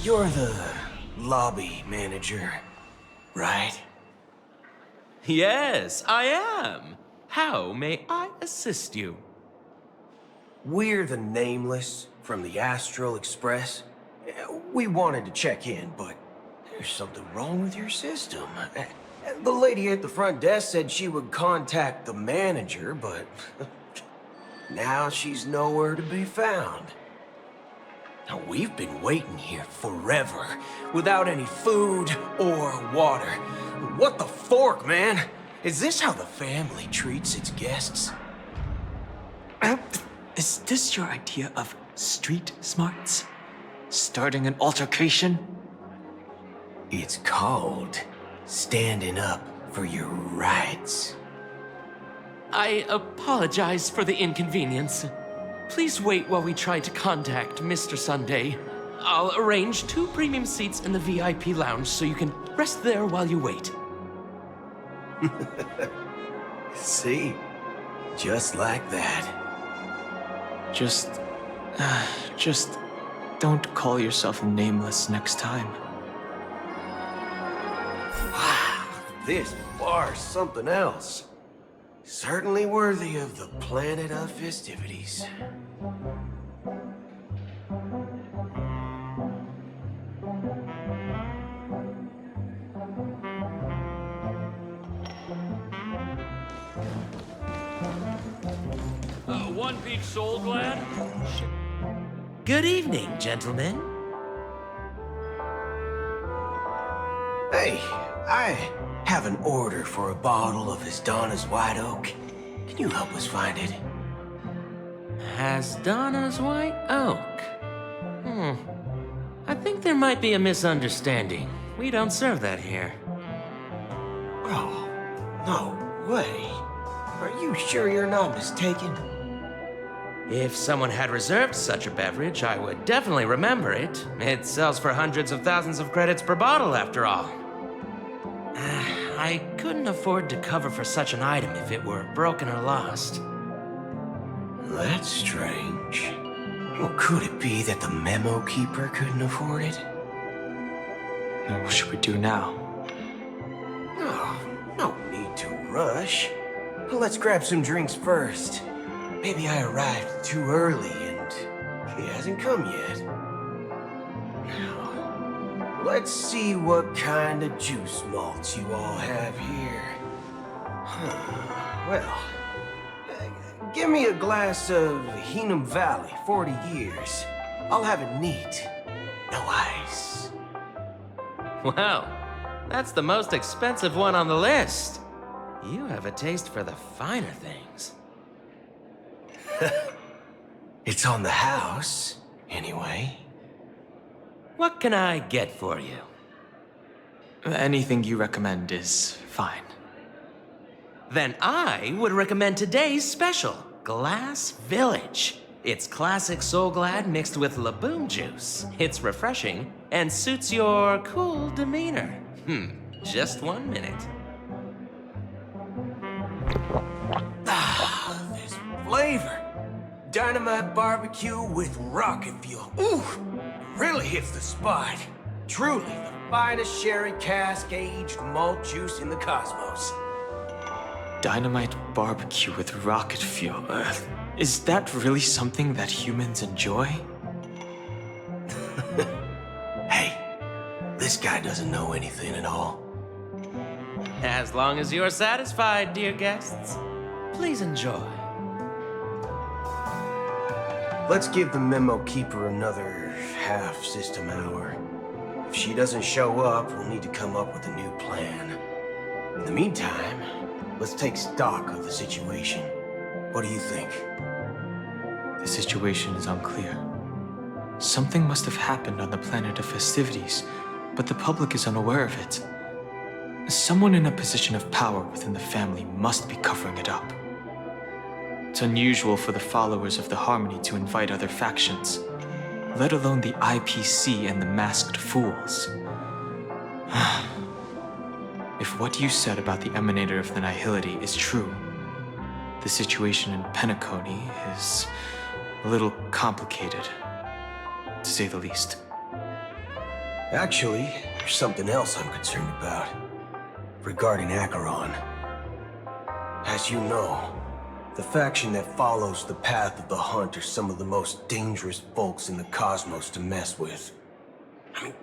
You're the lobby manager, right? Yes, I am. How may I assist you? We're the Nameless from the Astral Express. We wanted to check in, but there's something wrong with your system. The lady at the front desk said she would contact the manager, but now she's nowhere to be found. Now, we've been waiting here forever, without any food or water. What the fork, man? Is this how the family treats its guests? Is this your idea of street smarts? Starting an altercation? It's called standing up for your rights. I apologize for the inconvenience. Please wait while we try to contact Mr. Sunday. I'll arrange 2 premium seats in the VIP lounge so you can rest there while you wait. See? Just like that. Just don't call yourself Nameless next time. Wow, this bar's something else. Certainly worthy of the planet of festivities. One peach sold, lad? Good evening, gentlemen. Hey, I have an order for a bottle of His Donna's White Oak. Can you help us find it? Hasdana's White Oak. I think there might be a misunderstanding. We don't serve that here. Oh, no way. Are you sure you're not mistaken? If someone had reserved such a beverage, I would definitely remember it. It sells for hundreds of thousands of credits per bottle, after all. I couldn't afford to cover for such an item if it were broken or lost. That's strange. Well, could it be that the memo keeper couldn't afford it? Now, what should we do now? Oh, no need to rush. Let's grab some drinks first. Maybe I arrived too early and he hasn't come yet. Now, let's see what kind of juice malts you all have here. Well, give me a glass of Heenum Valley, 40 years. I'll have it neat. No ice. Wow, that's the most expensive one on the list. You have a taste for the finer things. It's on the house, anyway. What can I get for you? Anything you recommend is fine. Then I would recommend today's special, Glass Village. It's classic Soul Glad mixed with Laboon juice. It's refreshing and suits your cool demeanor. Just 1 minute. Ah, this flavor. Dynamite barbecue with rocket fuel. Ooh, really hits the spot. Truly the finest sherry cask-aged malt juice in the cosmos. Dynamite barbecue with rocket fuel. Is that really something that humans enjoy? Hey, this guy doesn't know anything at all. As long as you're satisfied, dear guests, please enjoy. Let's give the memo keeper another half system hour. If she doesn't show up, we'll need to come up with a new plan. In the meantime, let's take stock of the situation. What do you think? The situation is unclear. Something must have happened on the planet of festivities, but the public is unaware of it. Someone in a position of power within the family must be covering it up. It's unusual for the followers of the Harmony to invite other factions, let alone the IPC and the Masked Fools. If what you said about the Emanator of the Nihility is true, the situation in Penacony is a little complicated, to say the least. Actually, there's something else I'm concerned about. Regarding Acheron. As you know, the faction that follows the path of the Hunt are some of the most dangerous folks in the cosmos to mess with. I mean,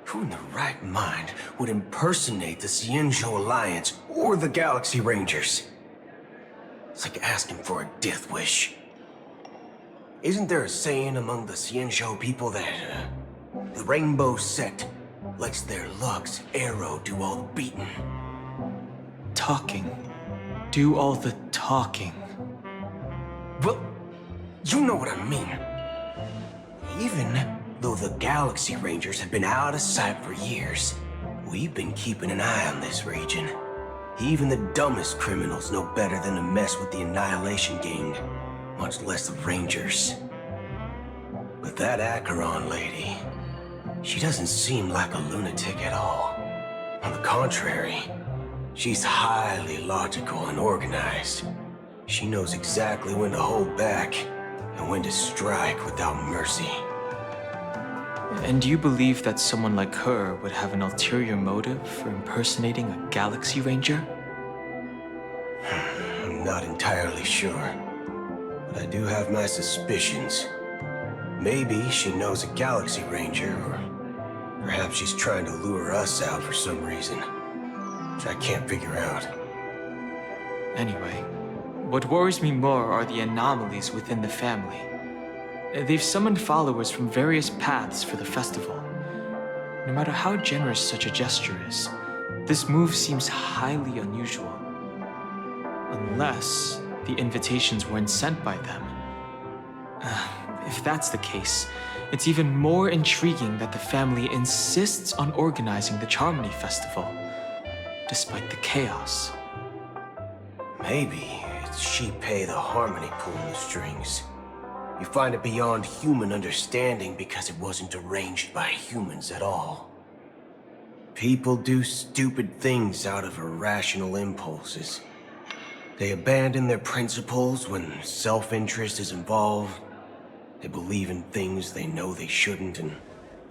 who in their right mind would impersonate the Cienjo Alliance or the Galaxy Rangers? It's like asking for a death wish. Isn't there a saying among the Cienjo people that the Rainbow Sect lets their Lux arrow do all the beating? Talking. Do all the talking. Well, you know what I mean. Even though the Galaxy Rangers have been out of sight for years, we've been keeping an eye on this region. Even the dumbest criminals know better than to mess with the Annihilation Gang, much less the Rangers. But that Acheron lady, she doesn't seem like a lunatic at all. On the contrary, she's highly logical and organized. She knows exactly when to hold back and when to strike without mercy. And you believe that someone like her would have an ulterior motive for impersonating a Galaxy Ranger? I'm not entirely sure, but I do have my suspicions. Maybe she knows a Galaxy Ranger, or perhaps she's trying to lure us out for some reason, which I can't figure out. Anyway, what worries me more are the anomalies within the family. They've summoned followers from various paths for the festival. No matter how generous such a gesture is, this move seems highly unusual. Unless the invitations weren't sent by them. If that's the case, it's even more intriguing that the family insists on organizing the Charmony Festival, despite the chaos. Maybe it's Shipei the Harmony pulling the strings. You find it beyond human understanding because it wasn't arranged by humans at all. People do stupid things out of irrational impulses. They abandon their principles when self-interest is involved. They believe in things they know they shouldn't, and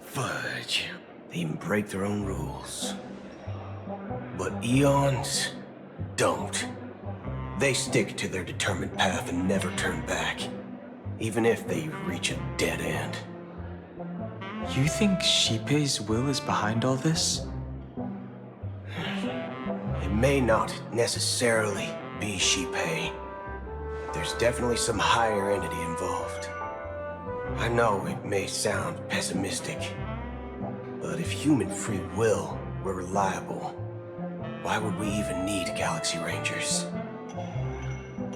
fudge, they even break their own rules. But Eons don't. They stick to their determined path and never turn back, even if they reach a dead end. You think Shipei's will is behind all this? It may not necessarily be Shipei. There's definitely some higher entity involved. I know it may sound pessimistic, but if human free will were reliable, why would we even need Galaxy Rangers?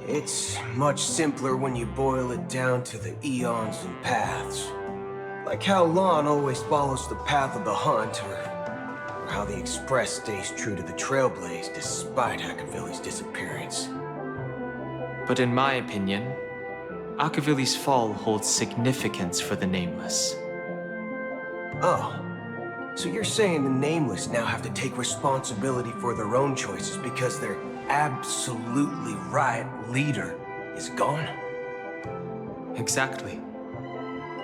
It's much simpler when you boil it down to the eons and paths. Like how Lon always follows the path of the Hunt, or how the Express stays true to the Trailblaze despite Akavilli's disappearance. But in my opinion, Akavilli's fall holds significance for the Nameless. Oh, so you're saying the Nameless now have to take responsibility for their own choices because their absolutely right leader is gone? Exactly.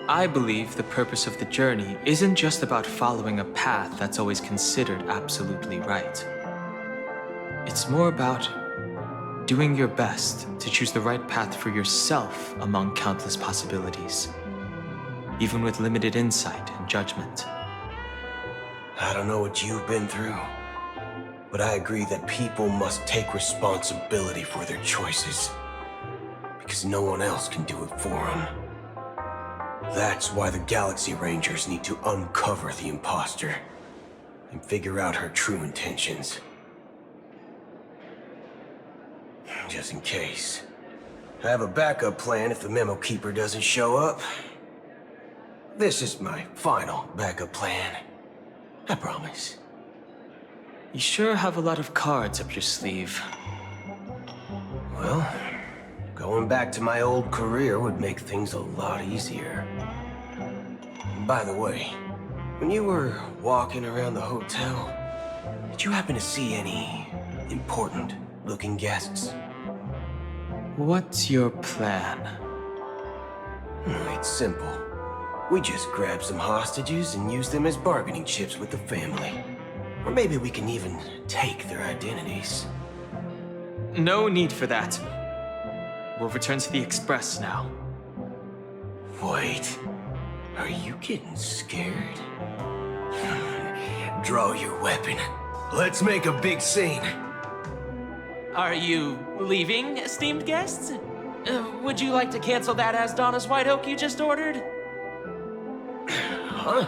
I believe the purpose of the journey isn't just about following a path that's always considered absolutely right. It's more about doing your best to choose the right path for yourself among countless possibilities, even with limited insight and judgment. I don't know what you've been through, but I agree that people must take responsibility for their choices, because no one else can do it for them. That's why the Galaxy Rangers need to uncover the imposter and figure out her true intentions. Just in case. I have a backup plan if the Memo Keeper doesn't show up. This is my final backup plan. I promise. You sure have a lot of cards up your sleeve. Well, going back to my old career would make things a lot easier. By the way, when you were walking around the hotel, did you happen to see any important-looking guests? What's your plan? It's simple. We just grab some hostages and use them as bargaining chips with the family. Or maybe we can even take their identities. No need for that. We'll return to the Express now. Wait, are you getting scared? Draw your weapon. Let's make a big scene. Are you leaving, esteemed guests? Would you like to cancel that Asdana's White Oak you just ordered? Huh?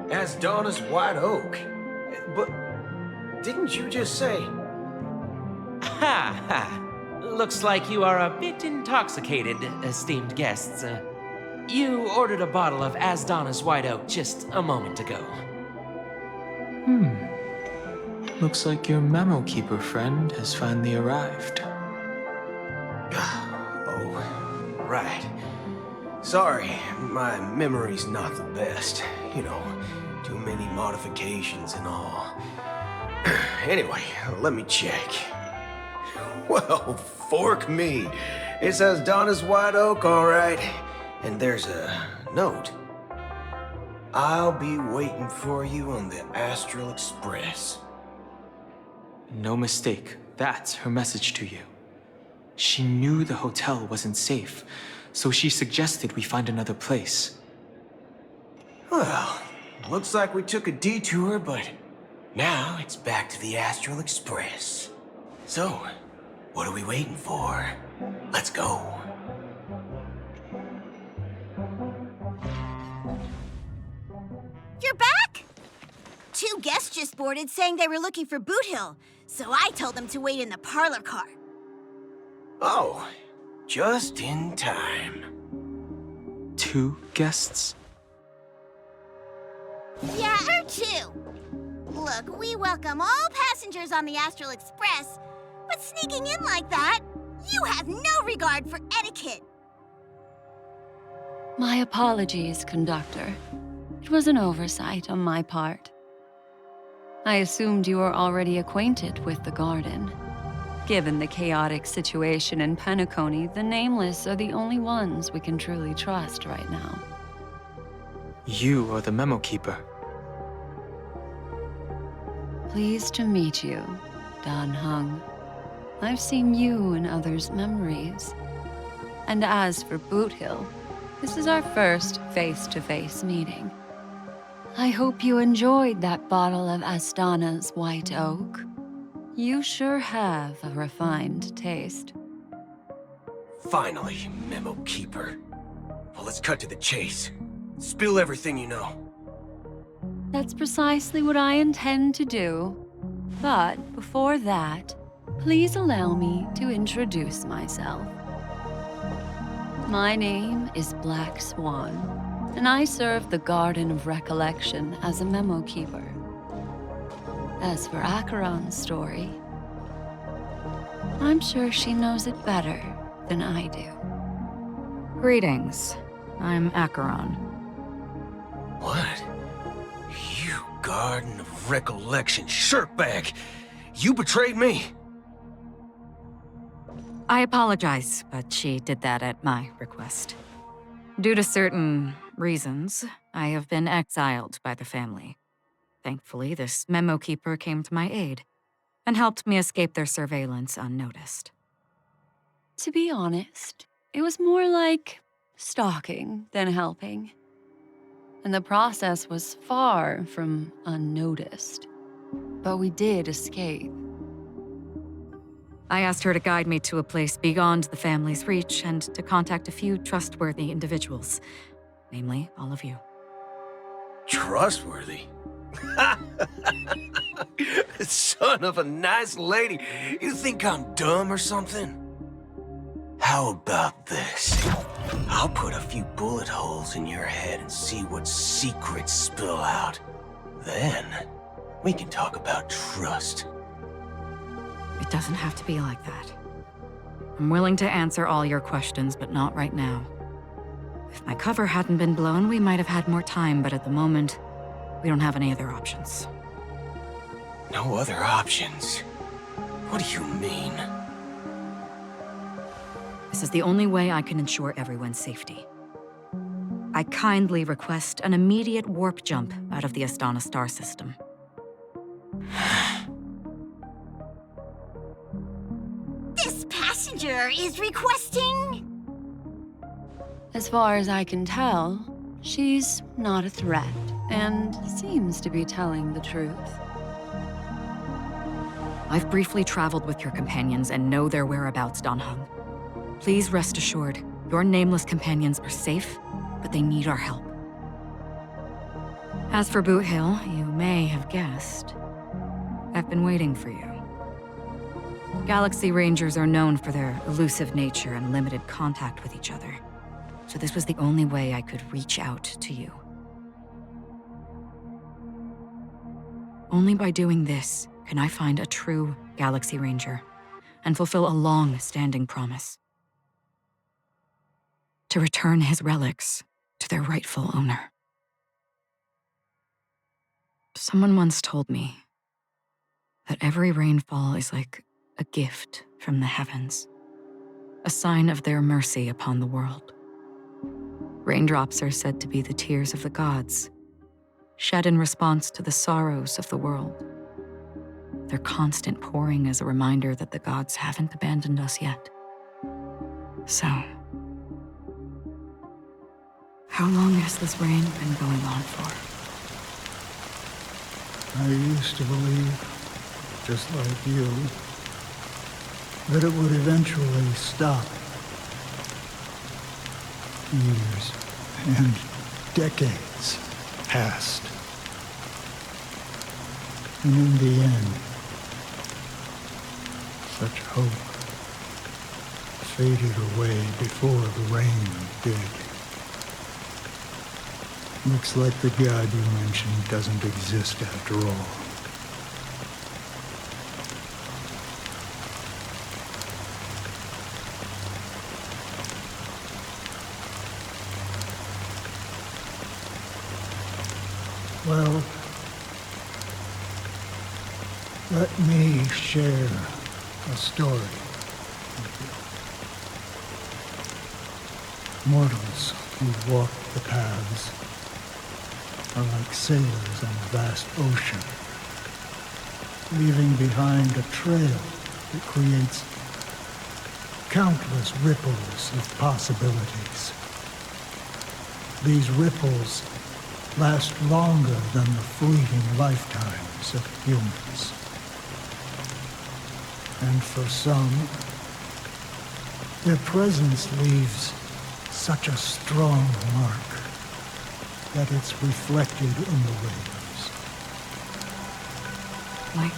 Asdana's White Oak? But didn't you just say... Ha ha. Looks like you are a bit intoxicated, esteemed guests. You ordered a bottle of Asdana's White Oak just a moment ago. Looks like your memo keeper friend has finally arrived. Oh, right. Sorry, my memory's not the best. You know, too many modifications and all. Anyway, let me check. Well, fork me. It says Donna's White Oak, all right. And there's a note. I'll be waiting for you on the Astral Express. No mistake, that's her message to you. She knew the hotel wasn't safe, so she suggested we find another place. Well, looks like we took a detour, but now it's back to the Astral Express. So, what are we waiting for? Let's go. You're back? Two guests just boarded saying they were looking for Boot Hill, so I told them to wait in the parlor car. Oh, just in time. 2 guests? Yeah, or 2. Look, we welcome all passengers on the Astral Express, but sneaking in like that, you have no regard for etiquette. My apologies, conductor. It was an oversight on my part. I assumed you were already acquainted with the garden. Given the chaotic situation in Penacony, the Nameless are the only ones we can truly trust right now. You are the memo keeper. Pleased to meet you, Dan Hung. I've seen you in others' memories. And as for Boot Hill, this is our first face-to-face meeting. I hope you enjoyed that bottle of Astana's White Oak. You sure have a refined taste. Finally, Memo Keeper. Well, let's cut to the chase. Spill everything you know. That's precisely what I intend to do. But before that, please allow me to introduce myself. My name is Black Swan, and I serve the Garden of Recollection as a memo keeper. As for Acheron's story, I'm sure she knows it better than I do. Greetings. I'm Acheron. What? You Garden of Recollection shirtbag! You betrayed me! I apologize, but she did that at my request. Due to certain reasons, I have been exiled by the family. Thankfully, this memo keeper came to my aid and helped me escape their surveillance unnoticed. To be honest, it was more like stalking than helping. And the process was far from unnoticed. But we did escape. I asked her to guide me to a place beyond the family's reach and to contact a few trustworthy individuals, namely all of you. Trustworthy? Son of a nice lady. You think I'm dumb or something? How about this? I'll put a few bullet holes in your head and see what secrets spill out. Then, we can talk about trust. It doesn't have to be like that. I'm willing to answer all your questions, but not right now. If my cover hadn't been blown, we might have had more time, but at the moment, we don't have any other options. No other options? What do you mean? This is the only way I can ensure everyone's safety. I I kindly request an immediate warp jump out of the Astana star system. This passenger is requesting... As far as I can tell, she's not a threat and seems to be telling the truth. I've briefly traveled with your companions and know their whereabouts, Dan Heng. Please rest assured, your nameless companions are safe, but they need our help. As for Boot Hill, you may have guessed. I've been waiting for you. Galaxy Rangers are known for their elusive nature and limited contact with each other, so this was the only way I could reach out to you. Only by doing this can I find a true Galaxy Ranger and fulfill a long-standing promise. To return his relics to their rightful owner. Someone once told me that every rainfall is like a gift from the heavens, a sign of their mercy upon the world. Raindrops are said to be the tears of the gods, shed in response to the sorrows of the world. Their constant pouring is a reminder that the gods haven't abandoned us yet. So, how long has this rain been going on for? I used to believe, just like you, that it would eventually stop. Years and decades passed. And in the end, such hope faded away before the rain did. Looks like the god you mentioned doesn't exist after all. Well, let me share a story with you. Mortals who walk the paths are like sailors on a vast ocean, leaving behind a trail that creates countless ripples of possibilities. These ripples last longer than the fleeting lifetimes of humans. And for some, their presence leaves such a strong mark that it's reflected in the waves. Like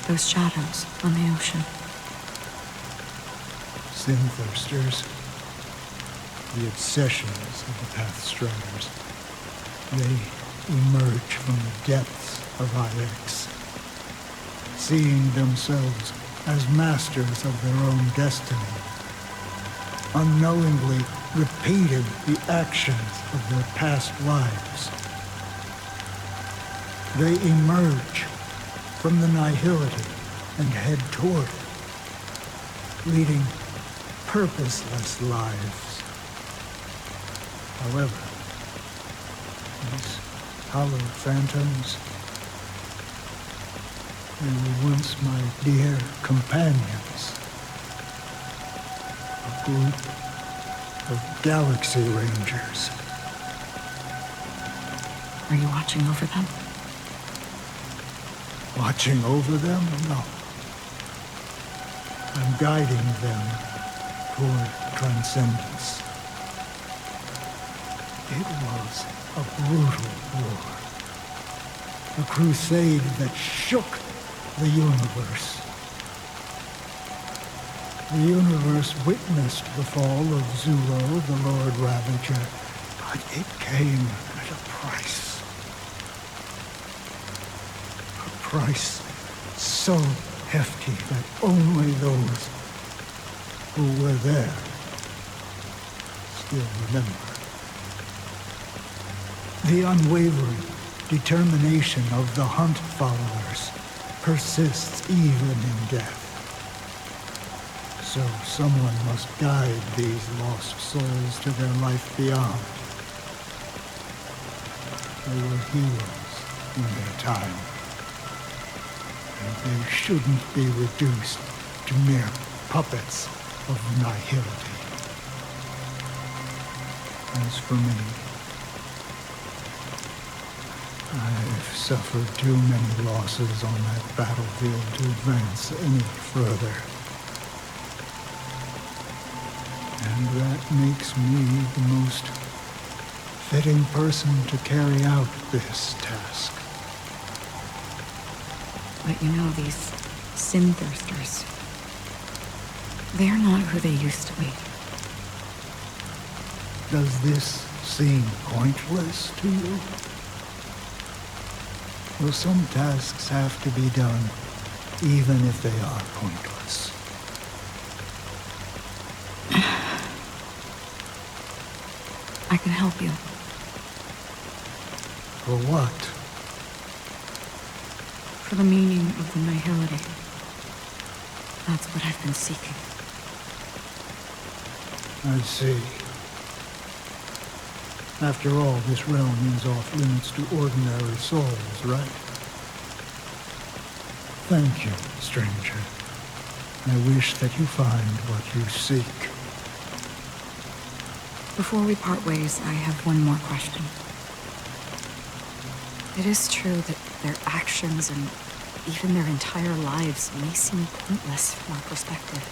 those shadows on the ocean. Sin-thirsters, the obsessions of the Pathstriders, they emerge from the depths of IX, seeing themselves as masters of their own destiny, unknowingly repeated the actions of their past lives. They emerge from the nihility and head toward it, leading purposeless lives. However, these hollow phantoms, they were once my dear companions. A group of Galaxy Rangers. Are you watching over them? Watching over them? No. I'm guiding them toward transcendence. It was a brutal war. A crusade that shook the universe. The universe witnessed the fall of Zulo, the Lord Ravager, but it came at a price. A price so hefty that only those who were there still remember. The unwavering determination of the Hunt followers persists even in death. So someone must guide these lost souls to their life beyond. They were heroes in their time, and they shouldn't be reduced to mere puppets of nihility. As for me, I've suffered too many losses on that battlefield to advance any further. And that makes me the most fitting person to carry out this task. But you know, these sin thirsters, they're not who they used to be. Does this seem pointless to you? Well, some tasks have to be done, even if they are pointless. I can help you. For what? For the meaning of the nihility. That's what I've been seeking. I see. After all, this realm is off limits to ordinary souls, right? Thank you, stranger. I wish that you find what you seek. Before we part ways, I have one more question. It is true that their actions and even their entire lives may seem pointless from our perspective.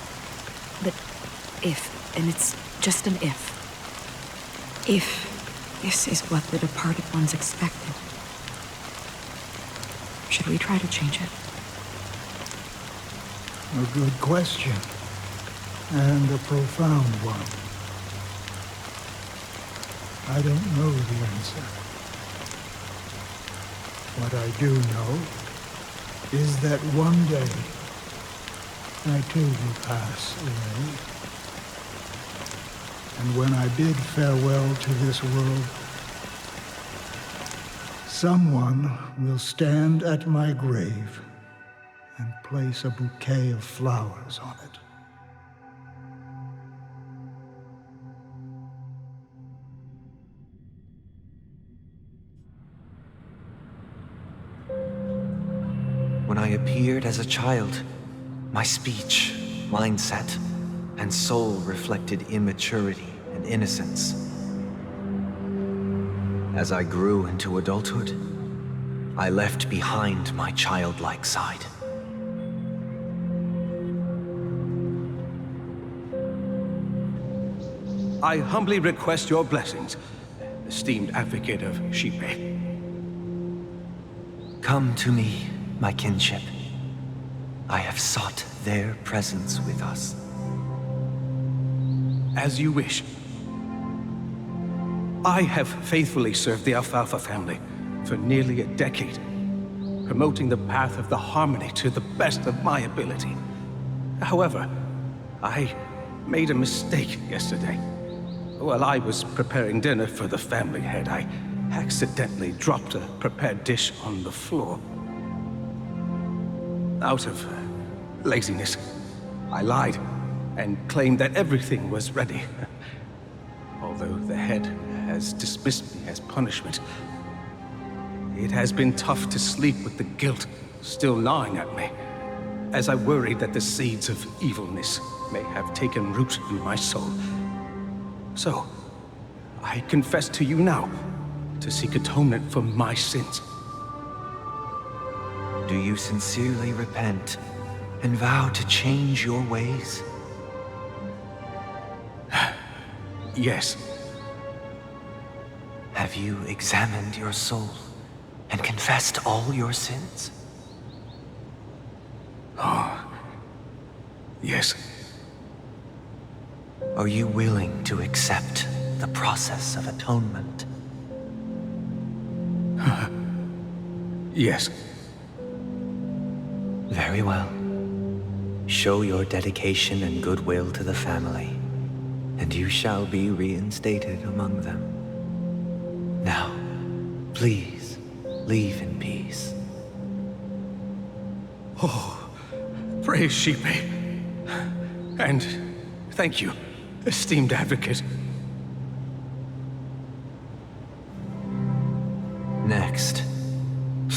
But if, and it's just an if this is what the departed ones expected, should we try to change it? A good question, and a profound one. I don't know the answer. What I do know is that one day I too will pass away. And when I bid farewell to this world, someone will stand at my grave and place a bouquet of flowers on it. When I appeared as a child, my speech, mindset, and soul reflected immaturity and innocence. As I grew into adulthood, I left behind my childlike side. I humbly request your blessings, esteemed advocate of Shipe. Come to me, my kinship. I have sought their presence with us. As you wish. I have faithfully served the Alfalfa family for nearly a decade, promoting the path of the harmony to the best of my ability. However, I made a mistake yesterday. While I was preparing dinner for the family head, I accidentally dropped a prepared dish on the floor. Out of laziness, I lied and claimed that everything was ready. Although the head has dismissed me as punishment, it has been tough to sleep with the guilt still gnawing at me, as I worried that the seeds of evilness may have taken root in my soul. So, I confess to you now to seek atonement for my sins. Do you sincerely repent and vow to change your ways? Yes. Have you examined your soul and confessed all your sins? Yes. Are you willing to accept the process of atonement? Yes. Very well. Show your dedication and goodwill to the family, and you shall be reinstated among them. Now, please, leave in peace. Oh, praise Shipe. And thank you, esteemed advocate.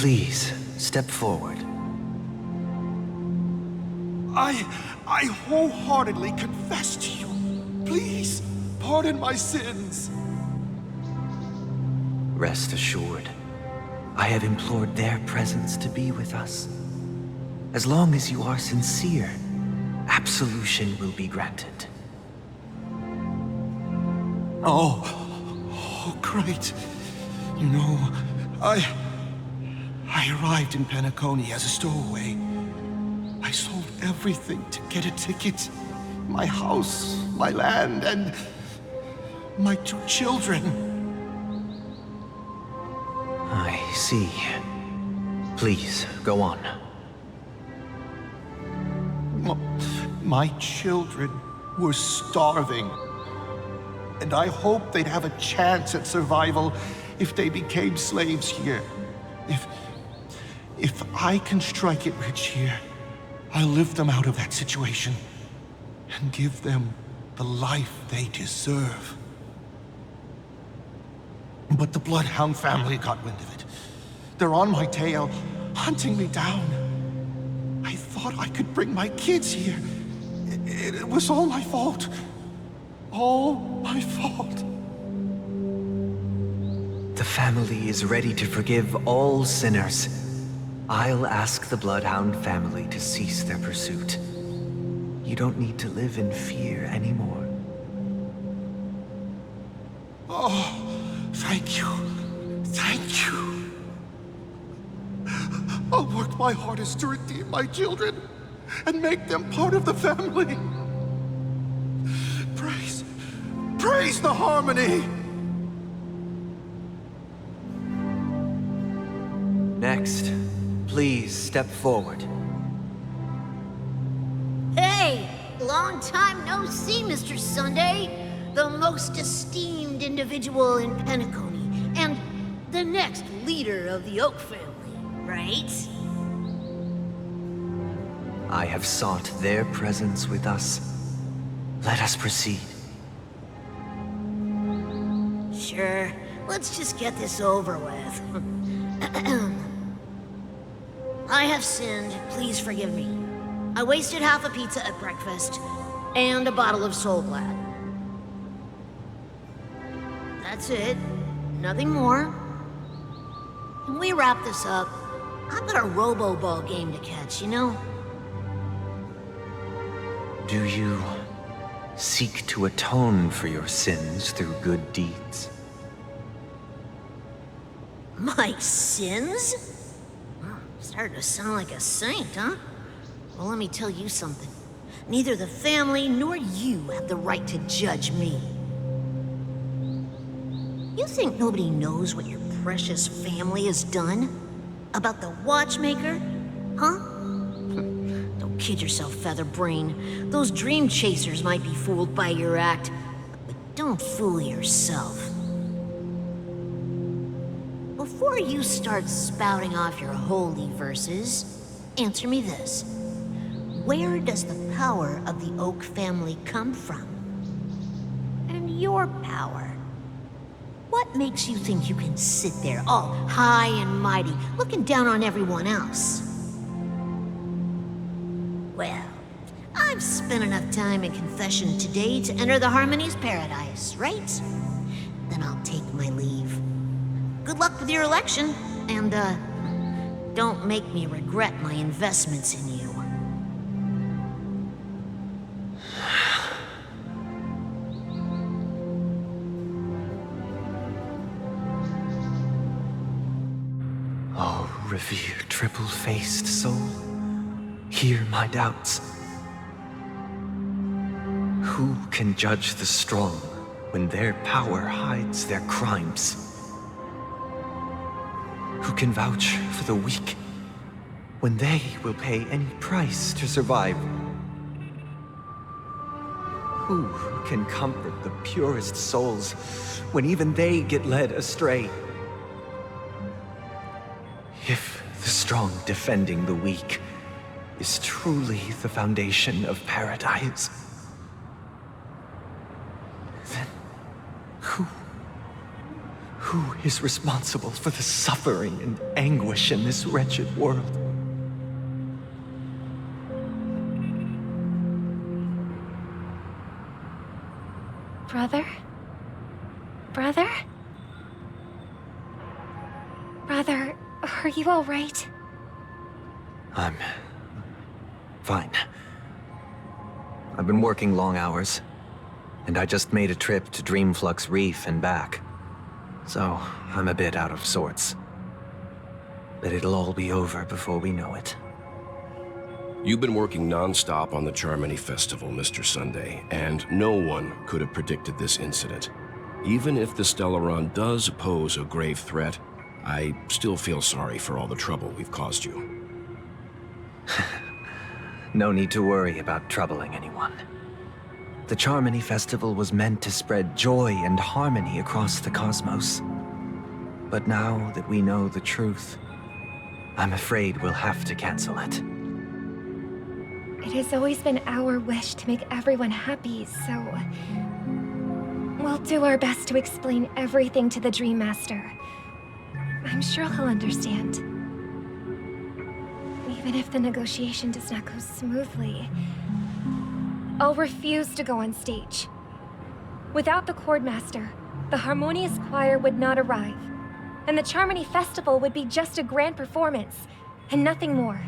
Please, step forward. I wholeheartedly confess to you. Please, pardon my sins. Rest assured, I have implored their presence to be with us. As long as you are sincere, absolution will be granted. Oh, great. You know, I arrived in Penacony as a stowaway. I sold everything to get a ticket. My house, my land, and my 2 children. I see. Please, go on. My children were starving. And I hoped they'd have a chance at survival if they became slaves here. If I can strike it rich here, I'll lift them out of that situation and give them the life they deserve. But the Bloodhound family got wind of it. They're on my tail, hunting me down. I thought I could bring my kids here. It was all my fault. All my fault. The family is ready to forgive all sinners. I'll ask the Bloodhound family to cease their pursuit. You don't need to live in fear anymore. Oh, thank you. Thank you. I'll work my hardest to redeem my children and make them part of the family. Praise the harmony! Next, please step forward. Hey! Long time no see, Mr. Sunday. The most esteemed individual in Penacony, and the next leader of the Oak family, right? I have sought their presence with us. Let us proceed. Sure. Let's just get this over with. I have sinned. Please forgive me. I wasted half a pizza at breakfast, and a bottle of Soul Glad. That's it. Nothing more. When we wrap this up, I've got a robo-ball game to catch, you know? Do you seek to atone for your sins through good deeds? My sins? Starting to sound like a saint, huh? Well, let me tell you something. Neither the family nor you have the right to judge me. You think nobody knows what your precious family has done? About the watchmaker? Huh? Don't kid yourself, Featherbrain. Those dream chasers might be fooled by your act, but don't fool yourself. Before you start spouting off your holy verses, answer me this. Where does the power of the Oak family come from? And your power? What makes you think you can sit there all high and mighty, looking down on everyone else? Well, I've spent enough time in confession today to enter the Harmony's paradise, right? Then I'll take my leave. Good luck with your election, and, don't make me regret my investments in you. Oh, revered triple-faced soul, hear my doubts. Who can judge the strong when their power hides their crimes? Who can vouch for the weak when they will pay any price to survive? Who can comfort the purest souls when even they get led astray? If the strong defending the weak is truly the foundation of paradise, then who Who is responsible for the suffering and anguish in this wretched world? Brother? Brother? Brother, are you all right? I'm fine. I've been working long hours, and I just made a trip to Dreamflux Reef and back. So, I'm a bit out of sorts. But it'll all be over before we know it. You've been working non-stop on the Charmony Festival, Mr. Sunday, and no one could have predicted this incident. Even if the Stellaron does pose a grave threat, I still feel sorry for all the trouble we've caused you. No need to worry about troubling anyone. The Charmony Festival was meant to spread joy and harmony across the cosmos. But now that we know the truth, I'm afraid we'll have to cancel it. It has always been our wish to make everyone happy, so... we'll do our best to explain everything to the Dream Master. I'm sure he'll understand. Even if the negotiation does not go smoothly, I'll refuse to go on stage. Without the Chordmaster, the Harmonious Choir would not arrive, and the Charmony Festival would be just a grand performance, and nothing more.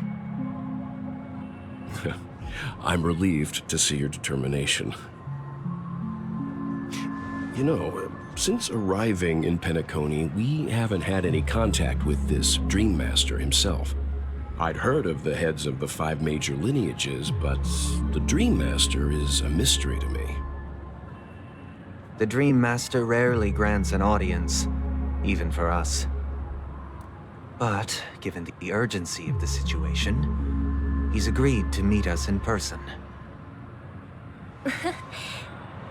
I'm relieved to see your determination. You know, since arriving in Penacony, we haven't had any contact with this Dream Master himself. I'd heard of the heads of the 5 major lineages, but the Dream Master is a mystery to me. The Dream Master rarely grants an audience, even for us. But, given the urgency of the situation, he's agreed to meet us in person.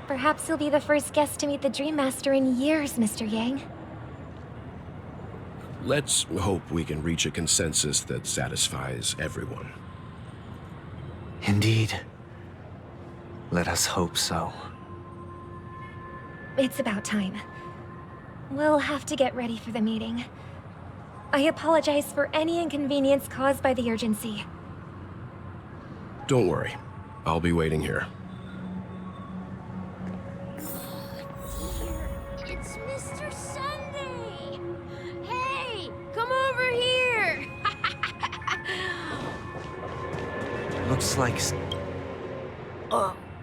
Perhaps you'll be the first guest to meet the Dream Master in years, Mr. Yang. Let's hope we can reach a consensus that satisfies everyone. Indeed. Let us hope so. It's about time. We'll have to get ready for the meeting. I apologize for any inconvenience caused by the urgency. Don't worry. I'll be waiting here. It's Mr. Sunday! Hey, come over here! Looks like...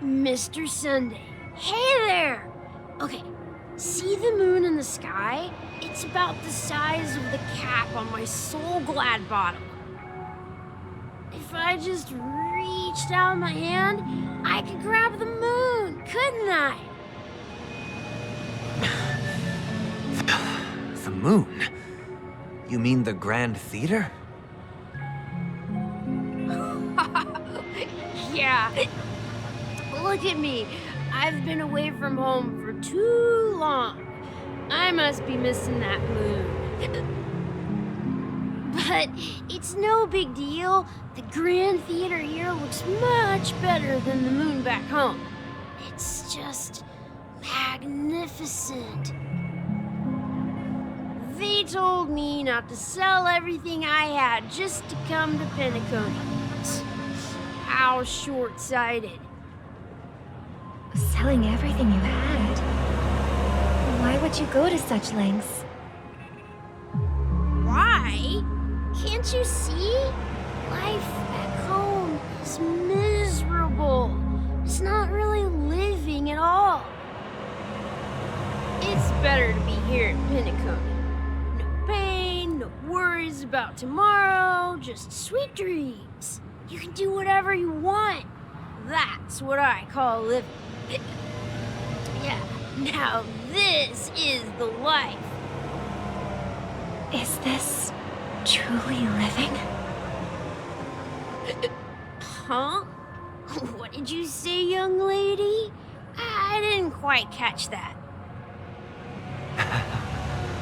Mr. Sunday. Hey there! Okay, see the moon in the sky? It's about the size of the cap on my Soul Glad bottle. If I just reached out my hand, I could grab the moon, couldn't I? The moon? You mean the Grand Theater? Yeah. Look at me. I've been away from home for too long. I must be missing that moon. But it's no big deal. The Grand Theater here looks much better than the moon back home. It's just magnificent. They told me not to sell everything I had just to come to Penacony. How short-sighted. Selling everything you had? Why would you go to such lengths? Why? Can't you see? Life back home is miserable. It's not really living at all. It's better to be here in Penacony. No pain, no worries about tomorrow, just sweet dreams. You can do whatever you want. That's what I call living. Yeah, now this is the life. Is this truly living? Huh? What did you say, young lady? I didn't quite catch that.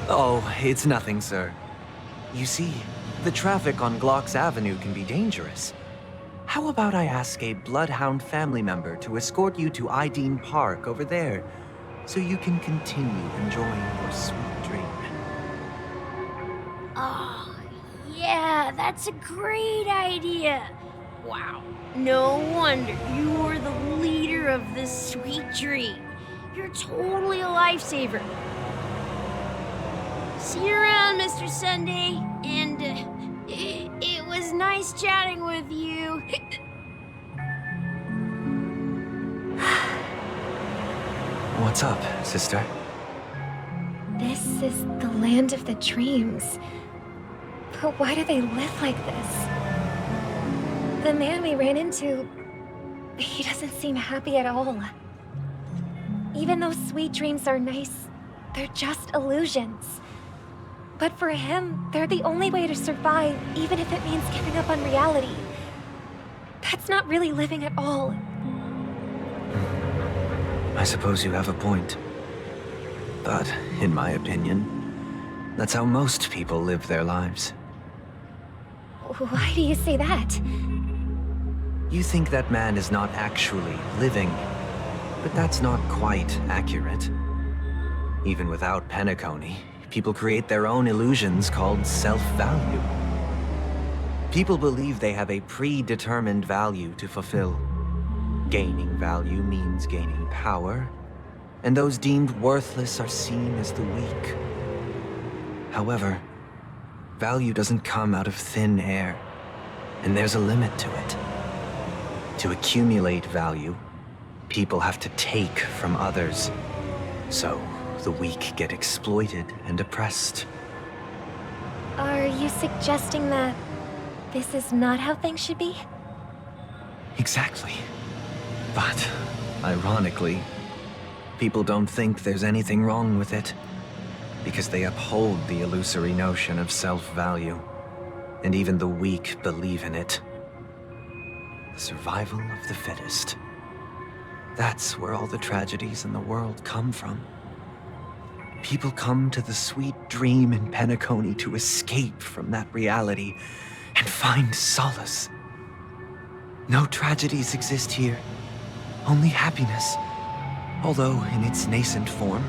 Oh, it's nothing, sir. You see, the traffic on Glock's Avenue can be dangerous. How about I ask a Bloodhound family member to escort you to Ideen Park over there, so you can continue enjoying your sweet dream? Oh, yeah, that's a great idea. Wow. No wonder you were the leader of this sweet dream. You're totally a lifesaver. See you around, Mr. Sunday. And it was nice chatting with you. What's up, sister? This is the land of the dreams. But why do they live like this? The man we ran into, he doesn't seem happy at all. Even though sweet dreams are nice, they're just illusions. But for him, they're the only way to survive, even if it means giving up on reality. That's not really living at all. I suppose you have a point. But, in my opinion, that's how most people live their lives. Why do you say that? You think that man is not actually living, but that's not quite accurate. Even without Penacony, people create their own illusions called self-value. People believe they have a predetermined value to fulfill. Gaining value means gaining power, and those deemed worthless are seen as the weak. However, value doesn't come out of thin air, and there's a limit to it. To accumulate value, people have to take from others. So, the weak get exploited and oppressed. Are you suggesting that this is not how things should be? Exactly. But, ironically, people don't think there's anything wrong with it, because they uphold the illusory notion of self-value, and even the weak believe in it. The survival of the fittest. That's where all the tragedies in the world come from. People come to the sweet dream in Penacony to escape from that reality and find solace. No tragedies exist here, only happiness, although in its nascent form.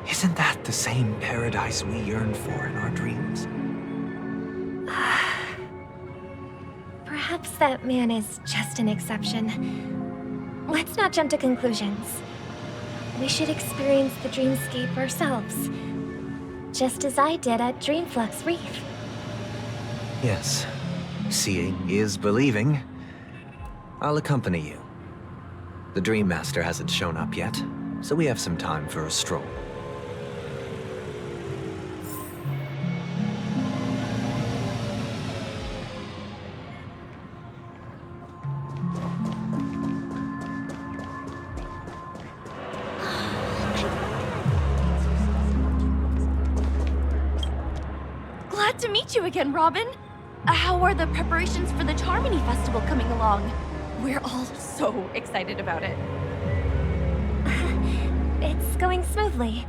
Isn't that the same paradise we yearn for in our dreams? Perhaps that man is just an exception. Let's not jump to conclusions. We should experience the dreamscape ourselves, just as I did at Dreamflux Reef. Yes, seeing is believing. I'll accompany you. The Dream Master hasn't shown up yet, so we have some time for a stroll. Glad to meet you again, Robin. How are the preparations for the Charmony Festival coming along? We're all so excited about it. It's going smoothly.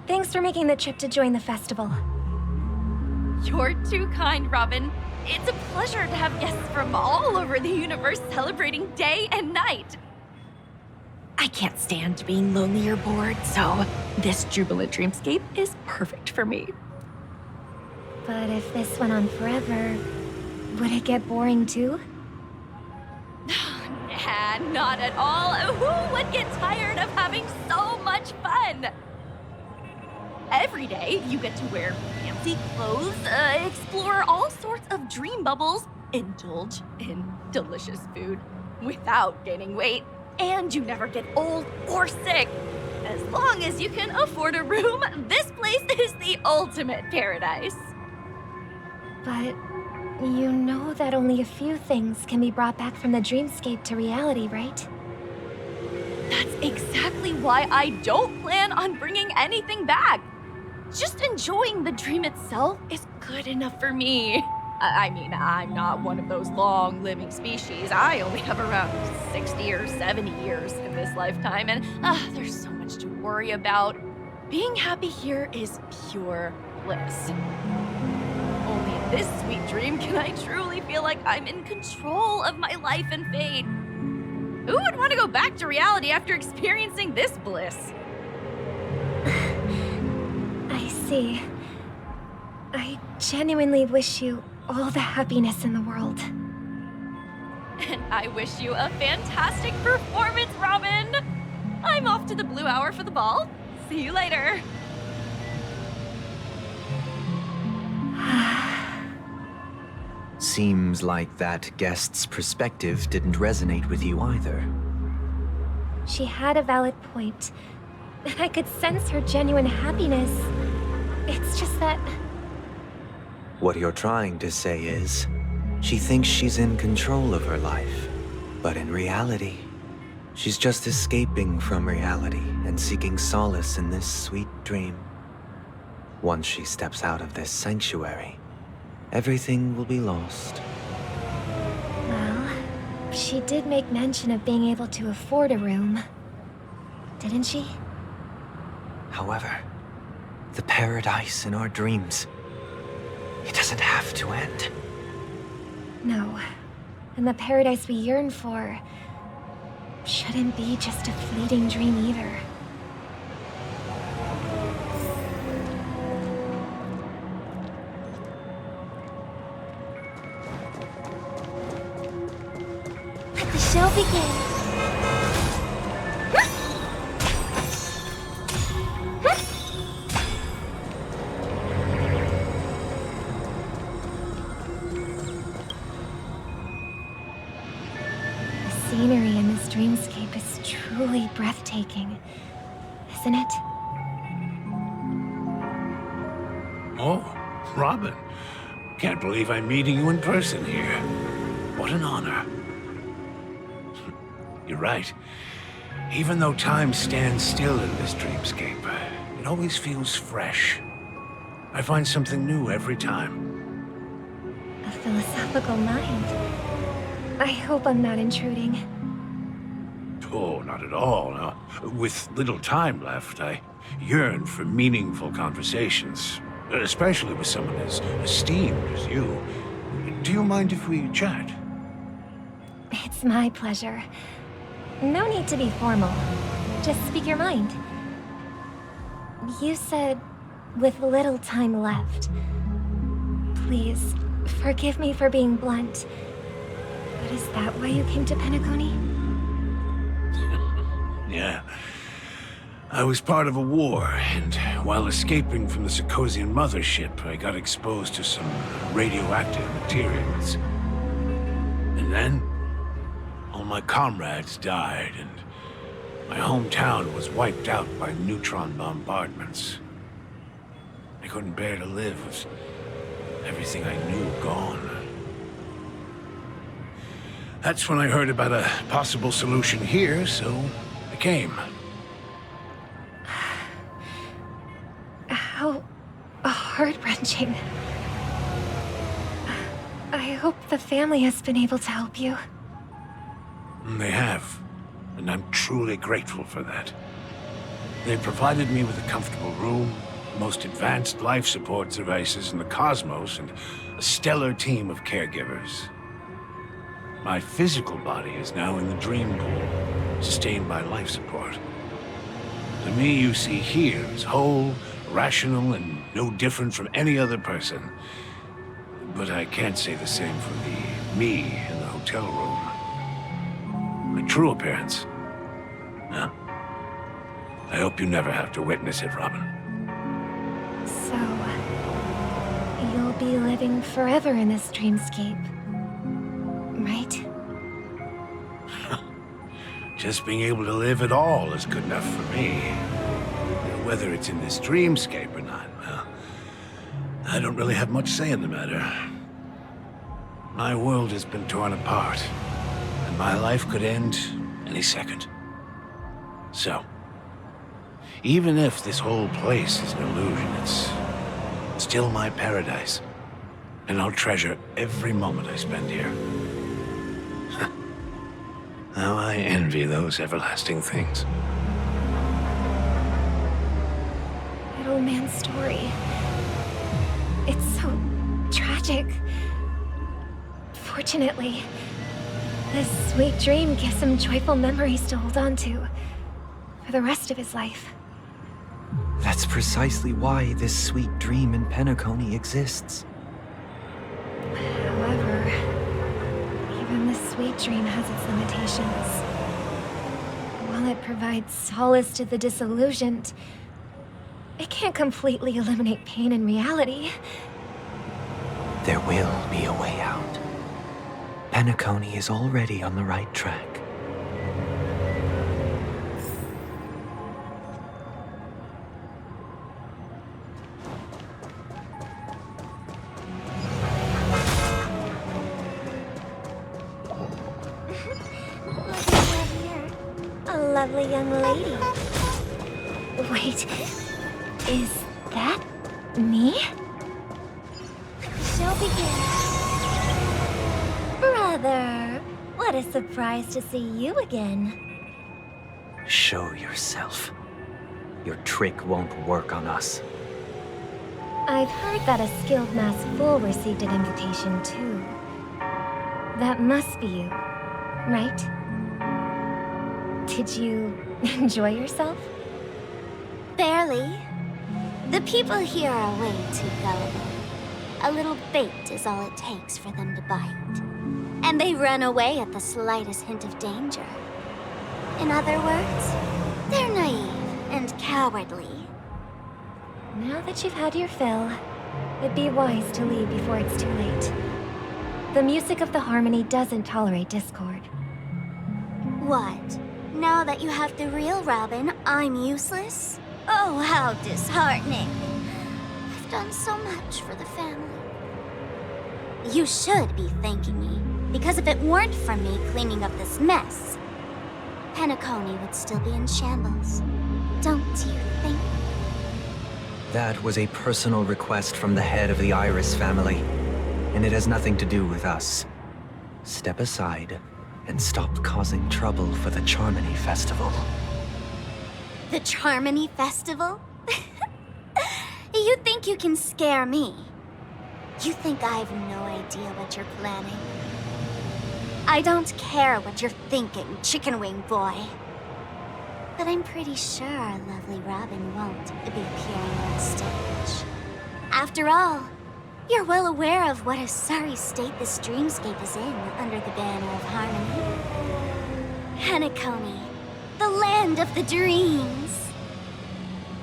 Thanks for making the trip to join the festival. You're too kind, Robin. It's a pleasure to have guests from all over the universe celebrating day and night. I can't stand being lonely or bored, so this jubilant dreamscape is perfect for me. But if this went on forever, would it get boring too? Nah, not at all. Who would get tired of having so much fun? Every day, you get to wear fancy clothes, explore all sorts of dream bubbles, indulge in delicious food without gaining weight, and you never get old or sick. As long as you can afford a room, this place is the ultimate paradise. But you know that only a few things can be brought back from the dreamscape to reality, right? That's exactly why I don't plan on bringing anything back. Just enjoying the dream itself is good enough for me. I mean, I'm not one of those long-living species. I only have around 60 or 70 years in this lifetime, and there's so much to worry about. Being happy here is pure bliss. Only in this sweet dream can I truly feel like I'm in control of my life and fate. Who would want to go back to reality after experiencing this bliss? I see. I genuinely wish you all the happiness in the world. And I wish you a fantastic performance, Robin! I'm off to the Blue Hour for the ball. See you later. Seems like that guest's perspective didn't resonate with you either. She had a valid point, and I could sense her genuine happiness. It's just that... What you're trying to say is, she thinks she's in control of her life. But in reality, she's just escaping from reality and seeking solace in this sweet dream. Once she steps out of this sanctuary, everything will be lost. Well, she did make mention of being able to afford a room. Didn't she? However, the paradise in our dreams, it doesn't have to end. No. And the paradise we yearn for shouldn't be just a fleeting dream either. Let the show begin. The scenery in this dreamscape is truly breathtaking, isn't it? Oh, Robin. Can't believe I'm meeting you in person here. What an honor. You're right. Even though time stands still in this dreamscape, it always feels fresh. I find something new every time. A philosophical mind. I hope I'm not intruding. Oh, not at all. Now, with little time left, I yearn for meaningful conversations, especially with someone as esteemed as you. Do you mind if we chat? It's my pleasure. No need to be formal. Just speak your mind. You said, with little time left. Please, forgive me for being blunt. But is that why you came to Penacony? Yeah. I was part of a war, and while escaping from the Sarkosian mothership, I got exposed to some radioactive materials. And then, all my comrades died, and my hometown was wiped out by neutron bombardments. I couldn't bear to live with everything I knew gone. That's when I heard about a possible solution here, so I came. How heart-wrenching. I hope the family has been able to help you. They have, and I'm truly grateful for that. They provided me with a comfortable room, the most advanced life support devices in the cosmos, and a stellar team of caregivers. My physical body is now in the dream pool, sustained by life support. The me you see here is whole, rational, and no different from any other person. But I can't say the same for the me in the hotel room. My true appearance. Huh? I hope you never have to witness it, Robin. So, you'll be living forever in this dreamscape, right? Just being able to live at all is good enough for me. Whether it's in this dreamscape or not, well, I don't really have much say in the matter. My world has been torn apart, and my life could end any second. So, even if this whole place is an illusion, it's still my paradise. And I'll treasure every moment I spend here. How I envy those everlasting things. That old man's story. It's so tragic. Fortunately, this sweet dream gives him joyful memories to hold on to for the rest of his life. That's precisely why this sweet dream in Penacony exists. However, even this sweet dream has its limitations. While it provides solace to the disillusioned, it can't completely eliminate pain in reality. There will be a way out. Penacony is already on the right track. A lovely young lady. Wait, is that me? She'll begin. Brother, what a surprise to see you again. Show yourself. Your trick won't work on us. I've heard that a skilled masked fool received an invitation too. That must be you, right? Did you enjoy yourself? Barely. The people here are way too gullible. A little bait is all it takes for them to bite. And they run away at the slightest hint of danger. In other words, they're naive and cowardly. Now that you've had your fill, it'd be wise to leave before it's too late. The music of the harmony doesn't tolerate discord. What? Now that you have the real Robin, I'm useless? Oh, how disheartening. I've done so much for the family. You should be thanking me, because if it weren't for me cleaning up this mess, Penacony would still be in shambles. Don't you think? That was a personal request from the head of the Iris family, and it has nothing to do with us. Step aside and stop causing trouble for the Charmony Festival. The Charmony Festival? You think you can scare me? You think I have no idea what you're planning? I don't care what you're thinking, chicken wing boy. But I'm pretty sure our lovely Robin won't be appearing on stage. After all, you're well aware of what a sorry state this dreamscape is in under the banner of harmony. Penacony, the land of the dreams.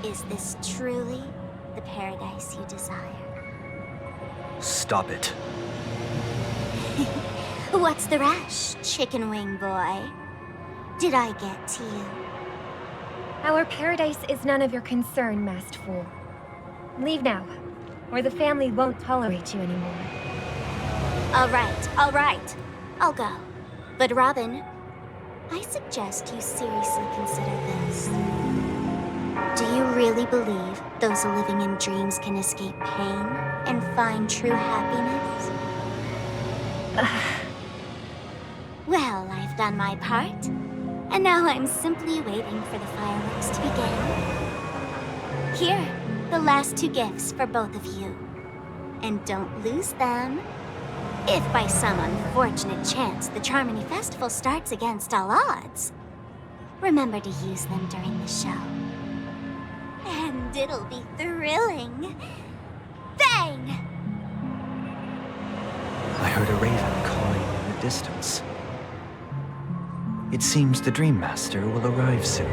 Is this truly the paradise you desire? Stop it. What's the rush, chicken wing boy? Did I get to you? Our paradise is none of your concern, masked fool. Leave now, or the family won't tolerate you anymore. All right. I'll go. But Robin, I suggest you seriously consider this. Do you really believe those living in dreams can escape pain and find true happiness? Well, I've done my part, and now I'm simply waiting for the fireworks to begin. Here, the last 2 gifts for both of you. And don't lose them. If by some unfortunate chance the Charmony Festival starts against all odds, remember to use them during the show. And it'll be thrilling. Bang! I heard a raven cawing in the distance. It seems the Dream Master will arrive soon.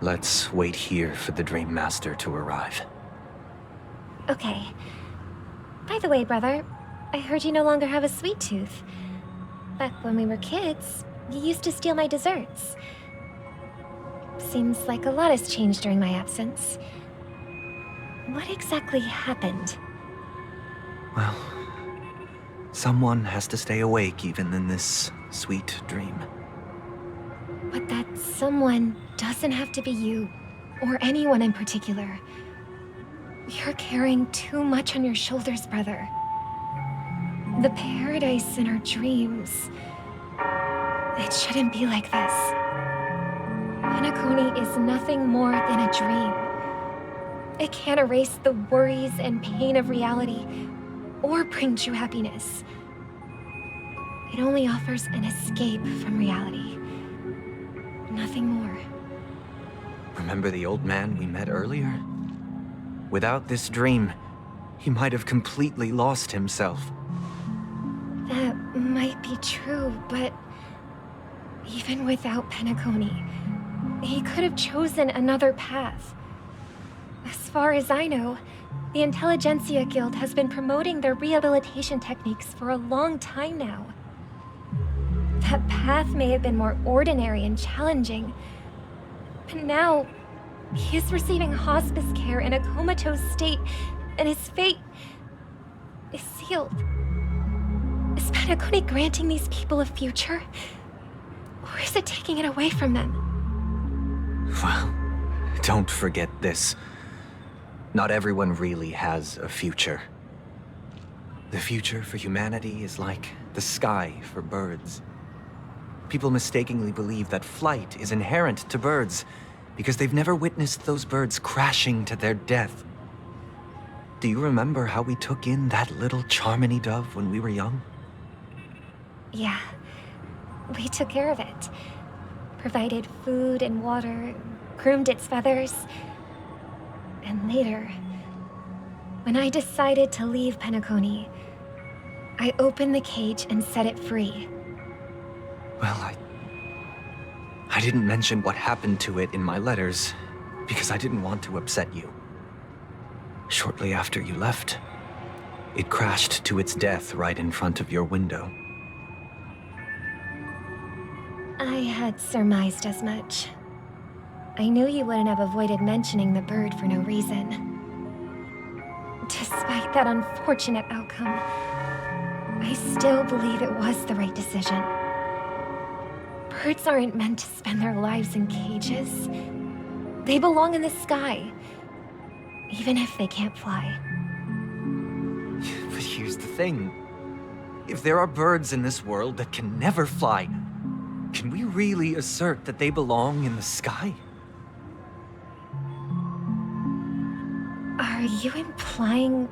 Let's wait here for the Dream Master to arrive. Okay. By the way, brother, I heard you no longer have a sweet tooth. Back when we were kids, you used to steal my desserts. Seems like a lot has changed during my absence. What exactly happened? Well, someone has to stay awake even in this sweet dream. But that someone doesn't have to be you, or anyone in particular. You're carrying too much on your shoulders, brother. The paradise in our dreams. It shouldn't be like this. Penacony is nothing more than a dream. It can't erase the worries and pain of reality, or bring true happiness. It only offers an escape from reality. Nothing more. Remember the old man we met earlier? Without this dream, he might have completely lost himself. That might be true, but even without Penacony, he could have chosen another path. As far as I know, the Intelligentsia Guild has been promoting their rehabilitation techniques for a long time now. That path may have been more ordinary and challenging, but now he is receiving hospice care in a comatose state, and his fate is sealed. Is Penacony granting these people a future? Or is it taking it away from them? Well, don't forget this. Not everyone really has a future. The future for humanity is like the sky for birds. People mistakenly believe that flight is inherent to birds because they've never witnessed those birds crashing to their death. Do you remember how we took in that little Charmony dove when we were young? Yeah, we took care of it. Provided food and water, groomed its feathers. And later, when I decided to leave Penacony, I opened the cage and set it free. Well, I didn't mention what happened to it in my letters because I didn't want to upset you. Shortly after you left, it crashed to its death right in front of your window. I had surmised as much. I knew you wouldn't have avoided mentioning the bird for no reason. Despite that unfortunate outcome, I still believe it was the right decision. Birds aren't meant to spend their lives in cages. They belong in the sky, even if they can't fly. But here's the thing. If there are birds in this world that can never fly, can we really assert that they belong in the sky? Are you implying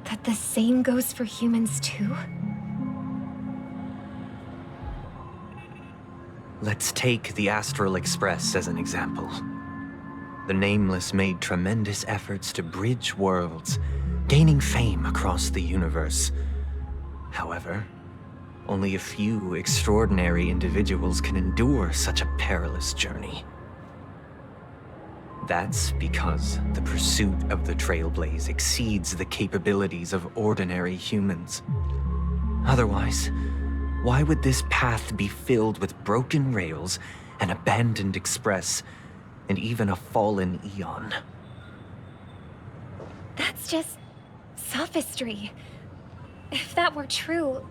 that the same goes for humans too? Let's take the Astral Express as an example. The Nameless made tremendous efforts to bridge worlds, gaining fame across the universe. However, only a few extraordinary individuals can endure such a perilous journey. That's because the pursuit of the Trailblaze exceeds the capabilities of ordinary humans. Otherwise, why would this path be filled with broken rails, an abandoned express, and even a fallen Eon? That's just sophistry. If that were true,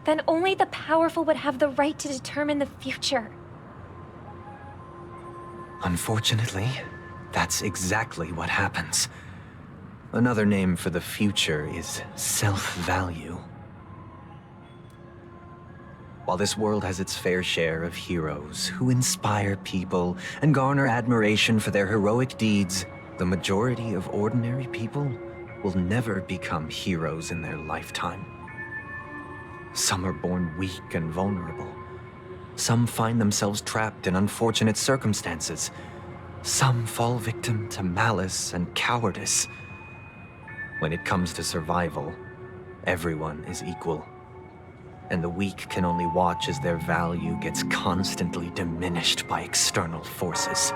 then only the powerful would have the right to determine the future. Unfortunately, that's exactly what happens. Another name for the future is self-value. While this world has its fair share of heroes who inspire people and garner admiration for their heroic deeds, the majority of ordinary people will never become heroes in their lifetime. Some are born weak and vulnerable. Some find themselves trapped in unfortunate circumstances. Some fall victim to malice and cowardice. When it comes to survival, everyone is equal. And the weak can only watch as their value gets constantly diminished by external forces.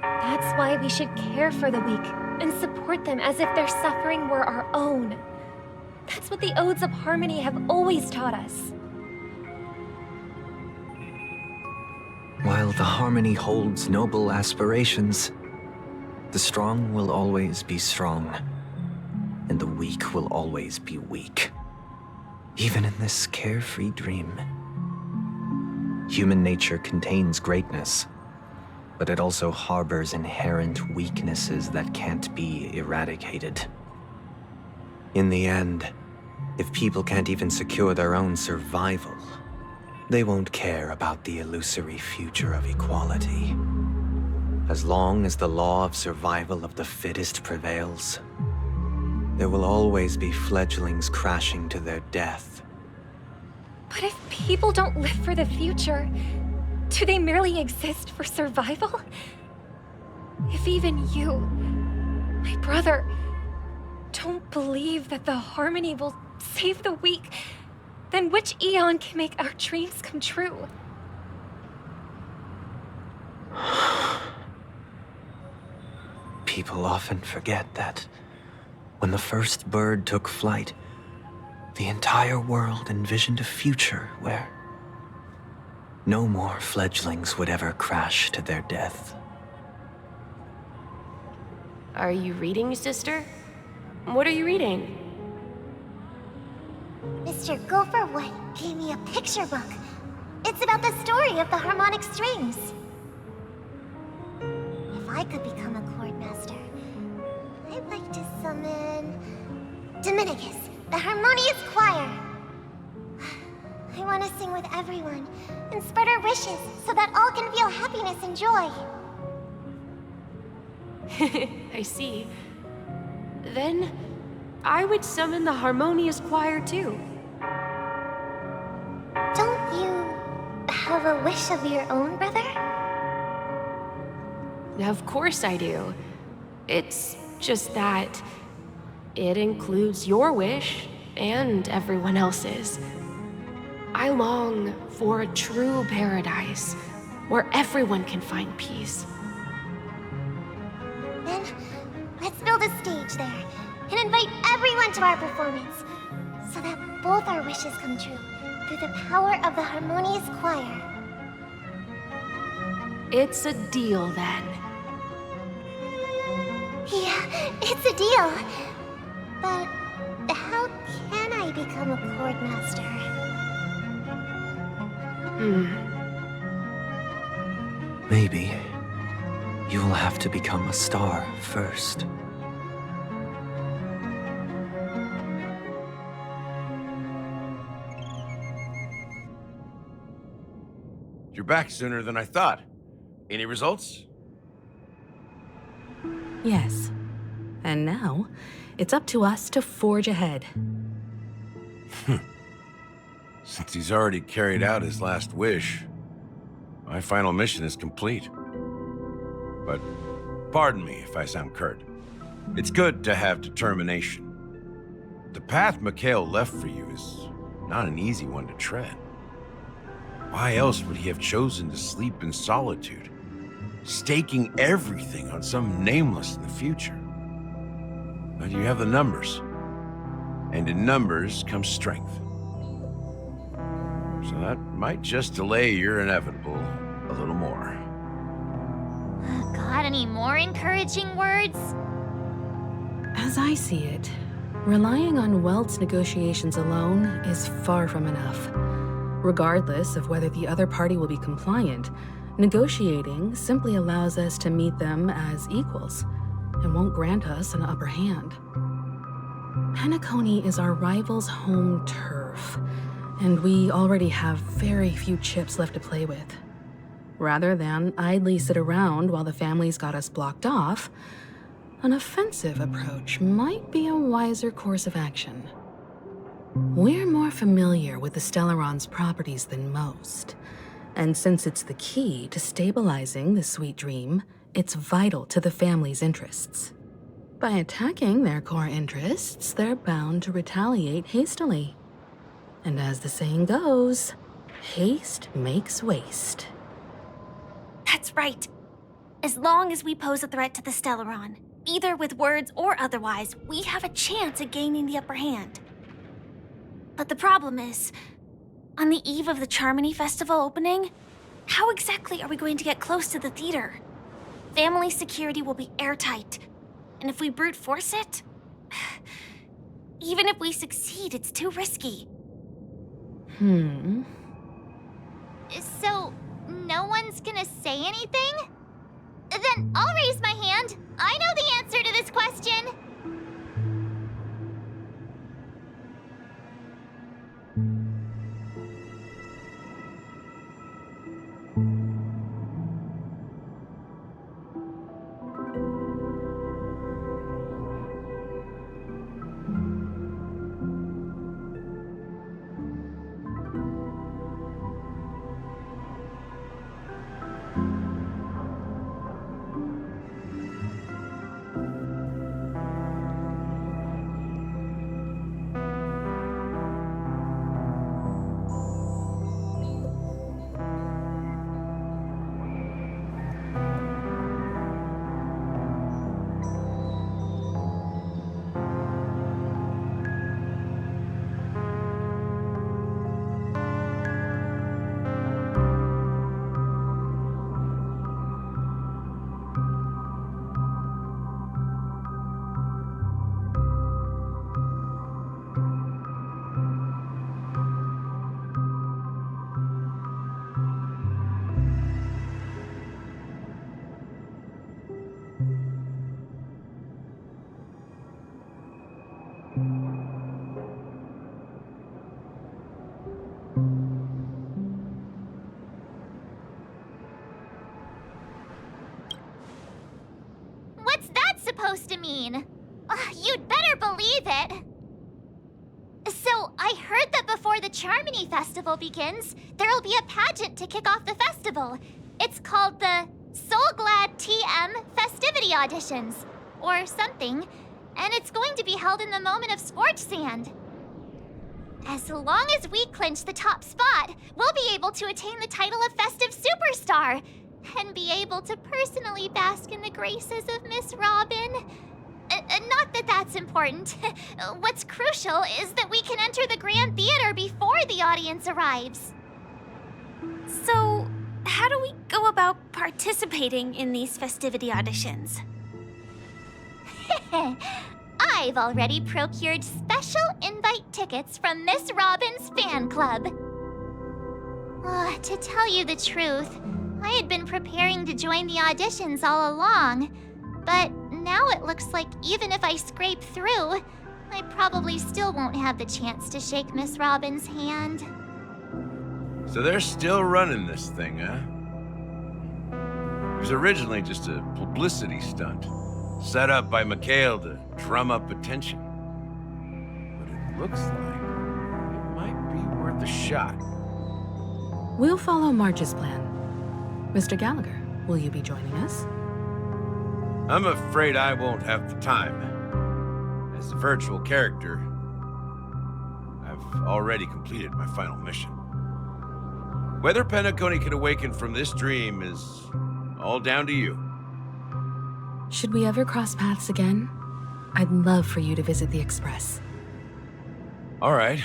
That's why we should care for the weak and support them as if their suffering were our own. That's what the Odes of Harmony have always taught us. While While the Harmony holds noble aspirations, the strong will always be strong, and the weak will always be weak. Even in this carefree dream. Human nature contains greatness, but it also harbors inherent weaknesses that can't be eradicated. In the end, if people can't even secure their own survival, they won't care about the illusory future of equality. As long as the law of survival of the fittest prevails, there will always be fledglings crashing to their death. But if people don't live for the future, do they merely exist for survival? If even you, my brother, don't believe that the Harmony will save the weak, then which Eon can make our dreams come true? People often forget that when the first bird took flight, the entire world envisioned a future where no more fledglings would ever crash to their death. Are you reading, sister? What are you reading? Mr. Gopherwood gave me a picture book. It's about the story of the harmonic strings. If I could become a chord master, I'd like to summon Dominicus, the harmonious choir. I want to sing with everyone and spread our wishes so that all can feel happiness and joy. I see. Then, I would summon the harmonious choir too. Don't you have a wish of your own, brother? Of course I do. It's just that it includes your wish and everyone else's. I long for a true paradise where everyone can find peace. Then, let's build a stage there and invite everyone to our performance so that both our wishes come true through the power of the harmonious choir. It's a deal then. Yeah, it's a deal. But how can I become a chord master? Maybe you will have to become a star first. You're back sooner than I thought. Any results? Yes. And now, it's up to us to forge ahead. Since he's already carried out his last wish, my final mission is complete. But pardon me if I sound curt. It's good to have determination. The path Mikhail left for you is not an easy one to tread. Why else would he have chosen to sleep in solitude, staking everything on some nameless in the future? But you have the numbers, and in numbers comes strength. So that might just delay your inevitable a little more. Got any more encouraging words? As I see it, relying on Welt's negotiations alone is far from enough. Regardless of whether the other party will be compliant, negotiating simply allows us to meet them as equals and won't grant us an upper hand. Penacony is our rival's home turf, and we already have very few chips left to play with. Rather than idly sit around while the family's got us blocked off, an offensive approach might be a wiser course of action. We're more familiar with the Stellaron's properties than most, and since it's the key to stabilizing the sweet dream, it's vital to the family's interests. By attacking their core interests, they're bound to retaliate hastily. And as the saying goes, haste makes waste. That's right. As long as we pose a threat to the Stellaron, either with words or otherwise, we have a chance at gaining the upper hand. But the problem is, on the eve of the Charmony Festival opening, How exactly are we going to get close to the theater? Family security will be airtight. And if we brute force it, even if we succeed, it's too risky. So, no one's gonna say anything? Then I'll raise my hand. I know the answer to this question. What's that supposed to mean? You'd better believe it. So, I heard that before the Charmony Festival begins, there'll be a pageant to kick off the festival. It's called the Soul Glad TM Festivity Auditions, or something, and it's going to be held in the moment of Scorch Sand. As long as we clinch the top spot, we'll be able to attain the title of Festive Superstar, and be able to personally bask in the graces of Miss Robin. Not that that's important. What's crucial is that we can enter the Grand Theater before the audience arrives. So, how do we go about participating in these festivity auditions? I've already procured special invite tickets from Miss Robin's fan club. To tell you the truth, I had been preparing to join the auditions all along, but now it looks like even if I scrape through, I probably still won't have the chance to shake Miss Robin's hand. So they're still running this thing, huh? It was originally just a publicity stunt, set up by Mikhail to drum up attention. But it looks like it might be worth a shot. We'll follow March's plan. Mr. Gallagher, will you be joining us? I'm afraid I won't have the time. As a virtual character, I've already completed my final mission. Whether Penacony can awaken from this dream is all down to you. Should we ever cross paths again? I'd love for you to visit the Express. All right.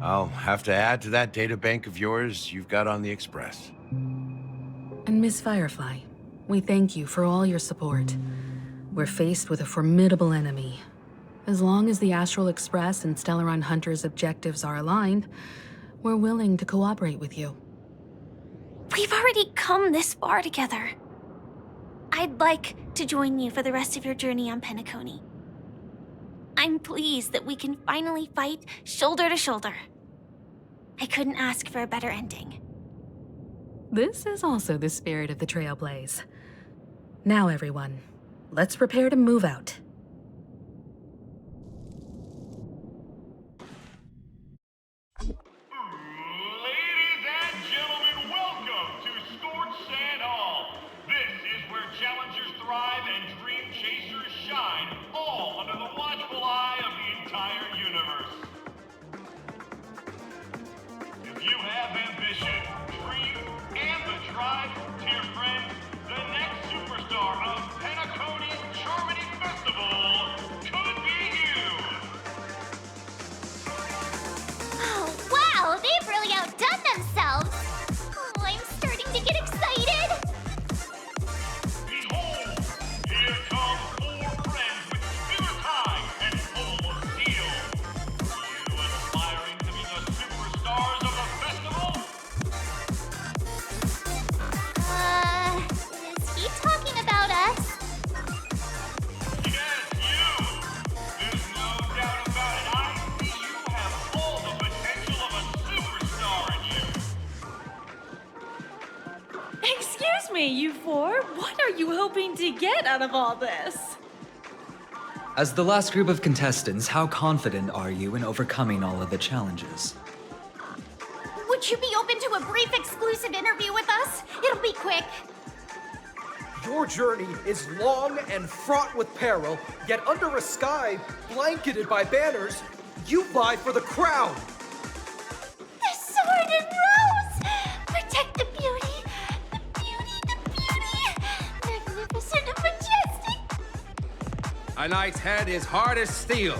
I'll have to add to that data bank of yours you've got on the Express. And Miss Firefly, we thank you for all your support. We're faced with a formidable enemy. As long as the Astral Express and Stellaron Hunter's objectives are aligned, we're willing to cooperate with you. We've already come this far together. I'd like to join you for the rest of your journey on Penacony. I'm pleased that we can finally fight shoulder to shoulder. I couldn't ask for a better ending. This is also the spirit of the Trailblaze. Now, everyone, let's prepare to move out. Ladies and gentlemen, welcome to Scorch Sand Hall. This is where challengers thrive and dream chasers shine, all under the watchful eye of the entire universe. If you have ambition, dreams, and the drive, dear friends, the next superstar of Penacone's Charmony Festival me, you four. What are you hoping to get out of all this? As the last group of contestants, how confident are you in overcoming all of the challenges? Would you be open to a brief exclusive interview with us? It'll be quick. Your journey is long and fraught with peril, yet under a sky blanketed by banners, you vie for the crown. The sword and rose! Protect the beauty! The beauty, the beauty! Magnificent and majestic! A knight's head is hard as steel.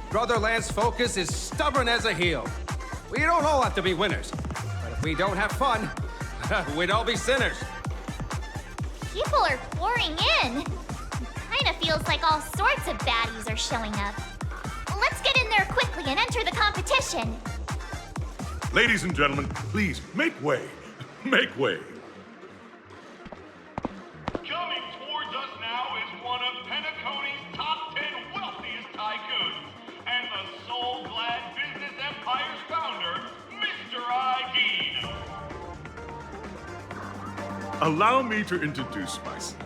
Brother Lance's focus is stubborn as a heel. We don't all have to be winners, but if we don't have fun, we'd all be sinners. People are pouring in. Kinda feels like all sorts of baddies are showing up. Let's get in there quickly and enter the competition. Ladies and gentlemen, please make way. Make way. Coming towards us now is one of Penacony's top 10 wealthiest tycoons and the soul-glad business empire's founder, Mr. Idean. Allow me to introduce myself.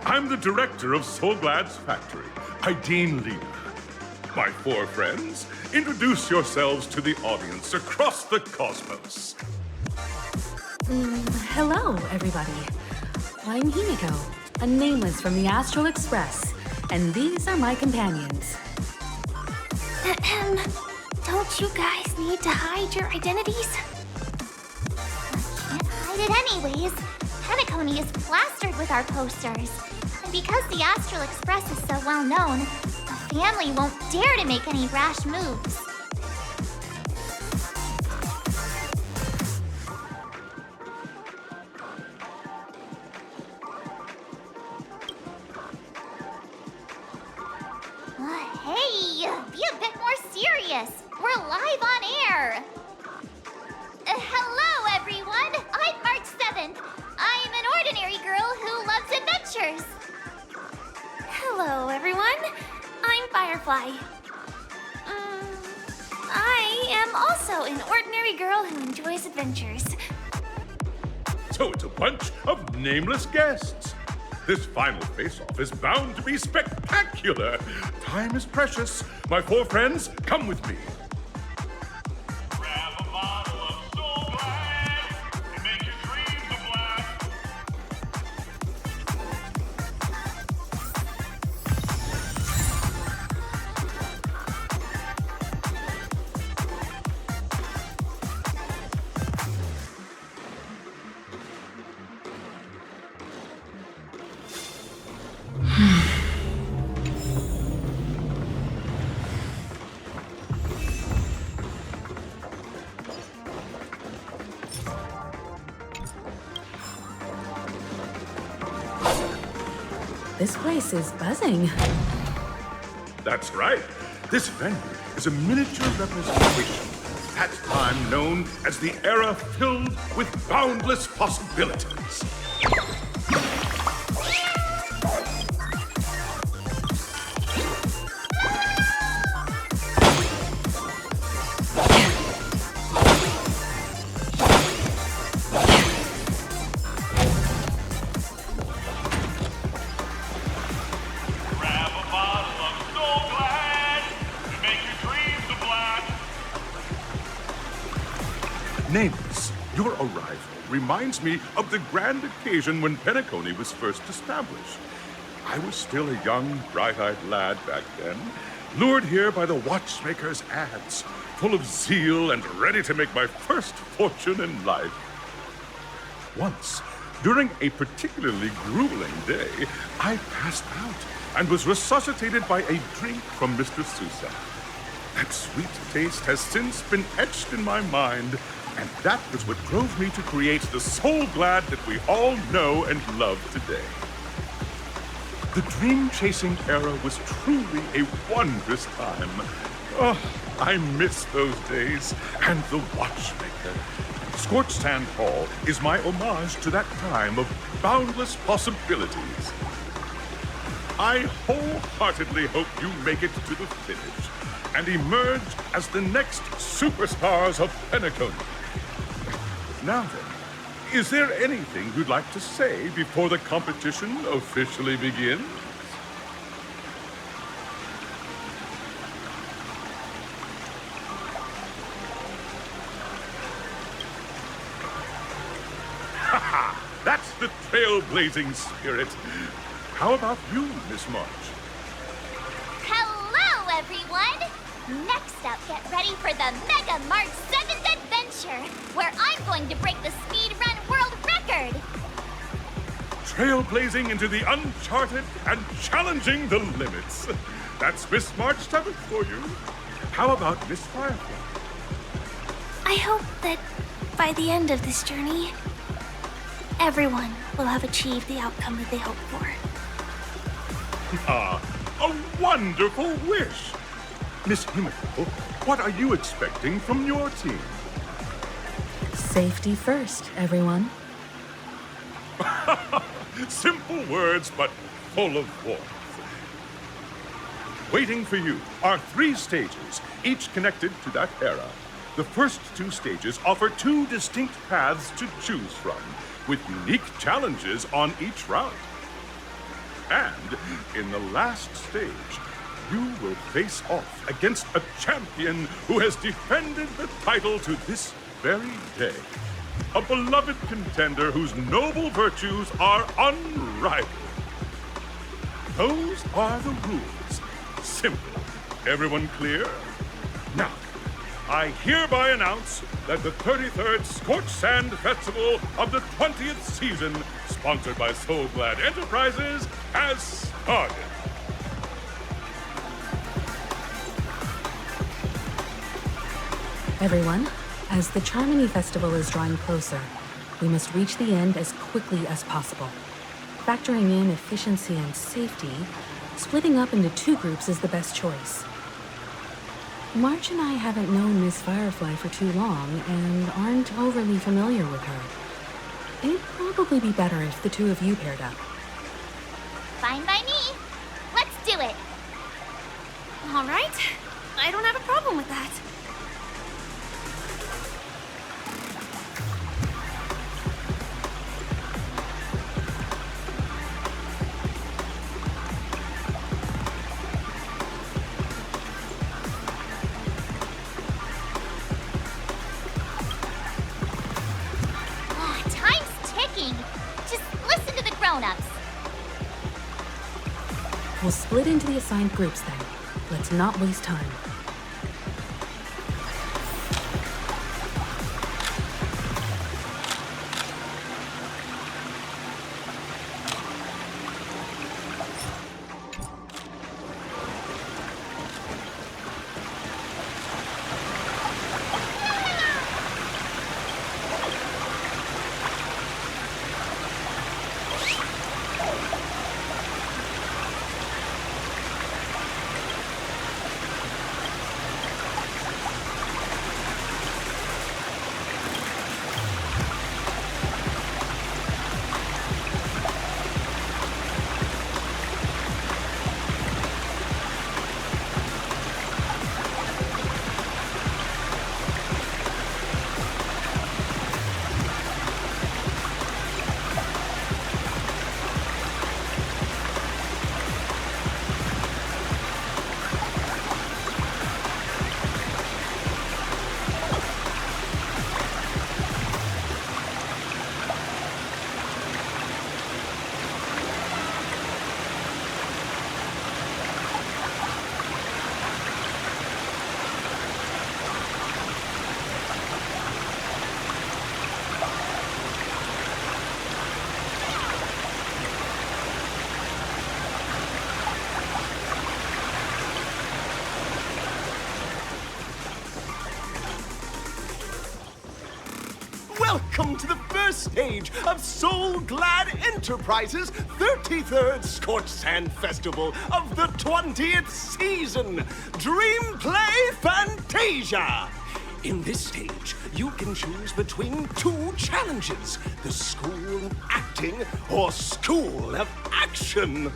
I'm the director of Soulglad's factory, Idean Leader. My four friends, introduce yourselves to the audience across the cosmos. Hello, everybody. I'm Himiko, a nameless from the Astral Express, and these are my companions. Don't you guys need to hide your identities? Can't hide it anyways. Penacony is plastered with our posters. And because the Astral Express is so well known, the family won't dare to make any rash moves. Hey, be a bit more serious. We're live on air. Hello, everyone. I'm March 7th. I'm an ordinary girl who loves adventures. Hello, everyone. I'm Firefly. I am also an ordinary girl who enjoys adventures. So it's a bunch of nameless guests. This final face-off is bound to be spectacular. Time is precious. My four friends, come with me. Grab a bottle of Soul Glad and make your dreams a blast. This place is buzzing. That's right. This venue is a miniature representation of that time known as the era filled with boundless possibilities. Grab a bottle of Soul Glad and make your dreams a blast. Nameless, your arrival reminds me of the grand occasion when Penacony was first established. I was still a young, bright-eyed lad back then, lured here by the watchmaker's ads, full of zeal and ready to make my first fortune in life. Once, during a particularly grueling day, I passed out and was resuscitated by a drink from Mr. Sousa. That sweet taste has since been etched in my mind, and that was what drove me to create the Soul Glad that we all know and love today. The dream-chasing era was truly a wondrous time. Oh, I miss those days, and the watchmaker. Scorched Sand Hall is my homage to that time of boundless possibilities. I wholeheartedly hope you make it to the finish and emerge as the next superstars of Penacony. Now then, Is there anything you'd like to say before the competition officially begins? Haha! That's the trailblazing spirit. How about you, Miss March? Hello, everyone! Next up, get ready for the Mega March 7th Adventure, where I'm going to break the speed run world record! Trailblazing into the uncharted and challenging the limits. That's Miss March 7th for you. How about Miss Firefly? I hope that by the end of this journey, everyone will have achieved the outcome that they hoped for. Ah, a wonderful wish! Miss Himiko, what are you expecting from your team? Safety first, everyone. Simple words, but full of warmth. Waiting for you are 3 stages, each connected to that era. The first 2 stages offer 2 distinct paths to choose from, with unique challenges on each route. And in the last stage, you will face off against a champion who has defended the title to this very day. A beloved contender whose noble virtues are unrivaled. Those are the rules. Simple. Everyone clear? Now, I hereby announce that the 33rd Scorched Sand Festival of the 20th season, sponsored by Soul Glad Enterprises, has started. Everyone, as the Charmony Festival is drawing closer, we must reach the end as quickly as possible. Factoring in efficiency and safety, splitting up into 2 groups is the best choice. March and I haven't known Miss Firefly for too long and aren't overly familiar with her. It'd probably be better if the 2 of you paired up. Fine by me. Let's do it. All right. I don't have a problem with that. Time's ticking. Just listen to the grown-ups. We'll split into the assigned groups then. Let's not waste time. Welcome to the first stage of Soul Glad Enterprises' 33rd Scorched Sand Festival of the 20th season, Dream Play Fantasia. In this stage, you can choose between 2 challenges, the School of Acting or School of Action.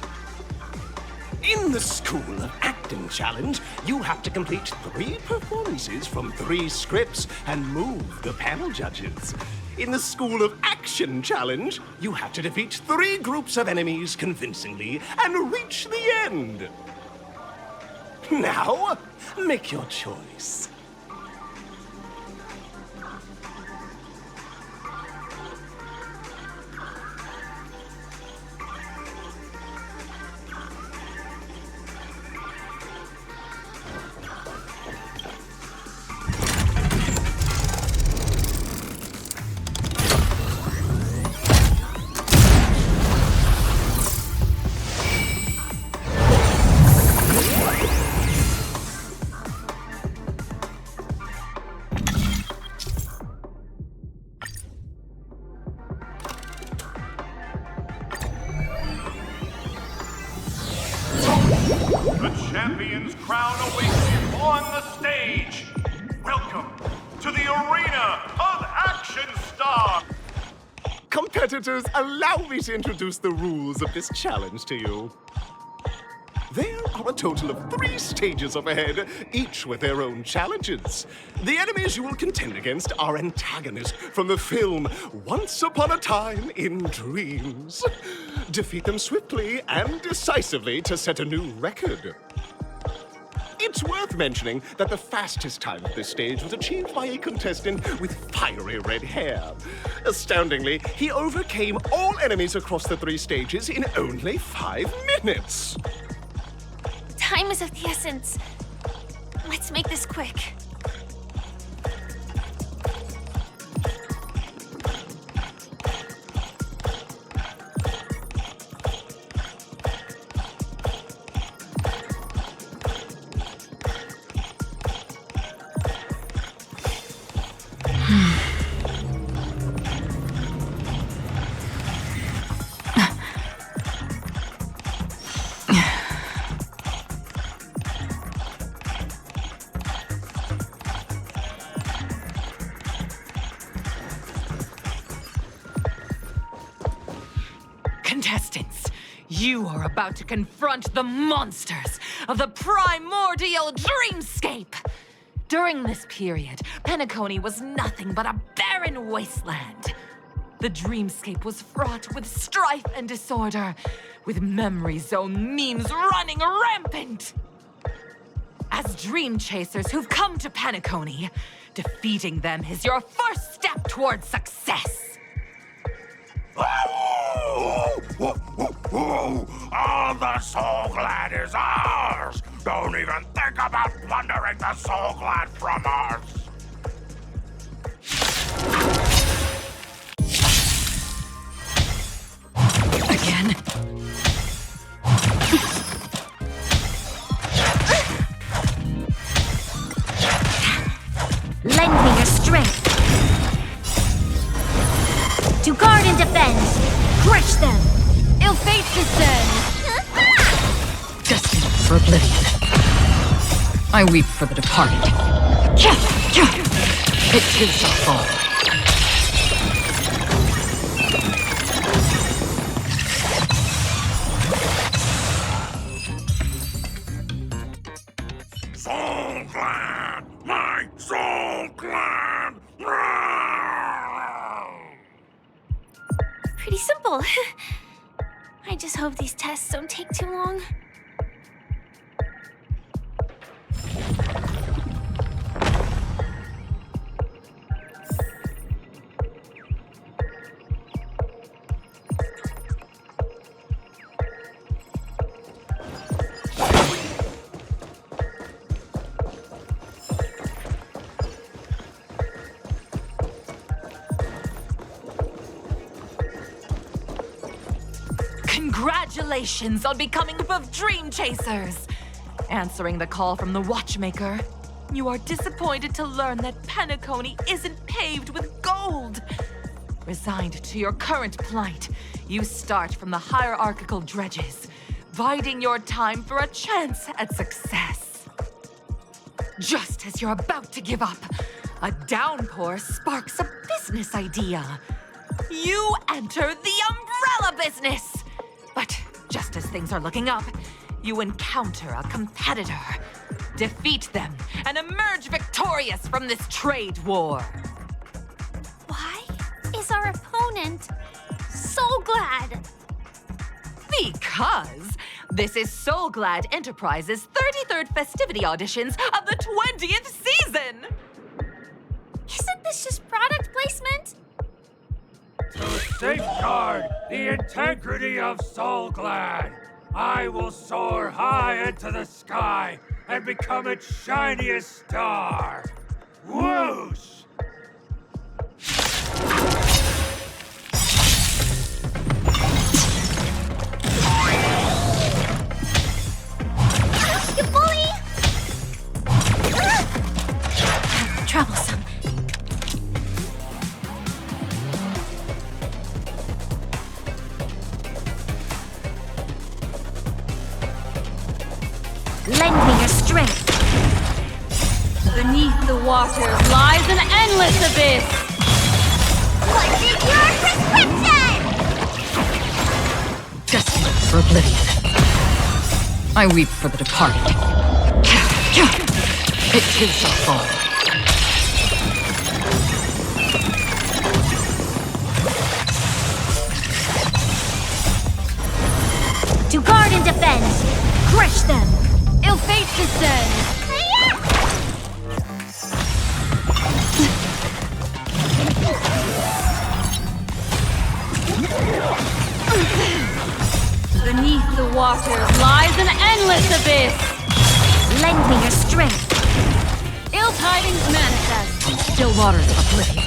In the School of Acting Challenge, you have to complete 3 performances from 3 scripts and move the panel judges. In the School of Action Challenge, you have to defeat 3 groups of enemies convincingly and reach the end. Now, make your choice. The champion's crown awaits you on the stage. Welcome to the arena of Action Star. Competitors, allow me to introduce the rules of this challenge to you. There are a total of 3 stages up ahead, each with their own challenges. The enemies you will contend against are antagonists from the film Once Upon a Time in Dreams. Defeat them swiftly and decisively to set a new record. It's worth mentioning that the fastest time of this stage was achieved by a contestant with fiery red hair. Astoundingly, he overcame all enemies across the 3 stages in only 5 minutes. Time is of the essence. Let's make this quick. Contestants, you are about to confront the monsters of the primordial dreamscape. During this period, Penacony was nothing but a barren wasteland. The dreamscape was fraught with strife and disorder, with memory zone memes running rampant. As dream chasers who've come to Penacony, defeating them is your first step towards success. All the Soul Glad is ours! Don't even think about plundering the Soul Glad from us! Again? Lend me your strength. To guard and defend. Crush them. Ill fate descend. Destined for oblivion. I weep for the departed. It too shall fall. Soul Glad! My Soul Glad! Pretty simple. I just hope these tests don't take too long. Congratulations on becoming of Dream Chasers! Answering the call from the Watchmaker, you are disappointed to learn that Penacony isn't paved with gold. Resigned to your current plight, you start from the hierarchical dredges, biding your time for a chance at success. Just as you're about to give up, a downpour sparks a business idea. You enter the umbrella business! But just as things are looking up, you encounter a competitor. Defeat them and emerge victorious from this trade war. Why is our opponent so glad? Because this is Soul Glad Enterprises' 33rd festivity auditions of the 20th season! Isn't this just product placement? To safeguard the integrity of Soul Glad, I will soar high into the sky and become its shiniest star. Whoosh! You bully! Troublesome. Lend me your strength. Beneath the waters lies an endless abyss. What's in your prescription? Destined for oblivion. I weep for the departed. It too shall fall. To guard and defend. Crush them. Ill fate descends. Beneath the waters lies an endless abyss. Lend me your strength. Ill tidings manifest. Still waters of oblivion.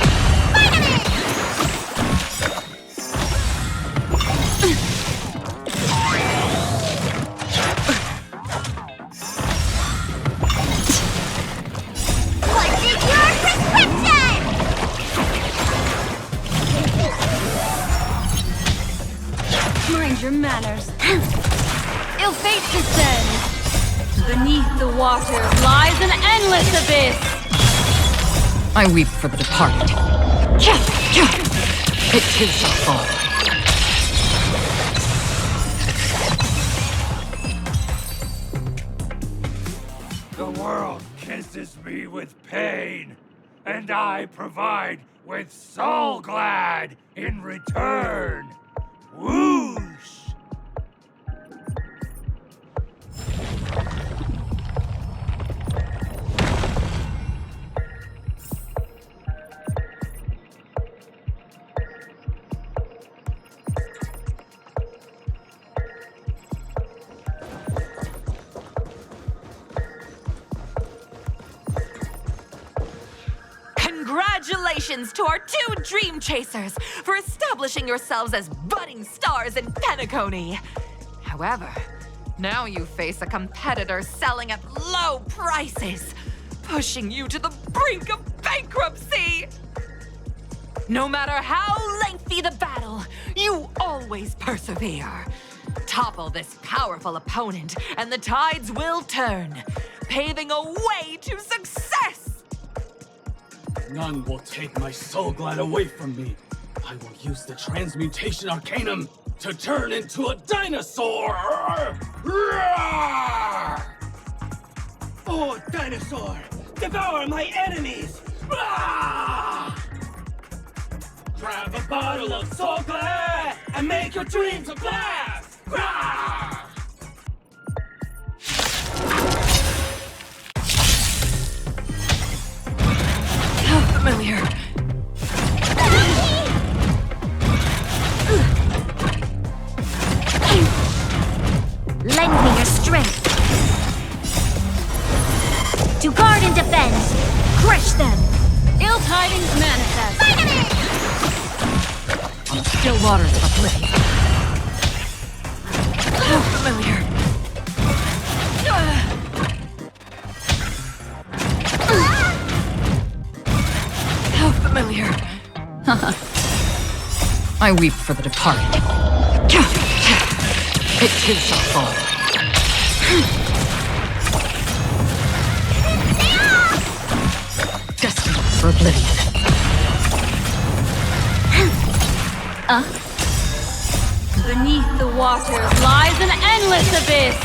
What's in your prescription? Mind your manners. Ill fate descends. Beneath the waters lies an endless abyss. I weep for the departed. It too shall fall. The world kisses me with pain, and I provide with Soul Glad in return. Whoosh! Congratulations to our two Dream Chasers for establishing yourselves as budding stars in Penacony. However, now you face a competitor selling at low prices, pushing you to the brink of bankruptcy. No matter how lengthy the battle, you always persevere. Topple this powerful opponent, and the tides will turn, paving a way to success. None will take my Soul Glad away from me. I will use the Transmutation Arcanum to turn into a dinosaur! Oh, dinosaur! Devour my enemies! Grab a bottle of Soul Glad and make your dreams a blast! So familiar. Lend me your strength. To guard and defend. Crush them. Ill tidings manifest. On still waters of oblivion. So familiar. So familiar. I weep for the departed. It too shall fall. Destined for oblivion. Beneath the waters lies an endless abyss.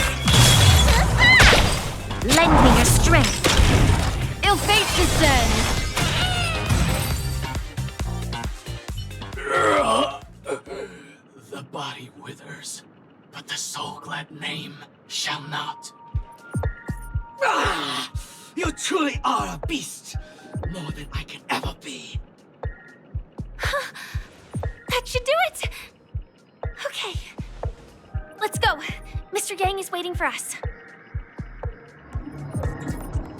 Lend me your strength. Ill fate descends. The body withers, but the soul-glad name shall not. Ah! You truly are a beast! More than I can ever be. That should do it! Okay. Let's go. Mr. Yang is waiting for us.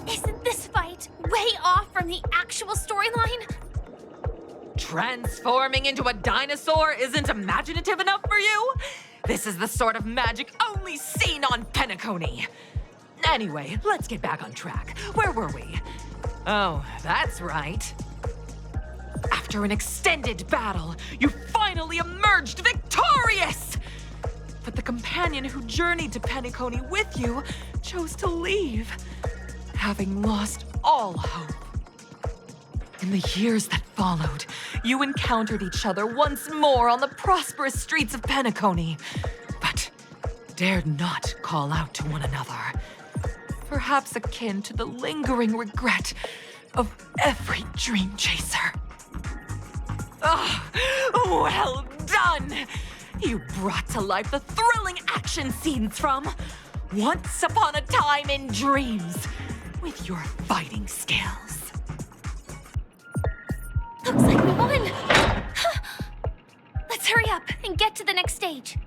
Isn't this fight way off from the actual storyline? Transforming into a dinosaur isn't imaginative enough for you? This is the sort of magic only seen on Penacony. Anyway, let's get back on track. Where were we? Oh, that's right. After an extended battle, you finally emerged victorious! But the companion who journeyed to Penacony with you chose to leave, having lost all hope. In the years that followed, you encountered each other once more on the prosperous streets of Penacony, but dared not call out to one another. Perhaps akin to the lingering regret of every dream chaser. Ah, well done! You brought to life the thrilling action scenes from Once Upon a Time in Dreams with your fighting skills. Looks like we won! Let's hurry up and get to the next stage.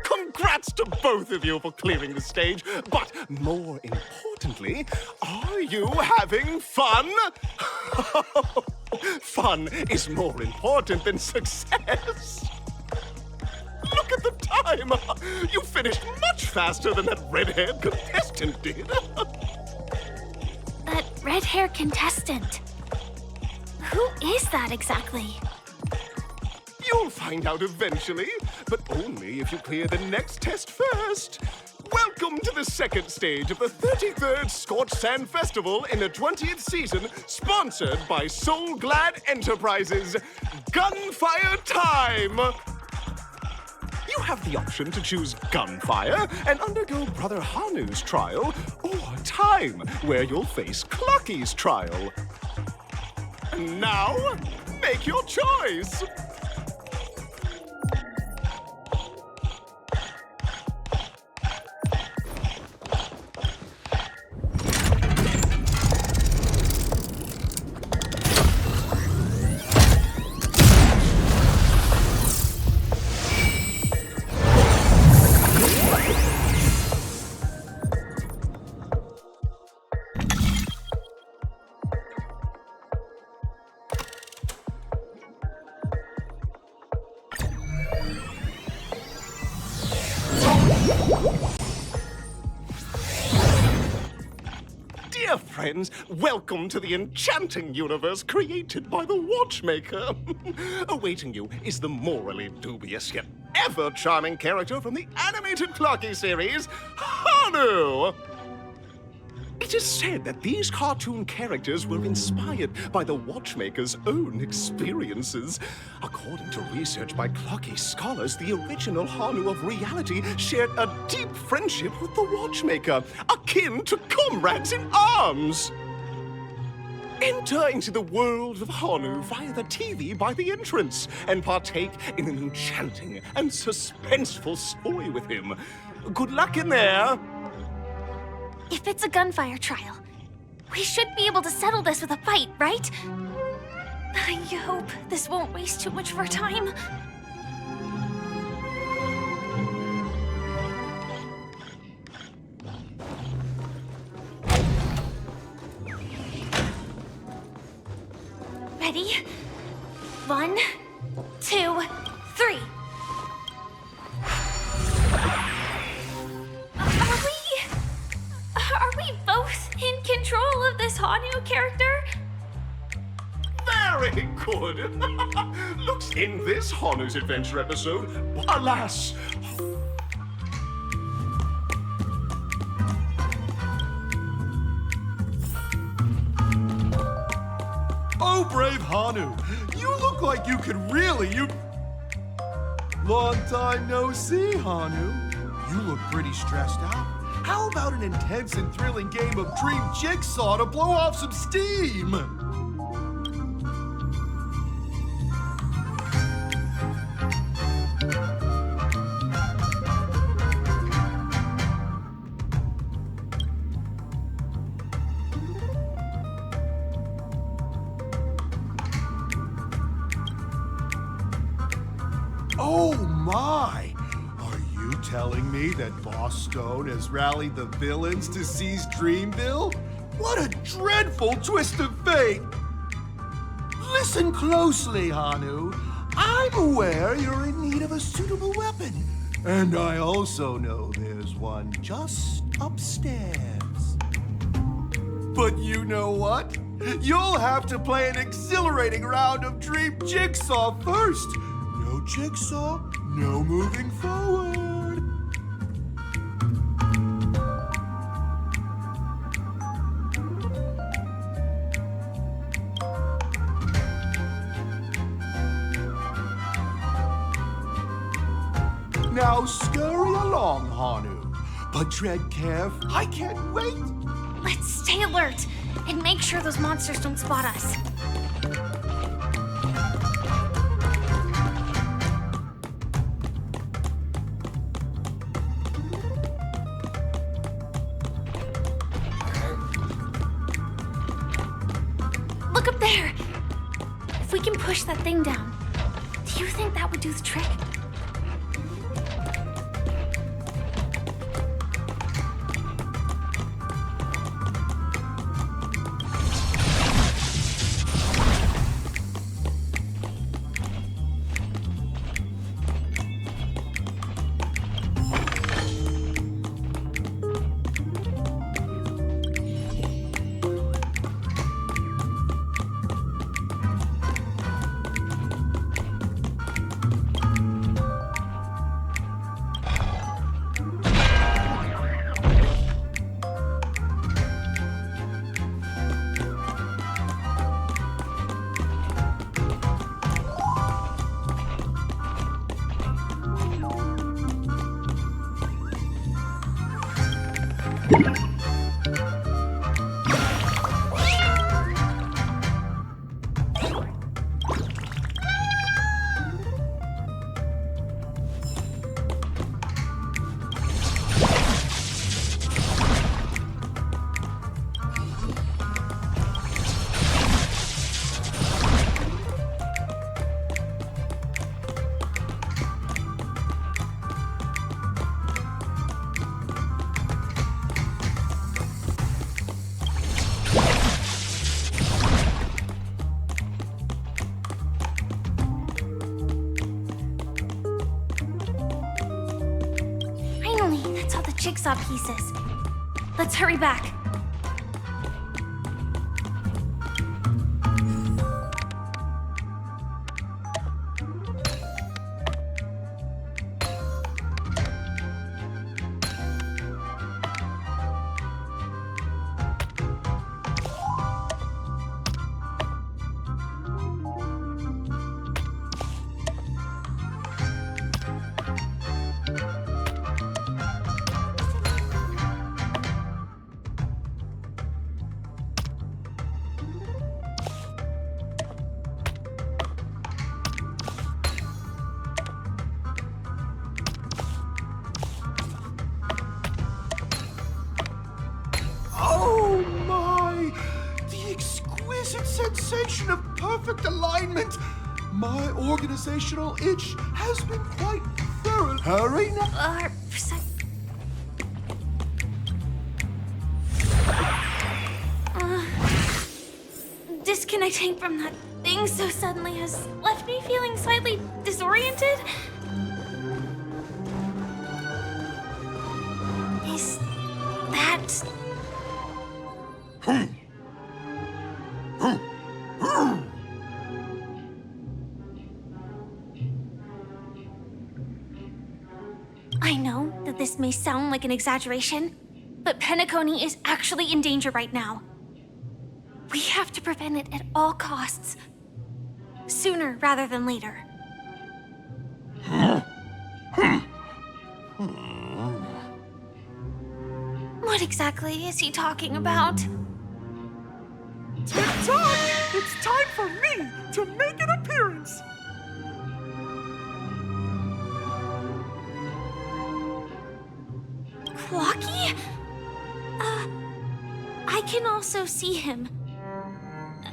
Congrats to both of you for clearing the stage, but more importantly, are you having fun? Fun is more important than success. Look at the time! You finished much faster than that red-haired contestant did. That red-haired contestant. Who is that exactly? You'll find out eventually, but only if you clear the next test first. Welcome to the second stage of the 33rd Scorched Sand Festival in the 20th season, sponsored by Soul Glad Enterprises. Gunfire time! You have the option to choose gunfire and undergo Brother Hanu's trial, or time, where you'll face Clucky's trial. And now, make your choice! Dear friends, welcome to the enchanting universe created by the Watchmaker. Awaiting you is the morally dubious yet ever-charming character from the animated Clocky series, Hanu! It is said that these cartoon characters were inspired by the Watchmaker's own experiences. According to research by Clocky scholars, the original Hanu of reality shared a deep friendship with the Watchmaker, akin to comrades in arms. Enter into the world of Hanu via the TV by the entrance and partake in an enchanting and suspenseful story with him. Good luck in there. If it's a gunfire trial, we should be able to settle this with a fight, right? I hope this won't waste too much of our time. Ready? 1, 2, 3. Are we both in control of this Hanu character? Very good. Looks in this Hanu's Adventure episode, alas. brave Hanu. You look like you could really, Long time no see, Hanu. You look pretty stressed out. How about an intense and thrilling game of Dream Jigsaw to blow off some steam? Oh my! Are you telling me that Boss Stone has rallied the villains to seize Dreamville? What a dreadful twist of fate! Listen closely, Hanu. I'm aware you're in need of a suitable weapon. And I also know there's one just upstairs. But you know what? You'll have to play an exhilarating round of Dream Jigsaw first. No jigsaw, no moving forward. Now scurry along, Hanu. But tread carefully. I can't wait. Let's stay alert and make sure those monsters don't spot us. Look up there! If we can push that thing down, do you think that would do the trick? Jigsaw pieces. Let's hurry back. Oh my! The exquisite sensation of perfect alignment! My organizational itch has been quite thorough. Hurry now! Disconnecting from that thing so suddenly has left me feeling slightly disoriented. Is that... I know that this may sound like an exaggeration, but Penacony is actually in danger right now. We have to prevent it at all costs. Sooner rather than later. What exactly is he talking about? Tick-tock! It's time for me to make an appearance! Clocky? I can also see him.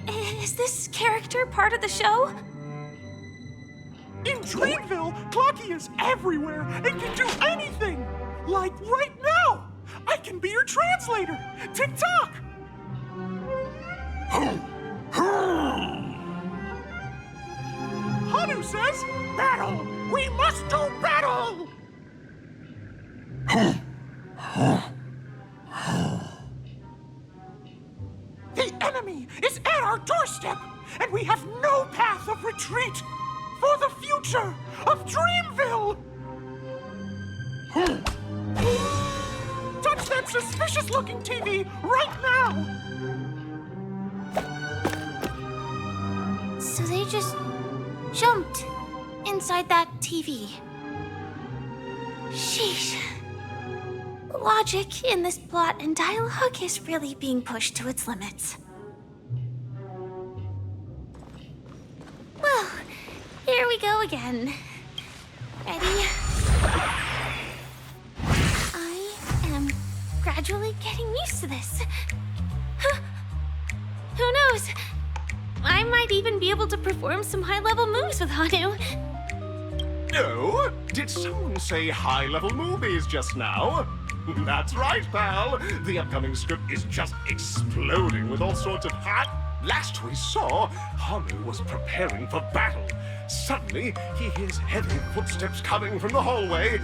Is this character part of the show? In Dreamville, Clocky is everywhere and can do anything! Like right now! I can be your translator! Tick-tock! Hanu says, battle! We must do battle! The enemy is at our doorstep, and we have no path of retreat for the future of Dreamville! Touch that suspicious-looking TV right now! So they just jumped inside that TV. Sheesh. Logic in this plot and dialogue is really being pushed to its limits. Well, here we go again. Ready? I am gradually getting used to this. Huh. Who knows? I might even be able to perform some high-level moves with Hanu. Oh, did someone say high-level movies just now? That's right, pal. The upcoming script is just exploding with all sorts of hot... Last we saw, Hanu was preparing for battle. Suddenly, he hears heavy footsteps coming from the hallway.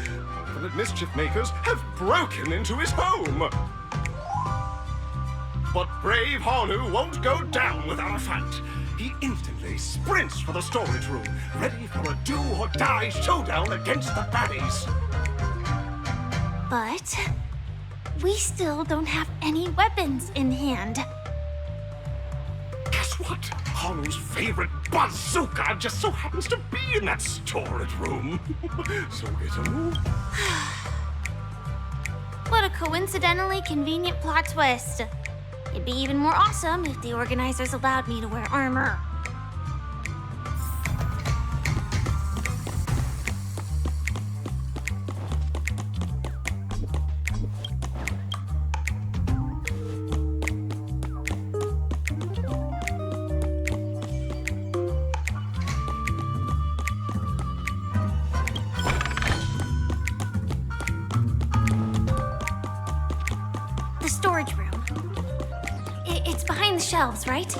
The mischief makers have broken into his home. But brave Hanu won't go down without a fight. He instantly sprints for the storage room, ready for a do-or-die showdown against the baddies. But we still don't have any weapons in hand. Guess what? Hanu's favorite bazooka just so happens to be in that storage room. So get a move. What a coincidentally convenient plot twist. It'd be even more awesome if the organizers allowed me to wear armor. The storage room. It's behind the shelves, right?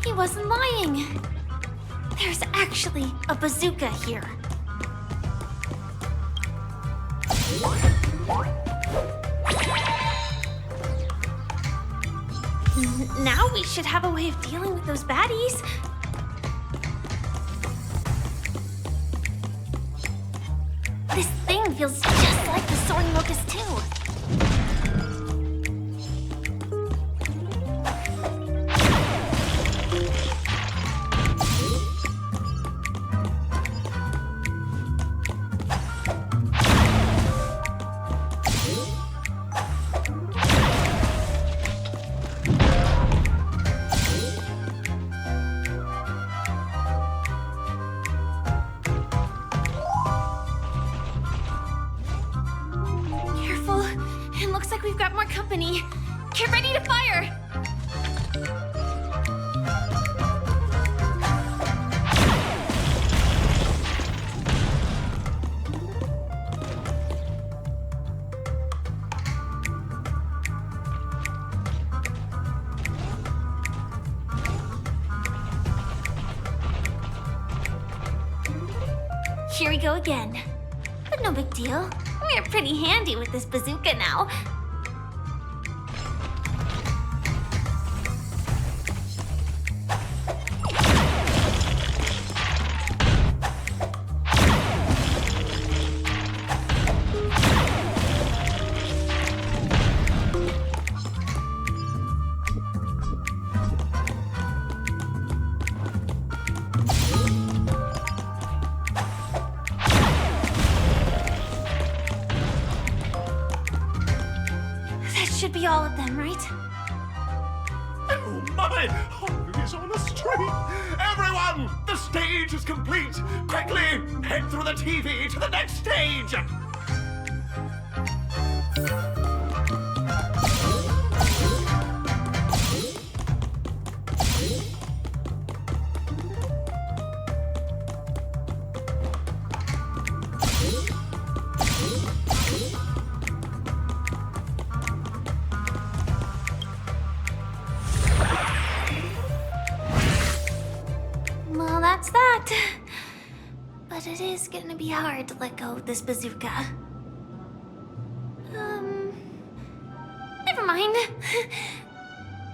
He wasn't lying. There's actually a bazooka here. Now we should have a way of dealing with those baddies. This thing feels just like the soaring locust too. Careful. It looks like we've got more company. Get ready to fire! go again. But no big deal. We're pretty handy with this bazooka now. Should be all of them, right? Oh my! Heart is on a string! Everyone! The stage is complete! Quickly! Head through the TV to the next stage! Well, that's that. But it is gonna be hard to let go of this bazooka. Never mind.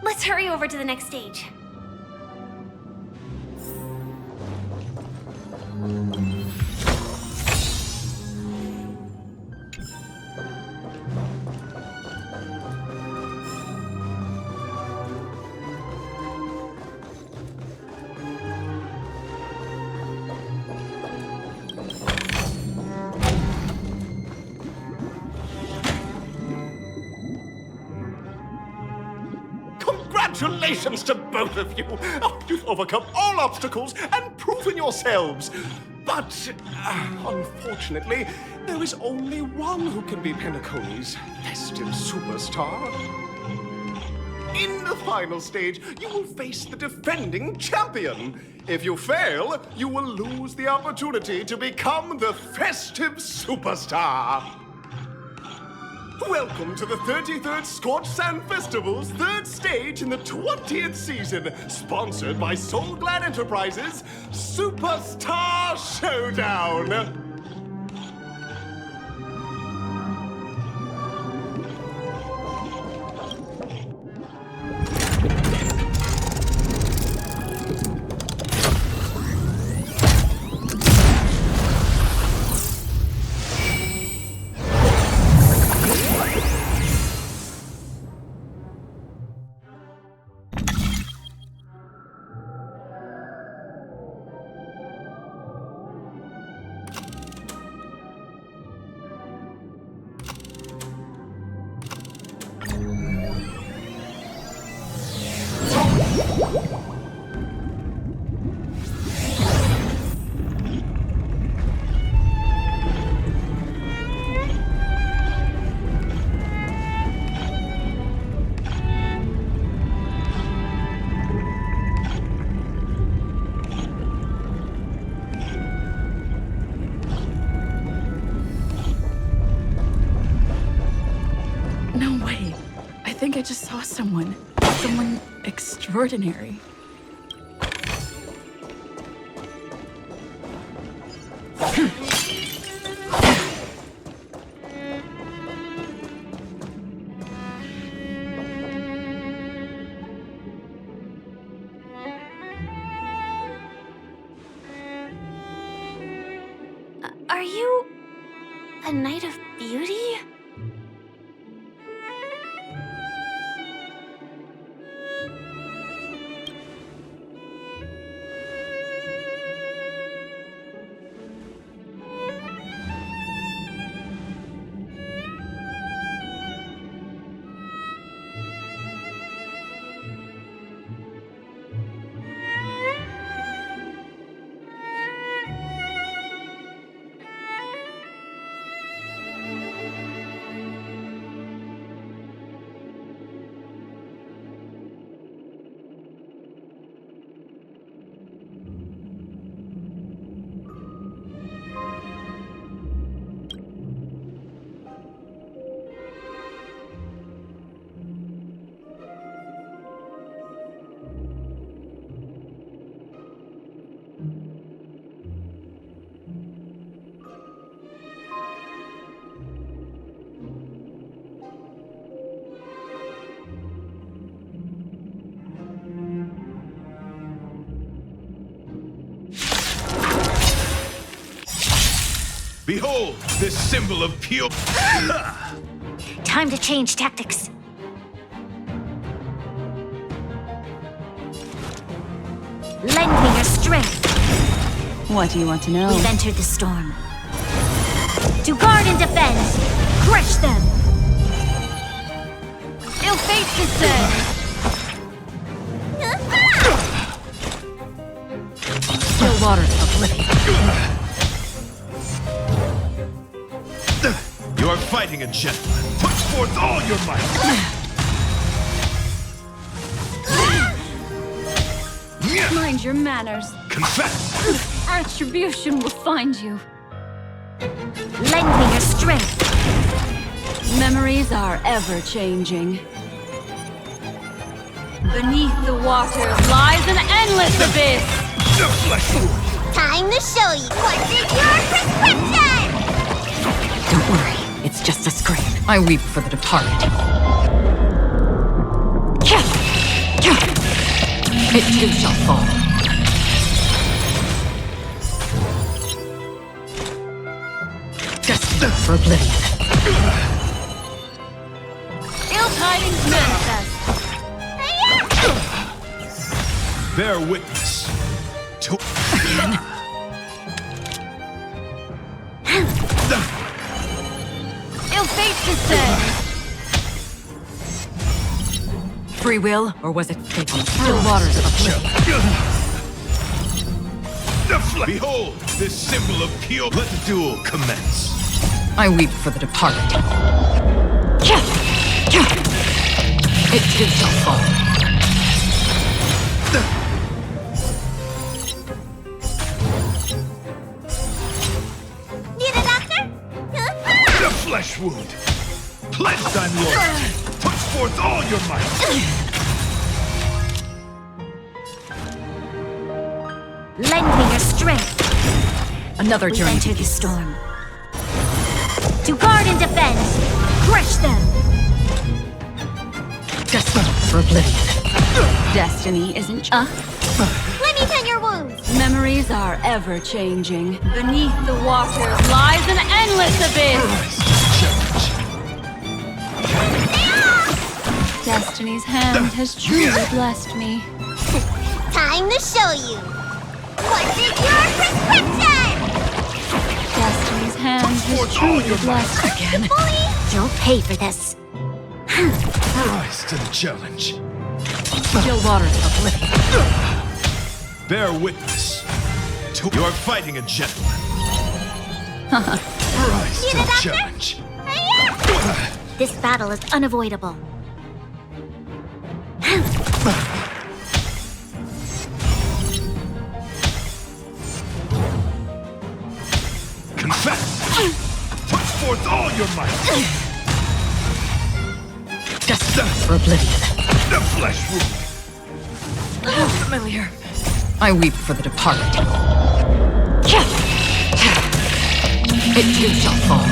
Let's hurry over to the next stage. Congratulations to both of you! Oh, you've overcome all obstacles and proven yourselves! But, unfortunately, there is only one who can be Penacony's festive superstar. In the final stage, you will face the defending champion. If you fail, you will lose the opportunity to become the festive superstar. Welcome to the 33rd Scorched Sand Festival's third stage in the 20th season, sponsored by Soul Glad Enterprises, Superstar Showdown! No way. I think I just saw someone. Someone extraordinary. Are you a Knight of Beauty? Behold, this symbol of pure... Time to change tactics. Lend me your strength. What do you want to know? We've entered the storm. To guard and defend! Crush them! Ill fate descend! Still waters of oblivion. You are fighting a gentleman. Put forth all your might. Mind your manners. Confess. Retribution will find you. Lend me your strength. Memories are ever changing. Beneath the waters lies an endless abyss. Time to show you what's in your prescription! Don't worry, it's just a scream. I weep for the departed. It too shall fall. Destined for oblivion. Ill tidings manifest. Bear witness to... Ill fate descend. Free will, or was it fate on the still waters of oblivion? Behold, this symbol of pure... Let the duel commence. I weep for the departed. It too shall fall. Need a doctor? The flesh wound. Pledge thy loyalty. Put forth all your might. Lend me your strength. Another We've journey. entered the storm. To guard and defend! Crush them! Destined for oblivion. Destiny isn't... Let me tend your wounds! Memories are ever changing. Beneath the waters lies an endless abyss. Destiny's hand has truly blessed me. Time to show you! What's in your prescription? Destiny's hand has truly blessed again. You'll pay for this. Rise to the challenge. Still waters of oblivion. Bear witness to... You are fighting a gentleman. Rise to the challenge. This battle is unavoidable. Confess. Put forth all your might. Destined for oblivion. The flesh wound. Oh, familiar. I weep for the departed. It too shall fall.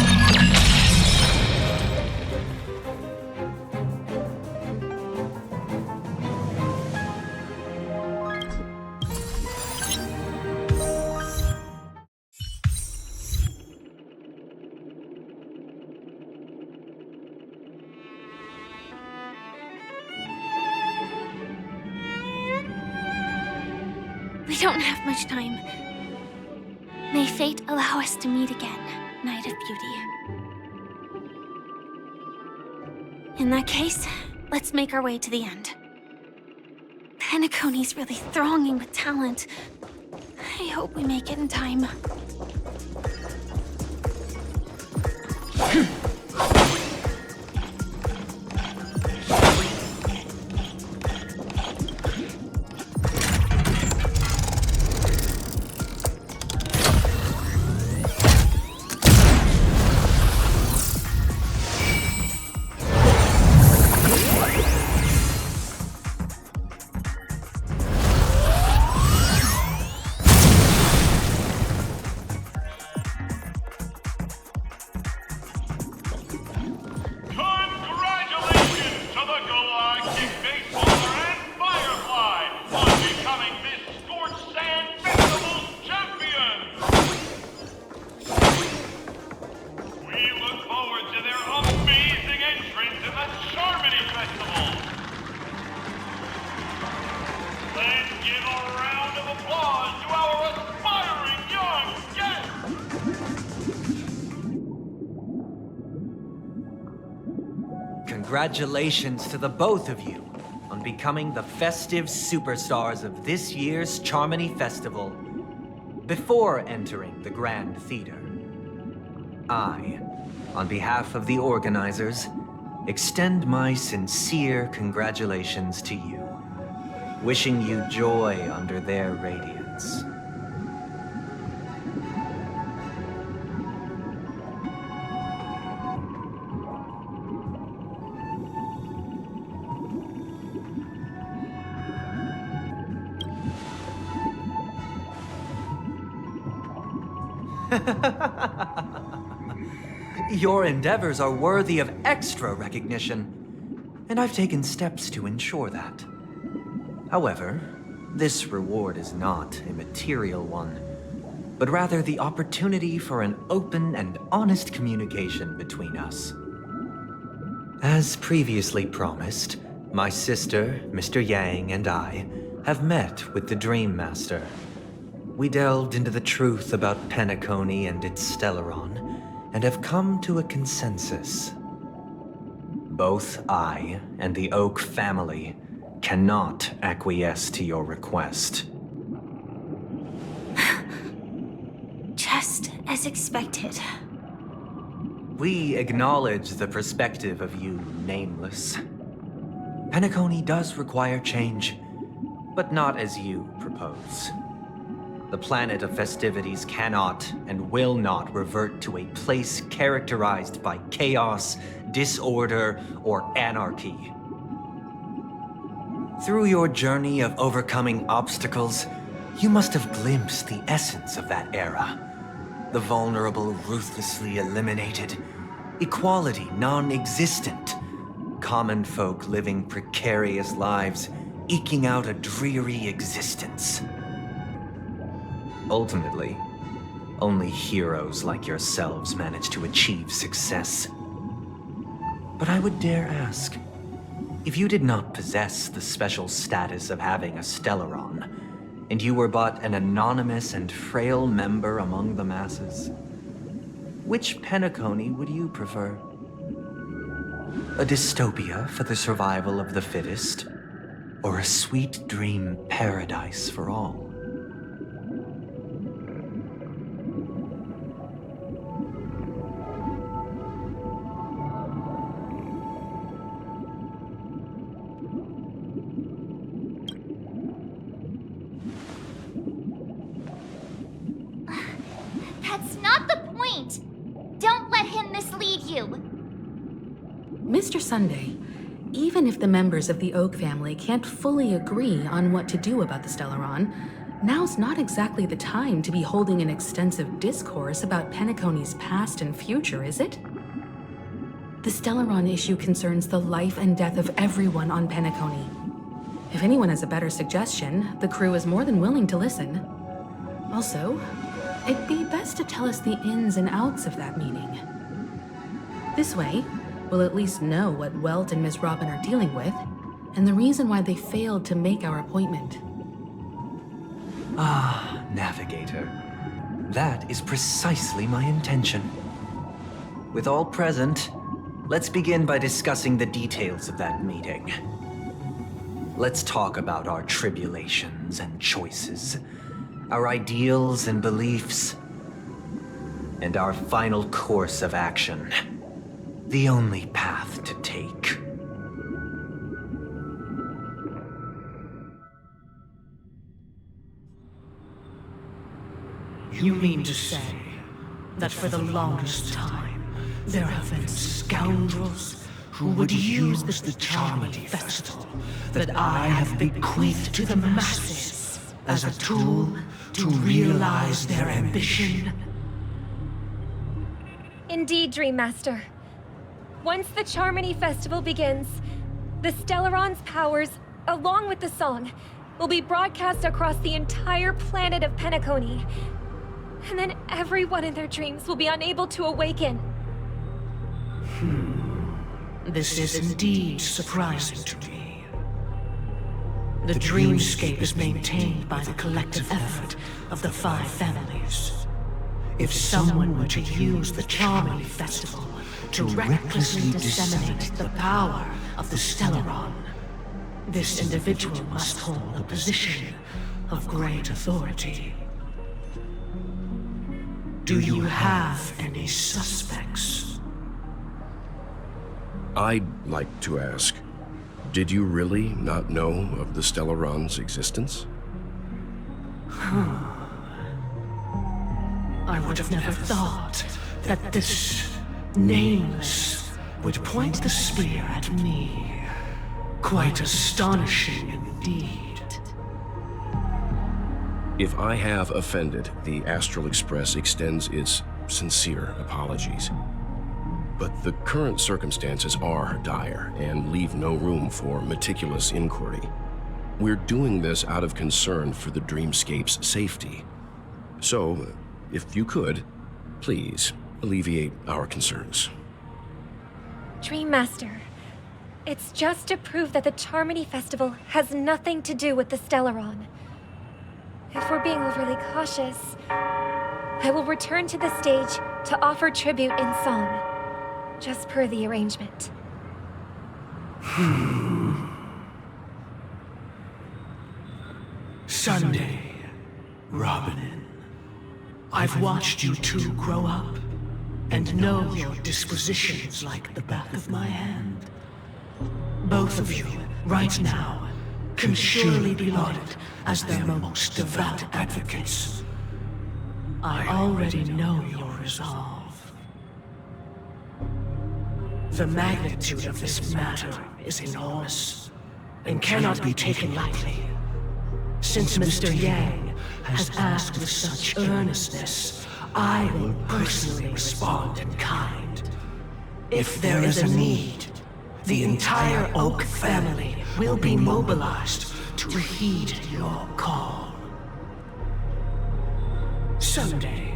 We don't have much time. May fate allow us to meet again, Night of Beauty. In that case, let's make our way to the end. Penacony's really thronging with talent. I hope we make it in time. Festival. Let's give a round of applause to our aspiring young guests. Congratulations to the both of you on becoming the festive superstars of this year's Charmony Festival. Before entering the Grand Theater, I, on behalf of the organizers, extend my sincere congratulations to you, wishing you joy under their radiance. Your endeavors are worthy of extra recognition, and I've taken steps to ensure that. However, this reward is not a material one, but rather the opportunity for an open and honest communication between us. As previously promised, my sister, Mr. Yang, and I have met with the Dream Master. We delved into the truth about Penacony and its Stellaron, and have come to a consensus. Both I and the Oak family cannot acquiesce to your request. Just as expected. We acknowledge the perspective of you, Nameless. Penacony does require change, but not as you propose. The planet of festivities cannot and will not revert to a place characterized by chaos, disorder, or anarchy. Through your journey of overcoming obstacles, you must have glimpsed the essence of that era. The vulnerable ruthlessly eliminated, equality non-existent, common folk living precarious lives, eking out a dreary existence. Ultimately, only heroes like yourselves manage to achieve success. But I would dare ask, if you did not possess the special status of having a Stellaron, and you were but an anonymous and frail member among the masses, which Penacony would you prefer? A dystopia for the survival of the fittest, or a sweet dream paradise for all? That's not the point! Don't let him mislead you! Mr. Sunday, even if the members of the Oak family can't fully agree on what to do about the Stellaron, now's not exactly the time to be holding an extensive discourse about Penacony's past and future, is it? The Stellaron issue concerns the life and death of everyone on Penacony. If anyone has a better suggestion, the crew is more than willing to listen. Also, it'd be best to tell us the ins and outs of that meeting. This way, we'll at least know what Welt and Miss Robin are dealing with, and the reason why they failed to make our appointment. Ah, Navigator. That is precisely my intention. With all present, let's begin by discussing the details of that meeting. Let's talk about our tribulations and choices, our ideals and beliefs, and our final course of action. The only path to take. You mean to say that for the longest time, there have been scoundrels who would use the Charmony Festival that I have bequeathed to the masses as a tool to realize their ambition? Indeed, Dream Master. Once the Charmony Festival begins, the Stellaron's powers, along with the song, will be broadcast across the entire planet of Penacony. And then everyone in their dreams will be unable to awaken. This is indeed surprising to me. The dreamscape is maintained by the collective effort of the 5 families. If someone were to use the Charmony Festival to recklessly disseminate the power of the Stellaron, this individual must hold a position of great authority. Do you have any suspects? I'd like to ask, did you really not know of the Stellaron's existence? I would have never thought that this Nameless would point the spear at me. Quite astonishing indeed. If I have offended, the Astral Express extends its sincere apologies. But the current circumstances are dire and leave no room for meticulous inquiry. We're doing this out of concern for the Dreamscape's safety. So, if you could, please alleviate our concerns. Dream Master, it's just to prove that the Charmony Festival has nothing to do with the Stellaron. If we're being overly cautious, I will return to the stage to offer tribute in song, just per the arrangement. Sunday, Robin. I've watched you two grow up and know your dispositions like the back of my hand. Both of you, right now, can surely be lauded as their most devout advocates. I already know your resolve. The magnitude of this matter is enormous and cannot be taken lightly. Since Mr. Yang has asked with such earnestness, I will personally respond in kind. If there is a need, the entire Oak family will be mobilized to heed your call. Someday,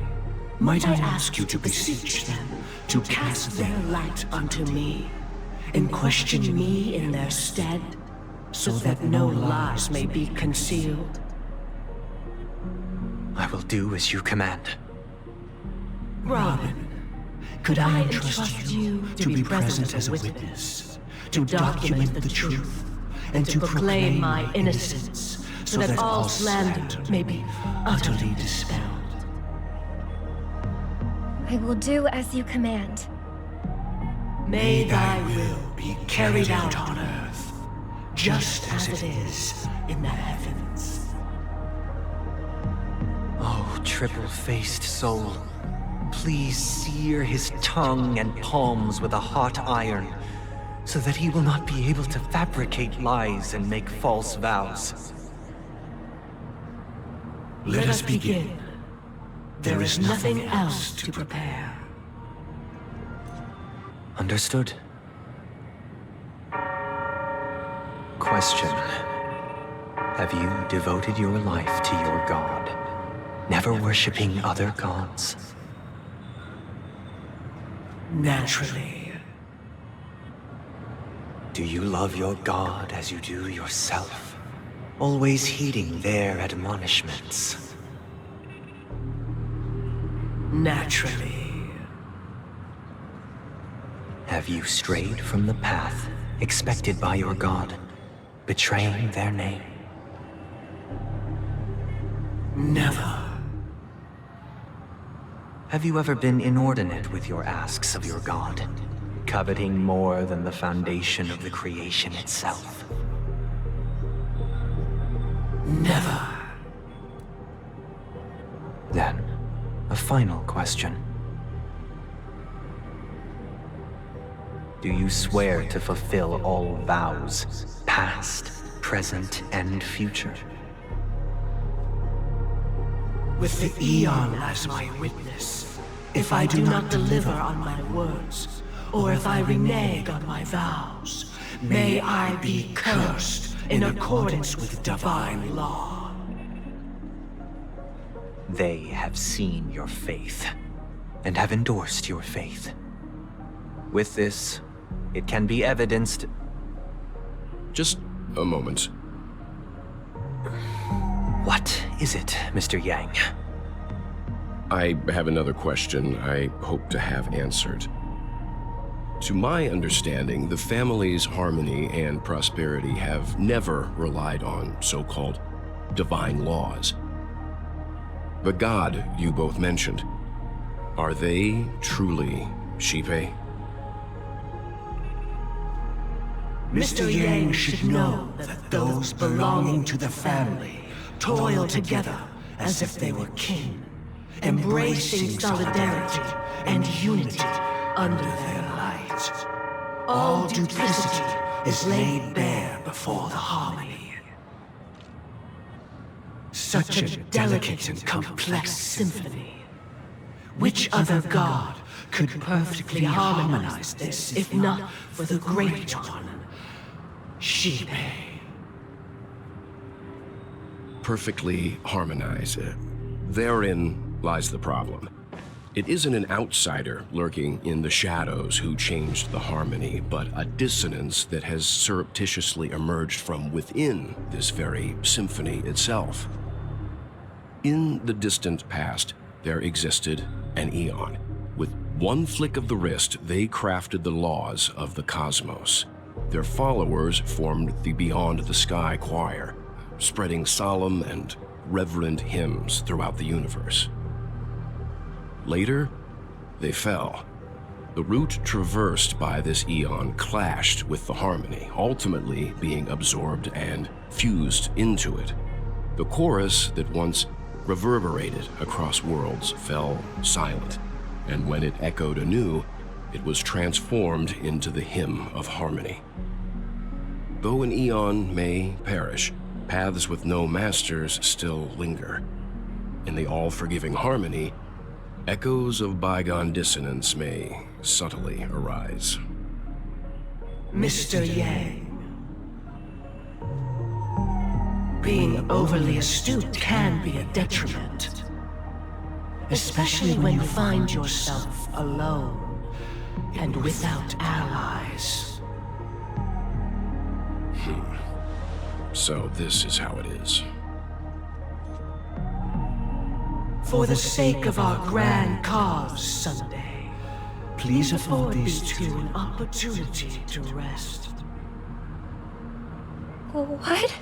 might I ask you to beseech them to cast their light unto me, and question me in their stead, so that no lies may be concealed? I will do as you command. Robin, could I entrust you to be present as a witness, to document the truth, and to proclaim my innocence, so that all slander may be utterly dispelled? I will do as you command. May thy will be carried out on earth, just as it is in the heavens. Oh, triple-faced soul, please sear his tongue and palms with a hot iron, so that he will not be able to fabricate lies and make false vows. Let us begin. There is nothing else to prepare. Understood. Question. Have you devoted your life to your god, never worshipping other gods? Naturally. Do you love your god as you do yourself, always heeding their admonishments? Naturally. Have you strayed from the path expected by your god, betraying their name? Never. Have you ever been inordinate with your asks of your god, coveting more than the foundation of the creation itself? Never. Then, a final question. Do you swear to fulfill all vows, past, present, and future? With the Eon as my witness, if I do not deliver on my words, or if I renege on my vows, may I be cursed in accordance with divine law. They have seen your faith, and have endorsed your faith. With this, It can be evidenced. Just a moment. What is it, Mr. Yang? I have another question I hope to have answered. To my understanding, the family's harmony and prosperity have never relied on so-called divine laws. The god you both mentioned, are they truly Xipe? Mr. Yang should know that those belonging to the family toil together as if they were kin, embracing solidarity and unity under their light. All duplicity is laid bare before the harmony. Such a delicate and complex symphony. Which other god could perfectly harmonize this, if not for the Great One, Xipe? Perfectly harmonized. Therein lies the problem. It isn't an outsider lurking in the shadows who changed the harmony, but a dissonance that has surreptitiously emerged from within this very symphony itself. In the distant past, there existed an Eon. With one flick of the wrist, they crafted the laws of the cosmos. Their followers formed the Beyond the Sky Choir, spreading solemn and reverent hymns throughout the universe. Later, they fell. The route traversed by this Eon clashed with the harmony, ultimately being absorbed and fused into it. The chorus that once reverberated across worlds fell silent, and when it echoed anew, it was transformed into the hymn of harmony. Though an Eon may perish, paths with no masters still linger. In the all-forgiving harmony, echoes of bygone dissonance may subtly arise. Mr. Yang, being overly astute can be a detriment, especially when you find yourself alone and without allies. So this is how it is. For the sake of our grand cause, Sunday, please afford these two an opportunity to rest. What?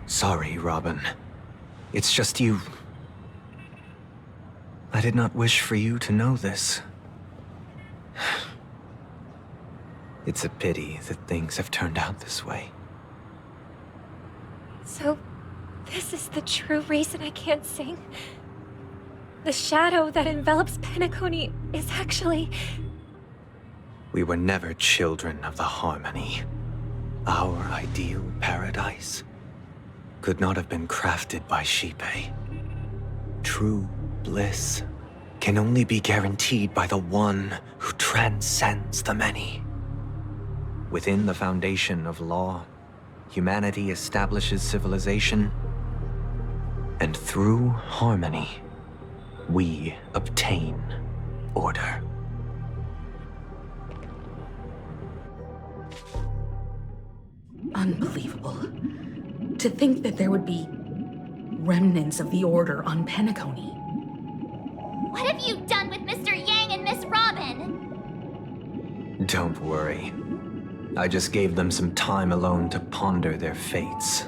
Sorry, Robin. It's just you. I did not wish for you to know this. It's a pity that things have turned out this way. So, this is the true reason I can't sing? The shadow that envelops Penacony is actually... We were never children of the harmony. Our ideal paradise could not have been crafted by Xipe. True bliss can only be guaranteed by the one who transcends the many. Within the foundation of law, humanity establishes civilization, and through harmony, we obtain order. Unbelievable. To think that there would be remnants of the Order on Penacony. What have you done with Mr. Yang and Miss Robin? Don't worry. I just gave them some time alone to ponder their fates.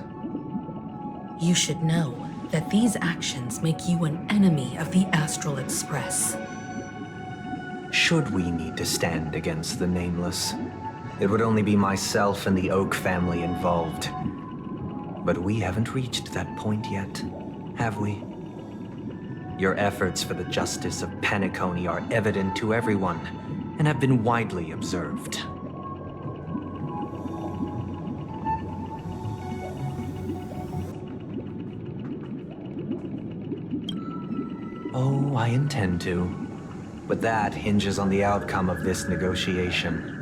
You should know that these actions make you an enemy of the Astral Express. Should we need to stand against the Nameless, it would only be myself and the Oak family involved. But we haven't reached that point yet, have we? Your efforts for the justice of Penacony are evident to everyone, and have been widely observed. Oh, I intend to. But that hinges on the outcome of this negotiation.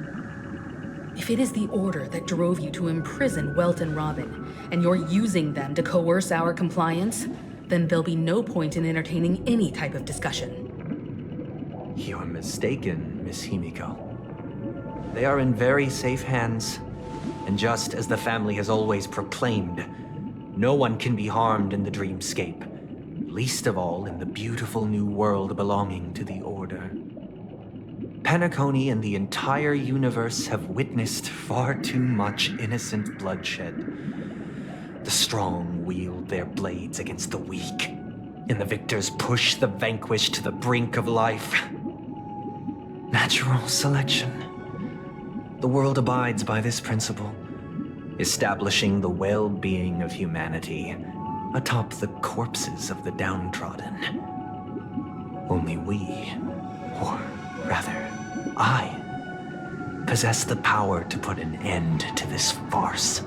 If it is the Order that drove you to imprison Welt and Robin, and you're using them to coerce our compliance, then there'll be no point in entertaining any type of discussion. You're mistaken, Miss Himiko. They are in very safe hands, and just as the family has always proclaimed, no one can be harmed in the dreamscape, least of all in the beautiful new world belonging to the Order. Penacony and the entire universe have witnessed far too much innocent bloodshed. The strong wield their blades against the weak, and the victors push the vanquished to the brink of life. Natural selection. The world abides by this principle, establishing the well-being of humanity atop the corpses of the downtrodden. Only we, or rather, I, possess the power to put an end to this farce.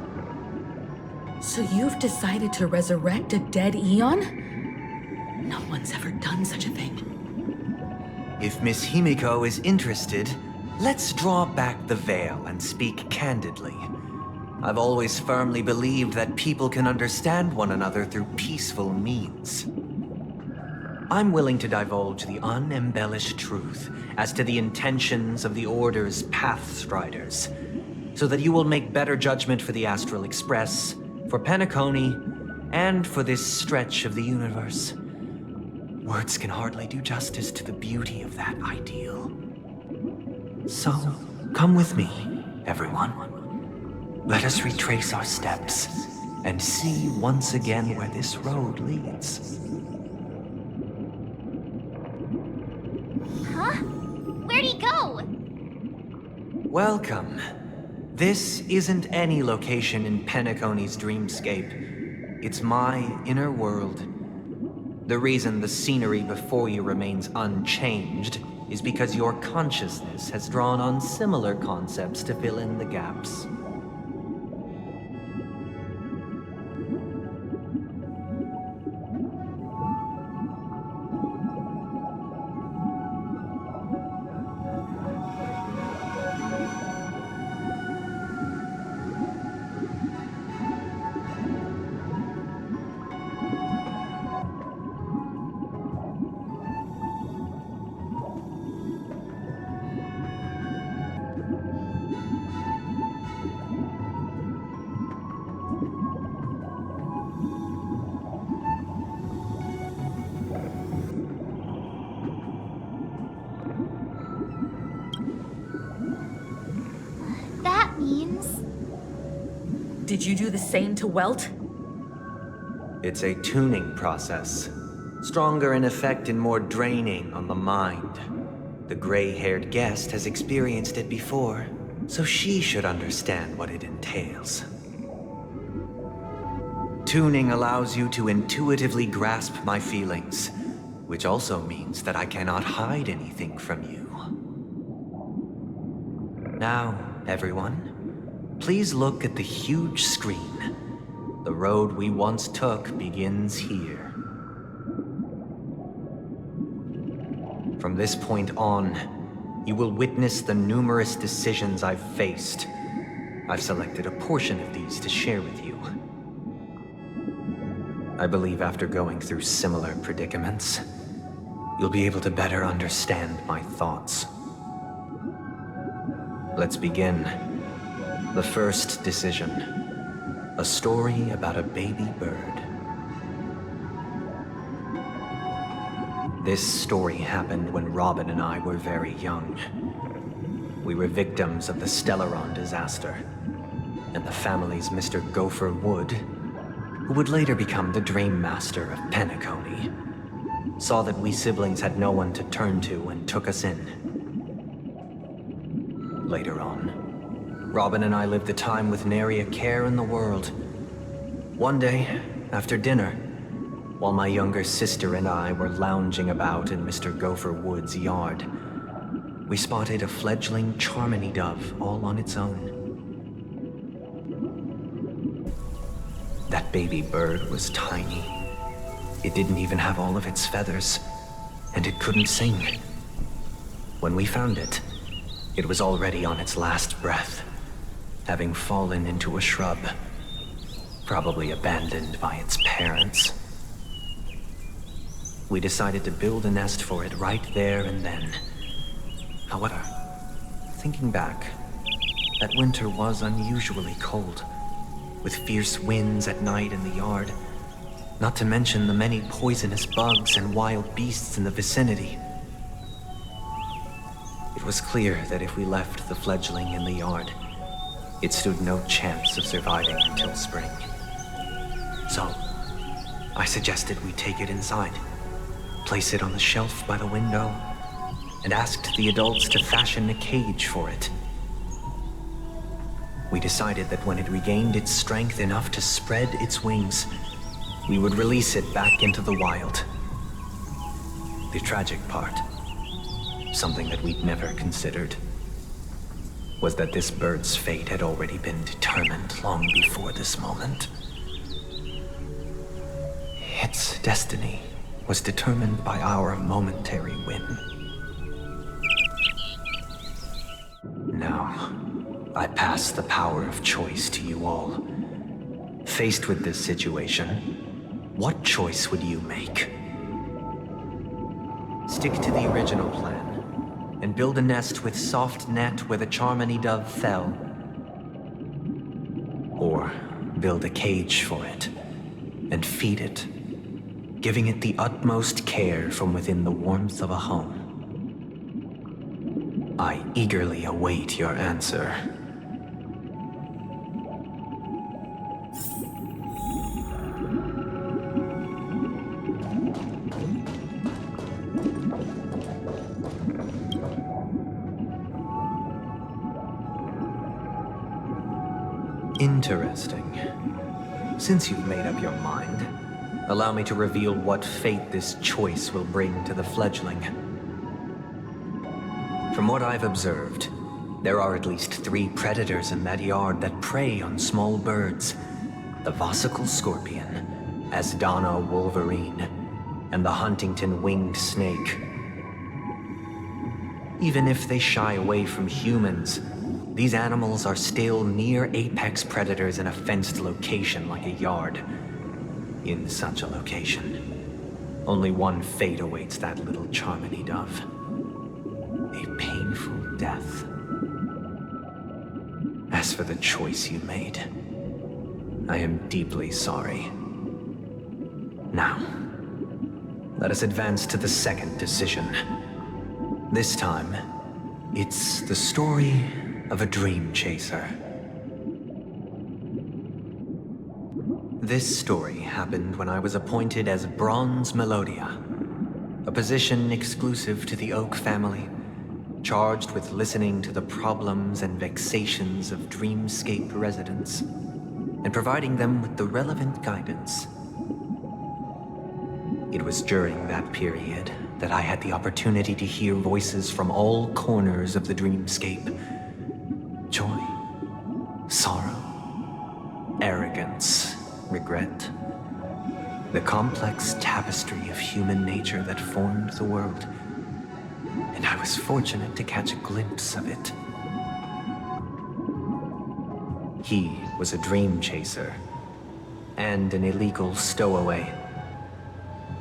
So you've decided to resurrect a dead Eon? No one's ever done such a thing. If Miss Himiko is interested, let's draw back the veil and speak candidly. I've always firmly believed that people can understand one another through peaceful means. I'm willing to divulge the unembellished truth as to the intentions of the Order's Pathstriders, so that you will make better judgment for the Astral Express, for Penacony, and for this stretch of the universe. Words can hardly do justice to the beauty of that ideal. So, come with me, everyone. Let us retrace our steps and see once again where this road leads. Huh? Where'd he go? Welcome. This isn't any location in Penacony's dreamscape. It's my inner world. The reason the scenery before you remains unchanged is because your consciousness has drawn on similar concepts to fill in the gaps. That means... Did you do the same to Welt? It's a tuning process. Stronger in effect and more draining on the mind. The gray-haired guest has experienced it before, so she should understand what it entails. Tuning allows you to intuitively grasp my feelings, which also means that I cannot hide anything from you. Now, everyone, please look at the huge screen. The road we once took begins here. From this point on, you will witness the numerous decisions I've faced. I've selected a portion of these to share with you. I believe after going through similar predicaments, you'll be able to better understand my thoughts. Let's begin. The first decision. A story about a baby bird. This story happened when Robin and I were very young. We were victims of the Stellaron disaster, and the family's Mr. Gopher Wood, who would later become the Dream Master of Penacony, saw that we siblings had no one to turn to and took us in. Later on, Robin and I lived a time with nary a care in the world. One day, after dinner, while my younger sister and I were lounging about in Mr. Gopher Wood's yard, we spotted a fledgling Charmony dove all on its own. That baby bird was tiny. It didn't even have all of its feathers, and it couldn't sing. When we found it, it was already on its last breath, having fallen into a shrub, probably abandoned by its parents. We decided to build a nest for it right there and then. However, thinking back, that winter was unusually cold, with fierce winds at night in the yard, not to mention the many poisonous bugs and wild beasts in the vicinity. It was clear that if we left the fledgling in the yard, it stood no chance of surviving until spring. So, I suggested we take it inside, place it on the shelf by the window, and asked the adults to fashion a cage for it. We decided that when it regained its strength enough to spread its wings, we would release it back into the wild. The tragic part, something that we'd never considered, was that this bird's fate had already been determined long before this moment. Its destiny was determined by our momentary win. Now, I pass the power of choice to you all. Faced with this situation, what choice would you make? Stick to the original plan and build a nest with soft net where the Charmony dove fell. Or build a cage for it and feed it, giving it the utmost care from within the warmth of a home. I eagerly await your answer. Interesting. Since you've made up your mind, allow me to reveal what fate this choice will bring to the fledgling. From what I've observed, there are at least 3 predators in that yard that prey on small birds. The Vossicle scorpion, Asdana wolverine, and the Huntington winged snake. Even if they shy away from humans, these animals are still near apex predators in a fenced location like a yard. In such a location, only one fate awaits that little Charmony dove. A painful death. As for the choice you made, I am deeply sorry. Now, let us advance to the second decision. This time, it's the story of a dream chaser. This story happened when I was appointed as Bronze Melodia, a position exclusive to the Oak family, charged with listening to the problems and vexations of Dreamscape residents, and providing them with the relevant guidance. It was during that period that I had the opportunity to hear voices from all corners of the Dreamscape. Joy, sorrow, arrogance, regret. The complex tapestry of human nature that formed the world. And I was fortunate to catch a glimpse of it. He was a dream chaser, and an illegal stowaway.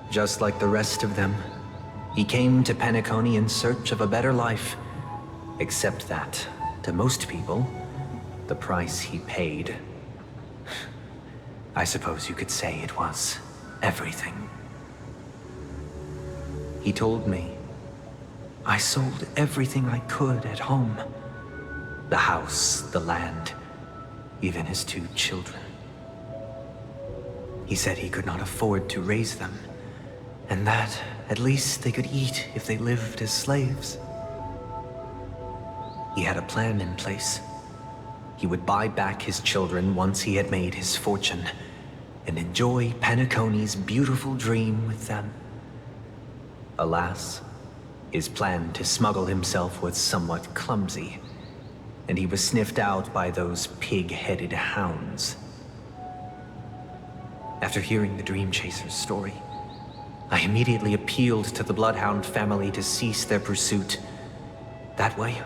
Just like the rest of them, he came to Penacony in search of a better life, except that, to most people, the price he paid, I suppose you could say it was everything. He told me, I sold everything I could at home. The house, the land, even his 2 children. He said he could not afford to raise them, and that at least they could eat if they lived as slaves. He had a plan in place. He would buy back his children once he had made his fortune, and enjoy Penacony's beautiful dream with them. Alas, his plan to smuggle himself was somewhat clumsy, and he was sniffed out by those pig-headed hounds. After hearing the Dream Chaser's story, I immediately appealed to the Bloodhound family to cease their pursuit. That way,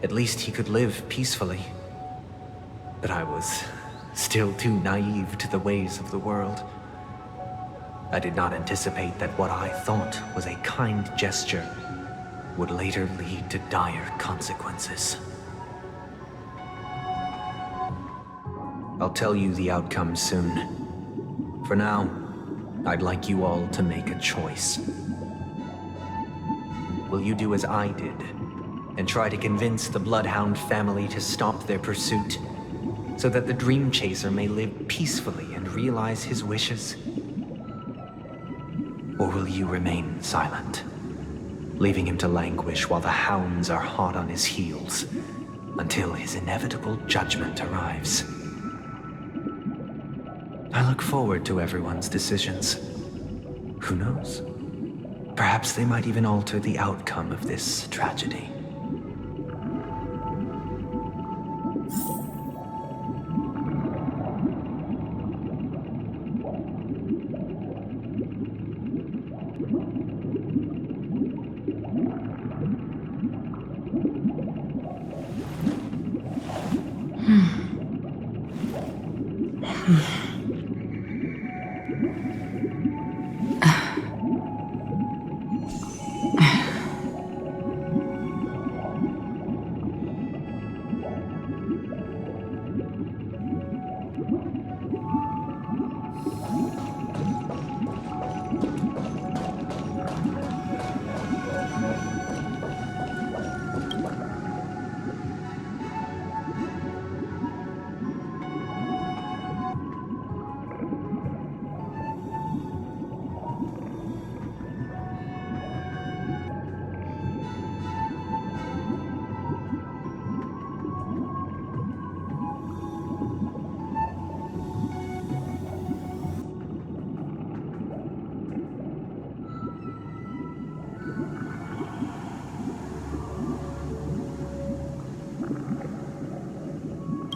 at least he could live peacefully. But I was still too naive to the ways of the world. I did not anticipate that what I thought was a kind gesture would later lead to dire consequences. I'll tell you the outcome soon. For now, I'd like you all to make a choice. Will you do as I did and try to convince the Bloodhound family to stop their pursuit so that the Dream Chaser may live peacefully and realize his wishes? Or will you remain silent, leaving him to languish while the hounds are hot on his heels until his inevitable judgment arrives? I look forward to everyone's decisions. Who knows? Perhaps they might even alter the outcome of this tragedy.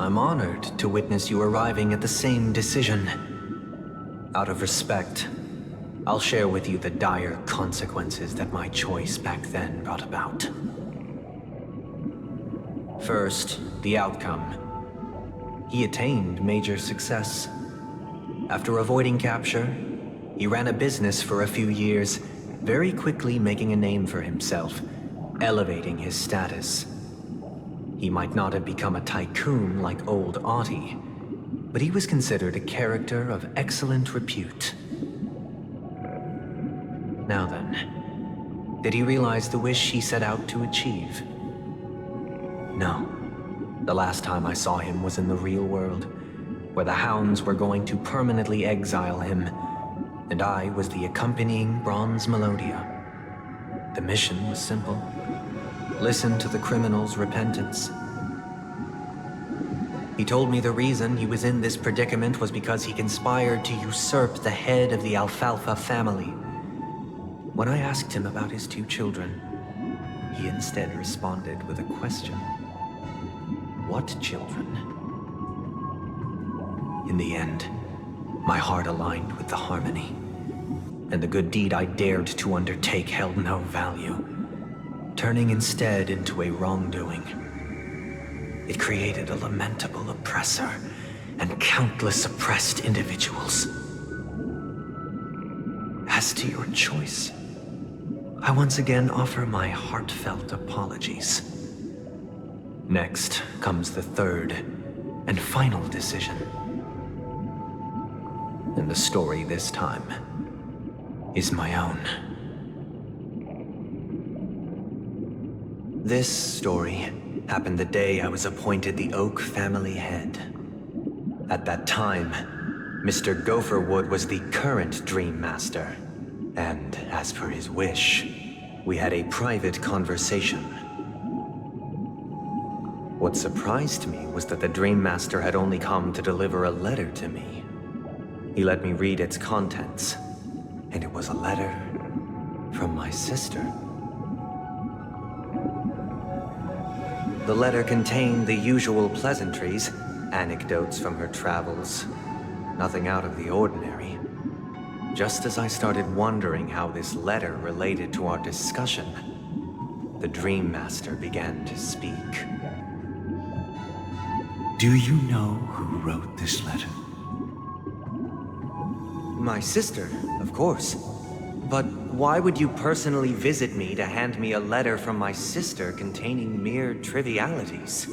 I'm honored to witness you arriving at the same decision. Out of respect, I'll share with you the dire consequences that my choice back then brought about. First, the outcome. He attained major success. After avoiding capture, he ran a business for a few years, very quickly making a name for himself, elevating his status. He might not have become a tycoon like old Audie, but he was considered a character of excellent repute. Now then, did he realize the wish he set out to achieve? No. The last time I saw him was in the real world, where the hounds were going to permanently exile him, and I was the accompanying bronze melodia. The mission was simple. Listen to the criminal's repentance. He told me the reason he was in this predicament was because he conspired to usurp the head of the Alfalfa family. When I asked him about his 2 children, he instead responded with a question. What children? In the end, my heart aligned with the harmony, and the good deed I dared to undertake held no value, turning instead into a wrongdoing. It created a lamentable oppressor and countless oppressed individuals. As to your choice, I once again offer my heartfelt apologies. Next comes the third and final decision. And the story this time is my own. This story happened the day I was appointed the Oak family head. At that time, Mr. Gopherwood was the current Dream Master, and as per his wish, we had a private conversation. What surprised me was that the Dream Master had only come to deliver a letter to me. He let me read its contents, and it was a letter from my sister. The letter contained the usual pleasantries, anecdotes from her travels, nothing out of the ordinary. Just as I started wondering how this letter related to our discussion, the Dream Master began to speak. Do you know who wrote this letter? My sister, of course. But why would you personally visit me to hand me a letter from my sister containing mere trivialities?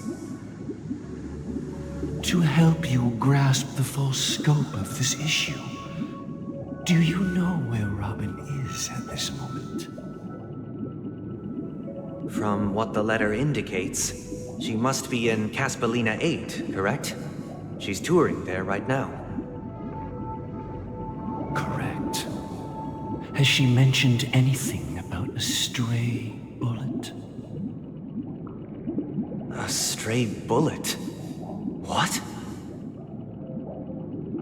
To help you grasp the full scope of this issue. Do you know where Robin is at this moment? From what the letter indicates, she must be in Caspelina 8, correct? She's touring there right now. Correct. Has she mentioned anything about a stray bullet? A stray bullet? What?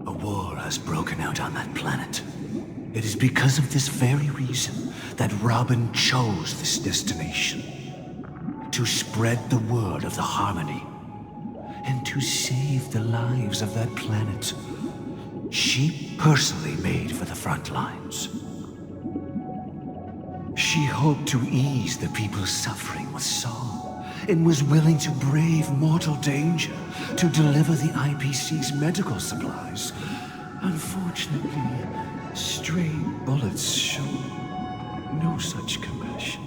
A war has broken out on that planet. It is because of this very reason that Robin chose this destination. To spread the word of the Harmony. And to save the lives of that planet. She personally made for the front lines. She hoped to ease the people's suffering with song, and was willing to brave mortal danger to deliver the IPC's medical supplies. Unfortunately, stray bullets show no such compassion.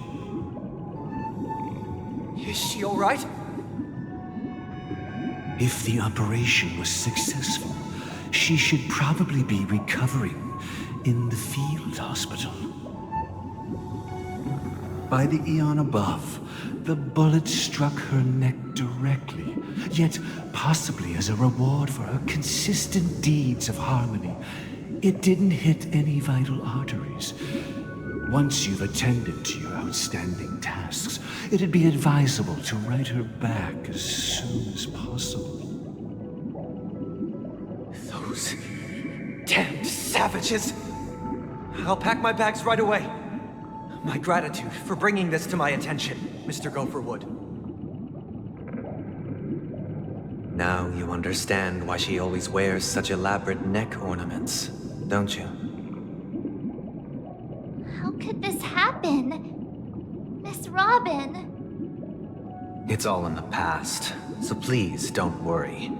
Is she all right? If the operation was successful, she should probably be recovering in the field hospital. By the eon above, the bullet struck her neck directly, yet possibly as a reward for her consistent deeds of harmony. It didn't hit any vital arteries. Once you've attended to your outstanding tasks, it'd be advisable to write her back as soon as possible. Those damned savages! I'll pack my bags right away. My gratitude for bringing this to my attention, Mr. Gopherwood. Now you understand why she always wears such elaborate neck ornaments, don't you? How could this happen? Miss Robin? It's all in the past, so please don't worry.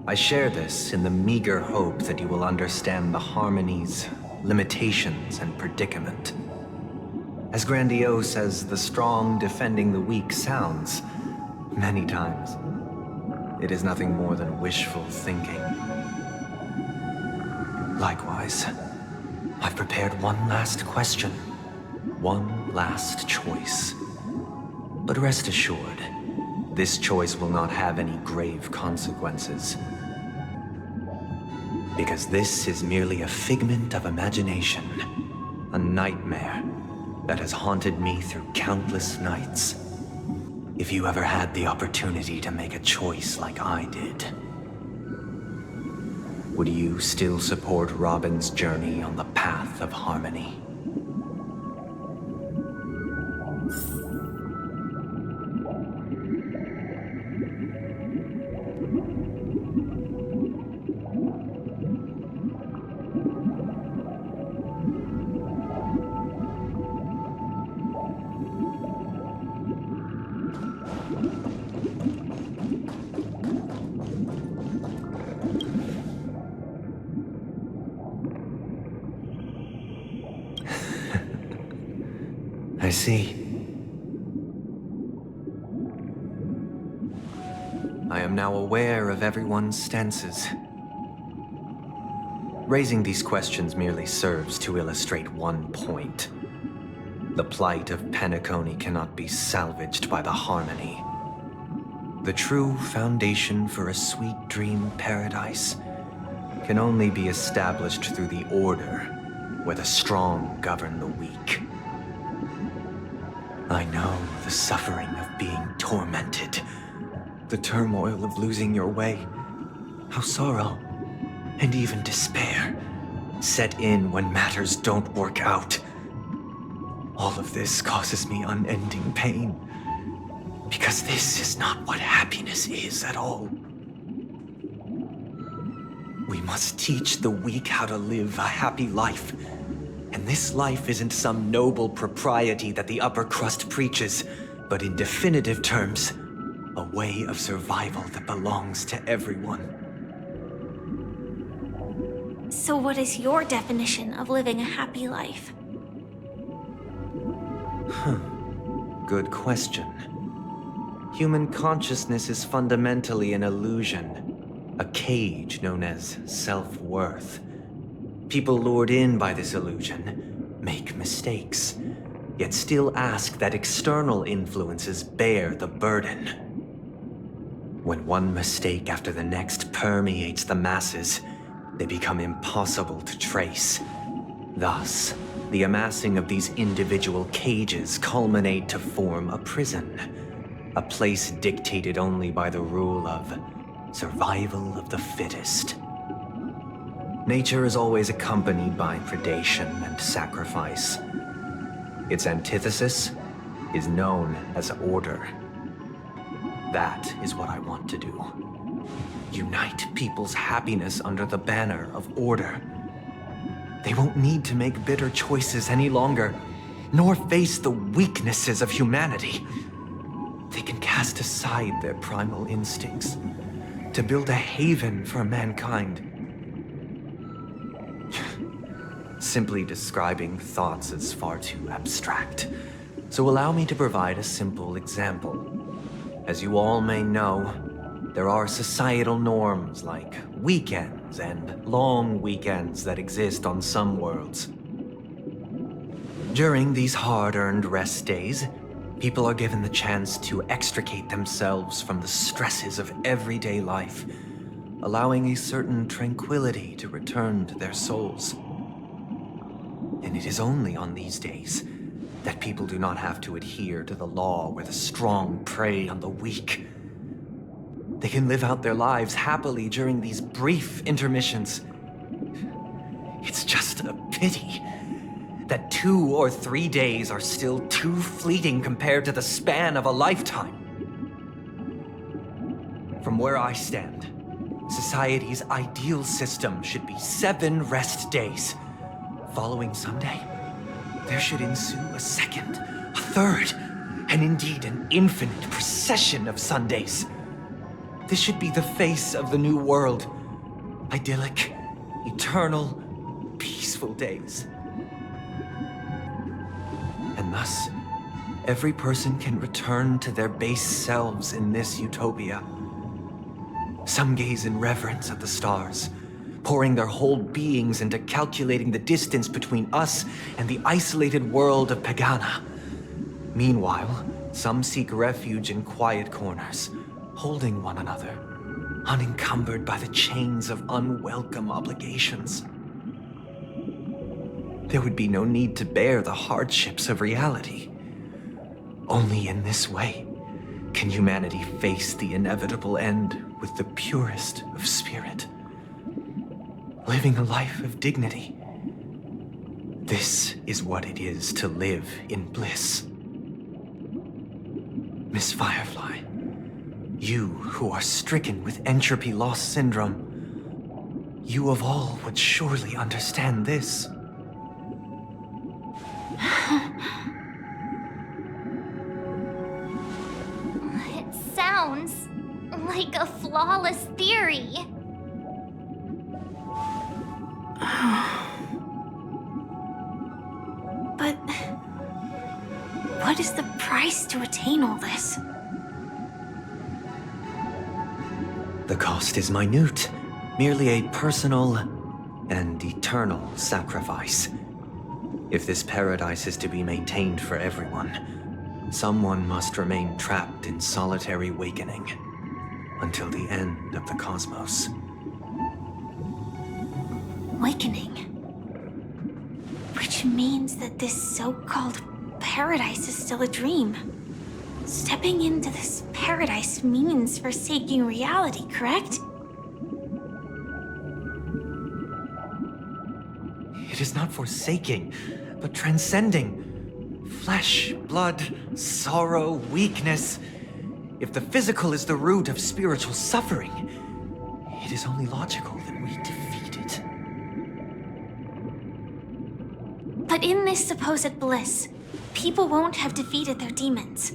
I share this in the meager hope that you will understand the Harmony's limitations and predicament. As grandiose as the strong defending the weak sounds, many times, it is nothing more than wishful thinking. Likewise, I've prepared one last question, one last choice. But rest assured, this choice will not have any grave consequences. Because this is merely a figment of imagination, a nightmare that has haunted me through countless nights. If you ever had the opportunity to make a choice like I did, would you still support Robin's journey on the path of harmony? I see. I am now aware of everyone's stances. Raising these questions merely serves to illustrate one point. The plight of Penacony cannot be salvaged by the Harmony. The true foundation for a sweet dream paradise can only be established through the order where the strong govern the weak. I know the suffering of being tormented, the turmoil of losing your way, how sorrow and even despair set in when matters don't work out. All of this causes me unending pain, because this is not what happiness is at all. We must teach the weak how to live a happy life. And this life isn't some noble propriety that the upper crust preaches, but in definitive terms, A way of survival that belongs to everyone. So what is your definition of living a happy life? Good question. Human consciousness is fundamentally an illusion, a cage known as self-worth. People lured in by this illusion make mistakes, yet still ask that external influences bear the burden. When one mistake after the next permeates the masses, they become impossible to trace. Thus, the amassing of these individual cages culminate to form a prison. A place dictated only by the rule of survival of the fittest. Nature is always accompanied by predation and sacrifice. Its antithesis is known as order. That is what I want to do. Unite people's happiness under the banner of order. They won't need to make bitter choices any longer, nor face the weaknesses of humanity. They can cast aside their primal instincts to build a haven for mankind. Simply describing thoughts is far too abstract, so allow me to provide a simple example. As you all may know, there are societal norms like weekends and long weekends that exist on some worlds. During these hard-earned rest days, people are given the chance to extricate themselves from the stresses of everyday life, allowing a certain tranquility to return to their souls. And it is only on these days that people do not have to adhere to the law where the strong prey on the weak. They can live out their lives happily during these brief intermissions. It's just a pity that 2 or 3 days are still too fleeting compared to the span of a lifetime. From where I stand, society's ideal system should be 7 rest days. Following Sunday, there should ensue a second, a third, and indeed an infinite procession of Sundays. This should be the face of the new world. Idyllic, eternal, peaceful days. And thus, every person can return to their base selves in this utopia. Some gaze in reverence at the stars, pouring their whole beings into calculating the distance between us and the isolated world of Pagana. Meanwhile, some seek refuge in quiet corners, holding one another, unencumbered by the chains of unwelcome obligations. There would be no need to bear the hardships of reality. Only in this way can humanity face the inevitable end with the purest of spirit, living a life of dignity. This is what it is to live in bliss. Miss Firefly, you who are stricken with entropy loss syndrome, you of all would surely understand this. It sounds like a flawless theory. But what is the price to attain all this? The cost is minute, merely a personal and eternal sacrifice. If this paradise is to be maintained for everyone, someone must remain trapped in solitary awakening until the end of the cosmos. Awakening. Which means that this so-called paradise is still a dream. Stepping into this paradise means forsaking reality, correct? It is not forsaking, but transcending. Flesh, blood, sorrow, weakness. If the physical is the root of spiritual suffering, it is only logical that we defeat it. But in this supposed bliss, people won't have defeated their demons.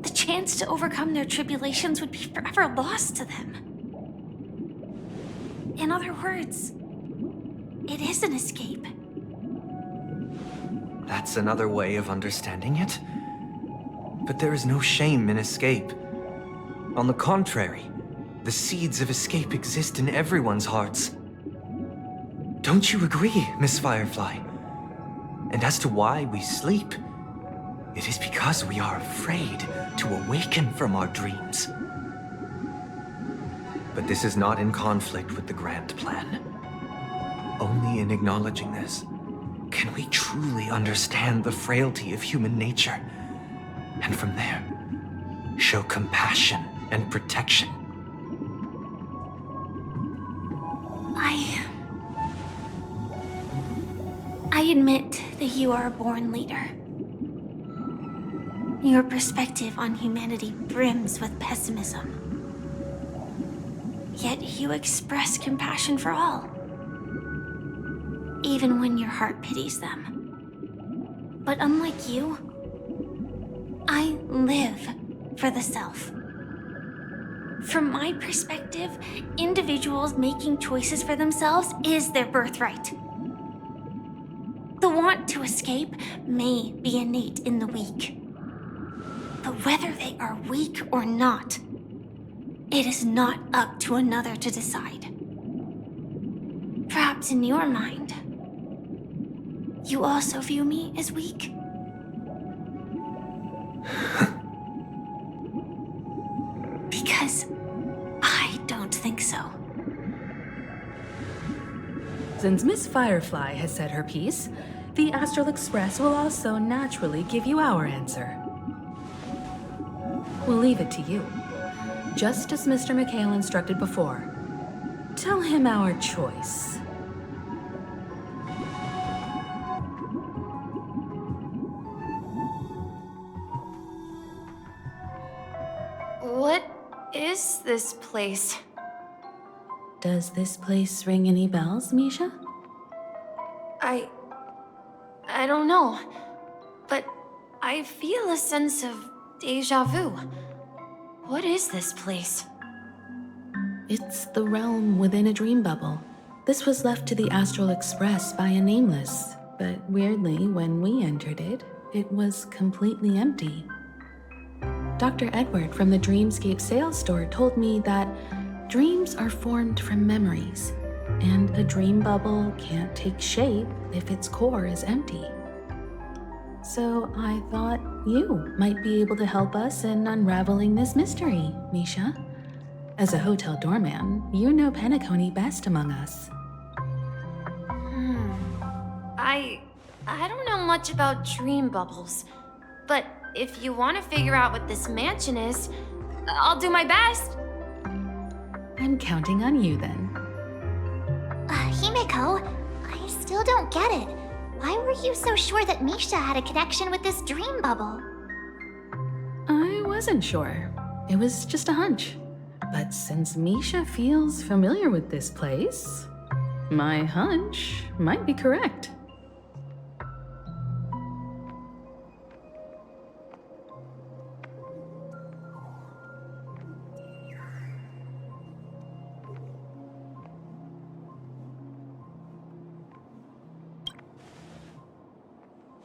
The chance to overcome their tribulations would be forever lost to them. In other words, it is an escape. That's another way of understanding it. But there is no shame in escape. On the contrary, the seeds of escape exist in everyone's hearts. Don't you agree, Miss Firefly? And as to why we sleep, it is because we are afraid to awaken from our dreams. But this is not in conflict with the grand plan. Only in acknowledging this can we truly understand the frailty of human nature, and from there, show compassion and protection. I admit that you are a born leader. Your perspective on humanity brims with pessimism. Yet you express compassion for all, even when your heart pities them. But unlike you, I live for the self. From my perspective, individuals making choices for themselves is their birthright. The want to escape may be innate in the weak. But whether they are weak or not, it is not up to another to decide. Perhaps in your mind, you also view me as weak? Because I don't think so. Since Miss Firefly has said her piece, the Astral Express will also naturally give you our answer. We'll leave it to you. Just as Mr. McHale instructed before. Tell him our choice. What is this place? Does this place ring any bells, Misha? I don't know, but I feel a sense of déjà vu. What is this place? It's the realm within a dream bubble. This was left to the Astral Express by a nameless, but weirdly, when we entered it, it was completely empty. Dr. Edward from the Dreamscape sales store told me that dreams are formed from memories, and a dream bubble can't take shape if its core is empty. So I thought you might be able to help us in unraveling this mystery, Misha. As a hotel doorman, you know Penacony best among us. I don't know much about dream bubbles, but if you want to figure out what this mansion is, I'll do my best. I'm counting on you then. Himeko, I still don't get it. Why were you so sure that Misha had a connection with this dream bubble? I wasn't sure. It was just a hunch. But since Misha feels familiar with this place, my hunch might be correct.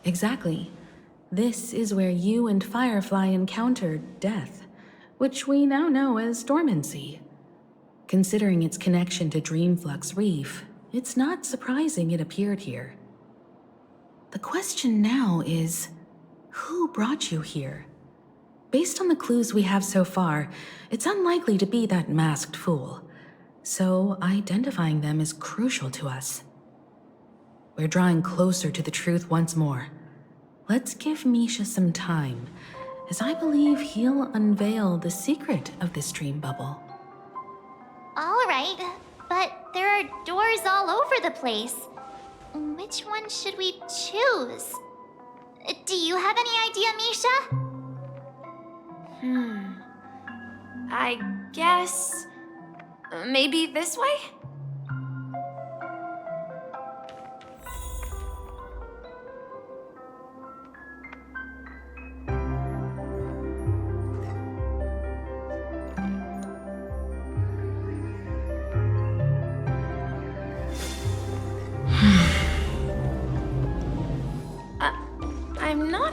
Exactly. This is where you and Firefly encountered death, which we now know as dormancy. Considering its connection to Dreamflux Reef, it's not surprising it appeared here. The question now is, who brought you here? Based on the clues we have so far, it's unlikely to be that masked fool. So identifying them is crucial to us. We're drawing closer to the truth once more. Let's give Misha some time, as I believe he'll unveil the secret of this dream bubble. All right, but there are doors all over the place. Which one should we choose? Do you have any idea, Misha? I guess... maybe this way?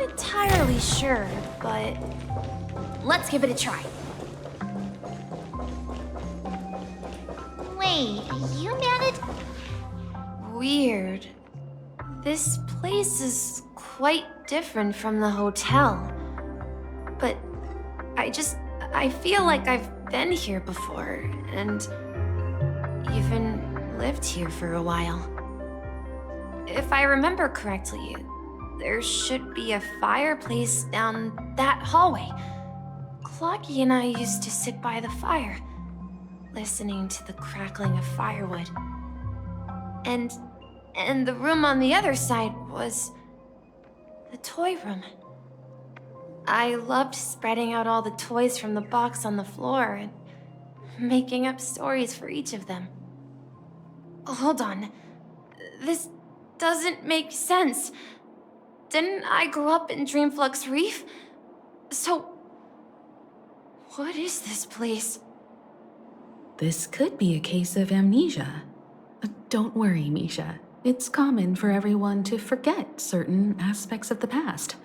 entirely sure, but let's give it a try. Wait, you managed? Weird. This place is quite different from the hotel. But I feel like I've been here before, and even lived here for a while. If I remember correctly, there should be a fireplace down that hallway. Clocky and I used to sit by the fire, listening to the crackling of firewood. And the room on the other side was the toy room. I loved spreading out all the toys from the box on the floor and making up stories for each of them. Hold on. This doesn't make sense. Didn't I grow up in Dreamflux Reef? So, what is this place? This could be a case of amnesia. Don't worry, Misha. It's common for everyone to forget certain aspects of the past.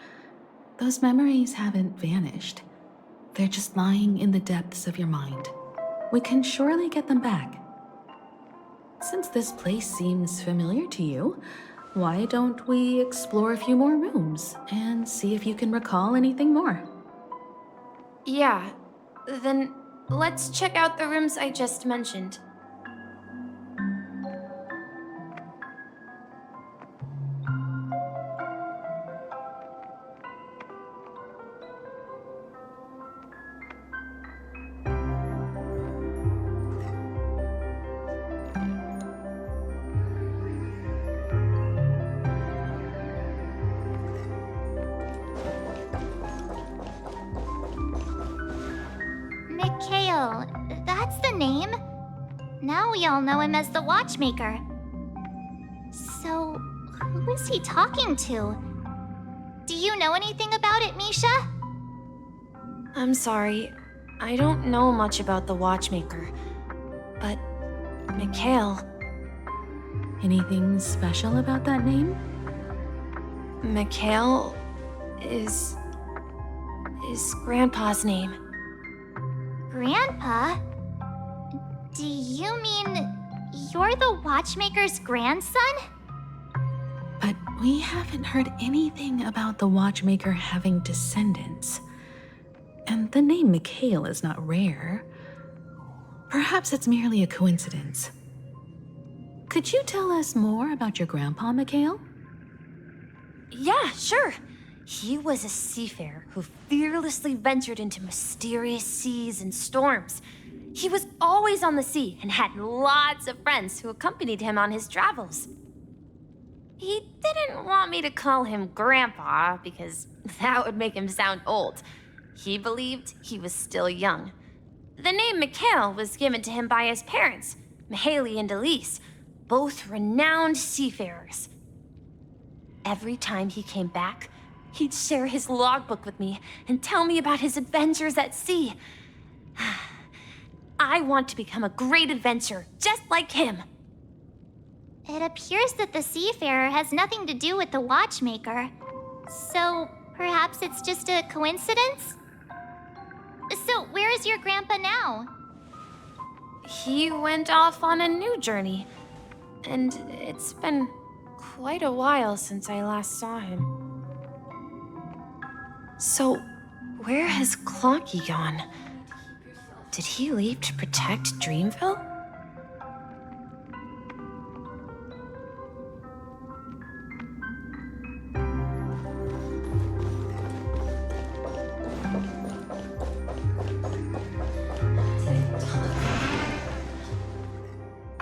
Those memories haven't vanished. They're just lying in the depths of your mind. We can surely get them back. Since this place seems familiar to you, why don't we explore a few more rooms and see if you can recall anything more? Yeah, then let's check out the rooms I just mentioned. Mikhail, that's the name. Now we all know him as the Watchmaker. So, who is he talking to? Do you know anything about it, Misha? I'm sorry, I don't know much about the Watchmaker, but Mikhail. Anything special about that name? Mikhail is Grandpa's name. Grandpa? Do you mean you're the Watchmaker's grandson? But we haven't heard anything about the Watchmaker having descendants. And the name Mikhail is not rare. Perhaps it's merely a coincidence. Could you tell us more about your grandpa, Mikhail? Yeah, sure. He was a seafarer who fearlessly ventured into mysterious seas and storms. He was always on the sea and had lots of friends who accompanied him on his travels. He didn't want me to call him Grandpa because that would make him sound old. He believed he was still young. The name Mikhail was given to him by his parents, Mihaly and Elise, both renowned seafarers. Every time he came back, he'd share his logbook with me and tell me about his adventures at sea. I want to become a great adventurer, just like him. It appears that the seafarer has nothing to do with the Watchmaker. So, perhaps it's just a coincidence? So, where is your grandpa now? He went off on a new journey, and it's been quite a while since I last saw him. So, where has Clocky gone? Did he leave to protect Dreamville?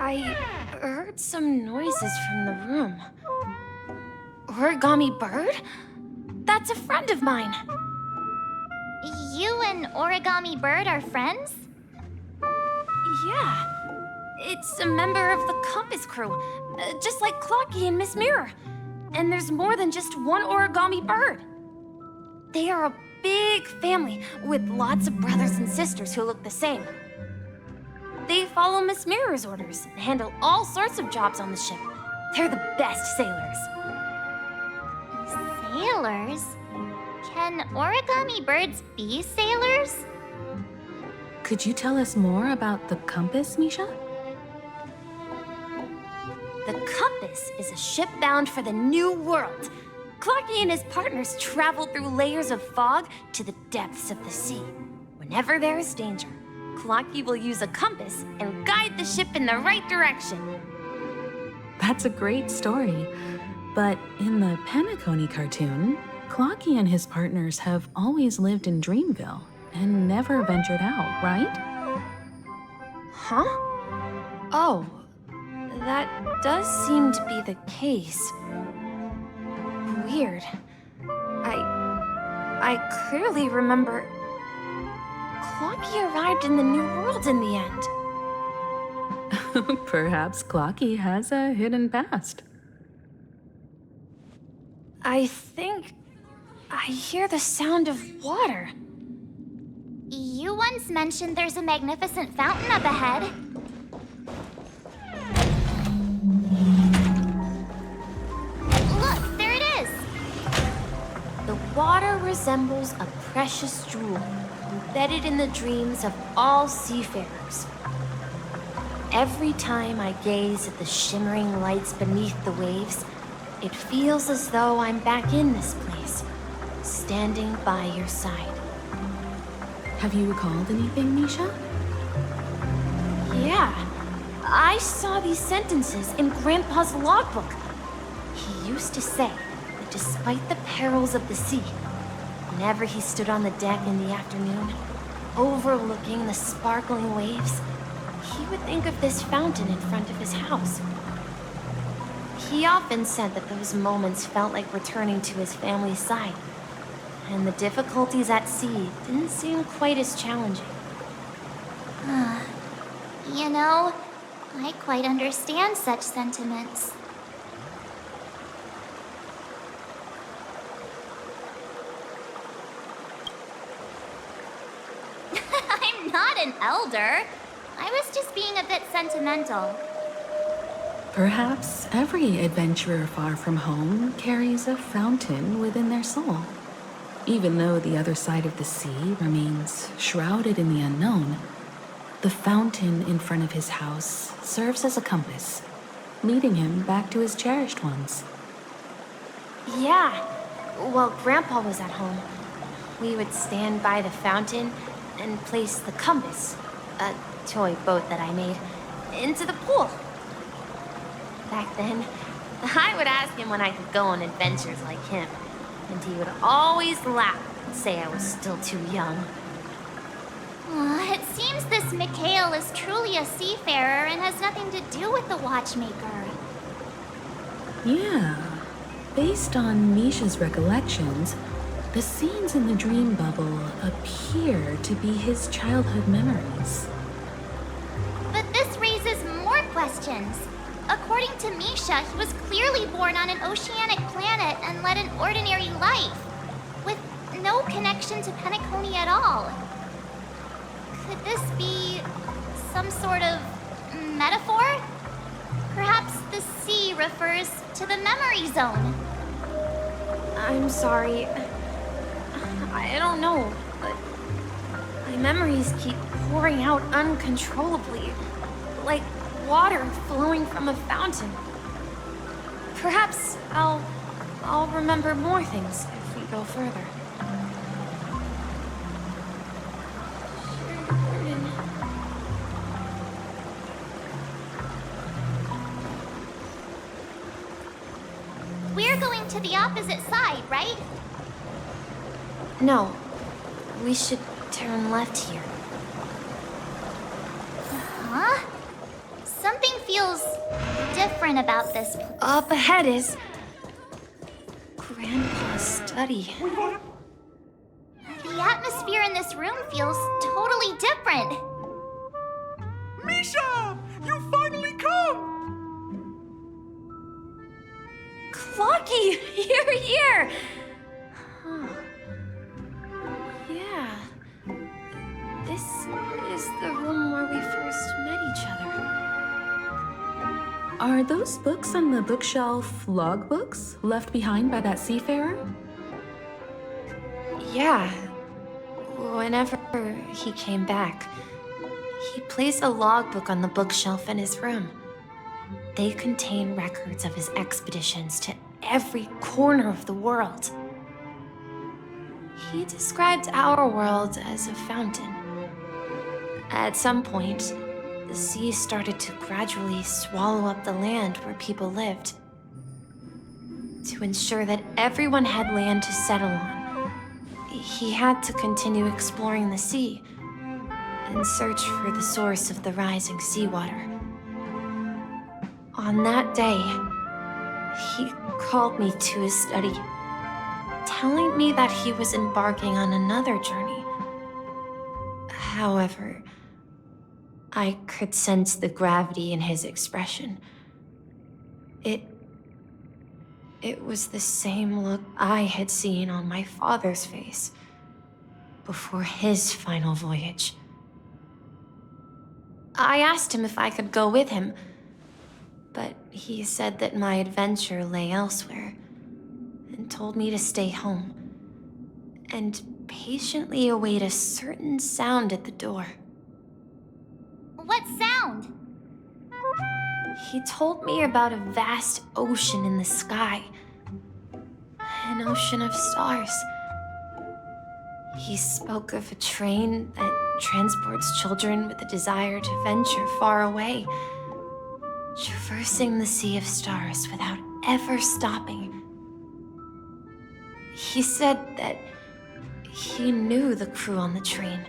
I heard some noises from the room. Origami Bird? That's a friend of mine. You and Origami Bird are friends? Yeah. It's a member of the Compass crew, just like Clocky and Miss Mirror. And there's more than just one Origami Bird. They are a big family with lots of brothers and sisters who look the same. They follow Miss Mirror's orders and handle all sorts of jobs on the ship. They're the best sailors. Sailors? Can origami birds be sailors? Could you tell us more about the compass, Misha? The compass is a ship bound for the new world. Clarky and his partners travel through layers of fog to the depths of the sea. Whenever there is danger, Clarky will use a compass and guide the ship in the right direction. That's a great story. But in the Penacony cartoon, Clarky and his partners have always lived in Dreamville and never ventured out, right? Huh? Oh, that does seem to be the case. Weird. I clearly remember Clarky arrived in the New World in the end. Perhaps Clarky has a hidden past. I think I hear the sound of water. You once mentioned there's a magnificent fountain up ahead. Look, there it is! The water resembles a precious jewel embedded in the dreams of all seafarers. Every time I gaze at the shimmering lights beneath the waves, it feels as though I'm back in this place, standing by your side. Have you recalled anything, Misha? Yeah, I saw these sentences in Grandpa's logbook. He used to say that despite the perils of the sea, whenever he stood on the deck in the afternoon, overlooking the sparkling waves, he would think of this fountain in front of his house. He often said that those moments felt like returning to his family's side, and the difficulties at sea didn't seem quite as challenging. You know, I quite understand such sentiments. I'm not an elder. I was just being a bit sentimental. Perhaps every adventurer far from home carries a fountain within their soul. Even though the other side of the sea remains shrouded in the unknown, the fountain in front of his house serves as a compass, leading him back to his cherished ones. Yeah, while Grandpa was at home, we would stand by the fountain and place the compass, a toy boat that I made, into the pool. Back then, I would ask him when I could go on adventures like him, and he would always laugh and say I was still too young. It seems this Mikhail is truly a seafarer and has nothing to do with the watchmaker. Yeah. Based on Misha's recollections, the scenes in the dream bubble appear to be his childhood memories. But this raises more questions. According to Misha, he was clearly born on an oceanic planet and led an ordinary life, with no connection to Penacony at all. Could this be some sort of metaphor? Perhaps the sea refers to the memory zone. I'm sorry. I don't know, but my memories keep pouring out uncontrollably, like water flowing from a fountain. Perhaps I'll remember more things if we go further. We're going to the opposite side, right? No, we should turn left here. Huh? Something feels different about this place. Up ahead is Grandpa's study. The atmosphere in this room feels totally different. Misha! You finally come! Clarky, you're here! Huh. Yeah. This is the room where we first met each other. Are those books on the bookshelf logbooks left behind by that seafarer? Yeah. Whenever he came back, he placed a logbook on the bookshelf in his room. They contain records of his expeditions to every corner of the world. He described our world as a fountain. At some point, the sea started to gradually swallow up the land where people lived. To ensure that everyone had land to settle on, he had to continue exploring the sea and search for the source of the rising seawater. On that day, he called me to his study, telling me that he was embarking on another journey. However, I could sense the gravity in his expression. It was the same look I had seen on my father's face before his final voyage. I asked him if I could go with him, but he said that my adventure lay elsewhere and told me to stay home and patiently await a certain sound at the door. What sound? He told me about a vast ocean in the sky. An ocean of stars. He spoke of a train that transports children with a desire to venture far away, traversing the sea of stars without ever stopping. He said that he knew the crew on the train,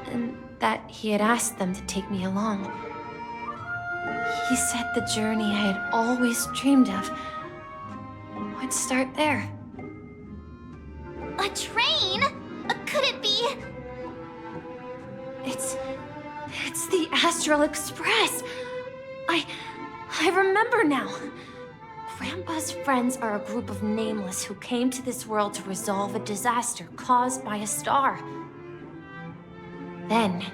and that he had asked them to take me along. He said the journey I had always dreamed of would start there. A train? Could it be? It's the Astral Express. I remember now. Grandpa's friends are a group of nameless who came to this world to resolve a disaster caused by a star. Then,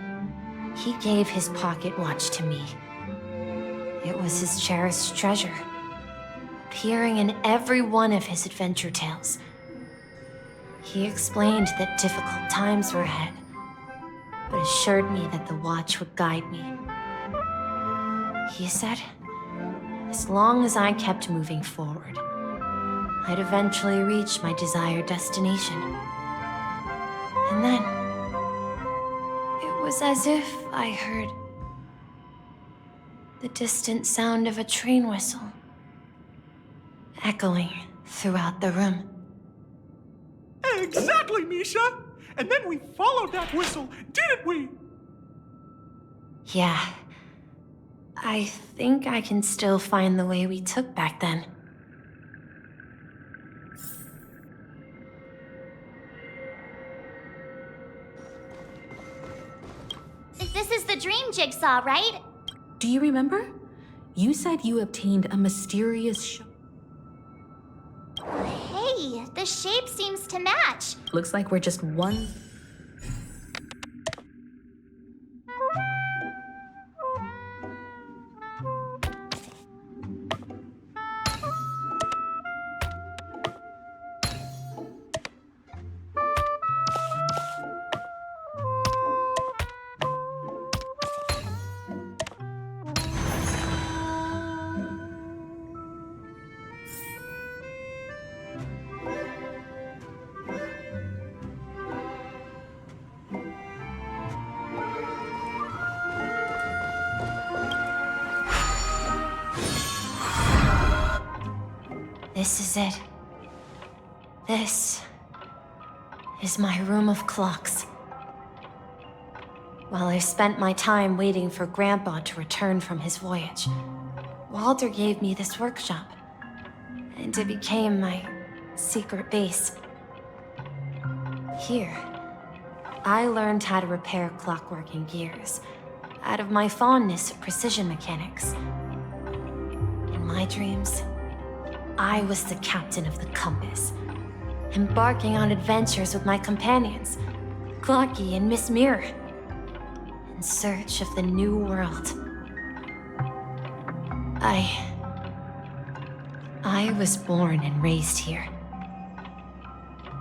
he gave his pocket watch to me. It was his cherished treasure, appearing in every one of his adventure tales. He explained that difficult times were ahead, but assured me that the watch would guide me. He said, as long as I kept moving forward, I'd eventually reach my desired destination. And then, it was as if I heard the distant sound of a train whistle, echoing throughout the room. Exactly, Misha! And then we followed that whistle, didn't we? Yeah. I think I can still find the way we took back then. This is the dream jigsaw, right? Do you remember? You said you obtained a mysterious Hey, the shape seems to match. Looks like we're just one... This is it. This is my room of clocks. While I spent my time waiting for Grandpa to return from his voyage, Walter gave me this workshop, and it became my secret base. Here, I learned how to repair clockwork and gears out of my fondness of precision mechanics. In my dreams, I was the captain of the compass, embarking on adventures with my companions, Clocky and Miss Mirror, in search of the new world. I was born and raised here.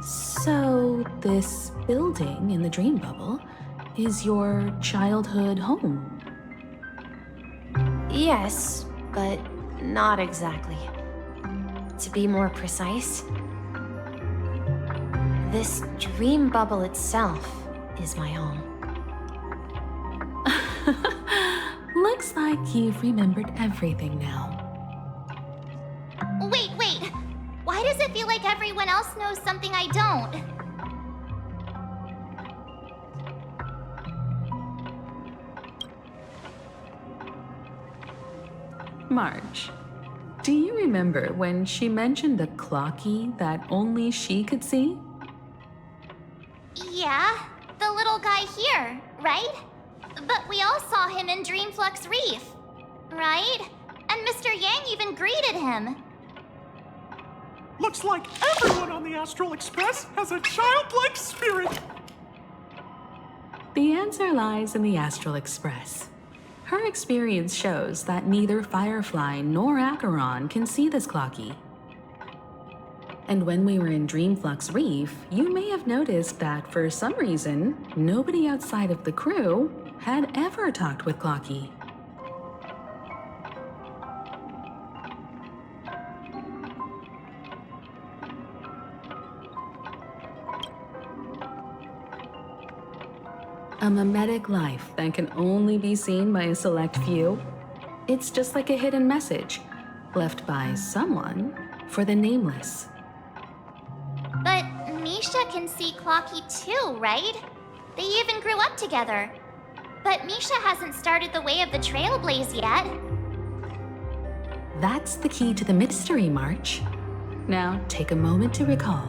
So So, this building in the dream bubble is your childhood home? Yes, but not exactly. To be more precise, this dream bubble itself is my home. Looks like you've remembered everything now. Wait. Why does it feel like everyone else knows something I don't? Marge, do you remember when she mentioned the clocky that only she could see? Yeah, the little guy here, right? But we all saw him in Dreamflux Reef, right? And Mr. Yang even greeted him. Looks like everyone on the Astral Express has a childlike spirit. The answer lies in the Astral Express. Her experience shows that neither Firefly nor Acheron can see this clocky. And when we were in Dreamflux Reef, you may have noticed that for some reason, nobody outside of the crew had ever talked with Clocky. A mimetic life that can only be seen by a select few. It's just like a hidden message left by someone for the nameless. But Misha can see Clocky too, right? They even grew up together. But Misha hasn't started the way of the Trailblaze yet. That's the key to the mystery, March. Now take a moment to recall.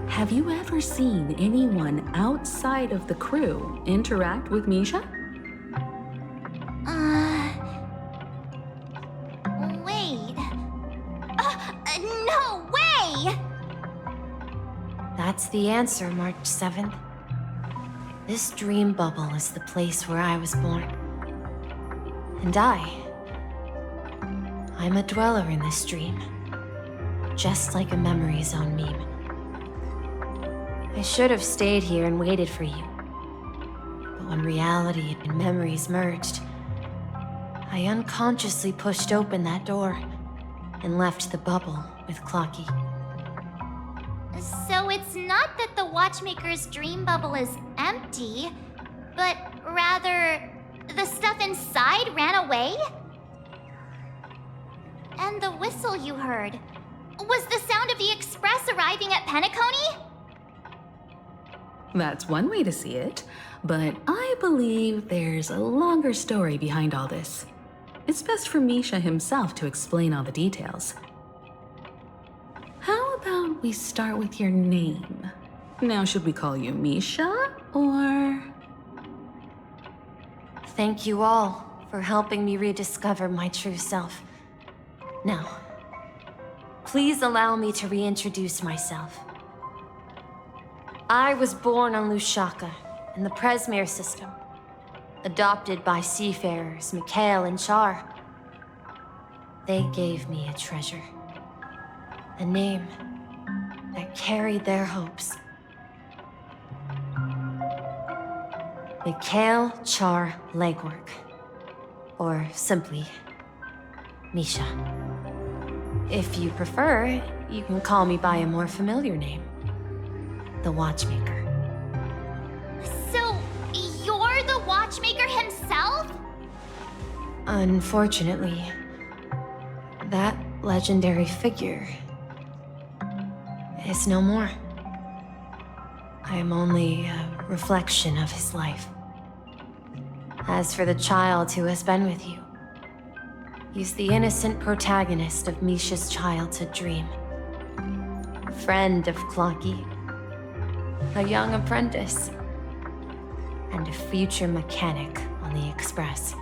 Have you ever seen anyone outside of the crew interact with Misha? Wait. No way! That's the answer, March 7th. This dream bubble is the place where I was born. And I'm a dweller in this dream. Just like a memory zone meme. I should have stayed here and waited for you. But when reality and memories merged, I unconsciously pushed open that door and left the bubble with Clocky. So it's not that the Watchmaker's dream bubble is empty, but rather the stuff inside ran away? And the whistle you heard was the sound of the Express arriving at Penacony? That's one way to see it, but I believe there's a longer story behind all this. It's best for Misha himself to explain all the details. How about we start with your name? Now, should we call you Misha, or...? Thank you all for helping me rediscover my true self. Now, please allow me to reintroduce myself. I was born on Lushaka, in the Presmere system, adopted by seafarers Mikhail and Char. They gave me a treasure, a name that carried their hopes. Mikhail Char Legwork, or simply Misha. If you prefer, you can call me by a more familiar name. The Watchmaker. So, you're the Watchmaker himself? Unfortunately, that legendary figure is no more. I am only a reflection of his life. As for the child who has been with you, he's the innocent protagonist of Misha's childhood dream. Friend of Clocky. A young apprentice, and a future mechanic on the Express.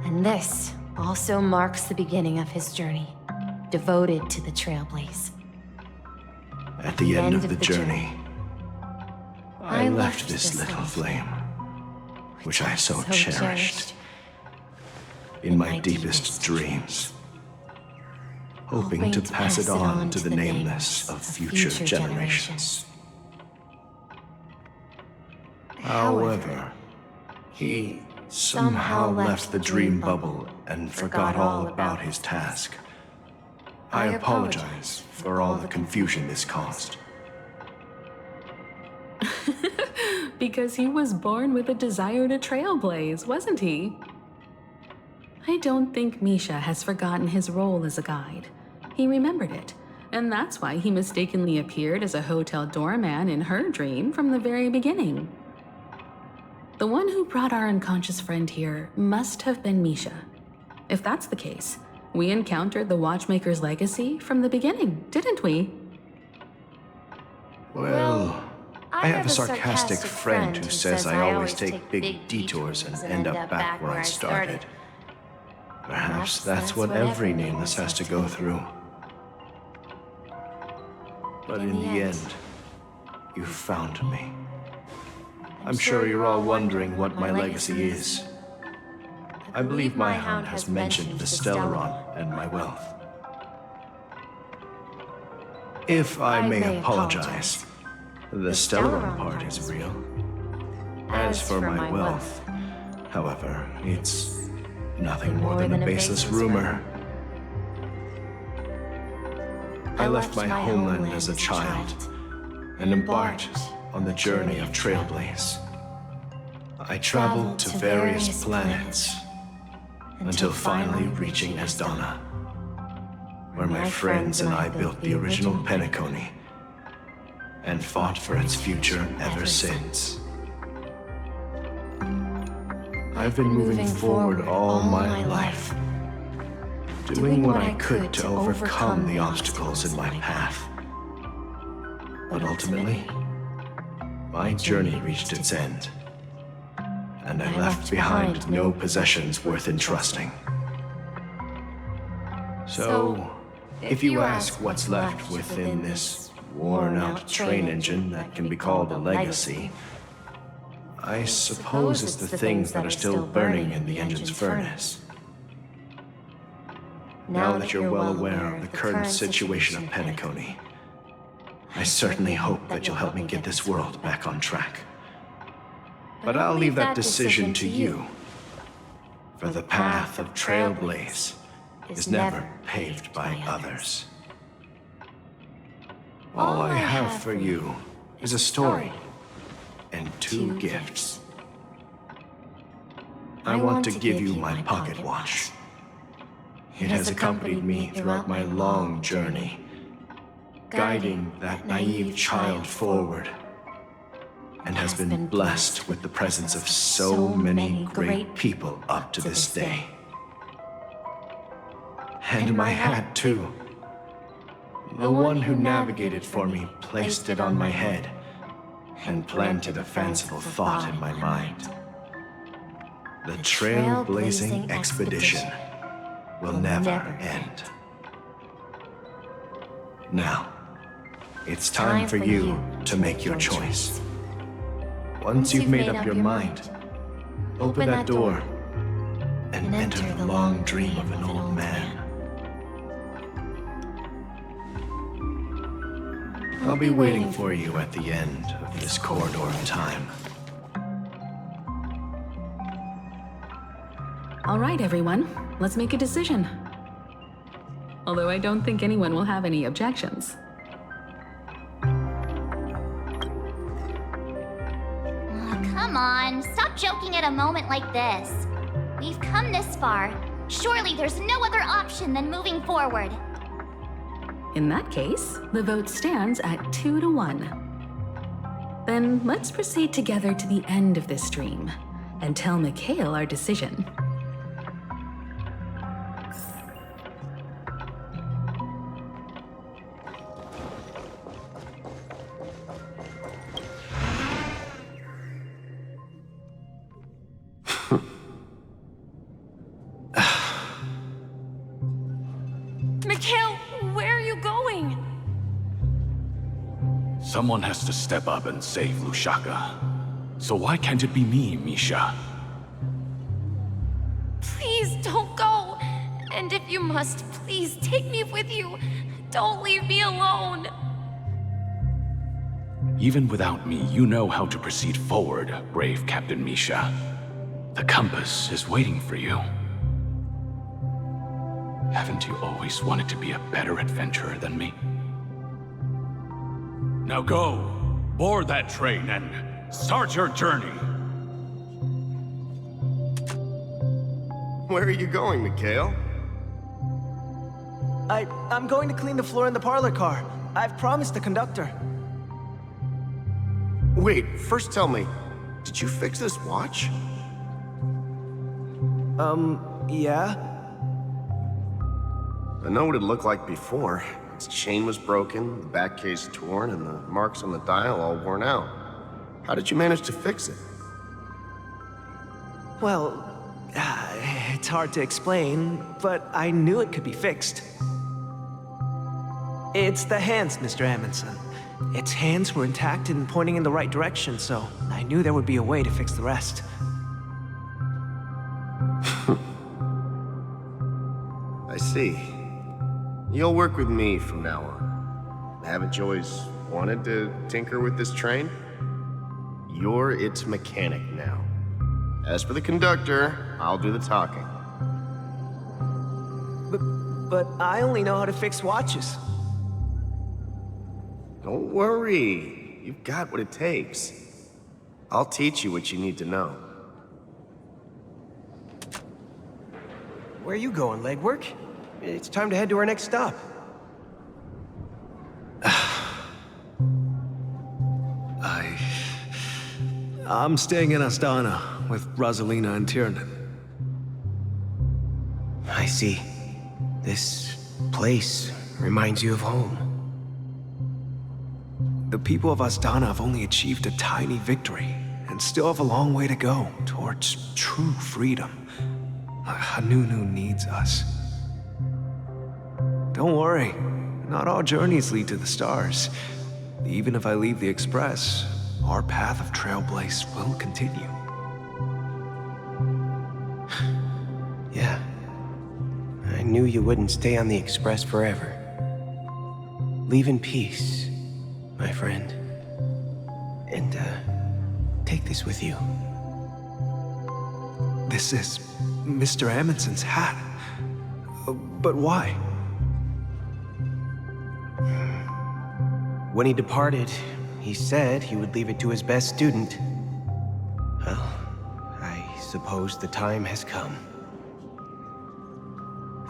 And this also marks the beginning of his journey, devoted to the Trailblaze. At the end of the journey, I left this little flame, which I so cherished, in my deepest dreams. hoping to pass it on to the nameless of future generations. However, he somehow left the dream bubble and forgot all about his task. I apologize for all the confusion this caused. Because he was born with a desire to trailblaze, wasn't he? I don't think Misha has forgotten his role as a guide. He remembered it, and that's why he mistakenly appeared as a hotel doorman in her dream from the very beginning. The one who brought our unconscious friend here must have been Misha. If that's the case, we encountered the Watchmaker's legacy from the beginning, didn't we? Well, I have a sarcastic friend who says I always take big detours and end up back where I started. Perhaps that's what every nameless has to go through. But in the end, you found me. I'm sure you're all wondering what my legacy is. I believe my hound has mentioned the Stellaron and my wealth. If I may apologize, the Stellaron part is real. As for my wealth, however, it's nothing more than a baseless rumor. I left my homeland as a child and embarked on the journey of Trailblaze. I traveled to various planets until finally reaching Esdana, where my friends and I built the original Penacony and fought for its future ever since. I've been moving forward all my life, doing what I could to overcome the obstacles in my path. But ultimately, my journey reached its end, and I left behind no possessions worth entrusting. So, if you ask what's left within this worn-out train engine that can be called a legacy, I suppose it's the things that are still burning in the engine's furnace. Now that you're well aware of the current situation of Penacony, I certainly hope that you'll help me get this world back on track. But I'll leave that decision to you, for the path of Trailblaze is never paved by others. All I have for you is a story and two gifts. I want to give you my pocket watch. It has accompanied me throughout my long journey, guiding that naive child forward, and has been blessed with the presence of so many great people up to this day. And my hat, too. The one who navigated for me placed it on my head and planted a fanciful thought in my mind. The trailblazing expedition will never end. Now, it's time for you to make your choice. Once you've made up your mind, open that door and enter the long dream of an old man. I'll be waiting for you at the end of this corridor of time. All right, everyone, let's make a decision. Although I don't think anyone will have any objections. Come on, stop joking at a moment like this. We've come this far. Surely there's no other option than moving forward. In that case, the vote stands at 2-1. Then let's proceed together to the end of this stream and tell Mikhail our decision. Mikhail, where are you going? Someone has to step up and save Lushaka. So why can't it be me, Misha? Please don't go. And if you must, please take me with you. Don't leave me alone. Even without me, you know how to proceed forward, brave Captain Misha. The compass is waiting for you. Haven't you always wanted to be a better adventurer than me? Now go, board that train and start your journey. Where are you going, Mikhail? I'm going to clean the floor in the parlor car. I've promised the conductor. Wait, first tell me, did you fix this watch? Yeah? I know what it looked like before. Its chain was broken, the back case torn, and the marks on the dial all worn out. How did you manage to fix it? Well, it's hard to explain, but I knew it could be fixed. It's the hands, Mr. Amundsen. Its hands were intact and pointing in the right direction, so I knew there would be a way to fix the rest. I see. You'll work with me from now on. Haven't you always wanted to tinker with this train? You're its mechanic now. As for the conductor, I'll do the talking. But I only know how to fix watches. Don't worry. You've got what it takes. I'll teach you what you need to know. Where are you going, legwork? It's time to head to our next stop. I'm staying in Astana with Rosalina and Tiernan. I see. This place reminds you of home. The people of Astana have only achieved a tiny victory and still have a long way to go towards true freedom. Hanunu needs us. Don't worry, not all journeys lead to the stars. Even if I leave the Express, our path of trailblaze will continue. Yeah. I knew you wouldn't stay on the Express forever. Leave in peace, my friend. And, take this with you. This is Mr. Amundsen's hat. But why? When he departed, he said he would leave it to his best student. Well, I suppose the time has come.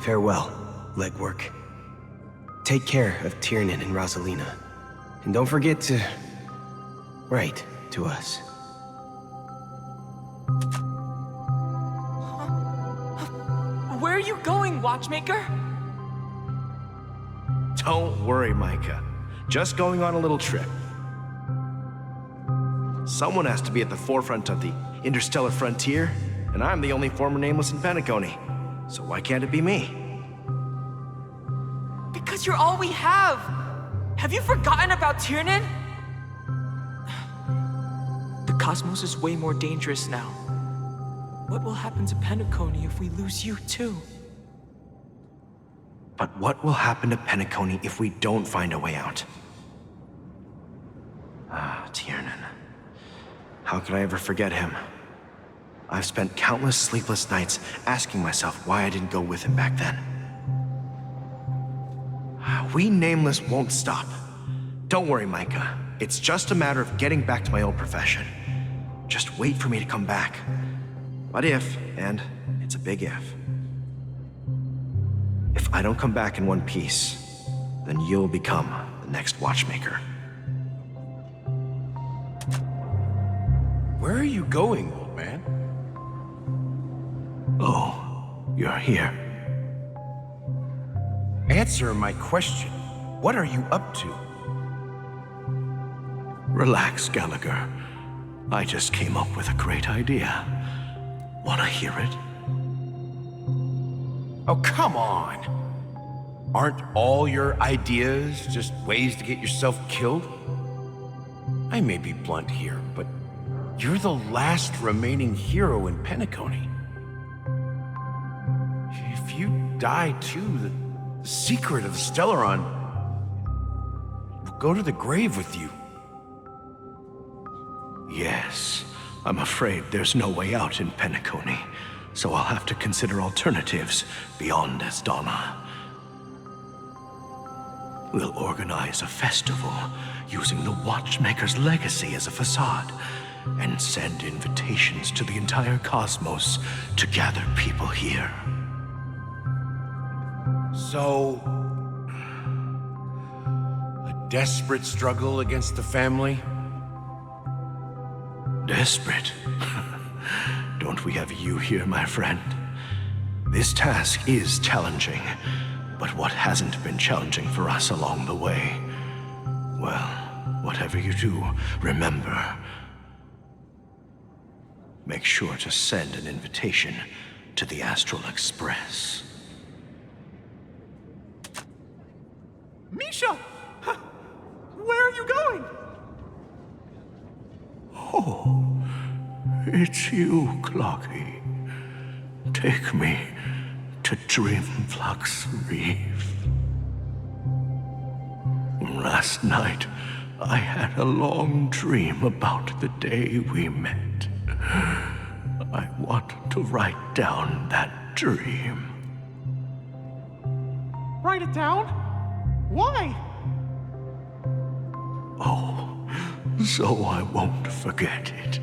Farewell, legwork. Take care of Tiernan and Rosalina. And don't forget to write to us. Where are you going, watchmaker? Don't worry, Micah. Just going on a little trip. Someone has to be at the forefront of the interstellar frontier, and I'm the only former nameless in Penacony. So why can't it be me? Because you're all we have! Have you forgotten about Tiernan? The cosmos is way more dangerous now. What will happen to Penacony if we lose you too? But what will happen to Penacony if we don't find a way out? Tiernan. How could I ever forget him? I've spent countless sleepless nights asking myself why I didn't go with him back then. We Nameless won't stop. Don't worry, Micah. It's just a matter of getting back to my old profession. Just wait for me to come back. But if, and it's a big if I don't come back in one piece, then you'll become the next watchmaker. Where are you going, old man? Oh, you're here. Answer my question. What are you up to? Relax, Gallagher. I just came up with a great idea. Wanna hear it? Oh, come on! Aren't all your ideas just ways to get yourself killed? I may be blunt here, but you're the last remaining hero in Penacony. If you die too, the secret of the Stellaron will go to the grave with you. Yes, I'm afraid there's no way out in Penacony, so I'll have to consider alternatives beyond Asdana. We'll organize a festival using the Watchmaker's legacy as a facade, and send invitations to the entire cosmos to gather people here. So, a desperate struggle against the family? Desperate? Don't we have you here, my friend? This task is challenging, but what hasn't been challenging for us along the way? Well, whatever you do, remember, make sure to send an invitation to the Astral Express. Misha! Where are you going? Oh, it's you, Clocky. Take me to Dreamflux Reef. Last night, I had a long dream about the day we met. I want to write down that dream. Write it down? Why? Oh, so I won't forget it.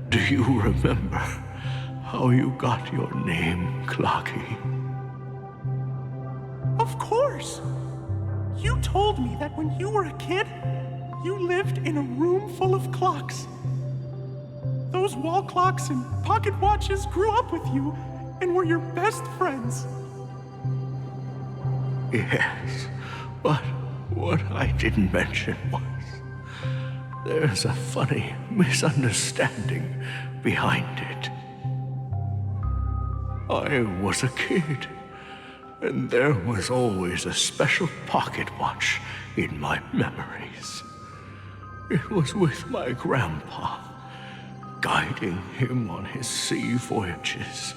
Do you remember how you got your name, Clocky? Of course! You told me that when you were a kid, you lived in a room full of clocks. Those wall clocks and pocket watches grew up with you and were your best friends. Yes, but what I didn't mention was there's a funny misunderstanding behind it. I was a kid, and there was always a special pocket watch in my memories. It was with my grandpa, guiding him on his sea voyages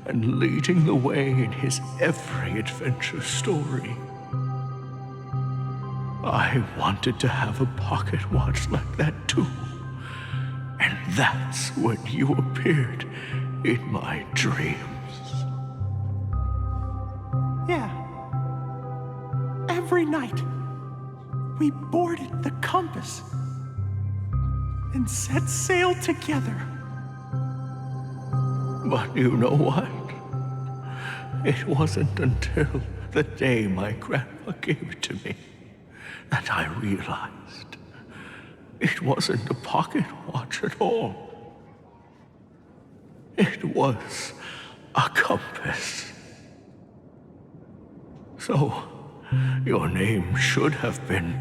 and leading the way in his every adventure story. I wanted to have a pocket watch like that too. And that's when you appeared in my dreams. Yeah. Every night, we boarded the compass and set sail together. But you know what? It wasn't until the day my grandpa gave it to me that I realized it wasn't a pocket watch at all. It was a compass. So, your name should have been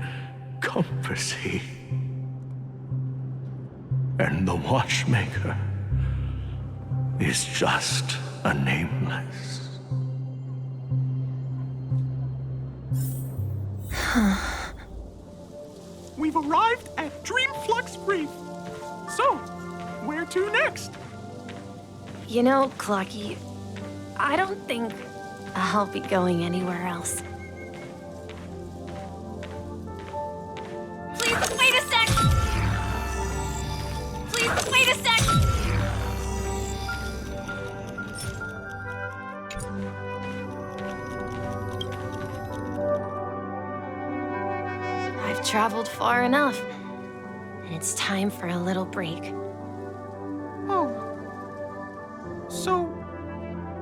Compassy. And the Watchmaker is just a nameless. We've arrived at Dreamflux Reef. So, where to next? You know, Clocky, I don't think I'll be going anywhere else. Please, wait a sec! Please, wait a sec! I've traveled far enough, and it's time for a little break. Oh. So,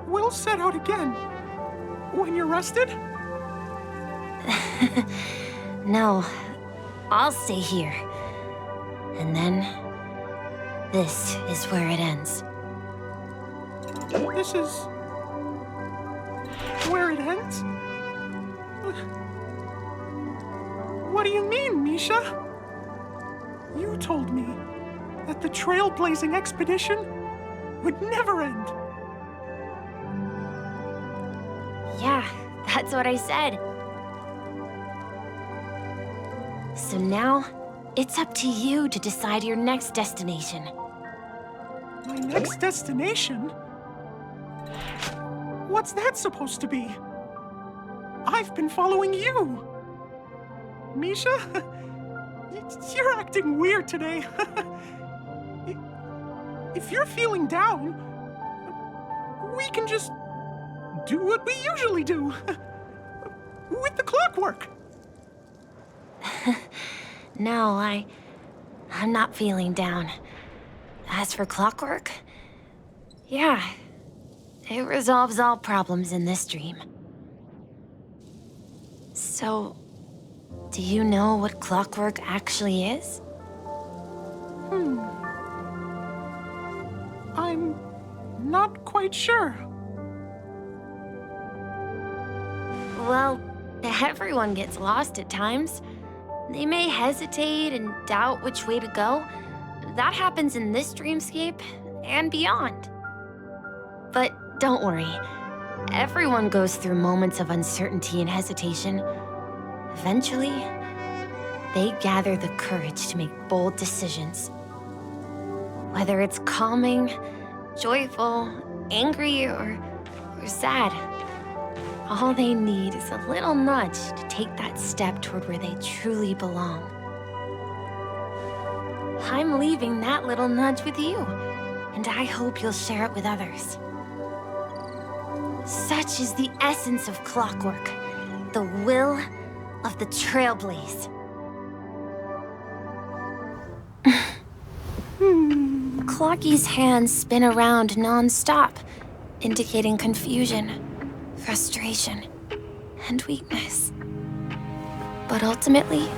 we'll set out again. When you're rested? No, I'll stay here. And then, this is where it ends. This is where it ends? What do you mean, Misha? You told me that the trailblazing expedition would never end. Yeah, that's what I said. So now, it's up to you to decide your next destination. My next destination? What What's that supposed to be? I've been following you. Misha? You're acting weird today. If you're feeling down, we can just do what we usually do. With the clockwork. No, I'm not feeling down. As for clockwork, yeah, it resolves all problems in this dream. So, do you know what clockwork actually is? I'm not quite sure. Well, everyone gets lost at times. They may hesitate and doubt which way to go. That happens in this dreamscape and beyond. But don't worry. Everyone goes through moments of uncertainty and hesitation. Eventually, they gather the courage to make bold decisions. Whether it's calming, joyful, angry, or sad, all they need is a little nudge to take that step toward where they truly belong. I'm leaving that little nudge with you, and I hope you'll share it with others. Such is the essence of clockwork, the will of the Trailblaze. Clocky's hands spin around non-stop, indicating confusion, frustration, and weakness. But ultimately,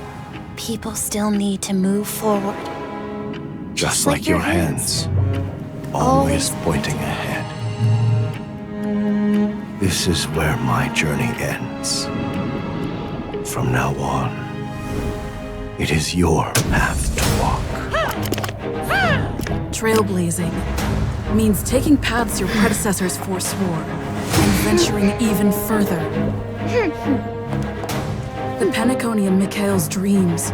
people still need to move forward. Just like your hands, always pointing ahead. This is where my journey ends. From now on, it is your path to walk. Trailblazing means taking paths your predecessors forswore and venturing even further. The Penacony in Mikhail's dreams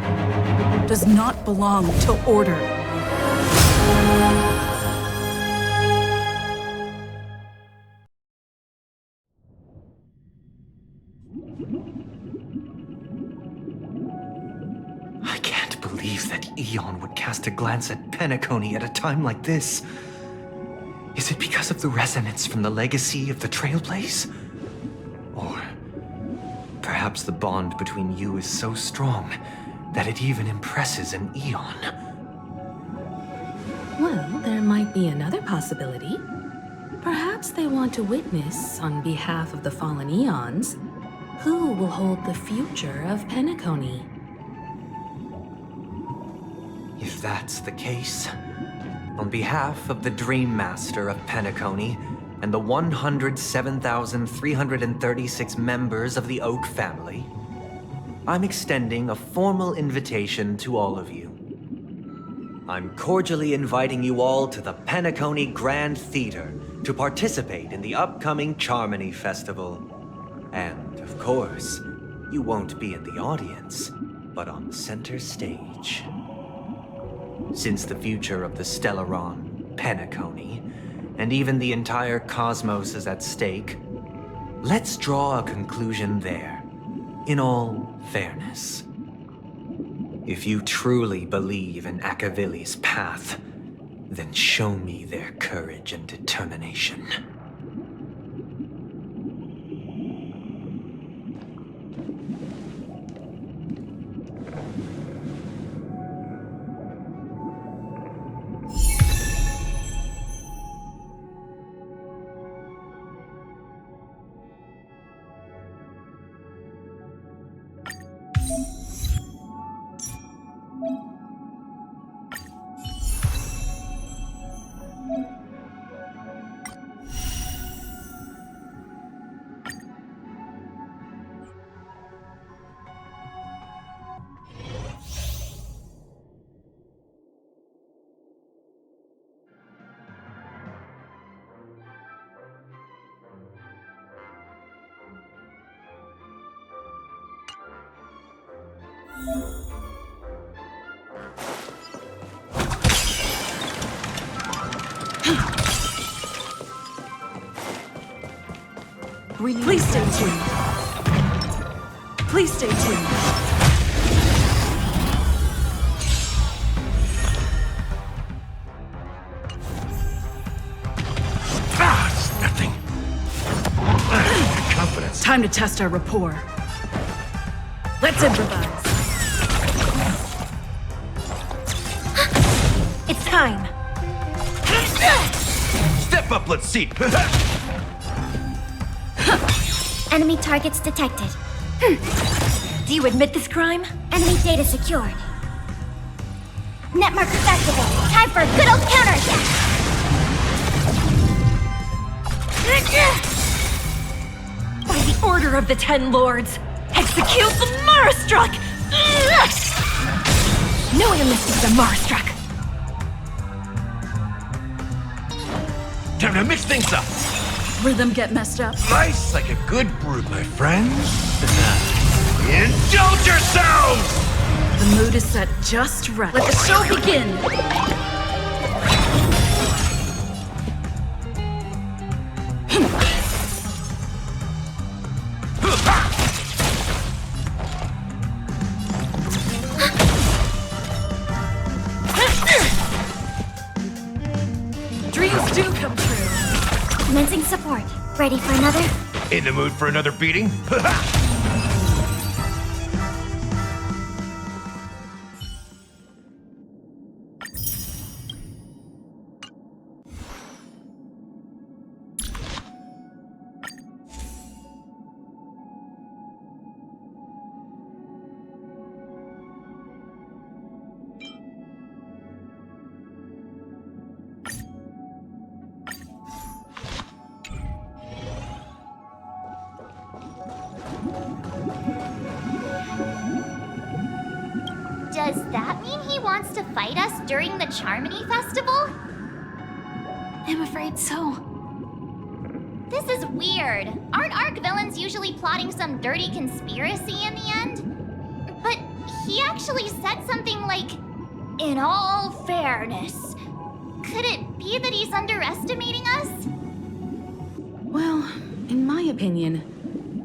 does not belong to order. I can't believe that Eon would cast a glance at Penacony at a time like this. Is it because of the resonance from the legacy of the Trailblaze? Or perhaps the bond between you is so strong that it even impresses an Eon? Well, there might be another possibility. Perhaps they want to witness, on behalf of the fallen Eons, who will hold the future of Penacony. If that's the case, on behalf of the Dream Master of Penacony and the 107,336 members of the Oak family, I'm extending a formal invitation to all of you. I'm cordially inviting you all to the Penacony Grand Theater to participate in the upcoming Charmony Festival. And, of course, you won't be in the audience, but on the center stage. Since the future of the Stellaron, Penacony, and even the entire cosmos is at stake, let's draw a conclusion there, in all fairness. If you truly believe in Akavili's path, then show me their courage and determination. scream. Please stay tuned. Please stay tuned. It's nothing. Confidence. Time to test our rapport. Let's improvise. It's time. Step up, let's see. Enemy targets detected. Do you admit this crime? Enemy data secured. Net markers activated. Time for a good old counterattack. By the order of the 10 Lords, execute the Marastruck! No one misses the Marastruck. Time to mix things up. Rhythm get messed up. Nice like a good brew, my friends. Indulge yourselves! The mood is set just right. Let the show begin! Dreams do come true. Commencing support. Ready for another? In the mood for another beating? Does that mean he wants to fight us during the Charmony Festival? I'm afraid so. This is weird. Aren't Arc villains usually plotting some dirty conspiracy in the end? But he actually said something like, "In all fairness." Could it be that he's underestimating us? Well, in my opinion,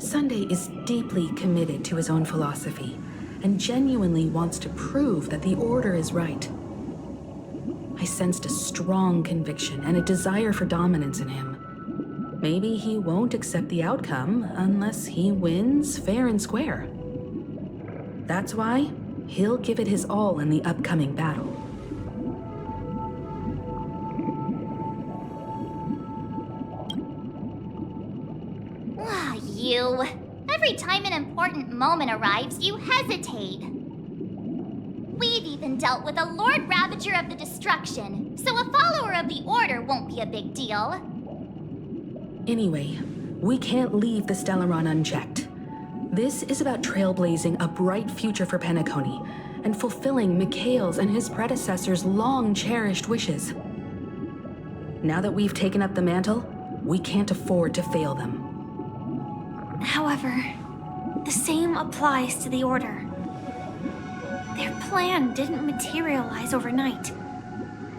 Sunday is deeply committed to his own philosophy and genuinely wants to prove that the Order is right. I sensed a strong conviction and a desire for dominance in him. Maybe he won't accept the outcome unless he wins fair and square. That's why he'll give it his all in the upcoming battle. You. Every time an important moment arrives, you hesitate. We've even dealt with a Lord Ravager of the Destruction, so a follower of the Order won't be a big deal. Anyway, we can't leave the Stellaron unchecked. This is about trailblazing a bright future for Penacony and fulfilling Mikhail's and his predecessors' long-cherished wishes. Now that we've taken up the mantle, we can't afford to fail them. However, the same applies to the Order. Their plan didn't materialize overnight,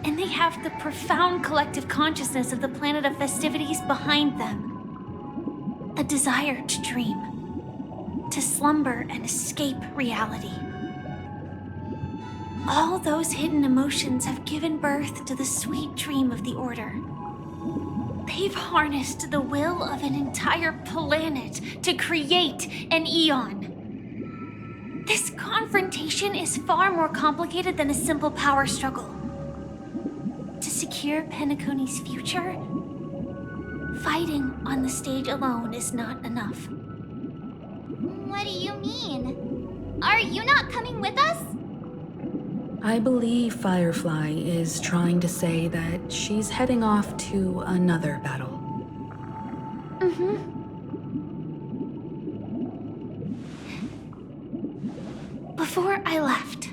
and they have the profound collective consciousness of the planet of festivities behind them. A desire to dream, to slumber and escape reality. All those hidden emotions have given birth to the sweet dream of the Order. They've harnessed the will of an entire planet to create an Eon. This confrontation is far more complicated than a simple power struggle. To secure Penacony's future, fighting on the stage alone is not enough. What do you mean? Are you not coming with us? I believe Firefly is trying to say that she's heading off to another battle. Before I left,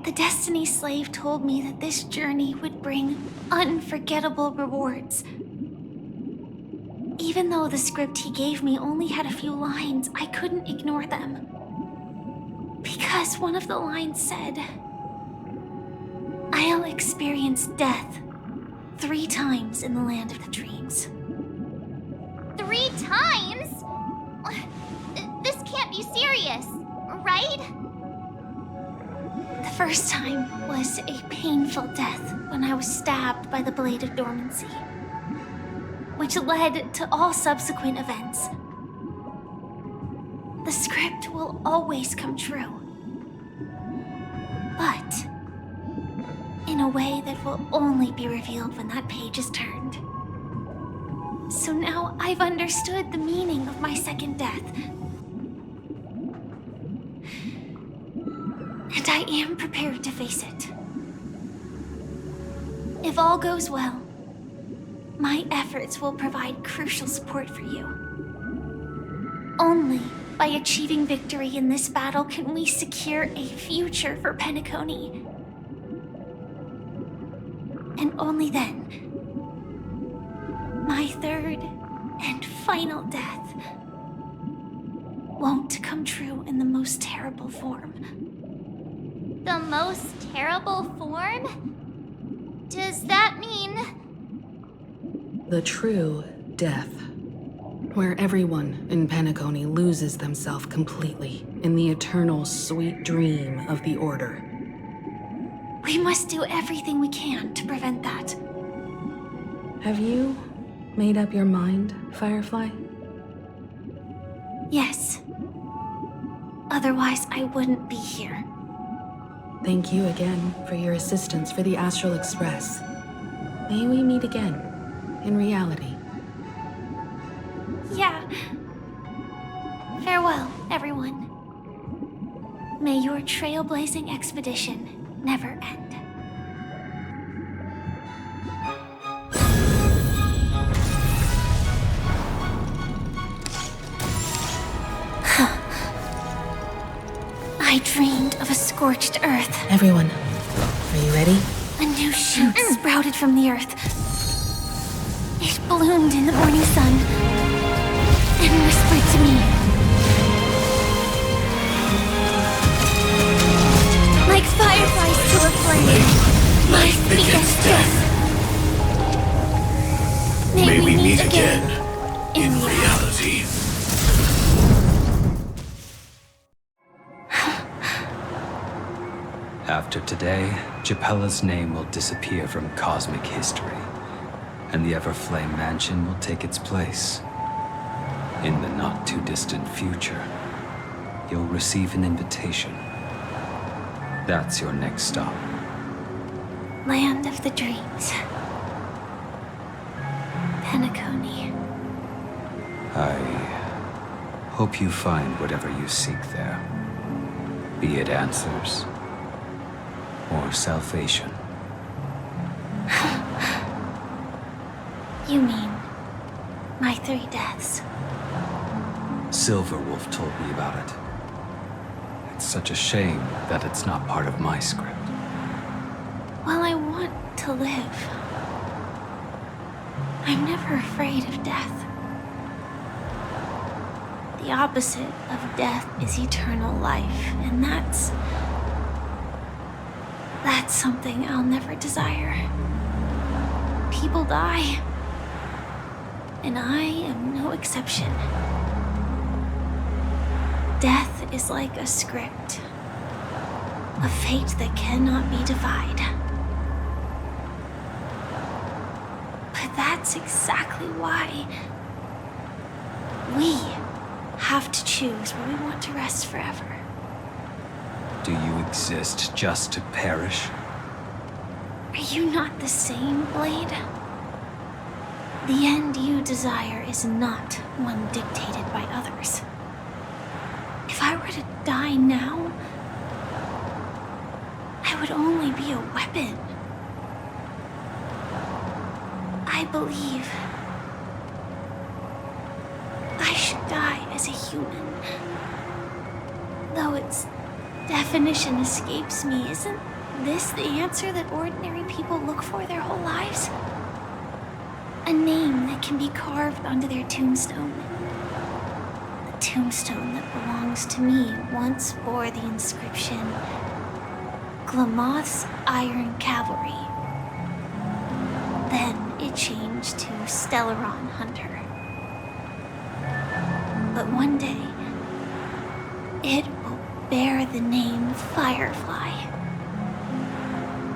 the Destiny Slave told me that this journey would bring unforgettable rewards. Even though the script he gave me only had a few lines, I couldn't ignore them. Because one of the lines said, "I'll experience death 3 times in the land of the dreams." 3 times? be serious, right? The first time was a painful death when I was stabbed by the Blade of Dormancy, which led to all subsequent events. The script will always come true, but in a way that will only be revealed when that page is turned. So now I've understood the meaning of my second death. And I am prepared to face it. If all goes well, my efforts will provide crucial support for you. Only by achieving victory in this battle can we secure a future for Penacony. And only then, my third and final death won't come true in the most terrible form. The most terrible form? Does that mean... The true death, where everyone in Penacony loses themselves completely in the eternal sweet dream of the Order. We must do everything we can to prevent that. Have you made up your mind, Firefly? Yes. Otherwise, I wouldn't be here. Thank you again for your assistance for the Astral Express. May we meet again, in reality. Yeah. Farewell, everyone. May your trailblazing expedition never end. I dreamed of a scorched earth. Everyone, are you ready? A new shoot sprouted from the earth. It bloomed in the morning sun and whispered to me. Like fireflies to a flame, life begets death. May we meet again in reality. After today, Japella's name will disappear from cosmic history, and the Everflame Mansion will take its place. In the not-too-distant future, you'll receive an invitation. That's your next stop. Land of the dreams. Penacony. I hope you find whatever you seek there. Be it answers or salvation. You mean my 3 deaths? Silverwolf told me about it. It's such a shame that it's not part of my script. While I want to live, I'm never afraid of death. The opposite of death is eternal life, and that's something I'll never desire. People die, and I am no exception. Death is like a script, a fate that cannot be defied. But that's exactly why we have to choose where we want to rest forever. Do you exist just to perish? Are you not the same, Blade? The end you desire is not one dictated by others. If I were to die now, I would only be a weapon. I believe I should die as a human. Though its definition escapes me, isn't this the answer that ordinary people look for their whole lives? A name that can be carved onto their tombstone. The tombstone that belongs to me once bore the inscription, Glamoth's Iron Cavalry. Then it changed to Stellaron Hunter. But one day, it will bear the name Firefly.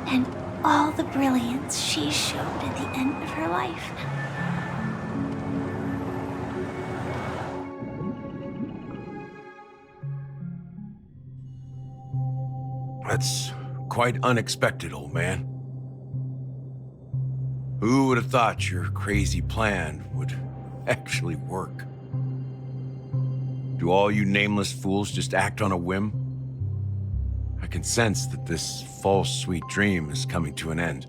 And all the brilliance she showed at the end of her life. That's quite unexpected, old man. Who would have thought your crazy plan would actually work? Do all you nameless fools just act on a whim? I can sense that this false sweet dream is coming to an end.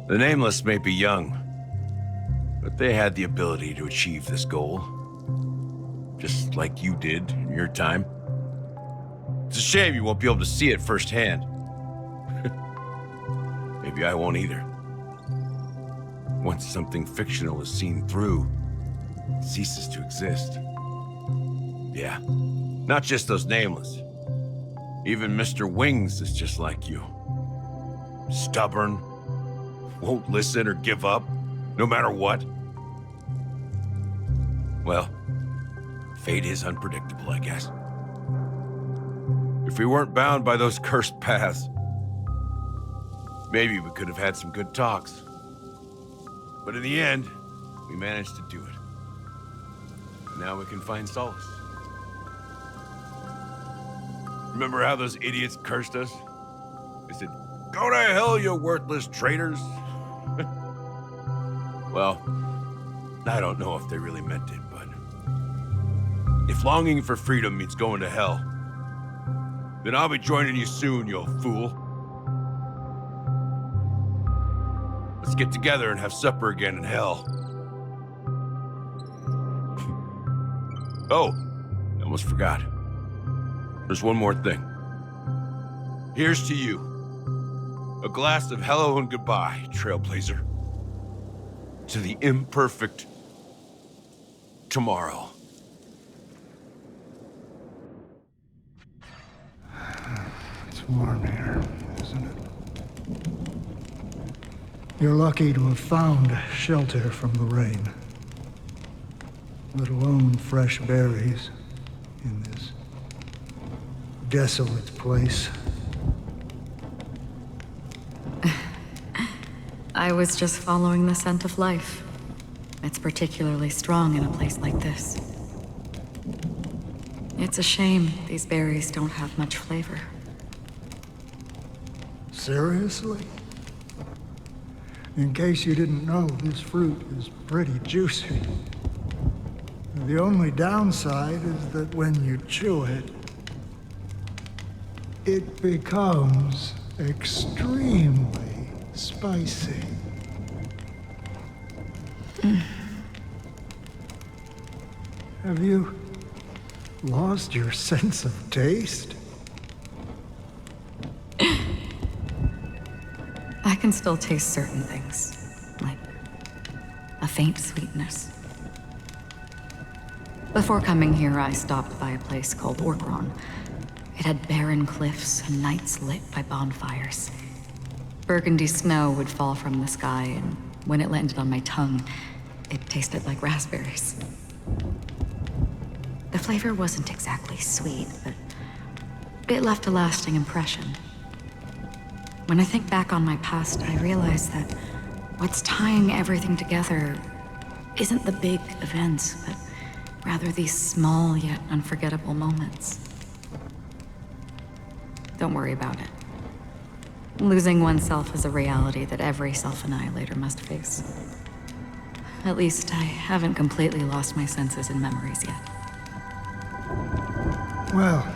The nameless may be young, but they had the ability to achieve this goal. Just like you did in your time. It's a shame you won't be able to see it firsthand. Maybe I won't either. Once something fictional is seen through, it ceases to exist. Yeah, not just those nameless. Even Mr. Wings is just like you. Stubborn, won't listen or give up, no matter what. Well, fate is unpredictable, I guess. If we weren't bound by those cursed paths, maybe we could have had some good talks. But in the end, we managed to do it. And now we can find solace. Remember how those idiots cursed us? They said, "Go to hell, you worthless traitors." Well, I don't know if they really meant it, but if longing for freedom means going to hell, then I'll be joining you soon, you fool. Let's get together and have supper again in hell. Oh, I almost forgot. There's one more thing. Here's to you. A glass of hello and goodbye, Trailblazer. To the imperfect tomorrow. It's warm here, isn't it? You're lucky to have found shelter from the rain. Let alone fresh berries in this desolate place. I was just following the scent of life. It's particularly strong in a place like this. It's a shame these berries don't have much flavor. Seriously? In case you didn't know, this fruit is pretty juicy. The only downside is that when you chew it, it becomes extremely spicy. Have you lost your sense of taste? I can still taste certain things, like a faint sweetness. Before coming here, I stopped by a place called Orkron. It had barren cliffs and nights lit by bonfires. Burgundy snow would fall from the sky, and when it landed on my tongue, it tasted like raspberries. The flavor wasn't exactly sweet, but it left a lasting impression. When I think back on my past, I realize that what's tying everything together isn't the big events, but rather these small yet unforgettable moments. Don't worry about it. Losing oneself is a reality that every self-annihilator must face. At least I haven't completely lost my senses and memories yet. Well,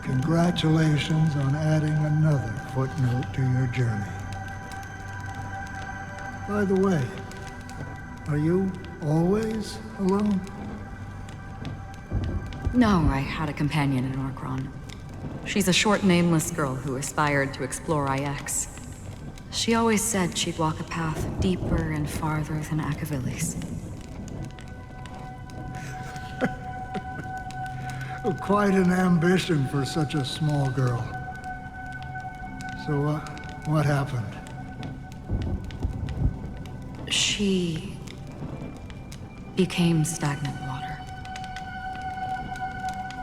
congratulations on adding another footnote to your journey. By the way, are you always alone? No, I had a companion in Orkron. She's a short, nameless girl who aspired to explore IX. She always said she'd walk a path deeper and farther than Akavilis. Quite an ambition for such a small girl. So, what happened? She became stagnant water.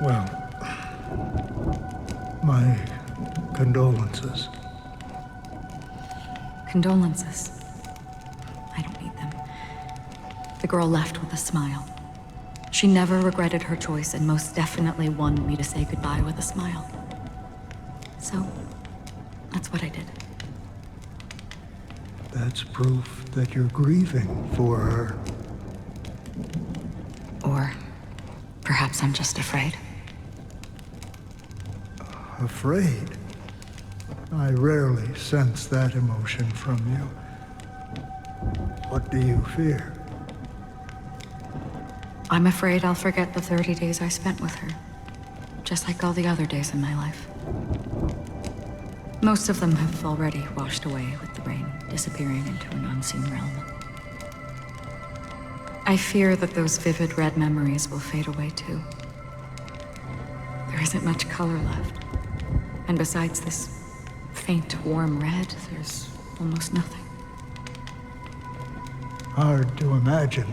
Well, my condolences. Condolences. I don't need them. The girl left with a smile. She never regretted her choice and most definitely wanted me to say goodbye with a smile. So, that's what I did. That's proof that you're grieving for her. Or perhaps I'm just afraid. Afraid? I rarely sense that emotion from you. What do you fear? I'm afraid I'll forget the 30 days I spent with her. Just like all the other days in my life. Most of them have already washed away with the rain, disappearing into an unseen realm. I fear that those vivid red memories will fade away too. There isn't much color left. And besides this faint, warm red, there's almost nothing. Hard to imagine.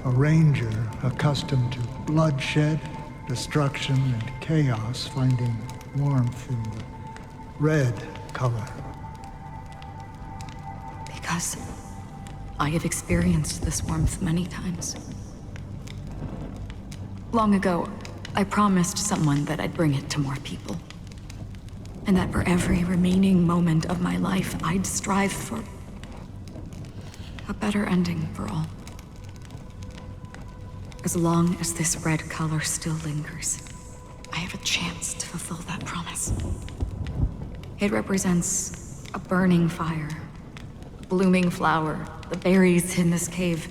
A ranger accustomed to bloodshed, destruction, and chaos finding warmth in the red color. Because I have experienced this warmth many times. Long ago, I promised someone that I'd bring it to more people. And that for every remaining moment of my life, I'd strive for a better ending for all. As long as this red color still lingers, I have a chance to fulfill that promise. It represents a burning fire, a blooming flower, the berries in this cave,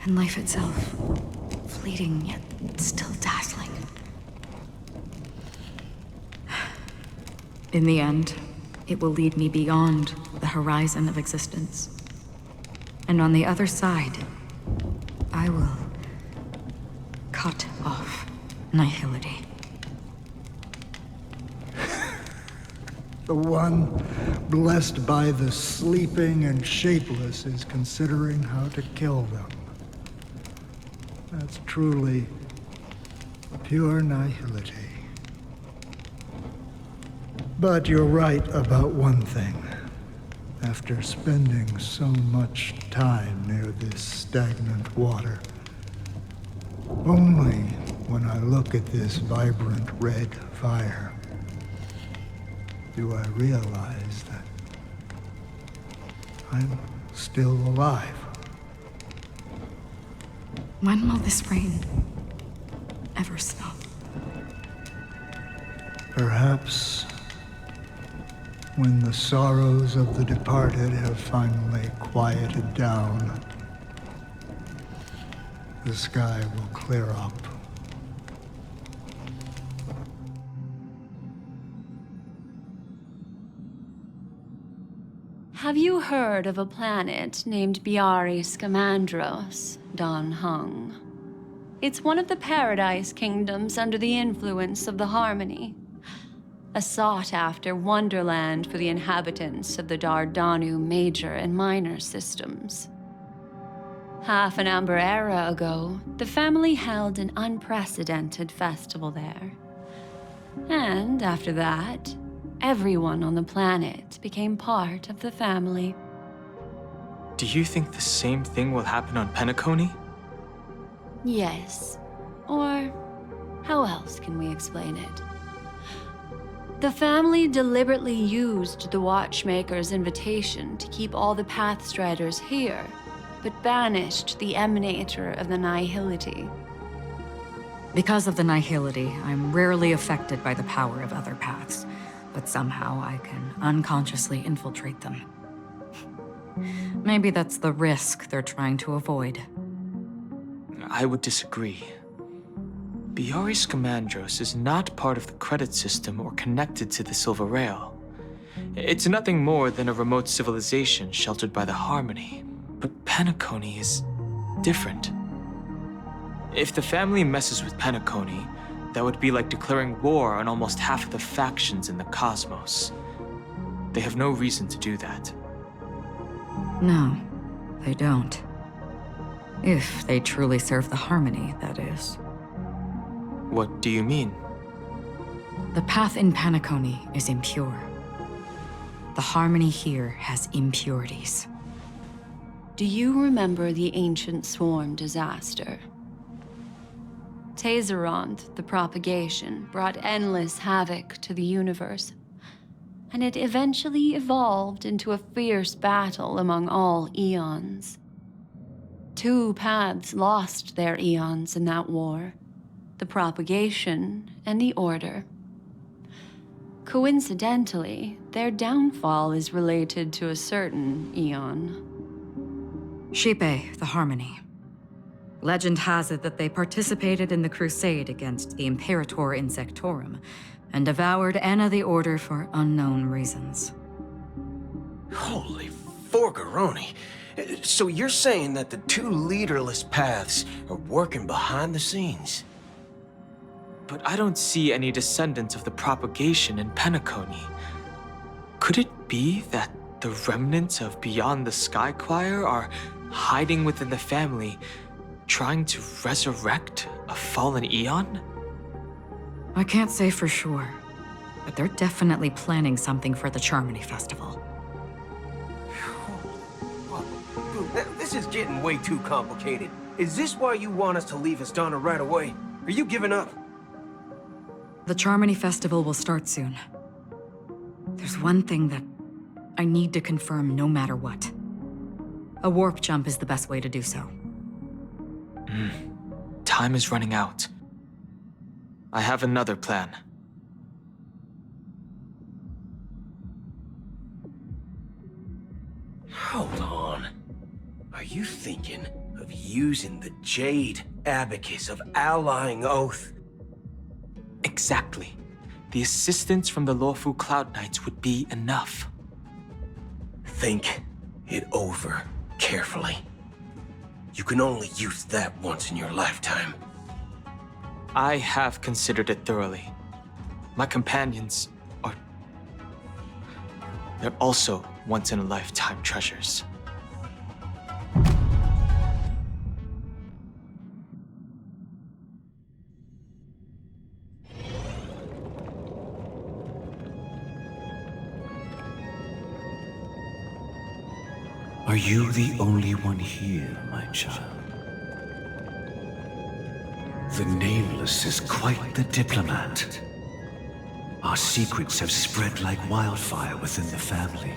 and life itself, fleeting yet still dazzling. In the end, it will lead me beyond the horizon of existence. And on the other side, I will cut off nihility. The one blessed by the sleeping and shapeless is considering how to kill them. That's truly pure nihility. But you're right about one thing. After spending so much time near this stagnant water, only when I look at this vibrant red fire do I realize that I'm still alive. When will this rain ever stop? Perhaps when the sorrows of the departed have finally quieted down, the sky will clear up. Have you heard of a planet named Biari Scamandros, Don Hung? It's one of the Paradise Kingdoms under the influence of the Harmony. A sought-after wonderland for the inhabitants of the Dardanu Major and Minor systems. Half an Amber Era ago, the family held an unprecedented festival there. And after that, everyone on the planet became part of the family. Do you think the same thing will happen on Penacony? Yes. Or how else can we explain it? The family deliberately used the Watchmaker's invitation to keep all the Pathstriders here, but banished the Emanator of the Nihility. Because of the nihility, I'm rarely affected by the power of other paths, but somehow I can unconsciously infiltrate them. Maybe that's the risk they're trying to avoid. I would disagree. Biari Scamandros is not part of the credit system or connected to the Silver Rail. It's nothing more than a remote civilization sheltered by the Harmony. But Penacony is different. If the family messes with Penacony, that would be like declaring war on almost half of the factions in the cosmos. They have no reason to do that. No, they don't. If they truly serve the Harmony, that is. What do you mean? The path in Penacony is impure. The harmony here has impurities. Do you remember the ancient swarm disaster? Tazerond, the propagation, brought endless havoc to the universe, and it eventually evolved into a fierce battle among all eons. 2 paths lost their eons in that war, the propagation and the order. Coincidentally, their downfall is related to a certain eon. Shipe, the harmony. Legend has it that they participated in the crusade against the Imperator Insectorum and devoured Anna the Order for unknown reasons. Holy forgaroni. So you're saying that the 2 leaderless paths are working behind the scenes? But I don't see any descendants of the propagation in Penacony. Could it be that the remnants of Beyond the Sky Choir are hiding within the family, trying to resurrect a fallen eon? I can't say for sure, but they're definitely planning something for the Charmony Festival. This is getting way too complicated. Is this why you want us to leave Astana right away? Are you giving up? The Charmony Festival will start soon. There's one thing that I need to confirm no matter what. A warp jump is the best way to do so. Time is running out. I have another plan. Hold on. Are you thinking of using the Jade Abacus of Allying Oath? Exactly. The assistance from the Lawful Cloud Knights would be enough. Think it over carefully. You can only use that once in your lifetime. I have considered it thoroughly. My companions are... they're also once-in-a-lifetime treasures. Are you the only one here, my child? The Nameless is quite the diplomat. Our secrets have spread like wildfire within the family.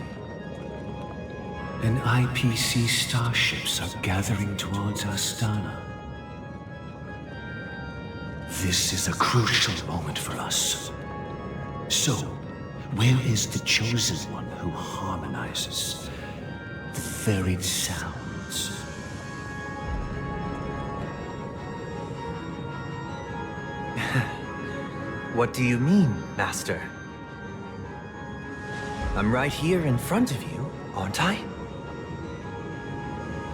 And IPC starships are gathering towards Astana. This is a crucial moment for us. So, where is the Chosen One who harmonizes the varied sounds? What do you mean, Master? I'm right here in front of you, aren't I?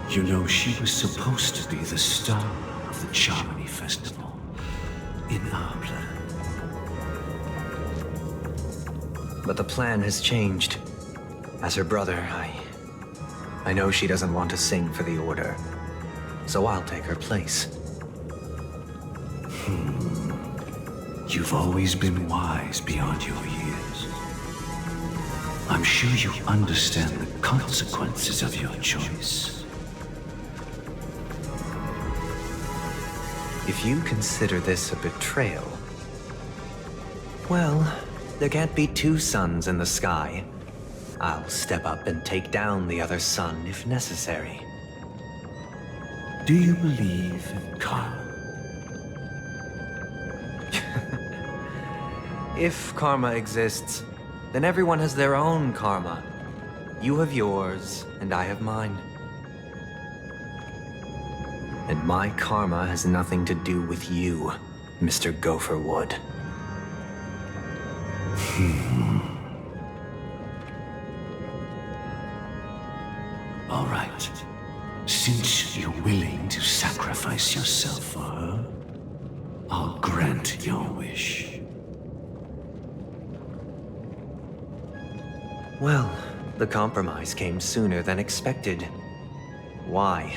You know, she was supposed to be the star of the Charmony Festival in our plan. But the plan has changed. As her brother, I know she doesn't want to sing for the Order, so I'll take her place. You've always been wise beyond your years. I'm sure you understand the consequences of your choice. If you consider this a betrayal, well, there can't be 2 suns in the sky. I'll step up and take down the other sun if necessary. Do you believe in karma? If karma exists, then everyone has their own karma. You have yours, and I have mine. And my karma has nothing to do with you, Mr. Gopherwood. All right. Since you're willing to sacrifice yourself for her, I'll grant your wish. Well, the compromise came sooner than expected. Why?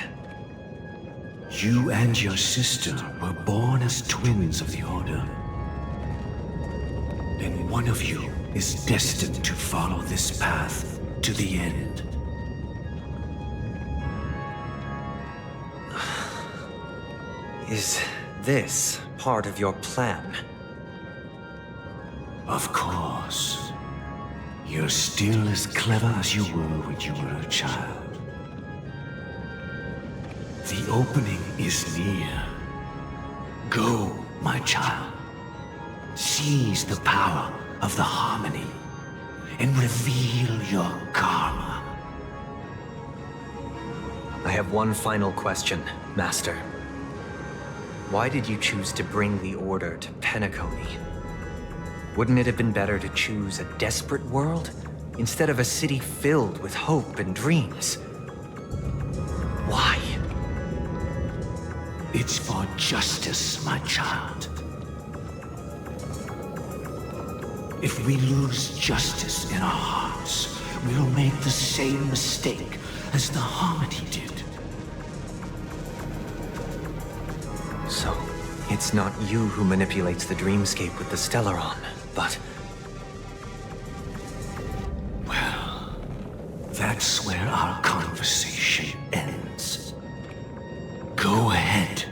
You and your sister were born as twins of the Order. And one of you is destined to follow this path to the end. Is this part of your plan? Of course. You're still as clever as you were when you were a child. The opening is near. Go, my child. Seize the power of the harmony and reveal your karma. I have one final question, Master. Why did you choose to bring the Order to Penacony? Wouldn't it have been better to choose a desperate world instead of a city filled with hope and dreams? Why? It's for justice, my child. If we lose justice in our hearts, we'll make the same mistake as the Harmony did. So, it's not you who manipulates the dreamscape with the Stellaron, but... Well, that's where our conversation ends. Go ahead.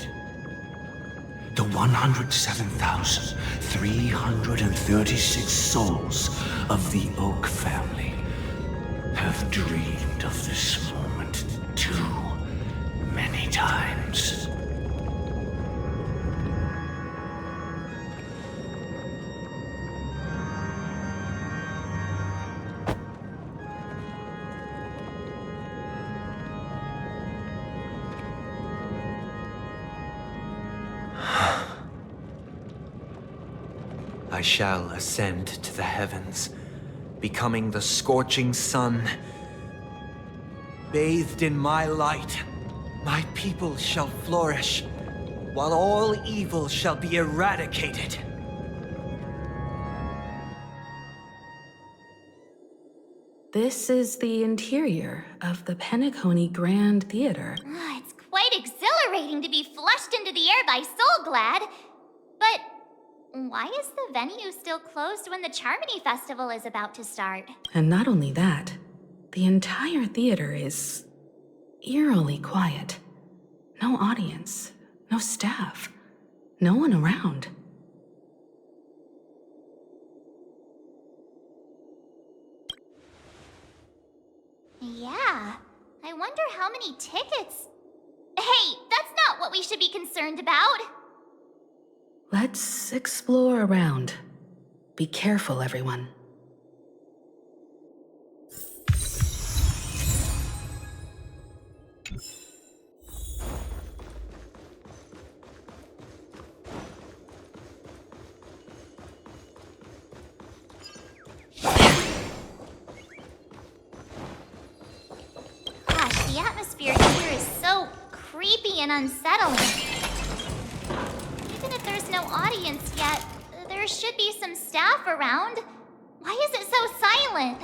The 107,336 souls of the Oak family have dreamed of this moment too many times. I shall ascend to the heavens, becoming the scorching sun. Bathed in my light, my people shall flourish, while all evil shall be eradicated. This is the interior of the Penacony Grand Theater. It's quite exhilarating to be flushed into the air by Soulglad. But why is the venue still closed when the Charmony Festival is about to start? And not only that, the entire theater is eerily quiet. No audience, no staff, no one around. Yeah, I wonder how many tickets... Hey, that's not what we should be concerned about! Let's explore around. Be careful, everyone. Gosh, the atmosphere here is so creepy and unsettling. Even if there's no audience yet, there should be some staff around. Why is it so silent?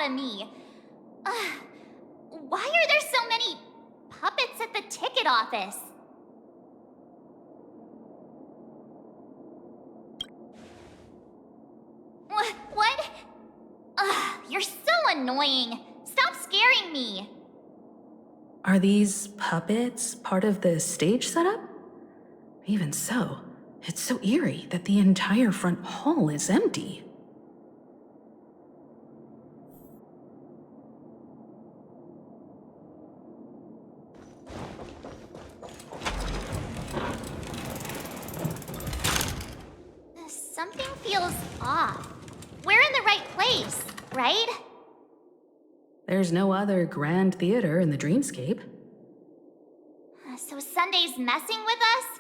out of me. Why are there so many puppets at the ticket office? What? You're so annoying. Stop scaring me. Are these puppets part of the stage setup? Even so, it's so eerie that the entire front hall is empty. Something feels off. We're in the right place, right? There's no other grand theater in the dreamscape. So Sunday's messing with us?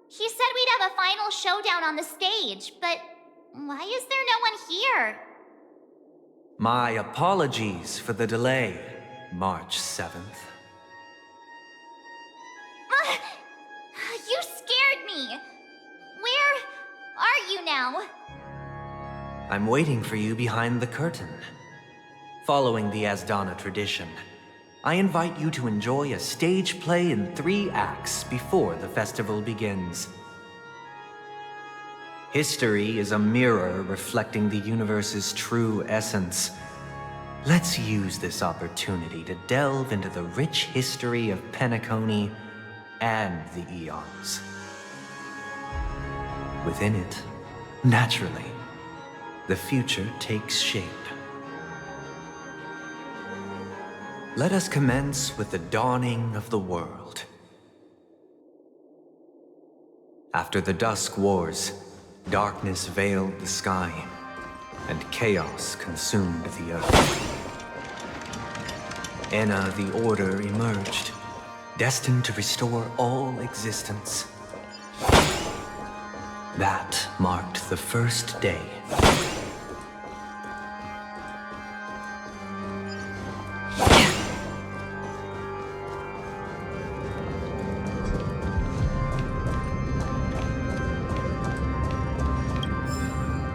He said we'd have a final showdown on the stage, but why is there no one here? My apologies for the delay, March 7th. You scared me. Where are you now? I'm waiting for you behind the curtain. Following the Asdana tradition, I invite you to enjoy a stage play in 3 acts before the festival begins. History is a mirror reflecting the universe's true essence. Let's use this opportunity to delve into the rich history of Penacony and the eons. Within it, naturally, the future takes shape. Let us commence with the dawning of the world. After the Dusk Wars, darkness veiled the sky, and chaos consumed the earth. Enna the Order emerged, destined to restore all existence. That marked the first day.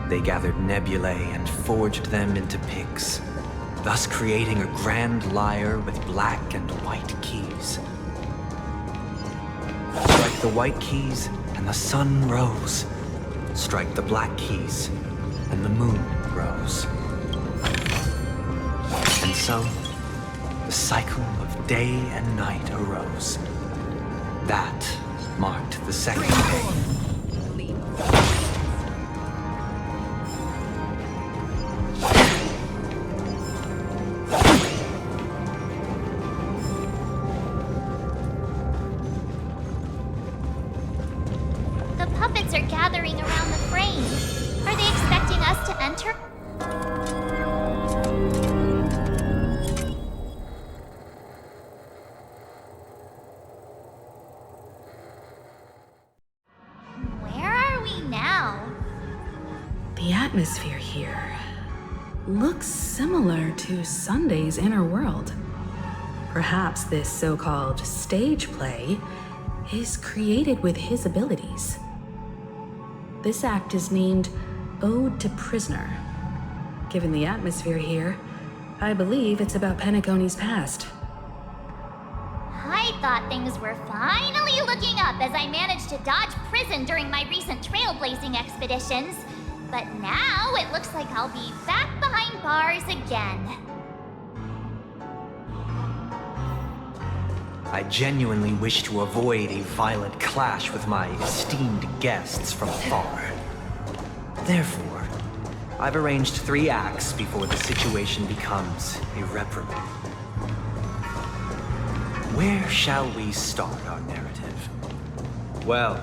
They gathered nebulae and forged them into picks, thus creating a grand lyre with black and white keys. Strike the white keys, and the sun rose. Strike the black keys, and the moon rose. And so, the cycle of day and night arose. That marked the second day. The puppets are gathering around the frame. Are they expecting us to enter? Where are we now? The atmosphere here looks similar to Sunday's inner world. Perhaps this so-called stage play is created with his abilities. This act is named Ode to Prisoner. Given the atmosphere here, I believe it's about Penacony's past. I thought things were finally looking up as I managed to dodge prison during my recent trailblazing expeditions. But now it looks like I'll be back behind bars again. I genuinely wish to avoid a violent clash with my esteemed guests from afar. Therefore, I've arranged 3 acts before the situation becomes irreparable. Where shall we start our narrative? Well,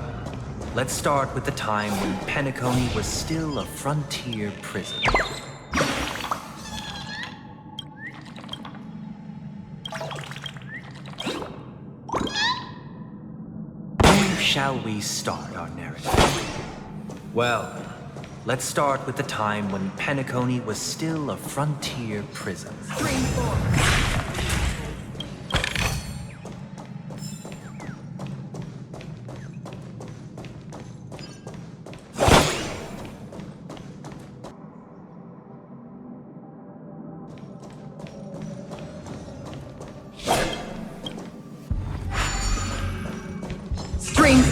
let's start with the time when Penacony was still a frontier prison. Where shall we start our narrative? Well, let's start with the time when Penacony was still a frontier prison.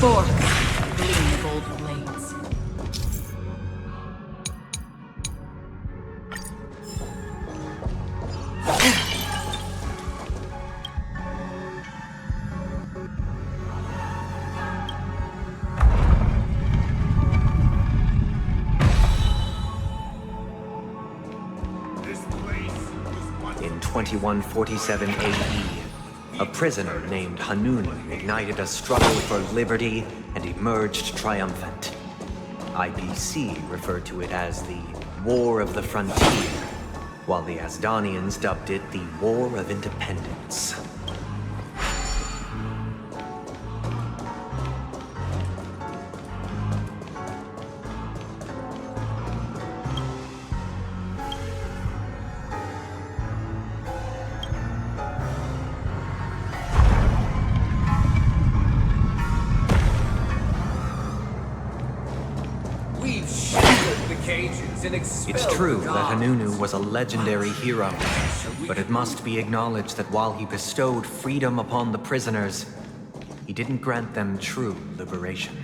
forks gleam the gold blades. In 2147 AE, a prisoner named Hanunu ignited a struggle for liberty and emerged triumphant. IPC referred to it as the War of the Frontier, while the Asdanians dubbed it the War of Independence. It's true that Hanunu was a legendary hero, but it must be acknowledged that while he bestowed freedom upon the prisoners, he didn't grant them true liberation.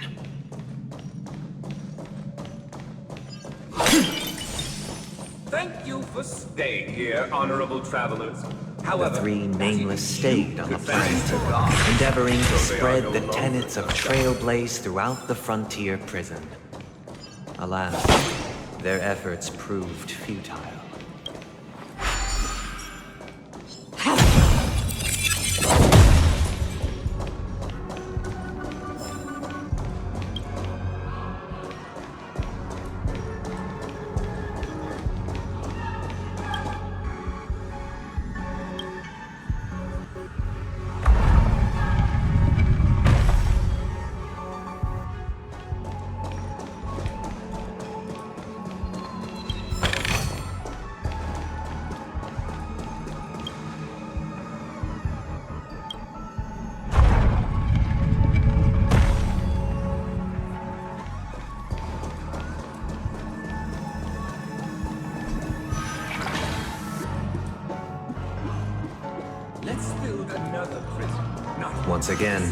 Thank you for staying here, honorable travelers. The three nameless stayed on the planet, endeavoring to spread the tenets of Trailblaze throughout the frontier prison. Alas, their efforts proved futile. Once again,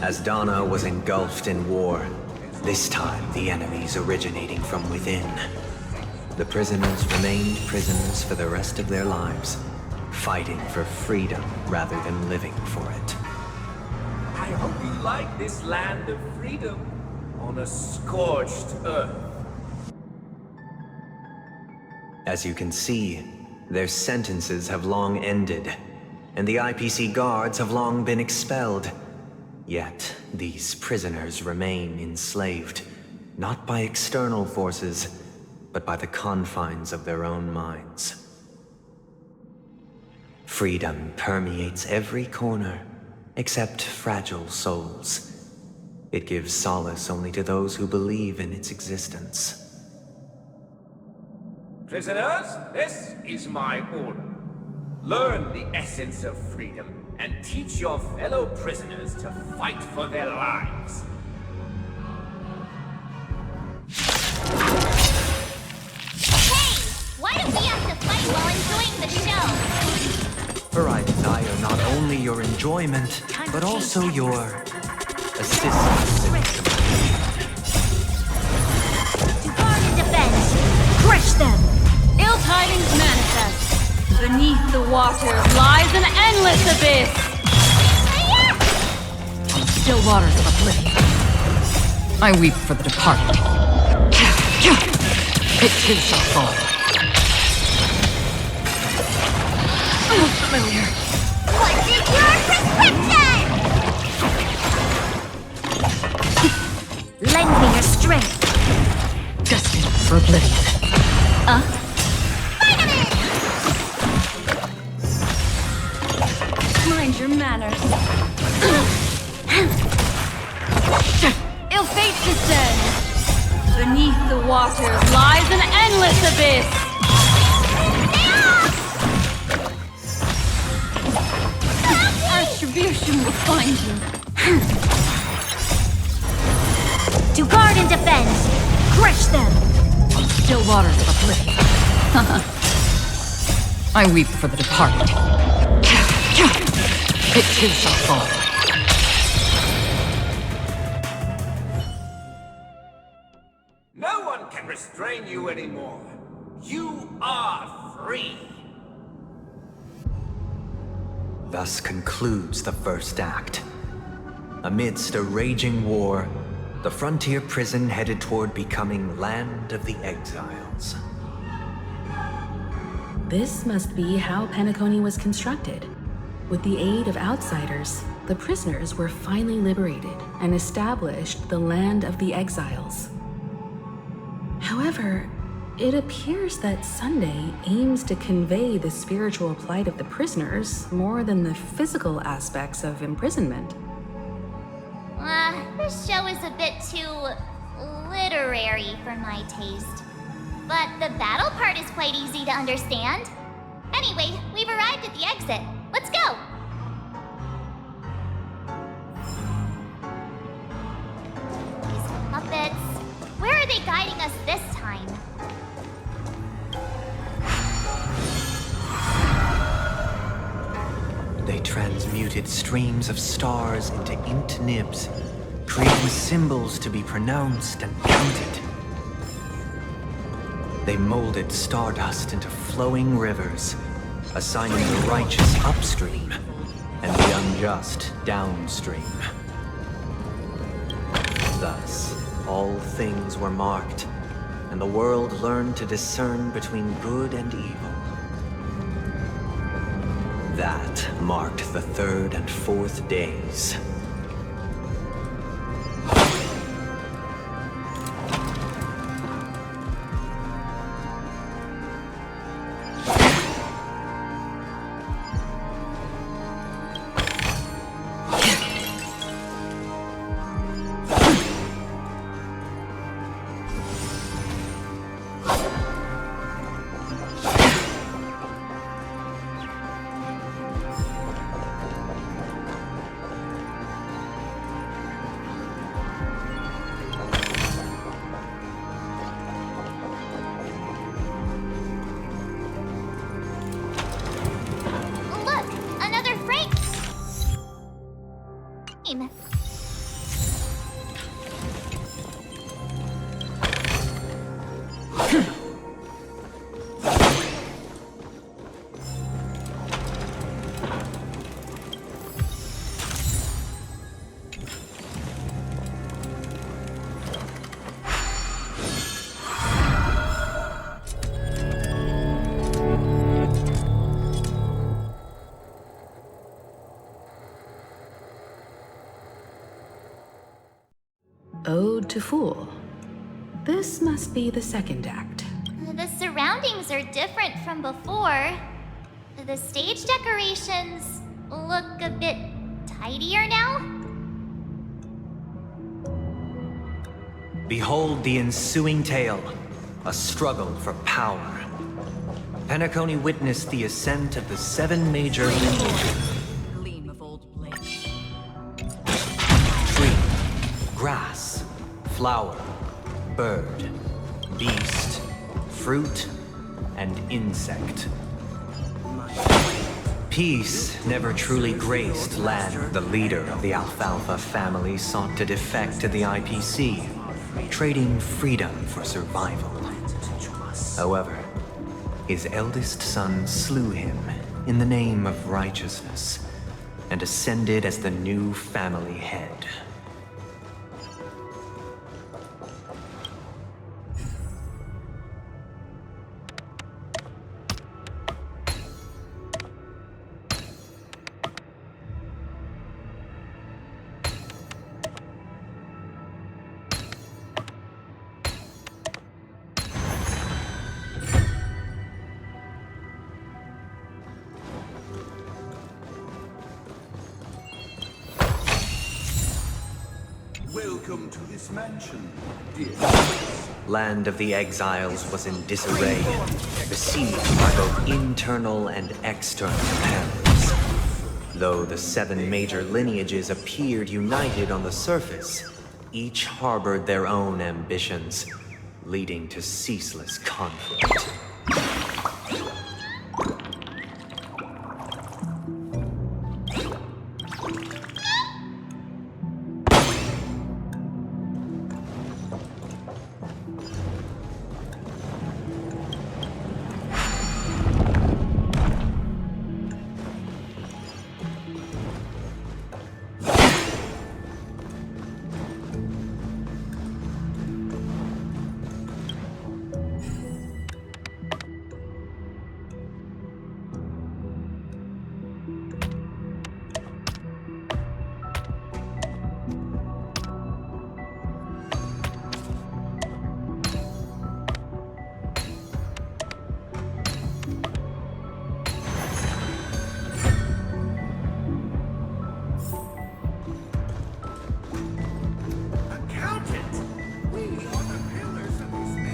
Asdana was engulfed in war. This time, the enemies originating from within. The prisoners remained prisoners for the rest of their lives, fighting for freedom rather than living for it. I hope you like this land of freedom on a scorched earth. As you can see, their sentences have long ended, and the IPC guards have long been expelled. Yet, these prisoners remain enslaved, not by external forces, but by the confines of their own minds. Freedom permeates every corner, except fragile souls. It gives solace only to those who believe in its existence. Prisoners, this is my order. Learn the essence of freedom and teach your fellow prisoners to fight for their lives. Hey! Why do we have to fight while enjoying the show? For I desire not only your enjoyment, but also your assistance. To guard and defend! Crush them! Ill tidings manifest. Beneath the waters lies an endless abyss! On still waters of oblivion, I weep for the departed. It too shall fall. Unfamiliar. What is your prescription? Lend me your strength. Destined for oblivion. Mind your manners. Ill fate descends. Beneath the waters lies an endless abyss. Retribution will find you. To guard and defend! Crush them! On still waters of oblivion. I weep for the departed. It too shall fall. can restrain you anymore. You are free. Thus concludes the first act. Amidst a raging war, the frontier prison headed toward becoming Land of the Exiles. This must be how Penacony was constructed. With the aid of outsiders, the prisoners were finally liberated and established the Land of the Exiles. However, it appears that Sunday aims to convey the spiritual plight of the prisoners more than the physical aspects of imprisonment. This show is a bit too literary for my taste. But the battle part is quite easy to understand. Anyway, we've arrived at the exit. Let's go! These puppets. Where are they guiding us this time? They transmuted streams of stars into inked nibs, creating symbols to be pronounced and counted. They molded stardust into flowing rivers, assigning the righteous upstream and the unjust downstream. Thus, all things were marked, and the world learned to discern between good and evil. That marked the third and fourth days. Ode to Fool. This must be the second act. The surroundings are different from before. The stage decorations look a bit tidier now. Behold the ensuing tale, a struggle for power. Penacony witnessed the ascent of the 7 major Gleam of old blades. tree, grass, flower, bird, beast, fruit, and insect. Peace never truly graced land the leader of the Alfalfa family sought to defect to the IPC, trading freedom for survival. However, his eldest son slew him in the name of righteousness and ascended as the new family head. Welcome to this mansion, dear. Land of the Exiles was in disarray, besieged by both internal and external perils. Though the 7 major lineages appeared united on the surface, each harbored their own ambitions, leading to ceaseless conflict.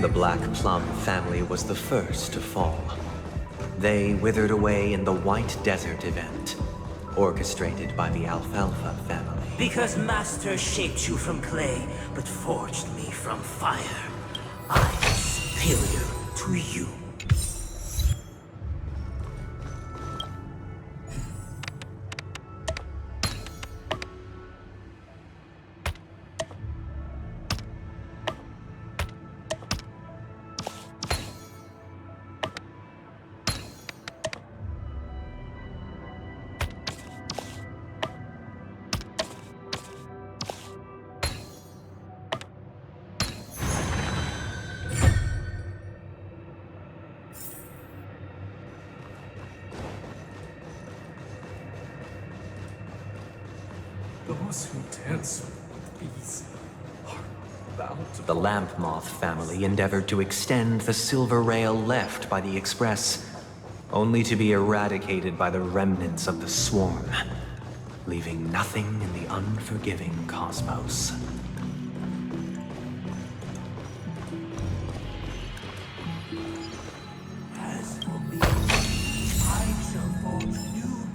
The Black Plum family was the first to fall. They withered away in the White Desert event, orchestrated by the Alfalfa family. Because Master shaped you from clay, but forged me from fire, I am superior to you. Those who dance with these are bound to... The Lamp Moth family endeavored to extend the silver rail left by the Express, only to be eradicated by the remnants of the Swarm, leaving nothing in the unforgiving cosmos.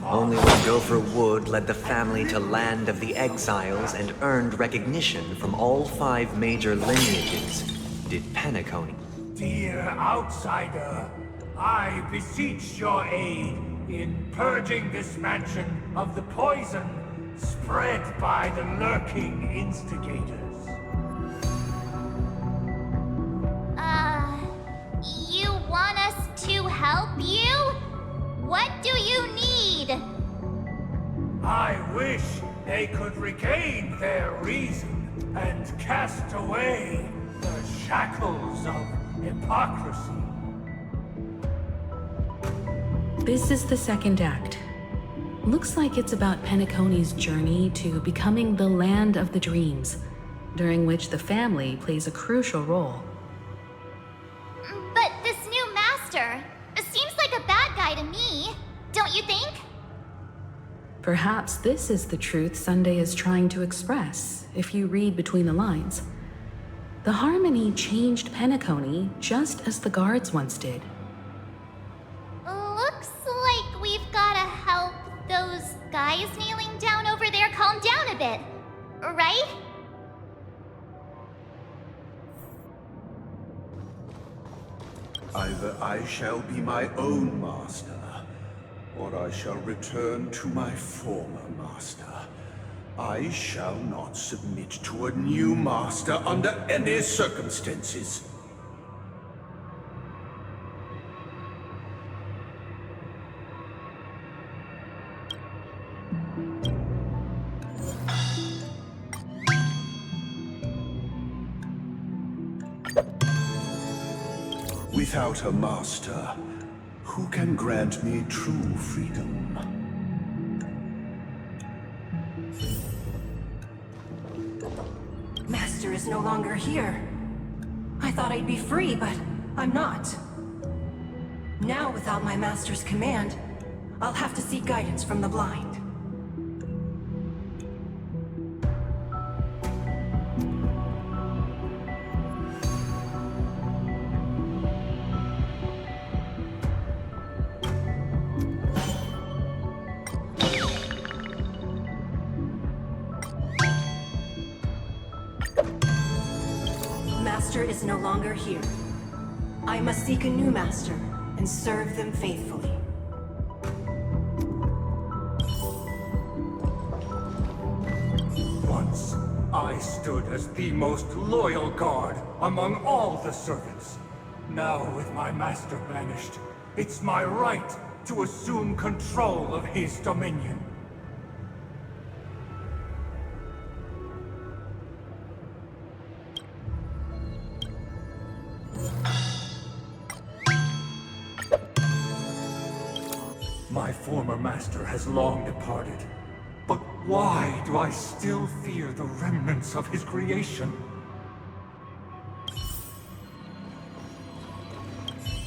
Only when Gopher Wood led the family to Land of the Exiles and earned recognition from all 5 major lineages did Penacony. Dear outsider, I beseech your aid in purging this mansion of the poison spread by the lurking instigators. You want us to help you? What do you need? I wish they could regain their reason and cast away the shackles of hypocrisy. This is the second act. Looks like it's about Penacony's journey to becoming the Land of the Dreams, during which the family plays a crucial role. But this new master seems like a bad guy to me, don't you think? Perhaps this is the truth Sunday is trying to express, if you read between the lines. The Harmony changed Penacony just as the guards once did. Looks like we've gotta help those guys kneeling down over there calm down a bit, right? Either I shall be my own master, or I shall return to my former master. I shall not submit to a new master under any circumstances. Without a master, who can grant me true freedom? Master is no longer here. I thought I'd be free, but I'm not. Now, without my master's command, I'll have to seek guidance from the blind. Master is no longer here. I must seek a new master and serve them faithfully. Once, I stood as the most loyal guard among all the servants. Now, with my master banished, it's my right to assume control of his dominion. My former master has long departed, but why do I still fear the remnants of his creation?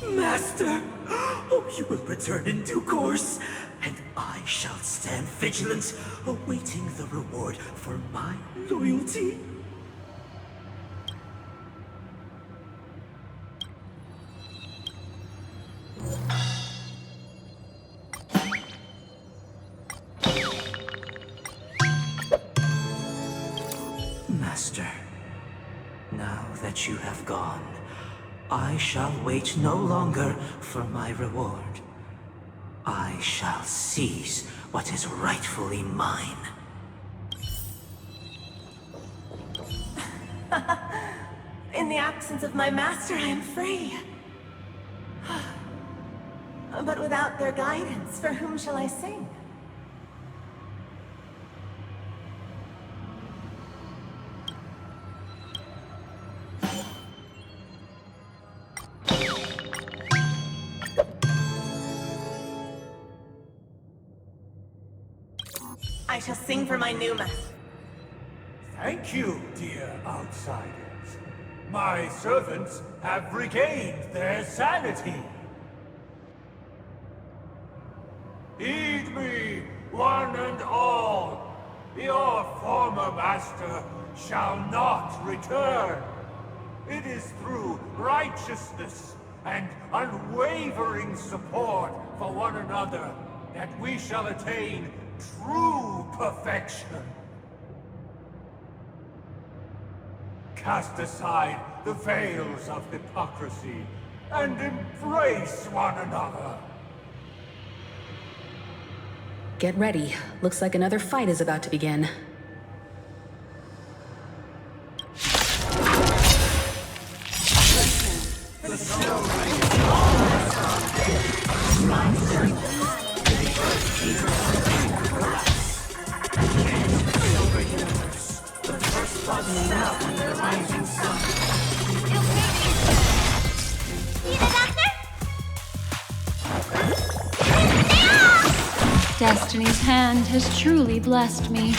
Master! Oh, you will return in due course, and I shall stand vigilant, awaiting the reward for my loyalty. Now that you have gone, I shall wait no longer for my reward. I shall seize what is rightfully mine. In the absence of my master, I am free. But without their guidance, for whom shall I sing? I shall sing for my new master. Thank you, dear outsiders. My servants have regained their sanity. Heed me, one and all. Your former master shall not return. It is through righteousness and unwavering support for one another that we shall attain true perfection. Cast aside the veils of hypocrisy and embrace one another. Get ready. Looks like another fight is about to begin. Destiny's hand has truly blessed me.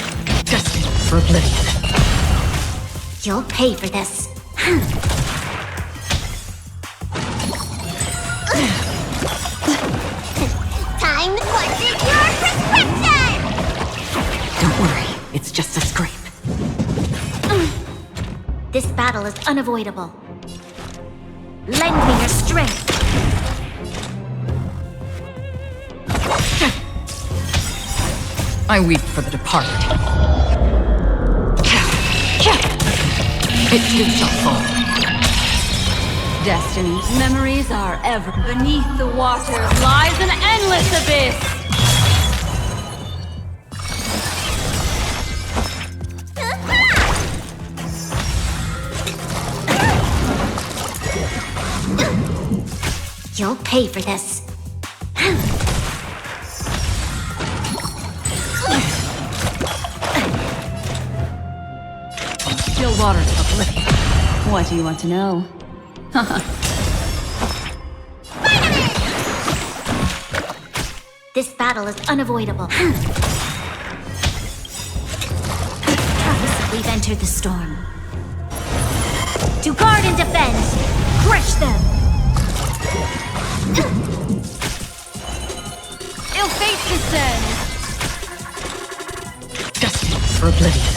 Destined for oblivion. You'll pay for this. Time to put in your prescription! Don't worry, it's just a scrape. This battle is unavoidable. Lend me your strength. I weep for the departed. It too shall fall. Destiny's memories are ever beneath the waters lies an endless abyss. You'll pay for this. Still waters of oblivion. What do you want to know? This battle is unavoidable. We've entered the storm. To guard and defend! Crush them! Ill fate descends! Destined for oblivion.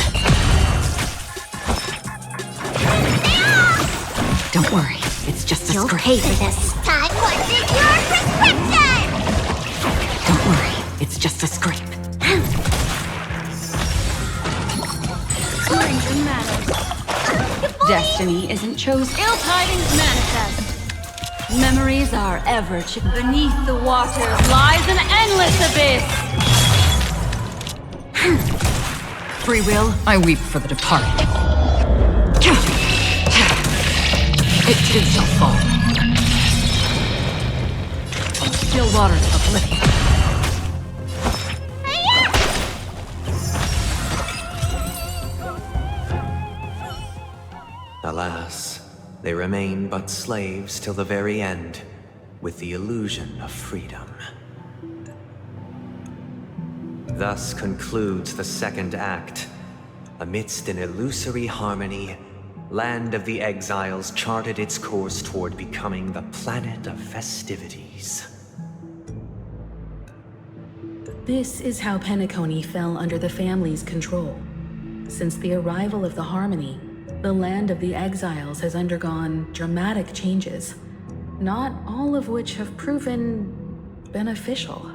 Don't worry, it's just a You'll scrape. pay for this. Time to your prescription! Don't worry, it's just a scrape. Origin matters. Destiny isn't chose. Ill tidings manifest. Memories are ever beneath the waters lies an endless abyss. Free will, I weep for the departed. It too shall fall. Still waters of oblivion. Alas, they remain but slaves till the very end, with the illusion of freedom. Thus concludes the second act. Amidst an illusory harmony, Land of the Exiles charted its course toward becoming the planet of festivities. This is how Penacony fell under the family's control. Since the arrival of the Harmony, the Land of the Exiles has undergone dramatic changes, not all of which have proven beneficial.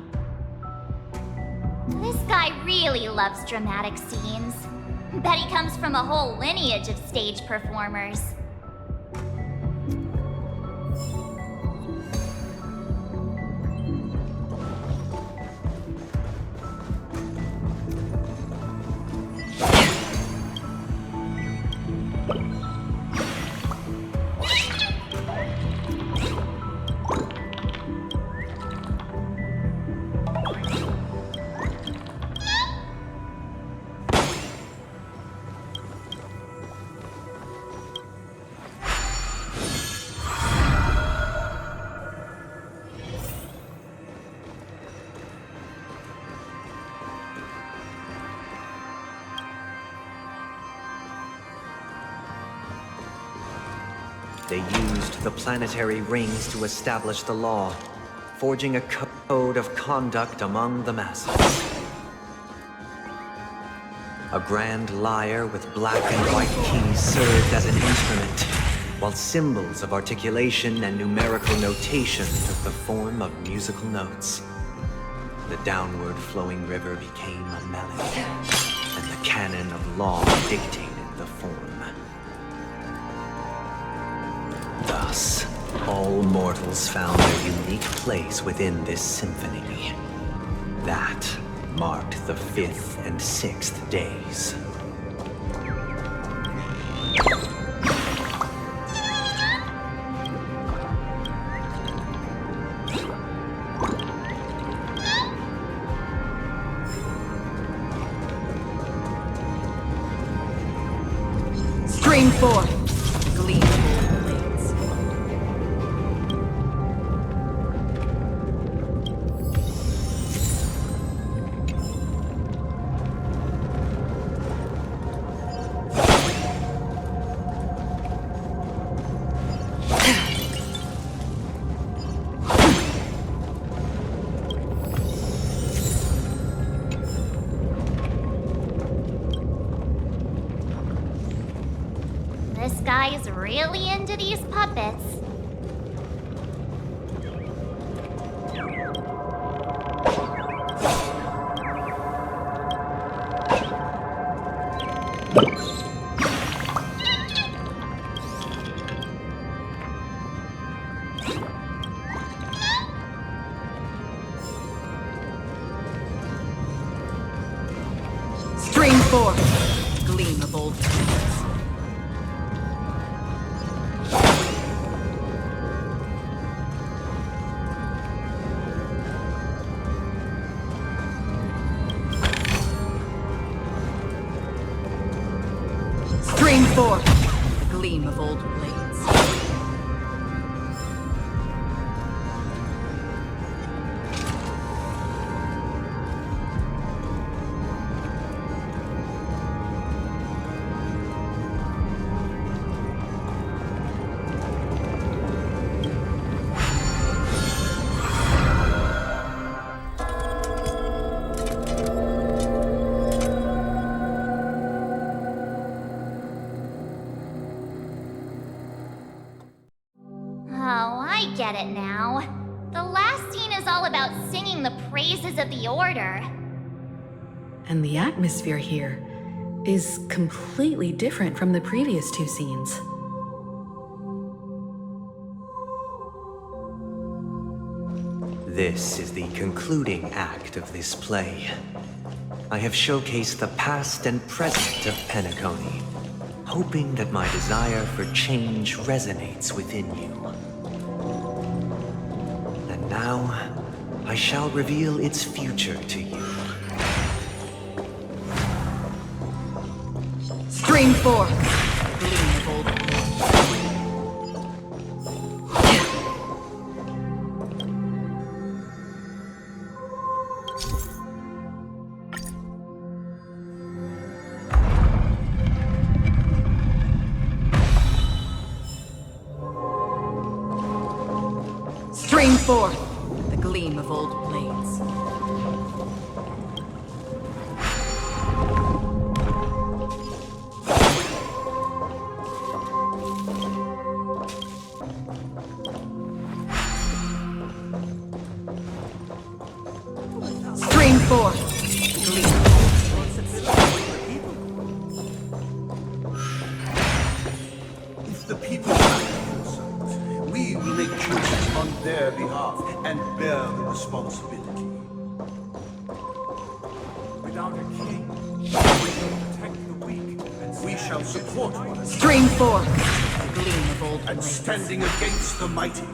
This guy really loves dramatic scenes. Bet he comes from a whole lineage of stage performers. They used the planetary rings to establish the law, forging a code of conduct among the masses. A grand lyre with black and white keys served as an instrument, while symbols of articulation and numerical notation took the form of musical notes. The downward flowing river became a melody, and the canon of law dictated the form. Thus, all mortals found their unique place within this symphony. That marked the 5th and 6th days. Stream 4. Gleam. This guy is really into these puppets. Stream 4. Gleam of old times. Stream 4. The gleam of old blades. Oh, I get it now. The last scene is all about singing the praises of the Order. And the atmosphere here is completely different from the previous two scenes. This is the concluding act of this play. I have showcased the past and present of Penacony, hoping that my desire for change resonates within you. And now, I shall reveal its future to you. Stream 4. Gleam of old Stream 4. The gleam of old blades. Stream 4. Gleam. their behalf and bear the responsibility. Without a king, we will protect the weak. We shall support one another. Stream forth, gleam of old and blades. standing against the mighty.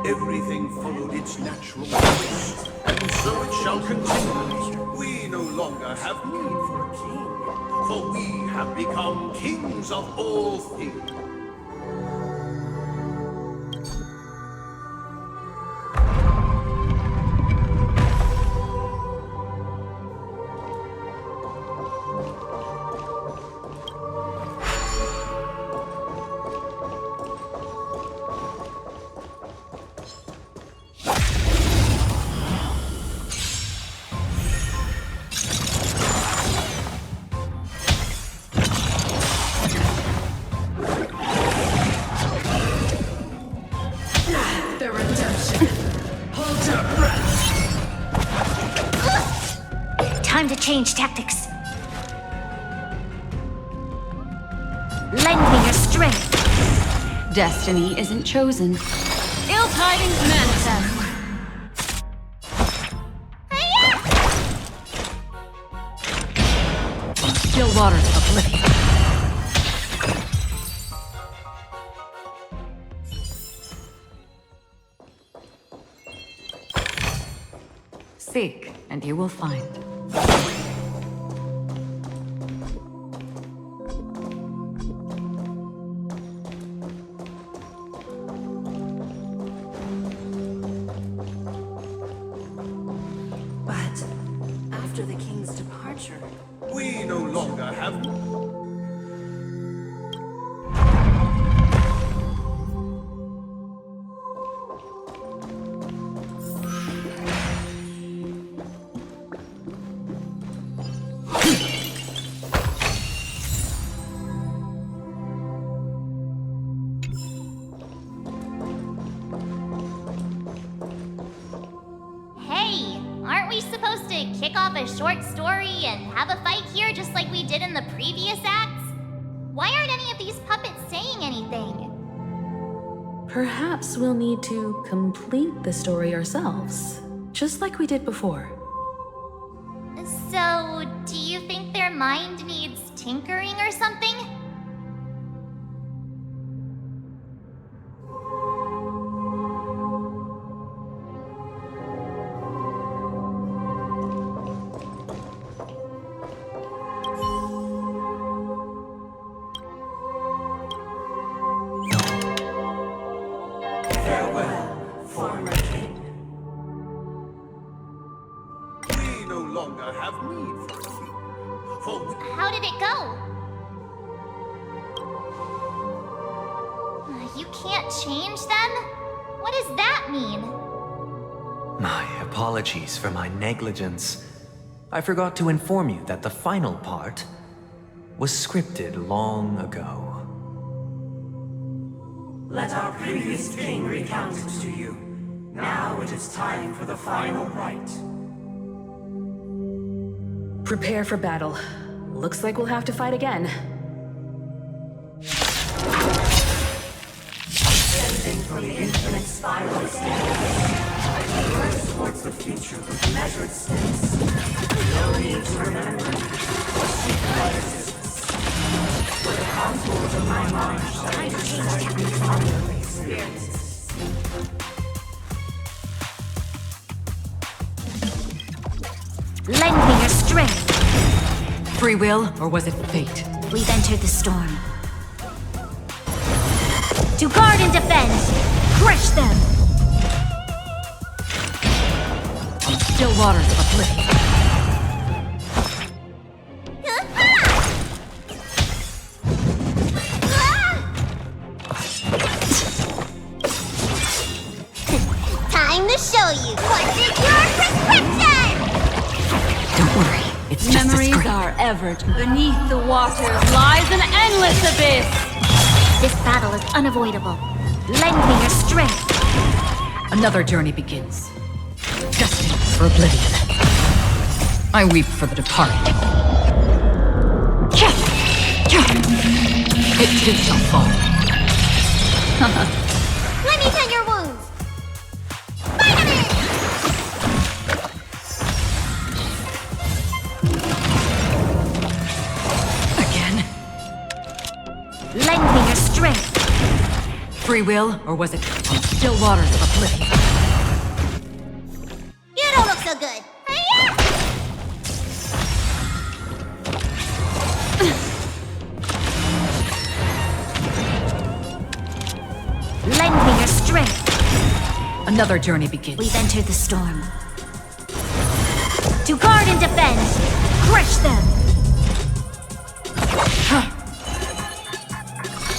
Everything followed its natural course, and so it shall continue. We no longer have need for a king, for we have become kings of all things. Time to change tactics. Lend me your strength. Destiny isn't chosen. Ill tidings manifest. Still waters of oblivion. Seek, and you will find. But after the king's departure, We no longer have... Hey, aren't we supposed to kick off a short story and have a fight here just like we did in the previous acts? Why aren't any of these puppets saying anything? Perhaps we'll need to complete the story ourselves, just like we did before. So, do you think their mind needs tinkering or something? Farewell, former king. We no longer have need for a king, for we... How did it go? You can't change them? What does that mean? My apologies for my negligence. I forgot to inform you that the final part was scripted long ago. Let our previous king recount it to you. Now it is time for the final rite. Prepare for battle. Looks like we'll have to fight again. Descending from the infinite spiral staircase, press towards the future with measured steps. No need to remember or seek my assistance. For the contours of my mind shall intersect with other experiences. Lend me your strength. Free will, or was it fate? We've entered the storm. To guard and defend! Crush them! Still waters of oblivion. Memories are ever. Beneath the waters lies an endless abyss. This battle is unavoidable. Lend me your strength. Another journey begins. Destined for oblivion. I weep for the departed. It too shall fall. Let me tend your wounds. Again? Lend me your strength. Free will, or was it on still waters of oblivion? You don't look so good. Lend me your strength. Another journey begins. We've entered the storm. To guard and defend. Crush them.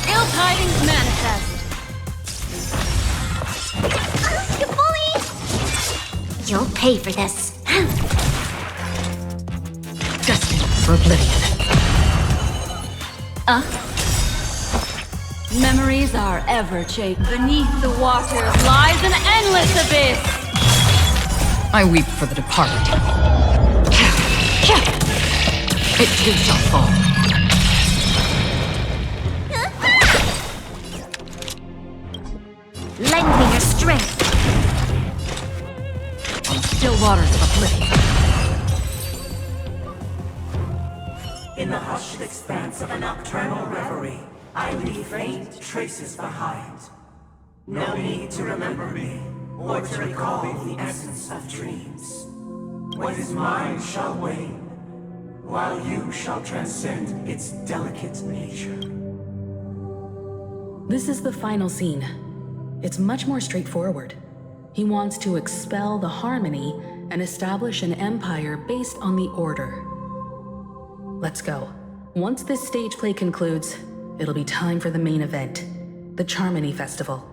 Ill tidings manifest. You bully! You'll pay for this. Destined for oblivion. Memories are ever changed. Beneath the waters lies an endless abyss. I weep for the departed. It too shall fall. Lend me your strength. On still waters of oblivion. In the hushed expanse of a nocturnal reverie, I leave faint traces behind. No need to remember me, or to recall the essence of dreams. What is mine shall wane, while you shall transcend its delicate nature. This is the final scene. It's much more straightforward. He wants to expel the Harmony and establish an empire based on the Order. Let's go. Once this stage play concludes, it'll be time for the main event, the Charmony Festival.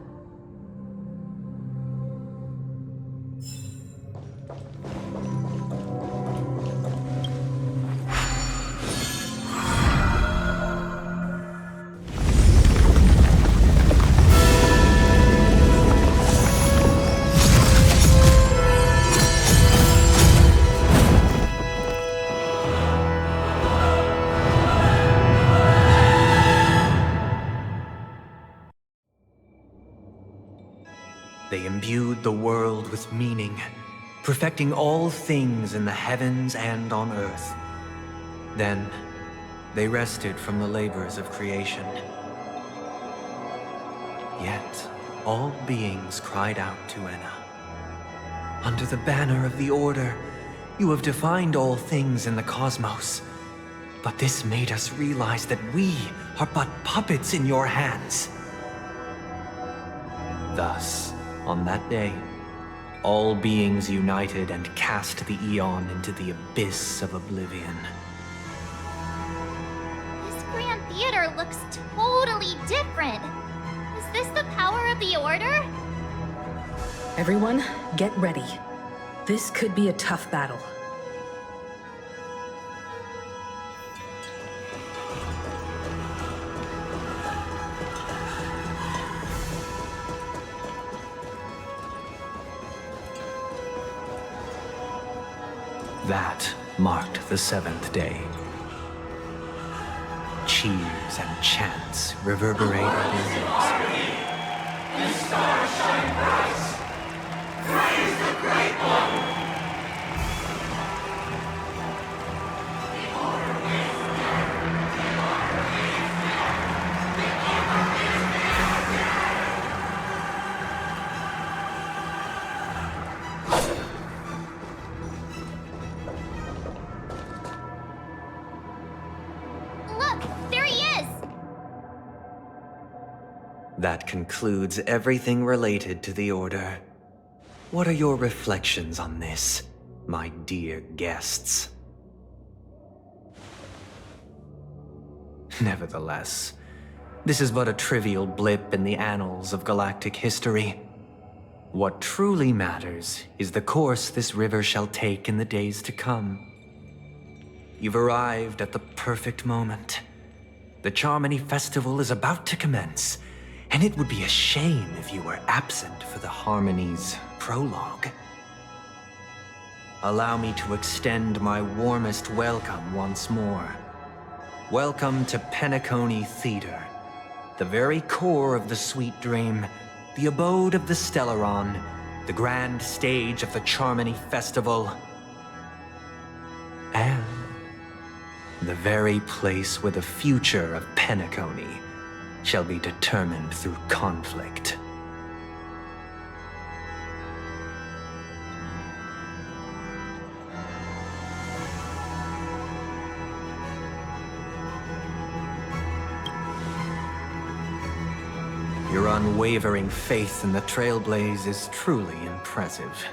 They imbued the world with meaning, perfecting all things in the heavens and on earth. Then, they rested from the labors of creation. Yet, all beings cried out to Enna. Under the banner of the Order, you have defined all things in the cosmos. But this made us realize that we are but puppets in your hands. Thus, on that day, all beings united and cast the Eon into the abyss of oblivion. This Grand Theater looks totally different. Is this the power of the Order? Everyone, get ready. This could be a tough battle. That marked the 7th day. Cheers and chants reverberated in the The stars shine bright. Praise the Great One. The Order is there. The Order is there. The Order is there. Look, there he is! That concludes everything related to the Order. What are your reflections on this, my dear guests? Nevertheless, this is but a trivial blip in the annals of galactic history. What truly matters is the course this river shall take in the days to come. You've arrived at the perfect moment. The Charmony Festival is about to commence, and it would be a shame if you were absent for the Harmony's prologue. Allow me to extend my warmest welcome once more. Welcome to Penacony Theater, the very core of the Sweet Dream, the abode of the Stellaron, the grand stage of the Charmony Festival, and the very place where the future of Penacony shall be determined through conflict. Your unwavering faith in the Trailblaze is truly impressive.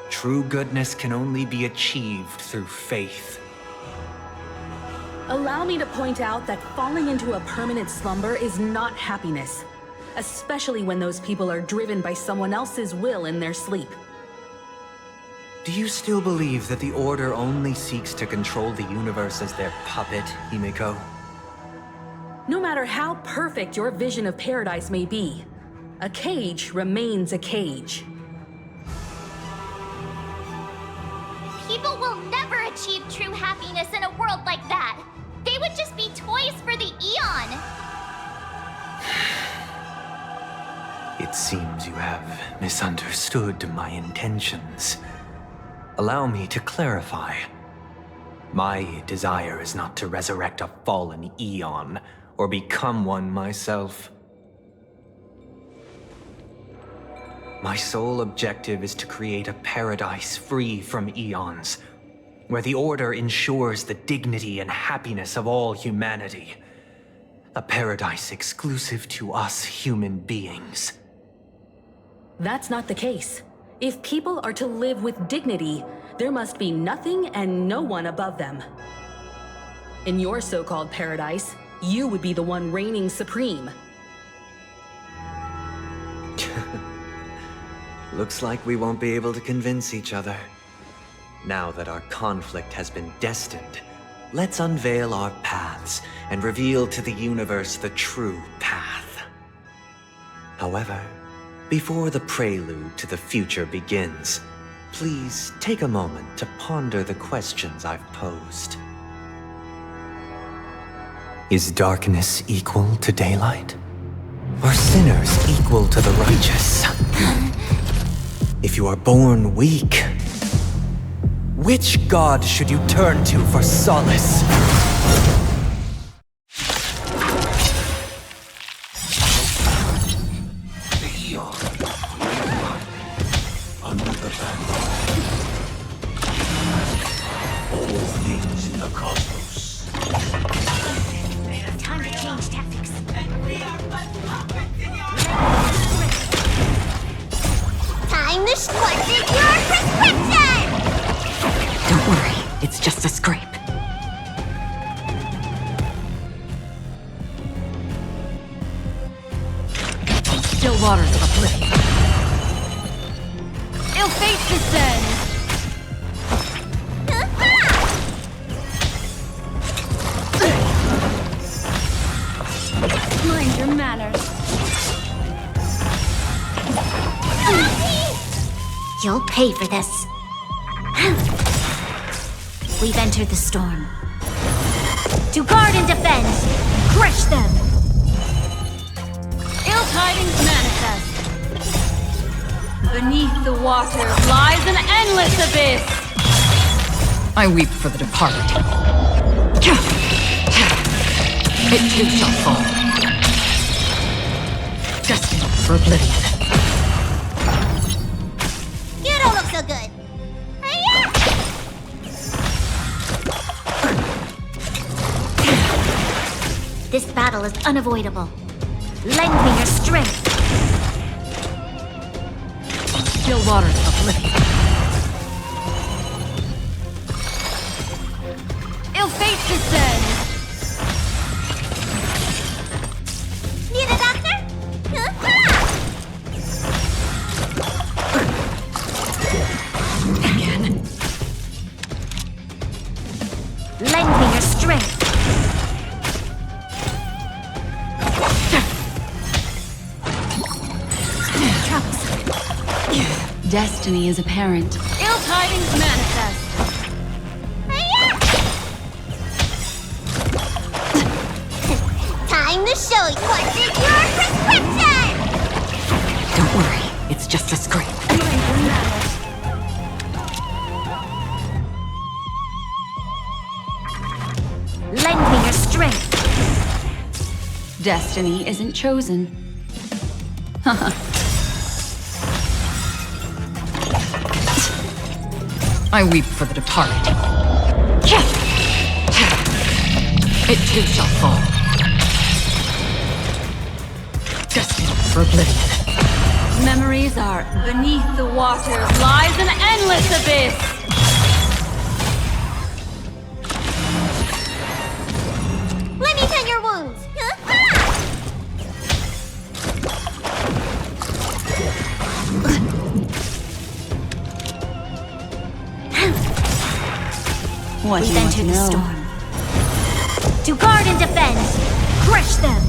True goodness can only be achieved through faith. Allow me to point out that falling into a permanent slumber is not happiness, especially when those people are driven by someone else's will in their sleep. Do you still believe that the Order only seeks to control the universe as their puppet, Himiko? No matter how perfect your vision of paradise may be, a cage remains a cage. People will never achieve true happiness in a world like that. They would just be toys for the Eon. It seems you have misunderstood my intentions. Allow me to clarify. My desire is not to resurrect a fallen Eon, or become one myself. My sole objective is to create a paradise free from Eons, where the Order ensures the dignity and happiness of all humanity. A paradise exclusive to us human beings. That's not the case. If people are to live with dignity, there must be nothing and no one above them. In your so-called paradise, you would be the one reigning supreme. Looks like we won't be able to convince each other. Now that our conflict has been destined, let's unveil our paths and reveal to the universe the true path. However, before the prelude to the future begins, please take a moment to ponder the questions I've posed. Is darkness equal to daylight? Are sinners equal to the righteous? If you are born weak, which god should you turn to for solace? Under the banner. All things in the cosmos. Time to change tactics. Time to squeeze your prescription! Don't worry, it's just a scrape. Still waters of oblivion. Ill fate descends! Mind your manners. You'll pay for this. We've entered the storm. To guard and defend, crush them! Ill tidings manifest. Beneath the water lies an endless abyss. I weep for the departed. It too shall fall. Destined for oblivion. You don't look so good. This battle is unavoidable. Lend me your strength. Still waters of oblivion. Ill fate descends. Need a doctor? Again. destiny is apparent. Ill tidings manifest. Time to show you what's in your prescription! Don't worry, it's just a scrape. Lend me your strength. Destiny isn't chosen. I weep for the departed. It too shall fall. Destined for oblivion. Memories are beneath the waters lies an endless abyss. Let me tend your wounds. What do We've you want to entered the know? storm. To guard and defend! Crush them!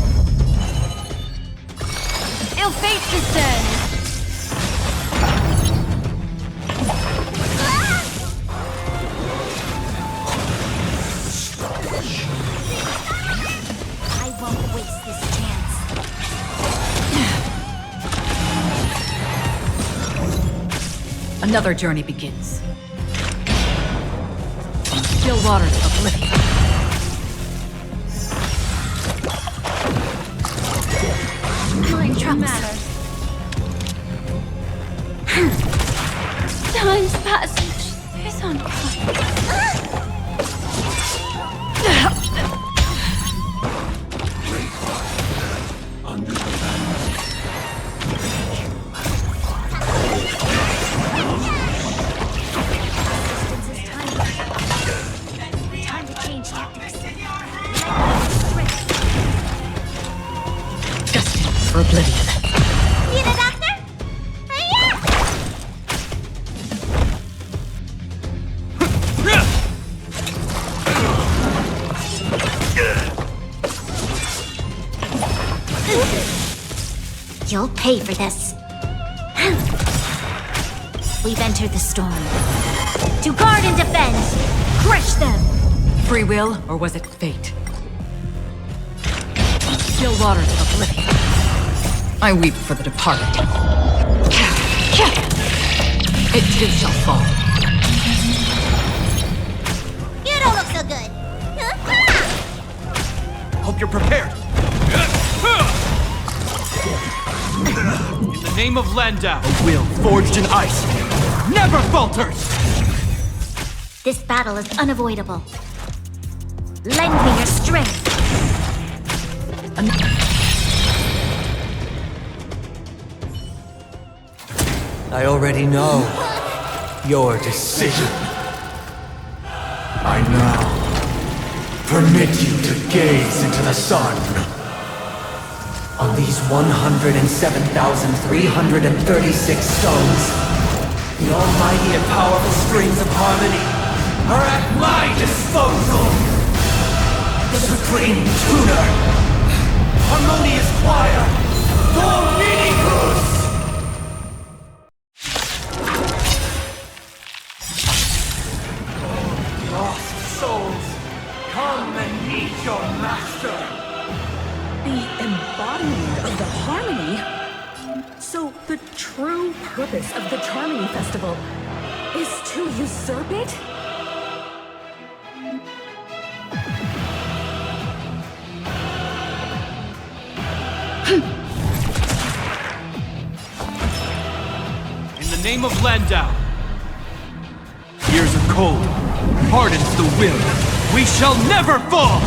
Ill fate descends. I won't waste this chance. Another journey begins. From the still waters of oblivion. Time matters. Time's passage is unquiet. Time to change tactics. Destined for oblivion. Need a doctor? You'll pay for this. We've entered the storm. To guard and defend! Crush them! Free will, or was it fate? Still waters of oblivion. I weep for the departed. It too shall fall. You don't look so good. Hope you're prepared. In the name of Landau, a will forged in ice never falters! This battle is unavoidable. Lend me your strength. I already know your decision. I now permit you to gaze into the sun. On these 107,336 stones, the almighty and powerful strings of harmony are at my disposal. The supreme tuner, harmonious choir, Dominicus! Lost souls, come and meet your master. The embodiment of the harmony? So the true purpose of the Charmony Festival is to usurp it? In the name of Landau, years of cold hardens the will. We shall never fall!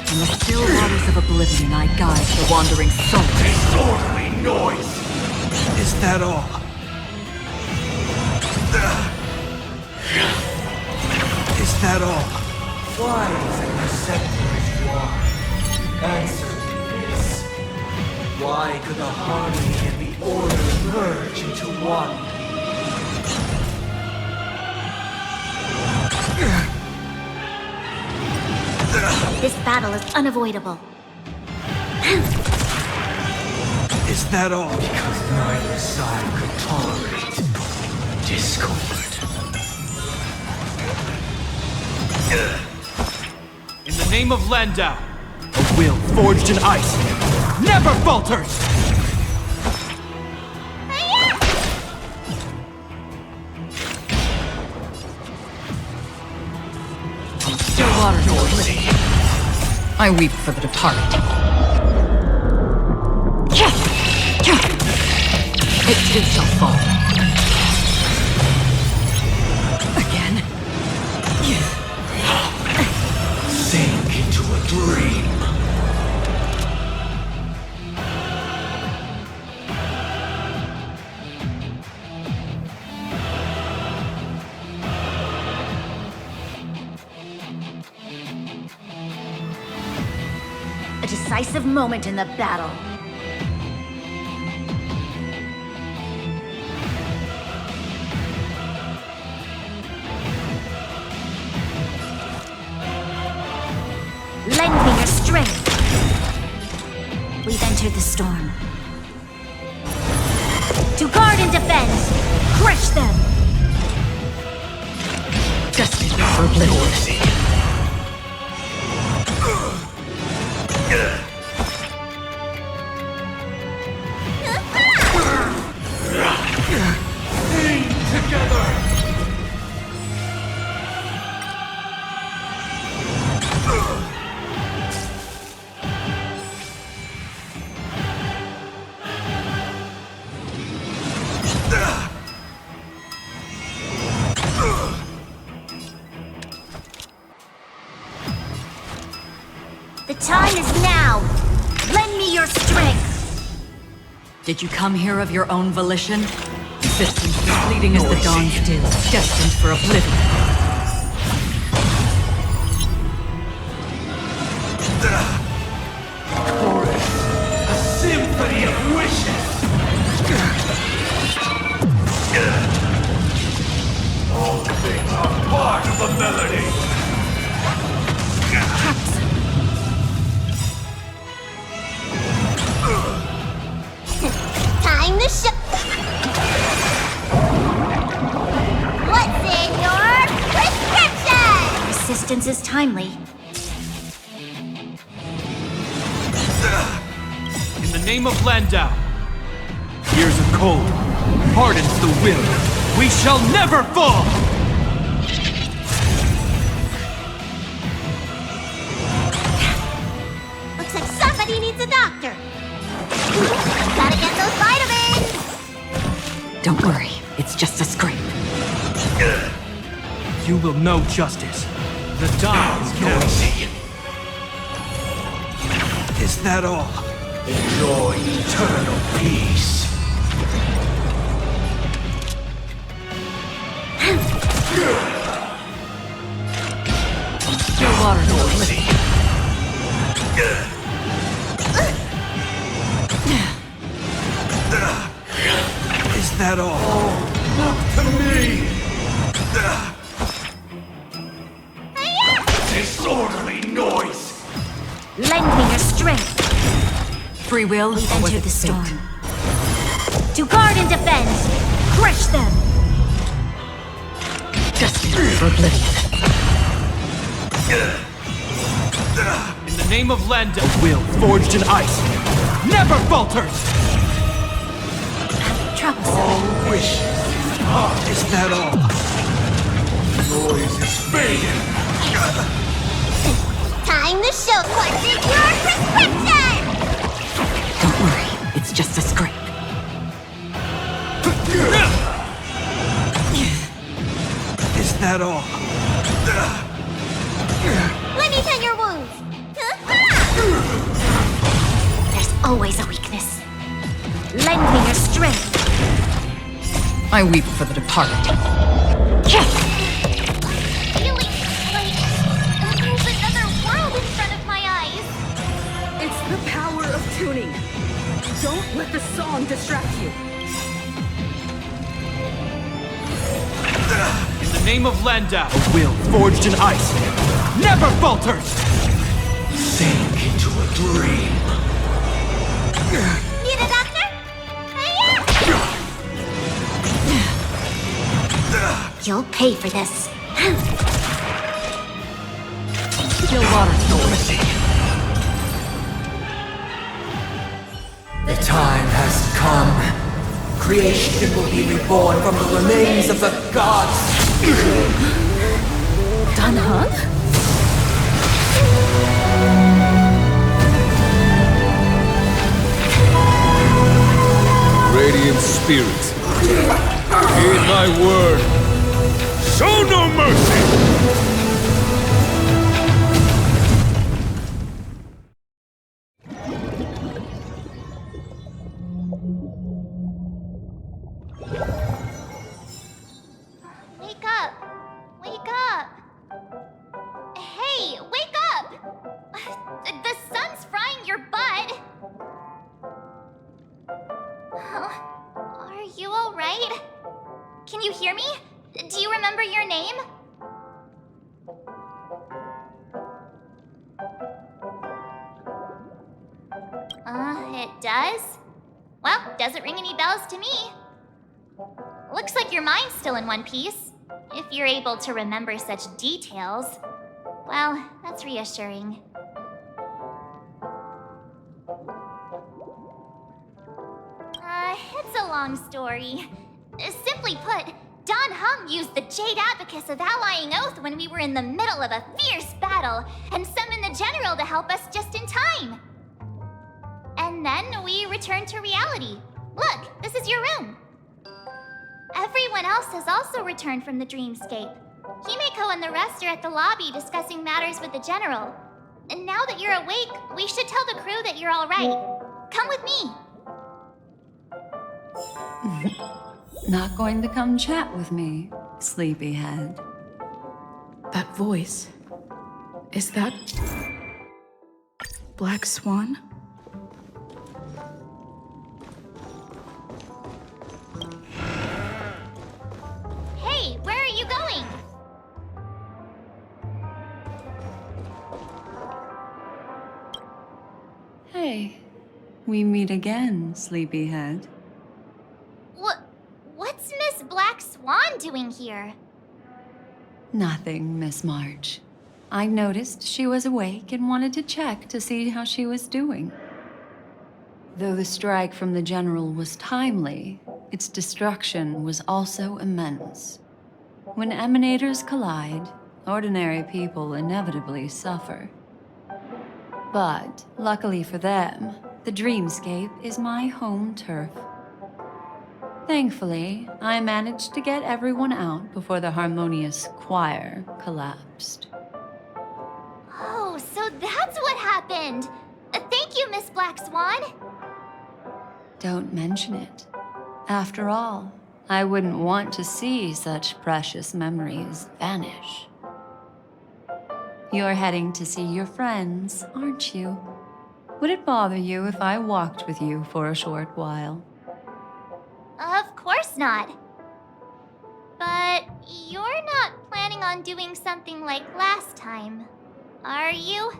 In the still waters of oblivion, I guide the wandering soul. Disorderly noise! Is that all? Is that all? Why is it receptive as you are? Answer me this. Why could the harmony and the order merge into one? This battle is unavoidable. Is that all? Because neither side could tolerate discord. In the name of Landau, a will forged in ice never falters! Still water noisy. I weep for the departed. It too shall fall. Again. Sink into a dream. A decisive moment in the battle. Lend me your strength. We've entered the storm. To guard and defend, crush them. Destined for oblivion. The time is now. Lend me your strength. Did you come here of your own volition? Existence as fleeting as the dawn's dew, destined for oblivion. Chorus, a symphony of wishes. All things are part of the melody. Time to show. What's in your prescription? Resistance is timely. In the name of Landau, years of cold hardens the will. We shall never fall! Looks like somebody needs a doctor. Gotta get those vitamins! Don't worry, it's just a scrape. You will know justice. The die is noisy. Is that all? Enjoy eternal peace. Still water noisy. Is that all? Look to me! Disorderly noise! Lend me your strength. Free will. We've entered the storm. To guard and defend, crush them. Destined for oblivion. In the name of Landau, a will forged in ice never falters! All wishes. Is that all? Noise is fading. Time to show what's in your prescription! Don't worry, it's just a scrape. Is that all? Let me tend your wounds. There's always a weakness. Lend me your strength. I weep for the departed. Feeling like there's another world in front of my eyes. It's the power of tuning. Don't let the song distract you. In the name of Landau, a will forged in ice never falters! sank into a dream. Need a doctor? You'll pay for this. Still want authority. The time has come. Creation will be reborn from the remains of the gods. Dan Heng? Radiant spirits, heed my word. Show no mercy! Wake up! Wake up! Hey, wake up! The sun's frying your butt! Are you alright? Can you hear me? Do you remember your name? It does? Well, doesn't ring any bells to me. Looks like your mind's still in one piece. If you're able to remember such details. Well, that's reassuring. It's a long story. Simply put, Dan Heng used the Jade Abacus of Allying Oath when we were in the middle of a fierce battle and summoned the General to help us just in time. And then we returned to reality. Look, this is your room. Everyone else has also returned from the dreamscape. Himeko and the rest are at the lobby discussing matters with the General. And now that you're awake, we should tell the crew that you're all right. Come with me. Not going to come chat with me, sleepyhead. That voice. Is that... Black Swan? Hey, where are you going? Hey, we meet again, sleepyhead. What's Miss Black Swan doing here? Nothing, Miss March. I noticed she was awake and wanted to check to see how she was doing. Though the strike from the General was timely, its destruction was also immense. When emanators collide, ordinary people inevitably suffer. But, luckily for them, the dreamscape is my home turf. Thankfully, I managed to get everyone out before the harmonious choir collapsed. Oh, so that's what happened! Thank you, Miss Black Swan! Don't mention it. After all, I wouldn't want to see such precious memories vanish. You're heading to see your friends, aren't you? Would it bother you if I walked with you for a short while? Of course not. But you're not planning on doing something like last time, are you?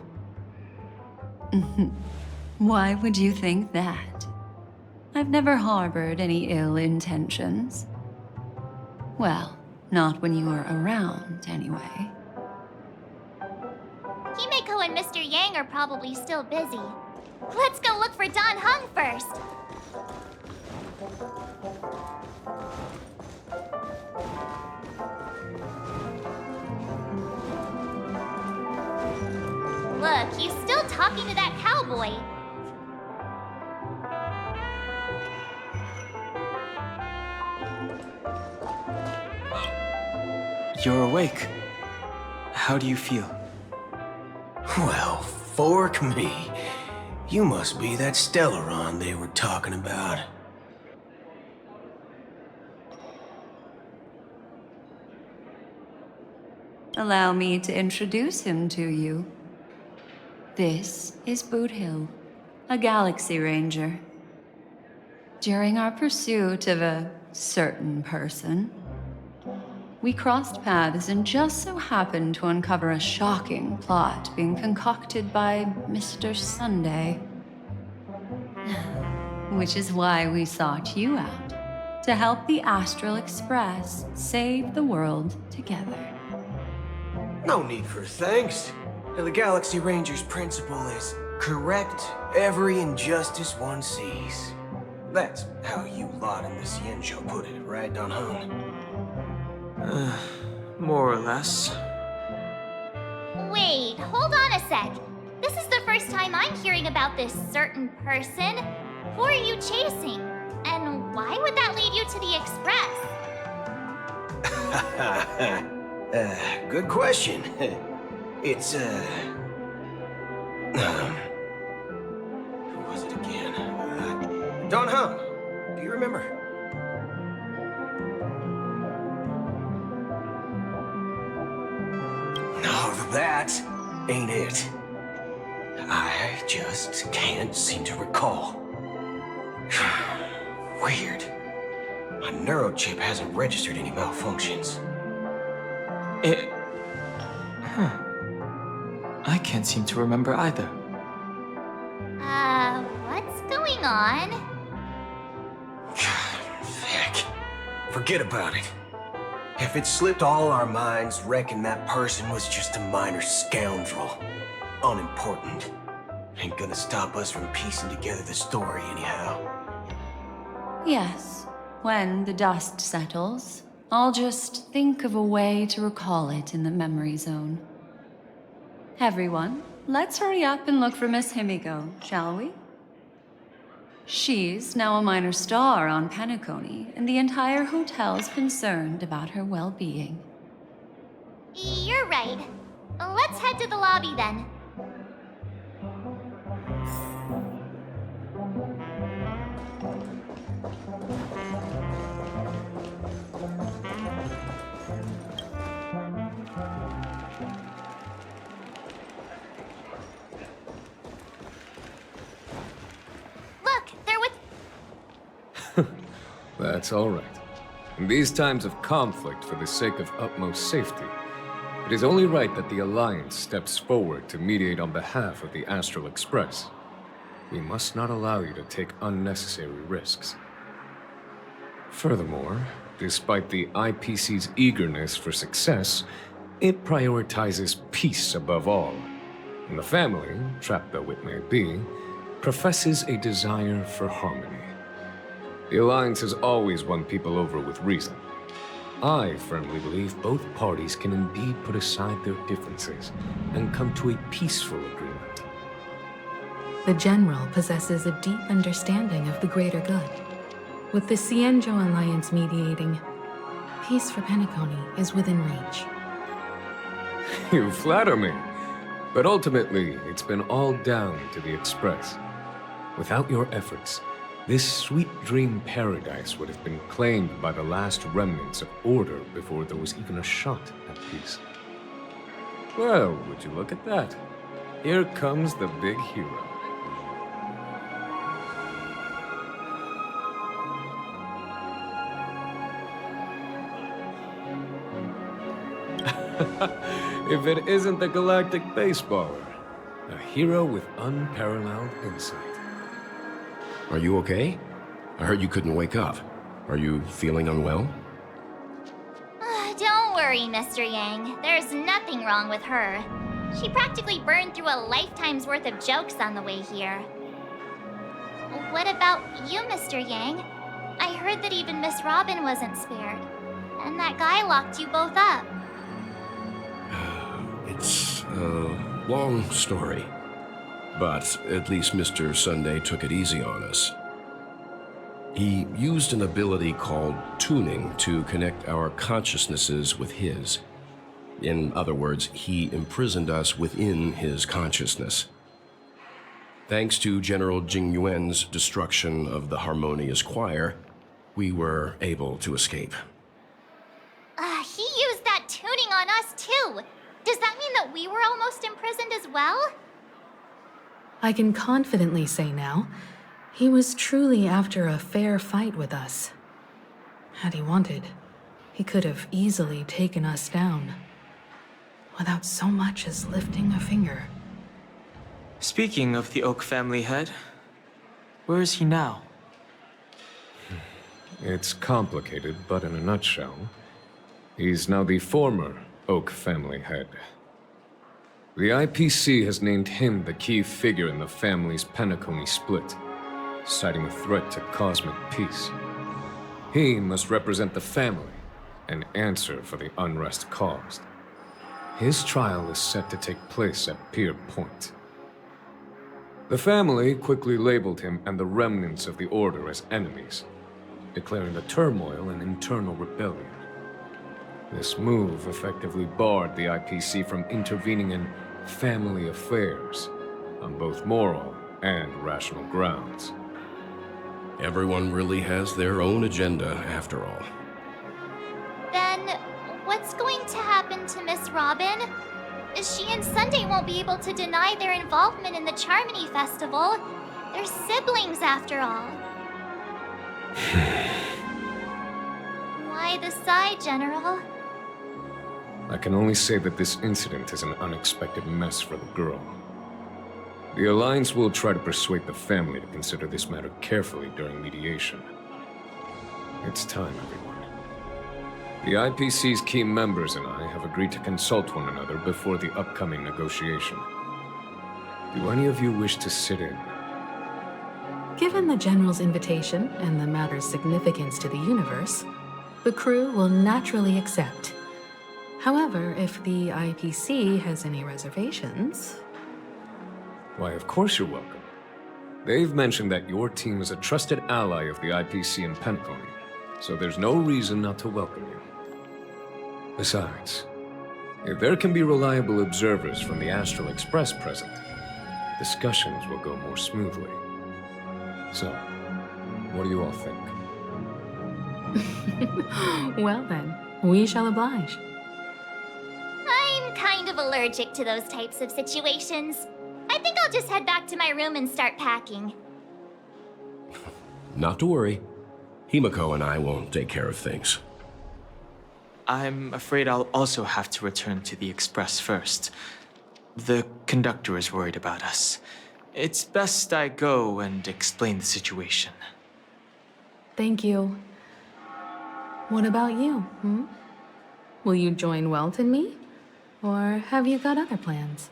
Why would you think that? I've never harbored any ill intentions. Well, not when you were around, anyway. Himeko and Mr. Yang are probably still busy. Let's go look for Dan Heng first. Look, he's still talking to that cowboy. You're awake. How do you feel? Well, fork me. You must be that Stellaron they were talking about. Allow me to introduce him to you. This is Boot Hill, a Galaxy Ranger. During our pursuit of a certain person, we crossed paths and just so happened to uncover a shocking plot being concocted by Mr. Sunday. Which is why we sought you out, to help the Astral Express save the world together. No need for thanks. The Galaxy Ranger's principle is correct every injustice one sees. That's how you lot in the Cienjo put it, right, Don Hung? More or less. Wait, hold on a sec. This is the first time I'm hearing about this certain person. Who are you chasing? And why would that lead you to the Express? Good question. It's, who was it again? Don Hung. Do you remember? No, that ain't it. I just can't seem to recall. Weird. My neurochip hasn't registered any malfunctions. I can't seem to remember either. What's going on? Heck. Forget about it. If it slipped all our minds, reckon that person was just a minor scoundrel. Unimportant. Ain't gonna stop us from piecing together the story anyhow. Yes, when the dust settles, I'll just think of a way to recall it in the memory zone. Everyone, let's hurry up and look for Miss Himiko, shall we? She's now a minor star on Penacony, and the entire hotel's concerned about her well-being. You're right. Let's head to the lobby then. That's all right. In these times of conflict for the sake of utmost safety, it is only right that the Alliance steps forward to mediate on behalf of the Astral Express. We must not allow you to take unnecessary risks. Furthermore, despite the IPC's eagerness for success, it prioritizes peace above all. And the family, trapped though it may be, professes a desire for harmony. The Alliance has always won people over with reason. I firmly believe both parties can indeed put aside their differences and come to a peaceful agreement. The General possesses a deep understanding of the greater good. With the Cienjo Alliance mediating, peace for Penacony is within reach. You flatter me. But ultimately, it's been all down to the Express. Without your efforts, this sweet dream paradise would have been claimed by the last remnants of order before there was even a shot at peace. Well, would you look at that? Here comes the big hero. If it isn't the galactic baseballer, a hero with unparalleled insight. Are you okay? I heard you couldn't wake up. Are you feeling unwell? Don't worry, Mr. Yang. There's nothing wrong with her. She practically burned through a lifetime's worth of jokes on the way here. What about you, Mr. Yang? I heard that even Miss Robin wasn't spared. And that guy locked you both up. It's a long story. But at least Mr. Sunday took it easy on us. He used an ability called tuning to connect our consciousnesses with his. In other words, he imprisoned us within his consciousness. Thanks to General Jing Yuan's destruction of the Harmonious Choir, we were able to escape. He used that tuning on us too. Does that mean that we were almost imprisoned as well? I can confidently say now, he was truly after a fair fight with us. Had he wanted, He could have easily taken us down, without so much as lifting a finger. Speaking of the Oak family head, where is he now? It's complicated, but in a nutshell, he's now the former Oak family head. The IPC has named him the key figure in the family's Penacony split, citing a threat to cosmic peace. He must represent the family and answer for the unrest caused. His trial is set to take place at Pier Point. The family quickly labeled him and the remnants of the Order as enemies, declaring the turmoil an internal rebellion. This move effectively barred the IPC from intervening in family affairs on both moral and rational grounds. Everyone really has their own agenda, after all. Then, what's going to happen to Miss Robin? She and Sunday won't be able to deny their involvement in the Charmony Festival. They're siblings, after all. Why the sigh, General? I can only say that this incident is an unexpected mess for the girl. The Alliance will try to persuade the family to consider this matter carefully during mediation. It's time, everyone. The IPC's key members and I have agreed to consult one another before the upcoming negotiation. Do any of you wish to sit in? Given the General's invitation and the matter's significance to the universe, the crew will naturally accept. However, if the IPC has any reservations... Why, of course you're welcome. They've mentioned that your team is a trusted ally of the IPC in Penacony, so there's no reason not to welcome you. Besides, if there can be reliable observers from the Astral Express present, discussions will go more smoothly. So, what do you all think? Well then, we shall oblige. I'm kind of allergic to those types of situations. I think I'll just head back to my room and start packing. Not to worry. Himiko and I will take care of things. I'm afraid I'll also have to return to the Express first. The conductor is worried about us. It's best I go and explain the situation. Thank you. What about you, Will you join Welt and me? Or have you got other plans?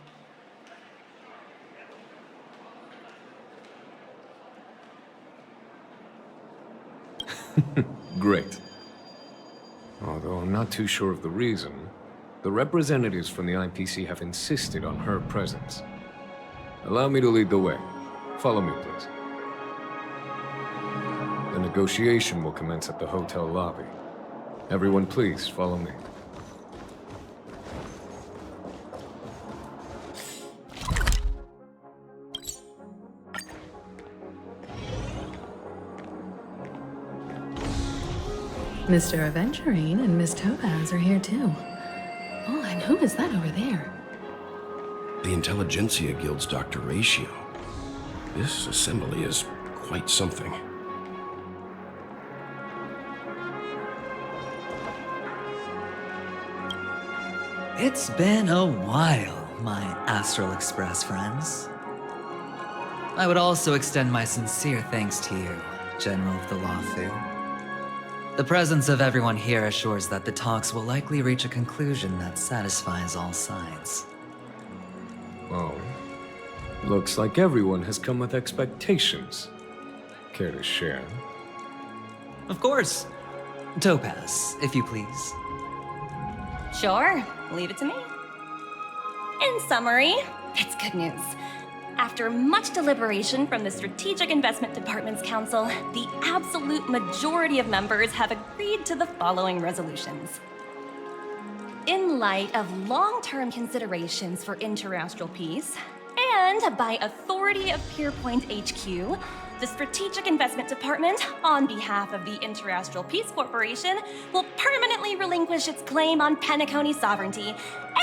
Great. Although I'm not too sure of the reason, the representatives from the IPC have insisted on her presence. Allow me to lead the way. Follow me, please. The negotiation will commence at the hotel lobby. Everyone, please follow me. Mr. Aventurine and Miss Topaz are here too. Oh, and who is that over there? The Intelligentsia Guild's Dr. Ratio. This assembly is quite something. It's been a while, my Astral Express friends. I would also extend my sincere thanks to you, General of the Lawfu. The presence of everyone here assures that the talks will likely reach a conclusion that satisfies all sides. Oh. Looks like everyone has come with expectations. Care to share? Of course. Topaz, if you please. Sure, leave it to me. In summary, it's good news. After much deliberation from the Strategic Investment Department's Council, the absolute majority of members have agreed to the following resolutions. In light of long-term considerations for interastral peace, and by authority of Pierpoint HQ, the Strategic Investment Department, on behalf of the Interastral Peace Corporation, will permanently relinquish its claim on Penacony sovereignty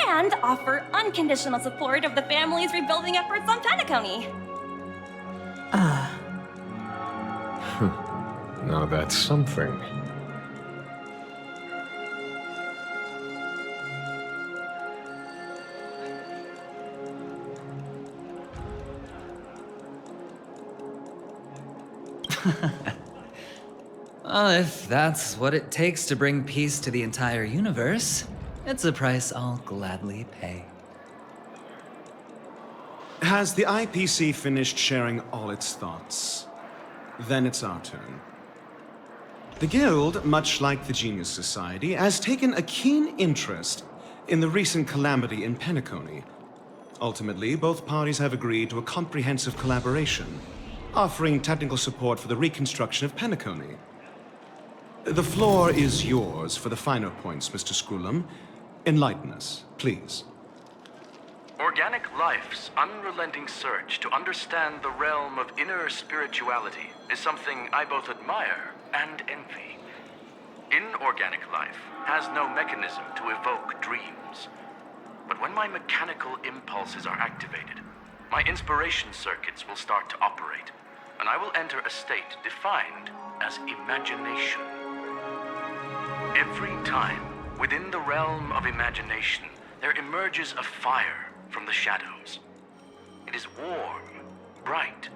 and offer unconditional support of the family's rebuilding efforts on Penacony. Now that's something. Well, if that's what it takes to bring peace to the entire universe, it's a price I'll gladly pay. Has the IPC finished sharing all its thoughts? Then it's our turn. The Guild, much like the Genius Society, has taken a keen interest in the recent calamity in Penacony. Ultimately, both parties have agreed to a comprehensive collaboration, offering technical support for the reconstruction of Penacony. The floor is yours for the finer points, Mr. Screwlum. Enlighten us, please. Organic life's unrelenting search to understand the realm of inner spirituality is something I both admire and envy. Inorganic life has no mechanism to evoke dreams. But when my mechanical impulses are activated, my inspiration circuits will start to operate, and I will enter a state defined as imagination. Every time, within the realm of imagination, there emerges a fire from the shadows. It is warm, bright.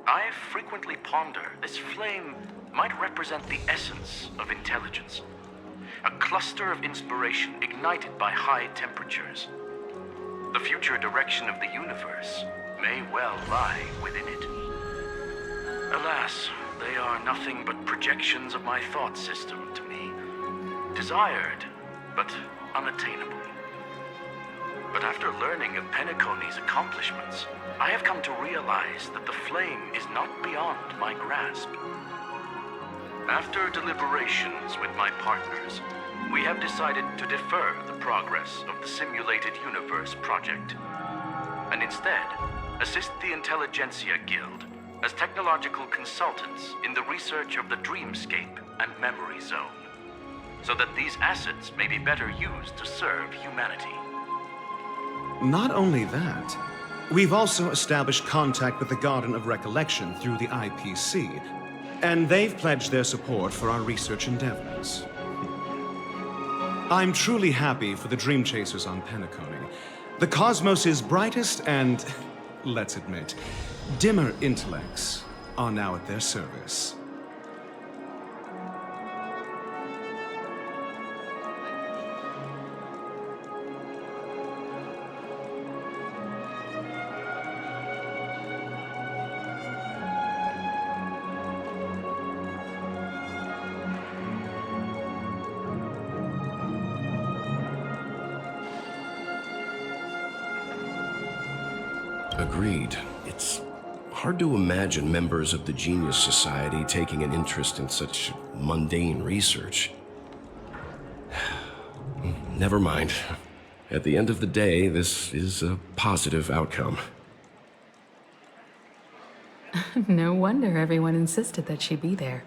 I frequently ponder this flame might represent the essence of intelligence, a cluster of inspiration ignited by high temperatures. The future direction of the universe may well lie within it. Alas, they are nothing but projections of my thought system to me, desired, but unattainable. But after learning of Penacony's accomplishments, I have come to realize that the flame is not beyond my grasp. After deliberations with my partners, we have decided to defer the progress of the Simulated Universe project, and instead assist the Intelligentsia Guild as technological consultants in the research of the Dreamscape and Memory Zone, so that these assets may be better used to serve humanity. Not only that, we've also established contact with the Garden of Recollection through the IPC, and they've pledged their support for our research endeavors. I'm truly happy for the Dream Chasers on Penacony. The cosmos' brightest and, let's admit, dimmer intellects are now at their service. Agreed. It's hard to imagine members of the Genius Society taking an interest in such mundane research. Never mind. At the end of the day, this is a positive outcome. No wonder everyone insisted that she be there.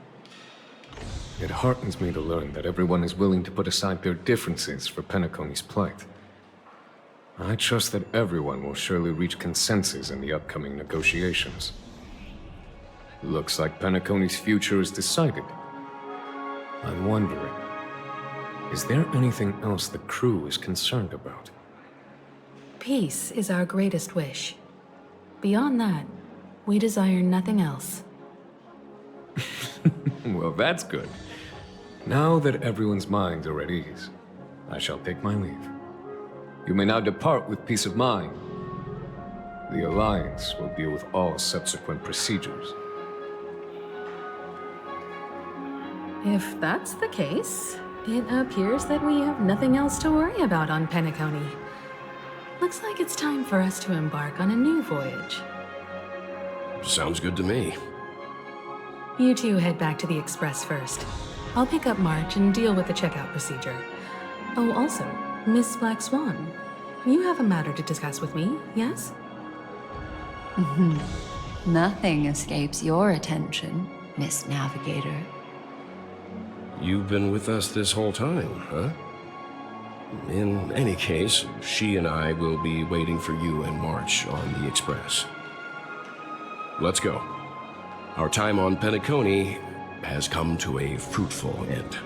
It heartens me to learn that everyone is willing to put aside their differences for Penacony's plight. I trust that everyone will surely reach consensus in the upcoming negotiations. Looks like Penacony's future is decided. I'm wondering, is there anything else the crew is concerned about? Peace is our greatest wish. Beyond that, we desire nothing else. Well, that's good. Now that everyone's minds are at ease, I shall take my leave. You may now depart with peace of mind. The Alliance will deal with all subsequent procedures. If that's the case, it appears that we have nothing else to worry about on Penacony. Looks like it's time for us to embark on a new voyage. Sounds good to me. You two head back to the Express first. I'll pick up March and deal with the checkout procedure. Oh, also, Miss Black Swan, you have a matter to discuss with me, yes? Nothing escapes your attention, Miss Navigator. You've been with us this whole time, huh? In any case, she and I will be waiting for you and March on the Express. Let's go. Our time on Penacony has come to a fruitful end.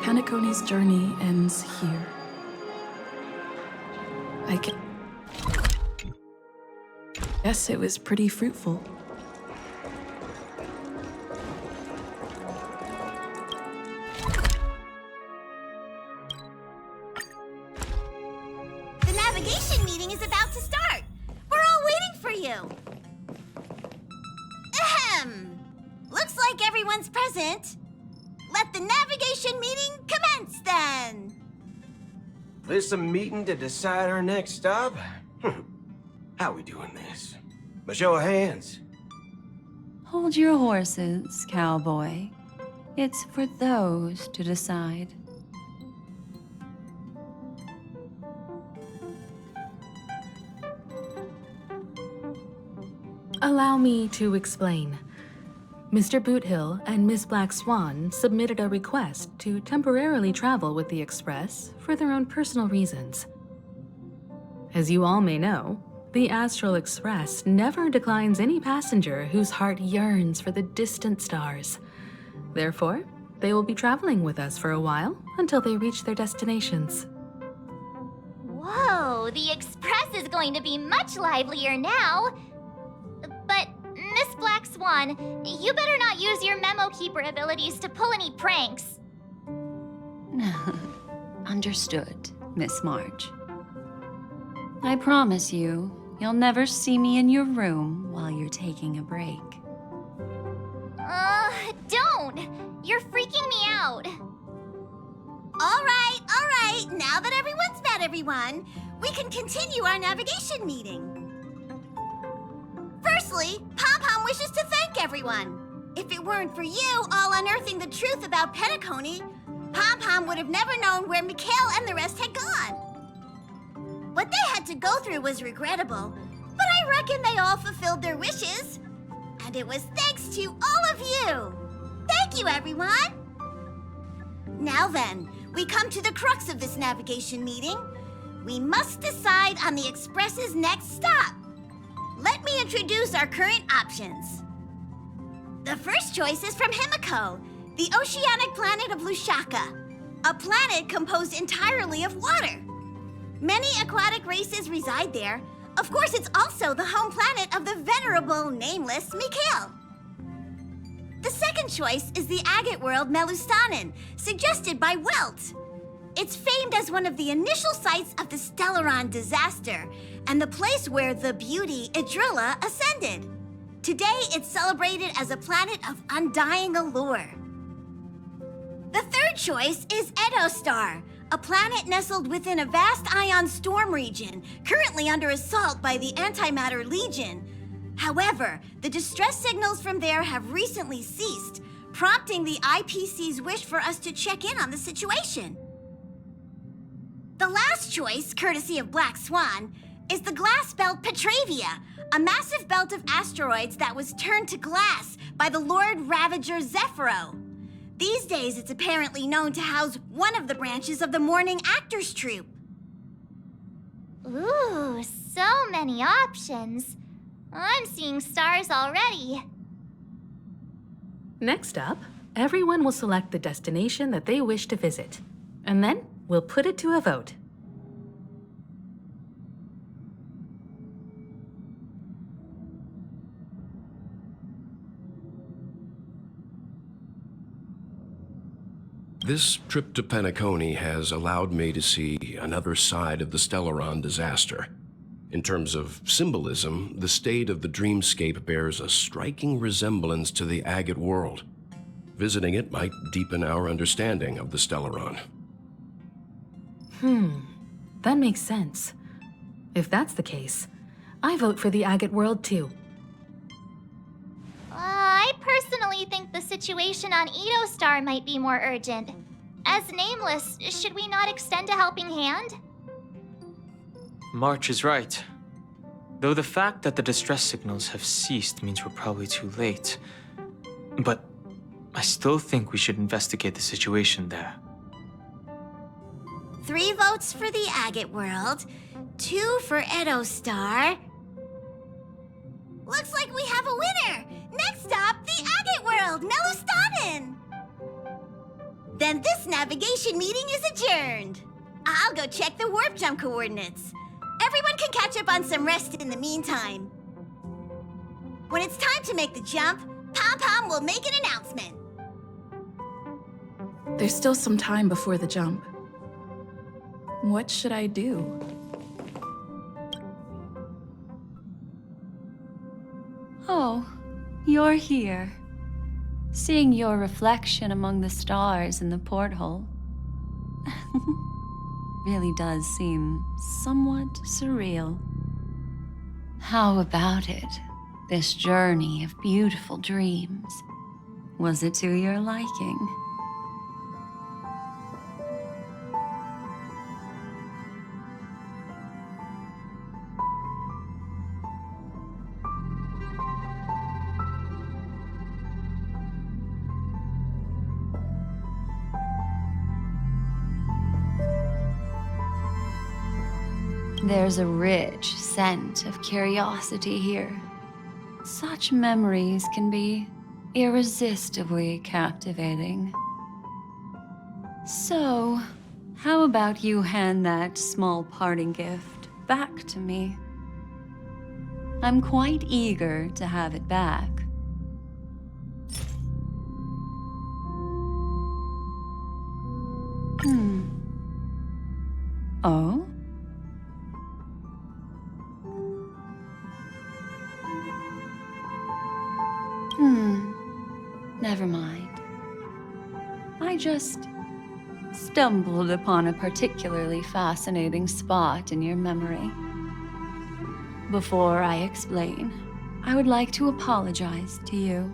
Penacony's journey ends here. I guess it was pretty fruitful. navigation meeting is about to start. We're all waiting for you. Ahem. Looks like everyone's present. Let the navigation meeting commence then. This a meeting to decide our next stop? How we doing this? By show of hands. Hold your horses, cowboy. It's for those to decide. Allow me to explain. Mr. Boothill and Miss Black Swan submitted a request to temporarily travel with the Express for their own personal reasons. As you all may know, the Astral Express never declines any passenger whose heart yearns for the distant stars. Therefore, they will be traveling with us for a while until they reach their destinations. Whoa, the Express is going to be much livelier now. But, Miss Black Swan, you better not use your memo keeper abilities to pull any pranks. Understood, Miss March. I promise you, you'll never see me in your room while you're taking a break. Don't! You're freaking me out. All right. Now that everyone's met everyone, we can continue our navigation meeting. Firstly, Pom-Pom wishes to thank everyone. If it weren't for you all unearthing the truth about Penacony, Pom-Pom would have never known where Mikhail and the rest had gone. What they had to go through was regrettable, but I reckon they all fulfilled their wishes. And it was thanks to all of you. Thank you, everyone. Now then, we come to the crux of this navigation meeting. We must decide on the Express's next stop. Let me introduce our current options. The first choice is from Himiko, the oceanic planet of Lushaka, a planet composed entirely of water. Many aquatic races reside there. Of course, it's also the home planet of the venerable, nameless Mikhail. The second choice is the agate world Melustanen, suggested by Welt. It's famed as one of the initial sites of the Stellaron disaster, and the place where the beauty Idrilla ascended. Today, it's celebrated as a planet of undying allure. The third choice is Edostar, a planet nestled within a vast ion storm region, currently under assault by the Antimatter Legion. However, the distress signals from there have recently ceased, prompting the IPC's wish for us to check in on the situation. The last choice, courtesy of Black Swan, is the glass belt Petravia, a massive belt of asteroids that was turned to glass by the Lord Ravager Zephyro. These days, it's apparently known to house one of the branches of the Morning Actors Troupe. Ooh, so many options. I'm seeing stars already. Next up, everyone will select the destination that they wish to visit, and then we'll put it to a vote. This trip to Penacony has allowed me to see another side of the Stellaron disaster. In terms of symbolism, the state of the dreamscape bears a striking resemblance to the agate world. Visiting it might deepen our understanding of the Stellaron. That makes sense. If that's the case, I vote for the agate world too. I personally think the situation on Edostar might be more urgent. As Nameless, should we not extend a helping hand? March is right. Though the fact that the distress signals have ceased means we're probably too late. But I still think we should investigate the situation there. 3 votes for the agate world, 2 for Edostar. Looks like we have a winner! Next up, the agate world, Melustanen! Then this navigation meeting is adjourned. I'll go check the warp jump coordinates. Everyone can catch up on some rest in the meantime. When it's time to make the jump, Pom-Pom will make an announcement. There's still some time before the jump. What should I do? You're here. Seeing your reflection among the stars in the porthole really does seem somewhat surreal. How about it? This journey of beautiful dreams. Was it to your liking? There's a rich scent of curiosity here. Such memories can be irresistibly captivating. So, how about you hand that small parting gift back to me? I'm quite eager to have it back. Oh? Never mind. I just stumbled upon a particularly fascinating spot in your memory. Before I explain, I would like to apologize to you.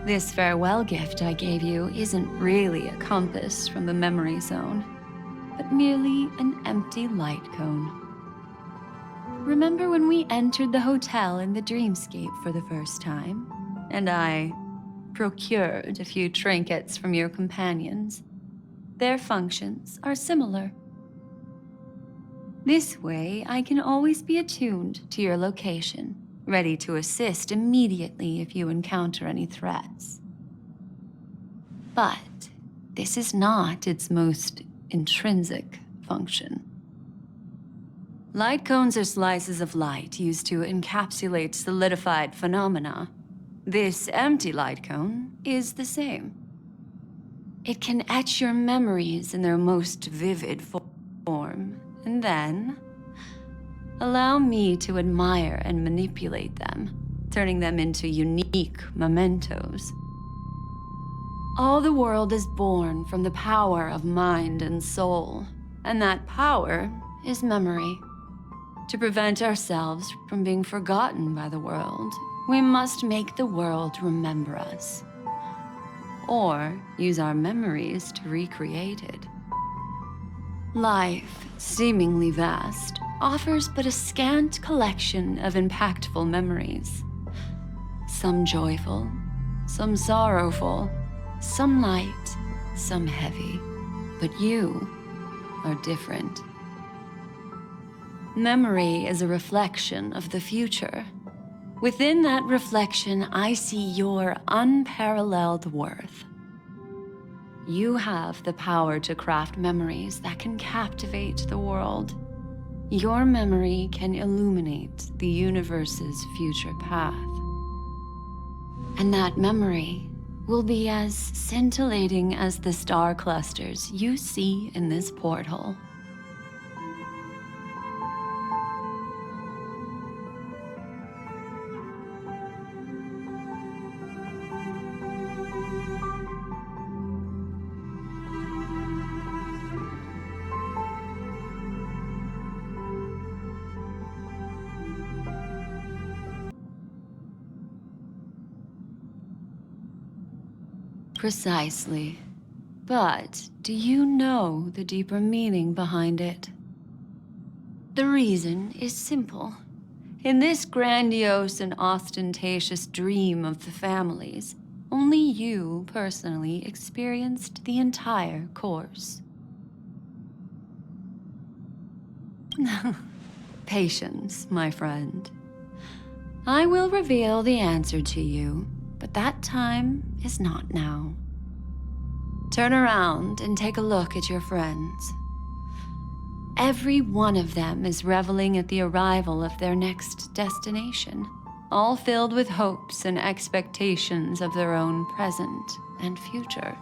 This farewell gift I gave you isn't really a compass from the memory zone, but merely an empty light cone. Remember when we entered the hotel in the dreamscape for the first time, and I procured a few trinkets from your companions? Their functions are similar. This way, I can always be attuned to your location, ready to assist immediately if you encounter any threats. But this is not its most intrinsic function. Light cones are slices of light used to encapsulate solidified phenomena. This empty light cone is the same. It can etch your memories in their most vivid form, and then allow me to admire and manipulate them, turning them into unique mementos. All the world is born from the power of mind and soul, and that power is memory. To prevent ourselves from being forgotten by the world, we must make the world remember us, or use our memories to recreate it. Life, seemingly vast, offers but a scant collection of impactful memories. Some joyful, some sorrowful, some light, some heavy. But you are different. Memory is a reflection of the future. Within that reflection, I see your unparalleled worth. You have the power to craft memories that can captivate the world. Your memory can illuminate the universe's future path. And that memory will be as scintillating as the star clusters you see in this porthole. Precisely. But do you know the deeper meaning behind it? The reason is simple. In this grandiose and ostentatious dream of the families, only you personally experienced the entire course. Patience, my friend. I will reveal the answer to you, but that time is not now. Turn around and take a look at your friends. Every one of them is reveling at the arrival of their next destination, all filled with hopes and expectations of their own present and future.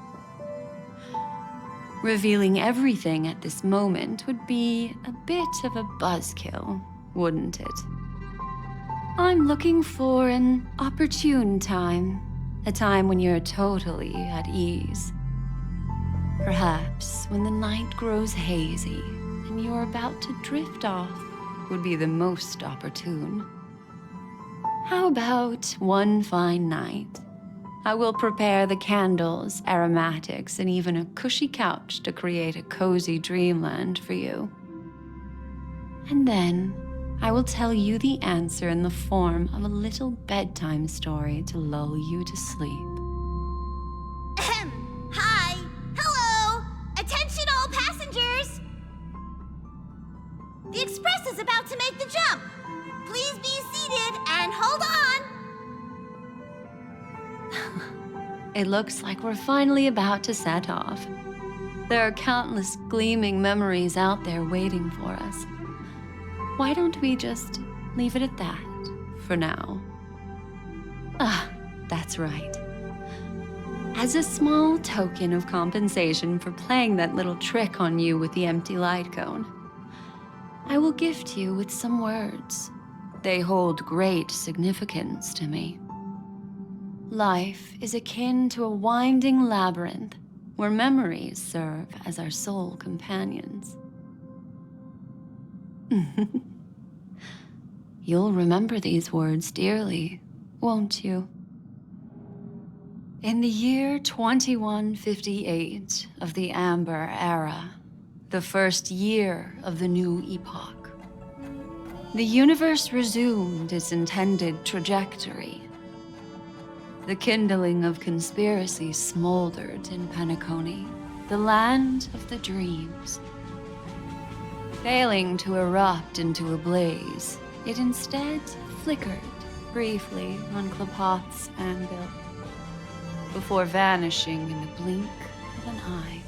Revealing everything at this moment would be a bit of a buzzkill, wouldn't it? I'm looking for an opportune time. A time when you're totally at ease. Perhaps when the night grows hazy and you're about to drift off would be the most opportune. How about one fine night? I will prepare the candles, aromatics, and even a cushy couch to create a cozy dreamland for you. And then I will tell you the answer in the form of a little bedtime story to lull you to sleep. Hi! Hello! Attention all passengers! The express is about to make the jump. Please be seated and hold on. It looks like we're finally about to set off. There are countless gleaming memories out there waiting for us. Why don't we just leave it at that for now? Ah, that's right. As a small token of compensation for playing that little trick on you with the empty light cone, I will gift you with some words. They hold great significance to me. Life is akin to a winding labyrinth where memories serve as our sole companions. You'll remember these words dearly, won't you? In the year 2158 of the Amber Era, the first year of the new epoch, the universe resumed its intended trajectory. The kindling of conspiracy smoldered in Penacony, the land of the dreams. Failing to erupt into a blaze, it instead flickered briefly on Klapoth's anvil, before vanishing in the blink of an eye.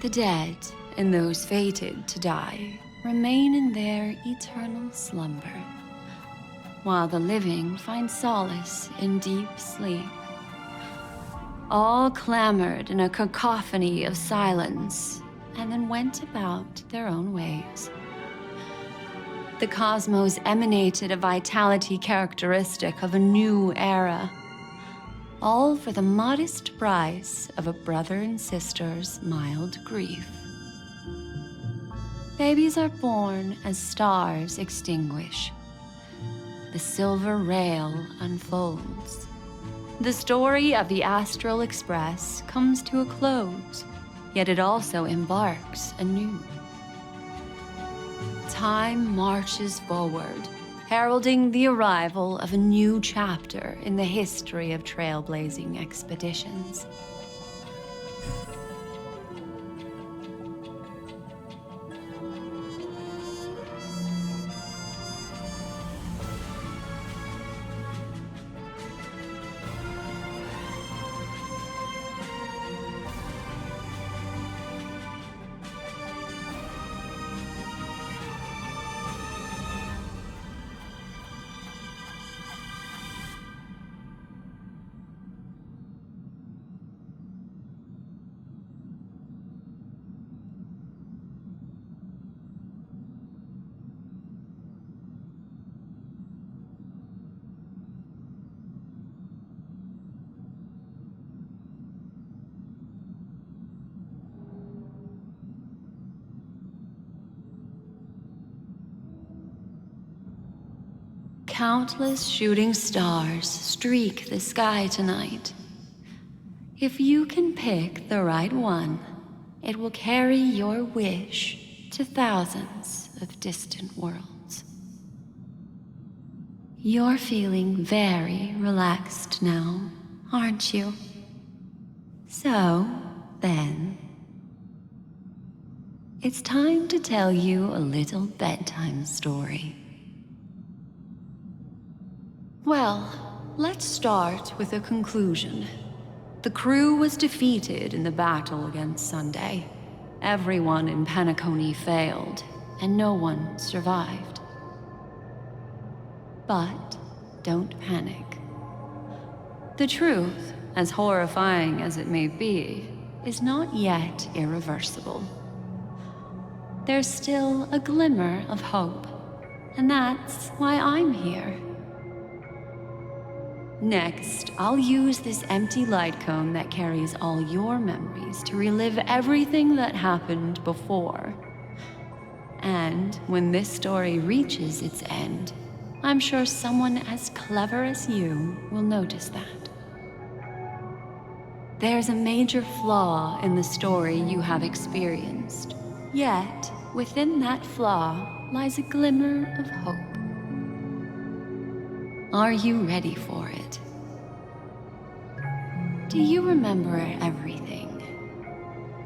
The dead and those fated to die remain in their eternal slumber, while the living find solace in deep sleep. All clamored in a cacophony of silence, and then went about their own ways. The cosmos emanated a vitality characteristic of a new era, all for the modest price of a brother and sister's mild grief. Babies are born as stars extinguish. The silver rail unfolds. The story of the Astral Express comes to a close, yet it also embarks anew. Time marches forward, heralding the arrival of a new chapter in the history of trailblazing expeditions. Countless shooting stars streak the sky tonight. If you can pick the right one, it will carry your wish to thousands of distant worlds. You're feeling very relaxed now, aren't you? So, then, it's time to tell you a little bedtime story. Well, let's start with a conclusion. The crew was defeated in the battle against Sunday. Everyone in Penacony failed, and no one survived. But don't panic. The truth, as horrifying as it may be, is not yet irreversible. There's still a glimmer of hope, And that's why I'm here. Next, I'll use this empty light cone that carries all your memories to relive everything that happened before. And when this story reaches its end, I'm sure someone as clever as you will notice that. There's a major flaw in the story you have experienced. Yet, within that flaw lies a glimmer of hope. Are you ready for it? Do you remember everything?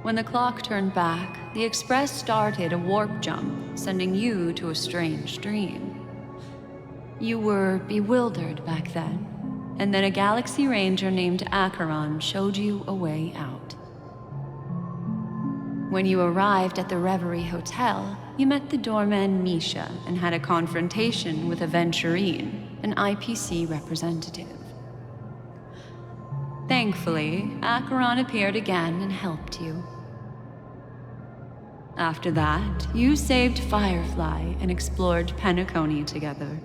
When the clock turned back, the Express started a warp jump, sending you to a strange dream. You were bewildered back then, and then a Galaxy Ranger named Acheron showed you a way out. When you arrived at the Reverie Hotel, you met the doorman Misha and had a confrontation with Aventurine, an IPC representative. Thankfully, Acheron appeared again and helped you. After that, you saved Firefly and explored Penacony together.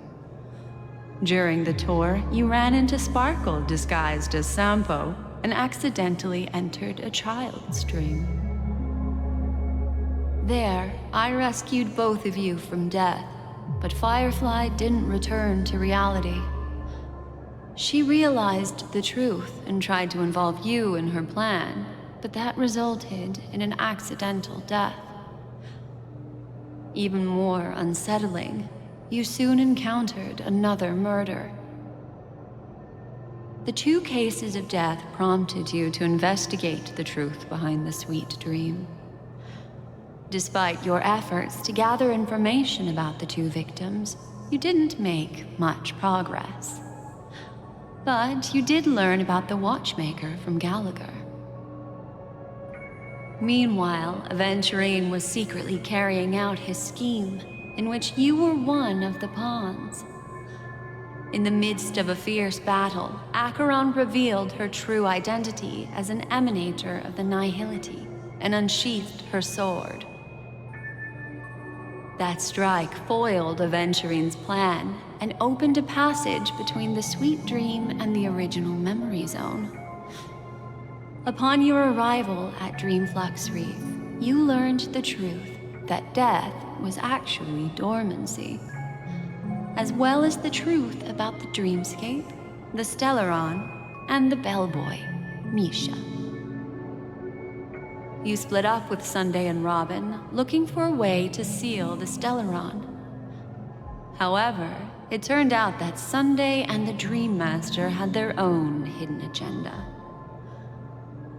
During the tour, you ran into Sparkle disguised as Sampo and accidentally entered a child's dream. There, I rescued both of you from death, but Firefly didn't return to reality. She realized the truth and tried to involve you in her plan, but that resulted in an accidental death. Even more unsettling, you soon encountered another murder. The 2 cases of death prompted you to investigate the truth behind the sweet dream. Despite your efforts to gather information about the 2 victims, you didn't make much progress. But you did learn about the watchmaker from Gallagher. Meanwhile, Aventurine was secretly carrying out his scheme, in which you were one of the pawns. In the midst of a fierce battle, Acheron revealed her true identity as an emanator of the Nihility and unsheathed her sword. That strike foiled Aventurine's plan and opened a passage between the sweet dream and the original memory zone. Upon your arrival at Dreamflux Reef, you learned the truth that death was actually dormancy, as well as the truth about the dreamscape, the Stellaron, and the bellboy, Misha. You split up with Sunday and Robin, looking for a way to seal the Stellaron. However, it turned out that Sunday and the Dream Master had their own hidden agenda.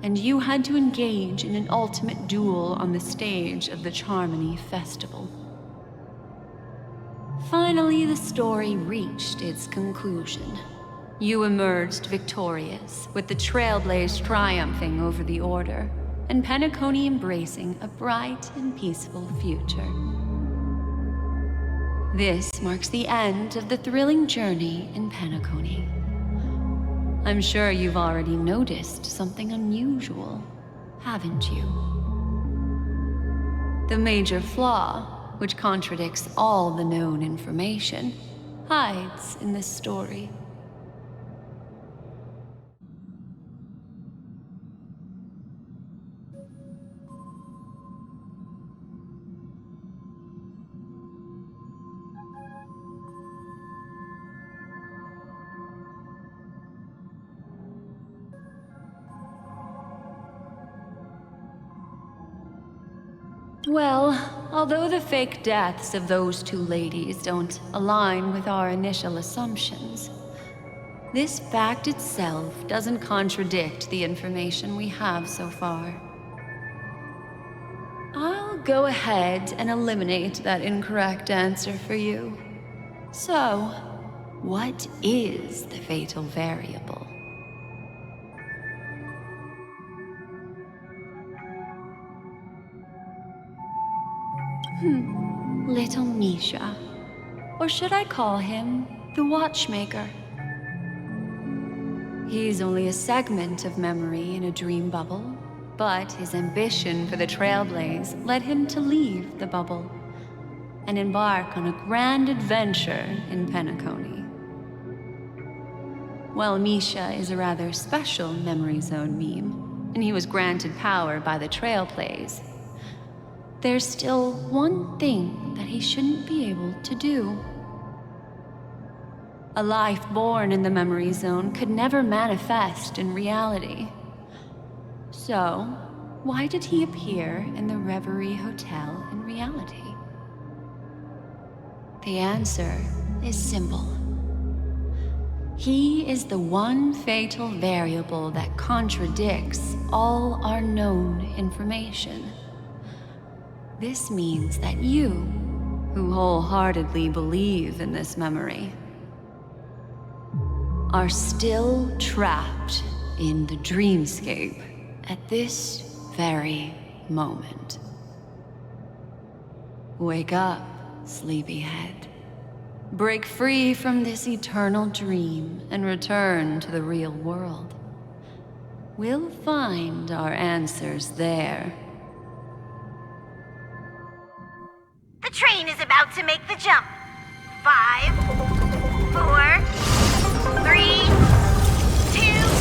And you had to engage in an ultimate duel on the stage of the Charmony Festival. Finally, the story reached its conclusion. You emerged victorious, with the Trailblaze triumphing over the Order, and Penacony embracing a bright and peaceful future. This marks the end of the thrilling journey in Penacony. I'm sure you've already noticed something unusual, haven't you? The major flaw, which contradicts all the known information, hides in this story. Well, although the fake deaths of those 2 ladies don't align with our initial assumptions, this fact itself doesn't contradict the information we have so far. I'll go ahead and eliminate that incorrect answer for you. So, what is the fatal variable? Little Misha. Or should I call him the Watchmaker? He's only a segment of memory in a dream bubble, but his ambition for the Trailblaze led him to leave the bubble. and embark on a grand adventure in Penacony. Well, Misha is a rather special Memory Zone meme, and he was granted power by the Trailblaze. There's still one thing that he shouldn't be able to do. A life born in the Memory Zone could never manifest in reality. So, why did he appear in the Reverie Hotel in reality? The answer is simple. He is the one fatal variable that contradicts all our known information. This means that you, who wholeheartedly believe in this memory, are still trapped in the dreamscape at this very moment. Wake up, sleepyhead. Break free from this eternal dream and return to the real world. We'll find our answers there. The train is about to make the jump. 5, 4, 3, 2.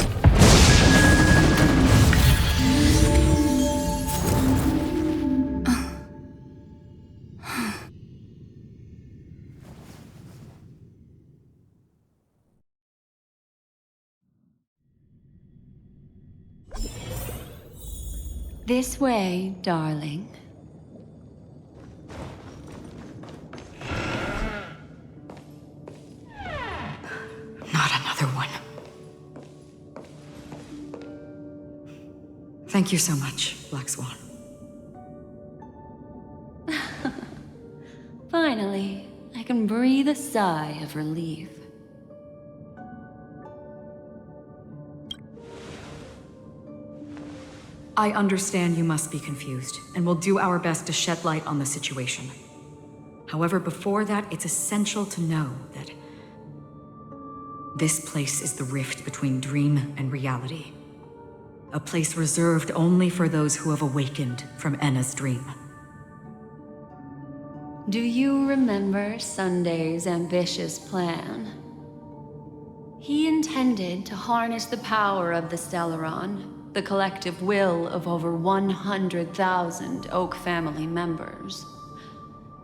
This way, darling. Not another one. Thank you so much, Black Swan. Finally, I can breathe a sigh of relief. I understand you must be confused, and will do our best to shed light on the situation. However, before that, it's essential to know that this place is the rift between dream and reality. A place reserved only for those who have awakened from Enna's dream. Do you remember Sunday's ambitious plan? He intended to harness the power of the Stellaron, the collective will of over 100,000 Oak family members,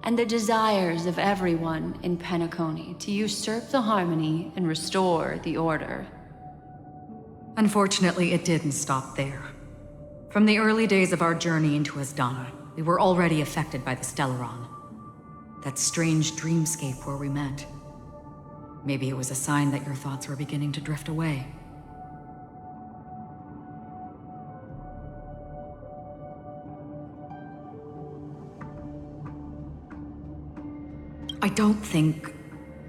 and the desires of everyone in Penacony to usurp the harmony and restore the order. Unfortunately, it didn't stop there. From the early days of our journey into Asdana, we were already affected by the Stellaron. That strange dreamscape where we met. Maybe it was a sign that your thoughts were beginning to drift away. I don't think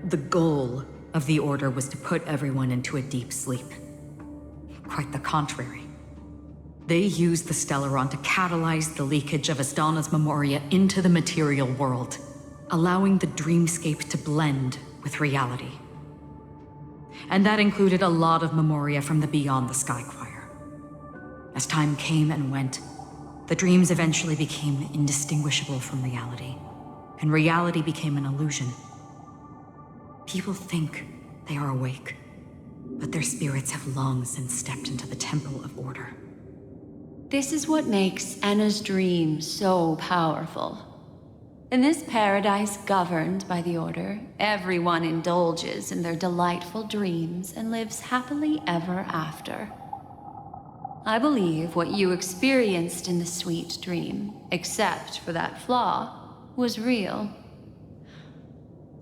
the goal of the Order was to put everyone into a deep sleep. Quite the contrary. They used the Stellaron to catalyze the leakage of Asdana's Memoria into the material world, allowing the dreamscape to blend with reality. And that included a lot of Memoria from the Beyond the Sky Choir. As time came and went, the dreams eventually became indistinguishable from reality, and reality became an illusion. People think they are awake, but their spirits have long since stepped into the Temple of Order. This is what makes Enna's dream so powerful. In this paradise governed by the Order, everyone indulges in their delightful dreams and lives happily ever after. I believe what you experienced in the sweet dream, except for that flaw, was real.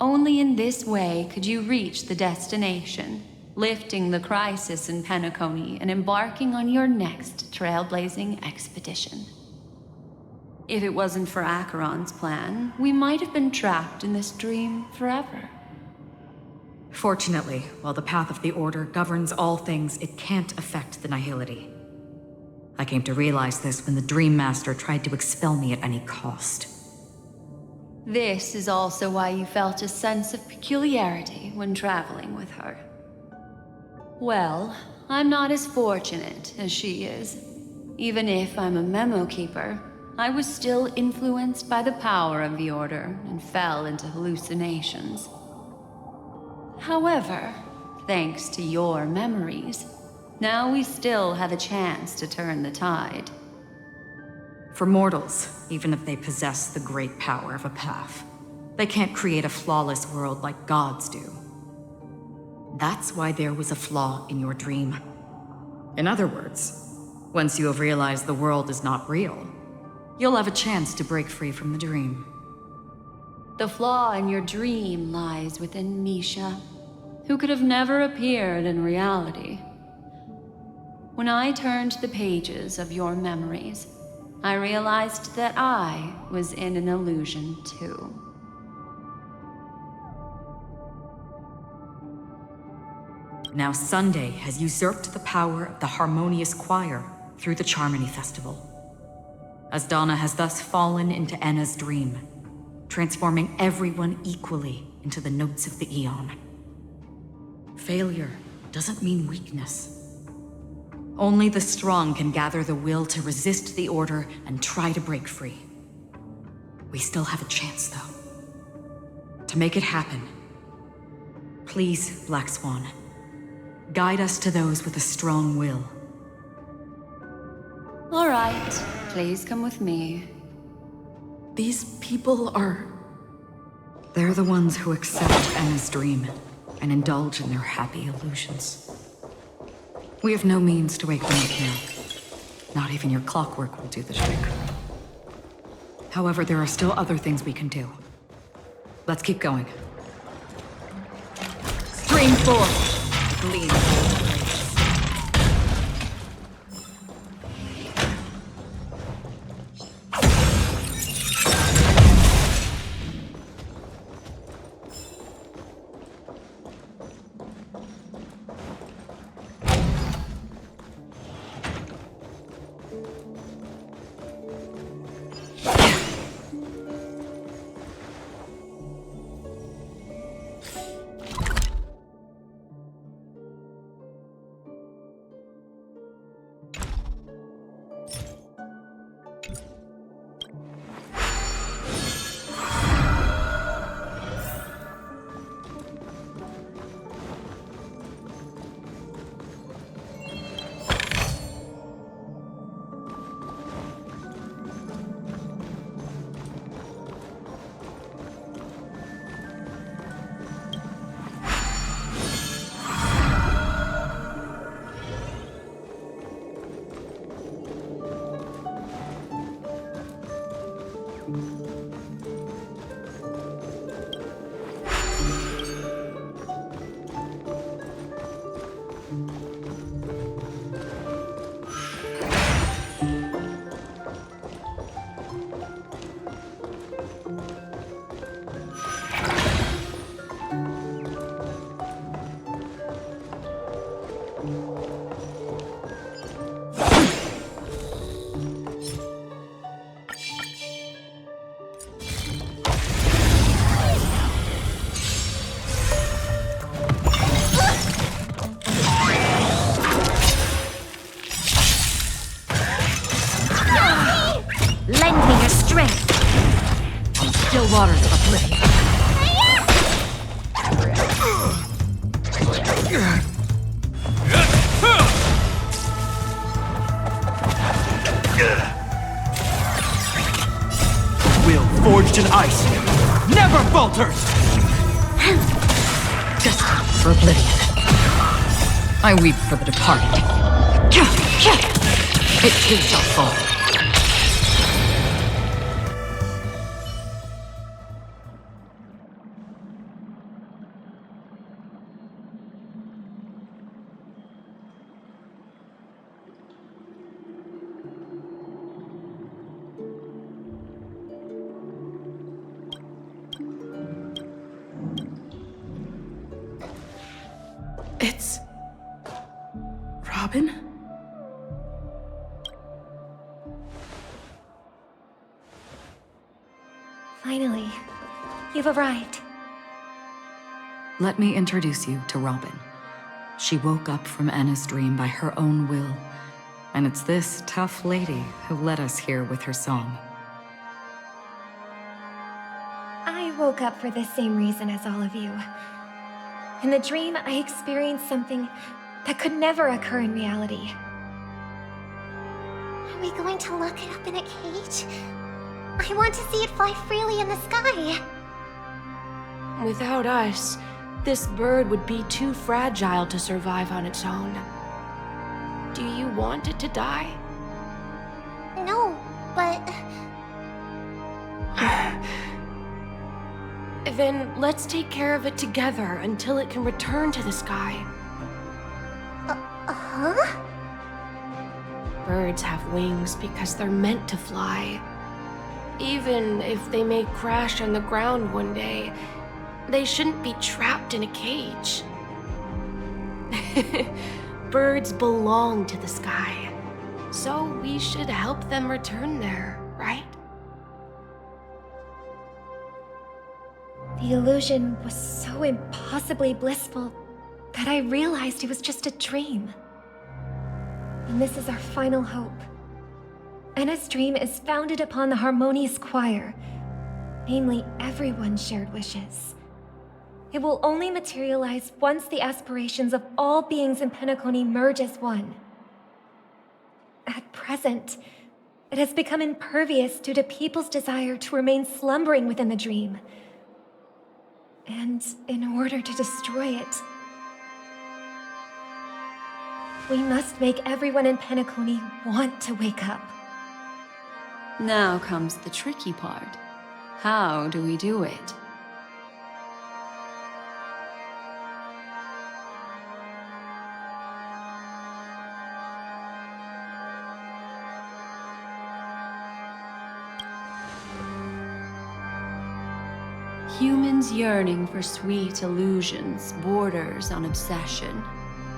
Only in this way could you reach the destination, lifting the crisis in Penacony and embarking on your next trailblazing expedition. If it wasn't for Acheron's plan, we might have been trapped in this dream forever. Fortunately, while the path of the Order governs all things, it can't affect the Nihility. I came to realize this when the Dream Master tried to expel me at any cost. This is also why you felt a sense of peculiarity when traveling with her. Well, I'm not as fortunate as she is. Even if I'm a memo keeper, I was still influenced by the power of the Order and fell into hallucinations. However, thanks to your memories, now we still have a chance to turn the tide. For mortals, even if they possess the great power of a path, they can't create a flawless world like gods do. That's why there was a flaw in your dream. In other words, once you have realized the world is not real, you'll have a chance to break free from the dream. The flaw in your dream lies within Misha, who could have never appeared in reality. When I turned the pages of your memories, I realized that I was in an illusion too. Now Sunday has usurped the power of the Harmonious Choir through the Charmony Festival. As Donna has thus fallen into Enna's dream, transforming everyone equally into the notes of the Aeon. Failure doesn't mean weakness. Only the strong can gather the will to resist the Order and try to break free. We still have a chance, though. To make it happen, please, Black Swan, guide us to those with a strong will. All right, please come with me. These people are... They're the ones who accept Enna's dream and indulge in their happy illusions. We have no means to wake them up now. Not even your clockwork will do the trick. However, there are still other things we can do. Let's keep going. Stream forth! Gleam. Waters of oblivion. Will forged in ice never falters! Just for oblivion. I weep for the departed. It too shall fall. It's... Robin? Finally, you've arrived. Let me introduce you to Robin. She woke up from Enna's dream by her own will, and it's this tough lady who led us here with her song. I woke up for the same reason as all of you. In the dream, I experienced something that could never occur in reality. Are we going to lock it up in a cage? I want to see it fly freely in the sky. Without us, this bird would be too fragile to survive on its own. Do you want it to die? No, but... Then let's take care of it together until it can return to the sky. Huh? Birds have wings because they're meant to fly. Even if they may crash on the ground one day, they shouldn't be trapped in a cage. Birds belong to the sky, so we should help them return there, right? The illusion was so impossibly blissful that I realized it was just a dream. And this is our final hope. Enna's dream is founded upon the harmonious choir, namely everyone's shared wishes. It will only materialize once the aspirations of all beings in Penacony merge as one. At present, it has become impervious due to people's desire to remain slumbering within the dream. And in order to destroy it, we must make everyone in Penacony want to wake up. Now comes the tricky part. How do we do it? Humans yearning for sweet illusions borders on obsession,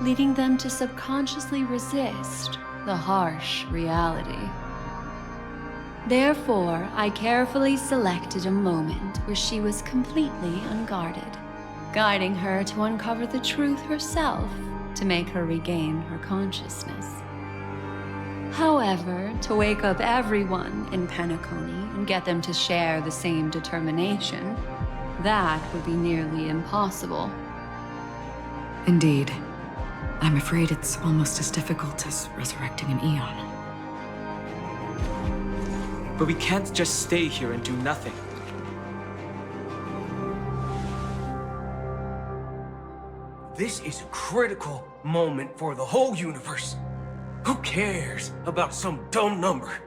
leading them to subconsciously resist the harsh reality. Therefore, I carefully selected a moment where she was completely unguarded, guiding her to uncover the truth herself to make her regain her consciousness. However, to wake up everyone in Penacony and get them to share the same determination, that would be nearly impossible. Indeed. I'm afraid it's almost as difficult as resurrecting an Eon. But we can't just stay here and do nothing. This is a critical moment for the whole universe. Who cares about some dumb number?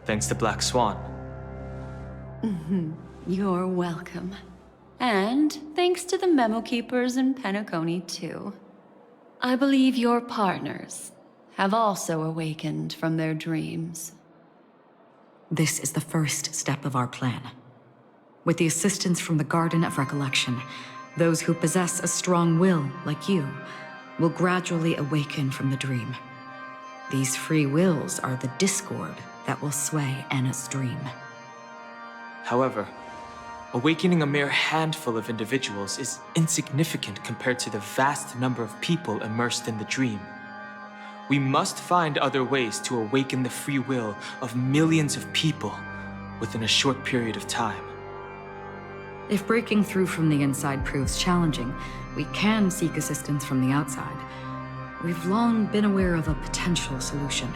Thanks to Black Swan. You're welcome. And thanks to the memo keepers in Penacony, too. I believe your partners have also awakened from their dreams. This is the first step of our plan. With the assistance from the Garden of Recollection, those who possess a strong will, like you, will gradually awaken from the dream. These free wills are the discord that will sway Anna's dream. However, awakening a mere handful of individuals is insignificant compared to the vast number of people immersed in the dream. We must find other ways to awaken the free will of millions of people within a short period of time. If breaking through from the inside proves challenging, we can seek assistance from the outside. We've long been aware of a potential solution.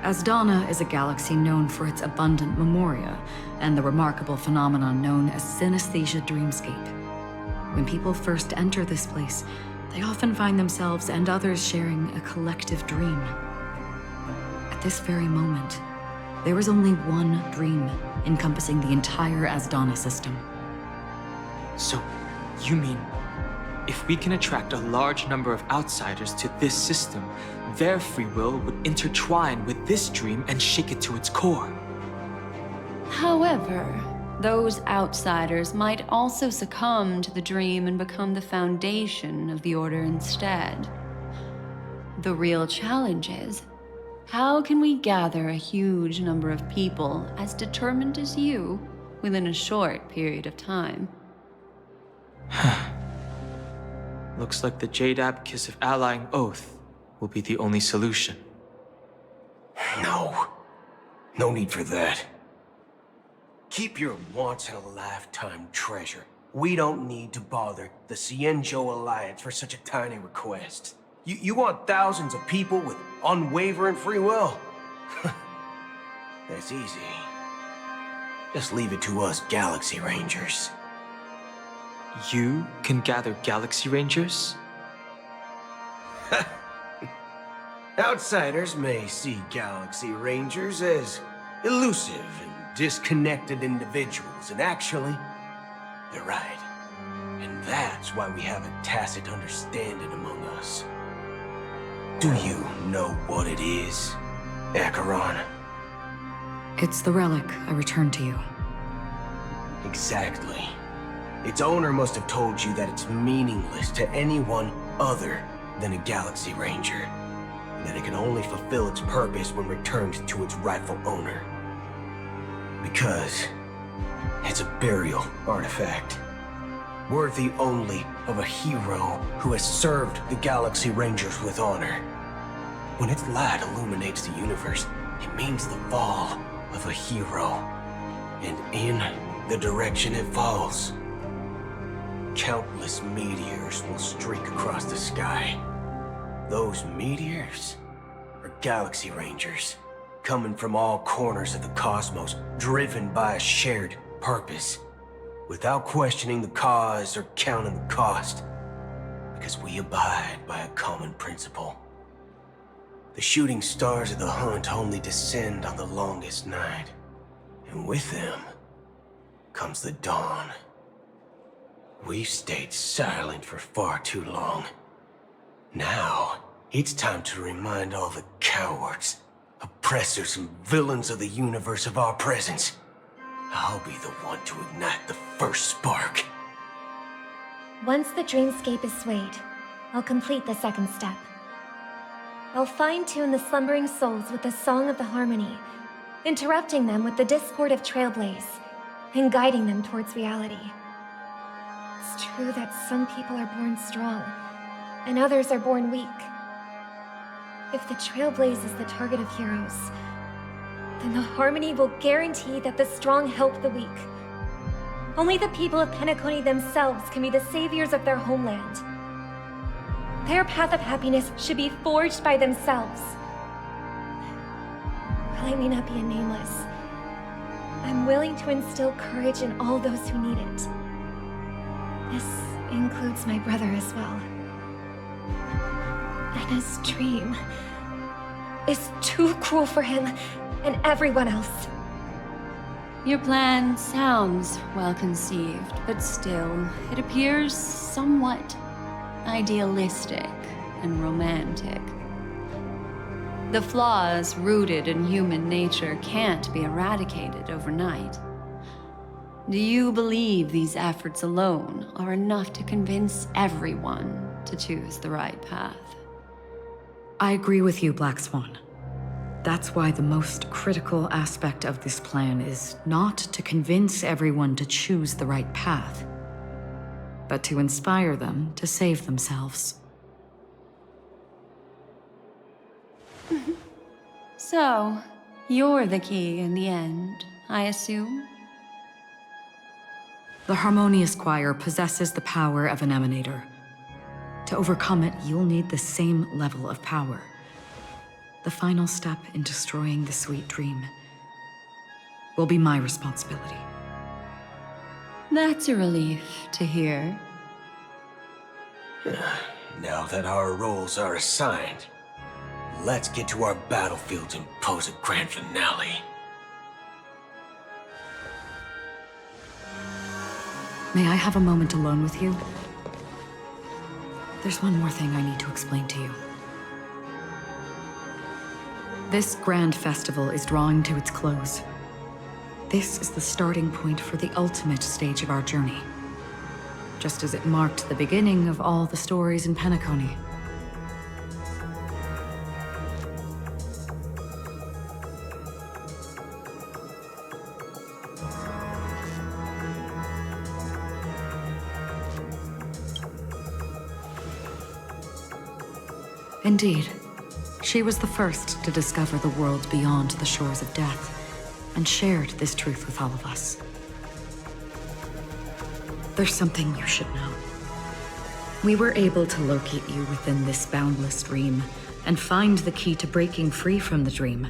Asdana is a galaxy known for its abundant memoria and the remarkable phenomenon known as synesthesia dreamscape. When people first enter this place, they often find themselves and others sharing a collective dream. At this very moment, there is only one dream encompassing the entire Asdana system. So, you mean, if we can attract a large number of outsiders to this system, their free will would intertwine with this dream and shake it to its core. However, those outsiders might also succumb to the dream and become the foundation of the Order instead. The real challenge is, how can we gather a huge number of people as determined as you within a short period of time? Looks like the Jade Abacus of Allying Oath will be the only solution. No. No need for that. Keep your once-in-a-lifetime treasure. We don't need to bother the Cienjo Alliance for such a tiny request. You want thousands of people with unwavering free will? That's easy. Just leave it to us Galaxy Rangers. You can gather Galaxy Rangers? Outsiders may see Galaxy Rangers as elusive and disconnected individuals, and actually, they're right. And that's why we have a tacit understanding among us. Do you know what it is, Acheron? It's the relic I returned to you. Exactly. Its owner must have told you that it's meaningless to anyone other than a Galaxy Ranger. That it can only fulfill its purpose when returned to its rightful owner. Because it's a burial artifact. Worthy only of a hero who has served the Galaxy Rangers with honor. When its light illuminates the universe, it means the fall of a hero. And in the direction it falls, countless meteors will streak across the sky. Those meteors are Galaxy Rangers, coming from all corners of the cosmos, driven by a shared purpose, without questioning the cause or counting the cost, because we abide by a common principle. The shooting stars of the hunt only descend on the longest night, and with them comes the dawn. We've stayed silent for far too long. Now, it's time to remind all the cowards, oppressors, and villains of the universe of our presence. I'll be the one to ignite the first spark. Once the dreamscape is swayed, I'll complete the second step. I'll fine-tune the slumbering souls with the Song of the Harmony, interrupting them with the discord of Trailblaze, and guiding them towards reality. It's true that some people are born strong, and others are born weak. If the Trailblaze is the target of heroes, then the Harmony will guarantee that the strong help the weak. Only the people of Penacony themselves can be the saviors of their homeland. Their path of happiness should be forged by themselves. While I may not be a nameless, I'm willing to instill courage in all those who need it. This includes my brother as well. Anna's dream is too cruel for him and everyone else. Your plan sounds well conceived, but still, it appears somewhat idealistic and romantic. The flaws rooted in human nature can't be eradicated overnight. Do you believe these efforts alone are enough to convince everyone to choose the right path? I agree with you, Black Swan. That's why the most critical aspect of this plan is not to convince everyone to choose the right path, but to inspire them to save themselves. So, you're the key in the end, I assume? The Harmonious Choir possesses the power of an emanator. To overcome it, you'll need the same level of power. The final step in destroying the sweet dream will be my responsibility. That's a relief to hear. Now that our roles are assigned, let's get to our battlefields and pose a grand finale. May I have a moment alone with you? There's one more thing I need to explain to you. This grand festival is drawing to its close. This is the starting point for the ultimate stage of our journey. Just as it marked the beginning of all the stories in Penacony. Indeed. She was the first to discover the world beyond the shores of death, and shared this truth with all of us. There's something you should know. We were able to locate you within this boundless dream, and find the key to breaking free from the dream.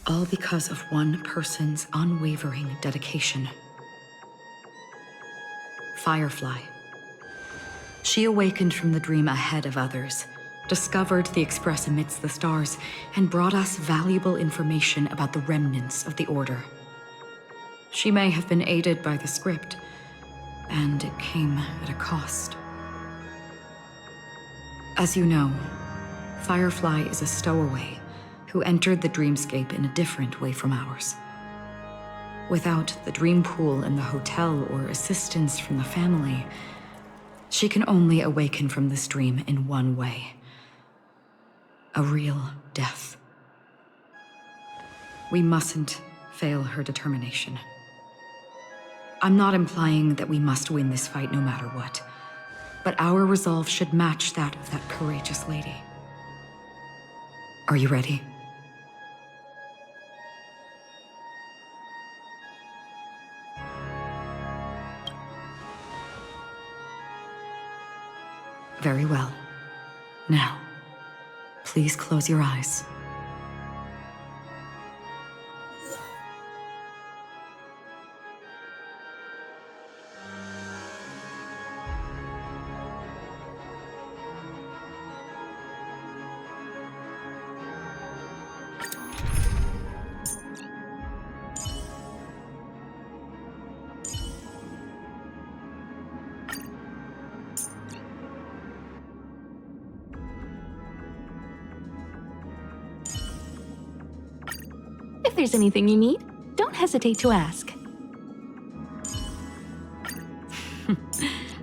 All because of one person's unwavering dedication. Firefly. She awakened from the dream ahead of others, discovered the Express amidst the stars, and brought us valuable information about the remnants of the Order. She may have been aided by the script, and it came at a cost. As you know, Firefly is a stowaway who entered the dreamscape in a different way from ours. Without the dream pool in the hotel or assistance from the family, she can only awaken from this dream in one way. A real death. We mustn't fail her determination. I'm not implying that we must win this fight no matter what, but our resolve should match that of that courageous lady. Are you ready? Very well. Now, please close your eyes. If there's anything you need, don't hesitate to ask.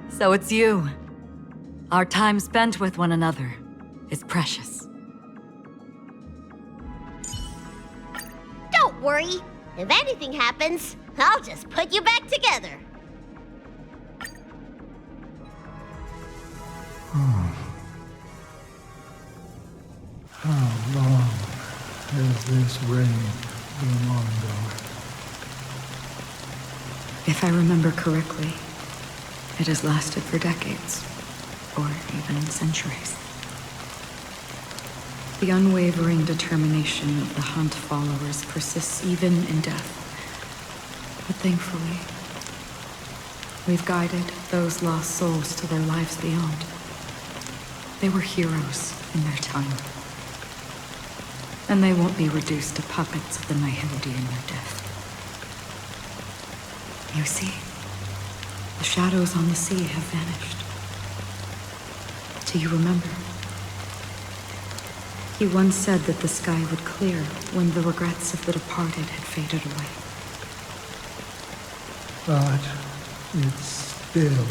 So it's you. Our time spent with one another is precious. Don't worry. If anything happens, I'll just put you back together. How long has this rain been ongoing? If I remember correctly, it has lasted for decades, or even centuries. The unwavering determination of the Hunt followers persists even in death. But thankfully, we've guided those lost souls to their lives beyond. They were heroes in their time. And they won't be reduced to puppets of the Nihility in their death. You see, the shadows on the sea have vanished. Do you remember? He once said that the sky would clear when the regrets of the departed had faded away. But it's still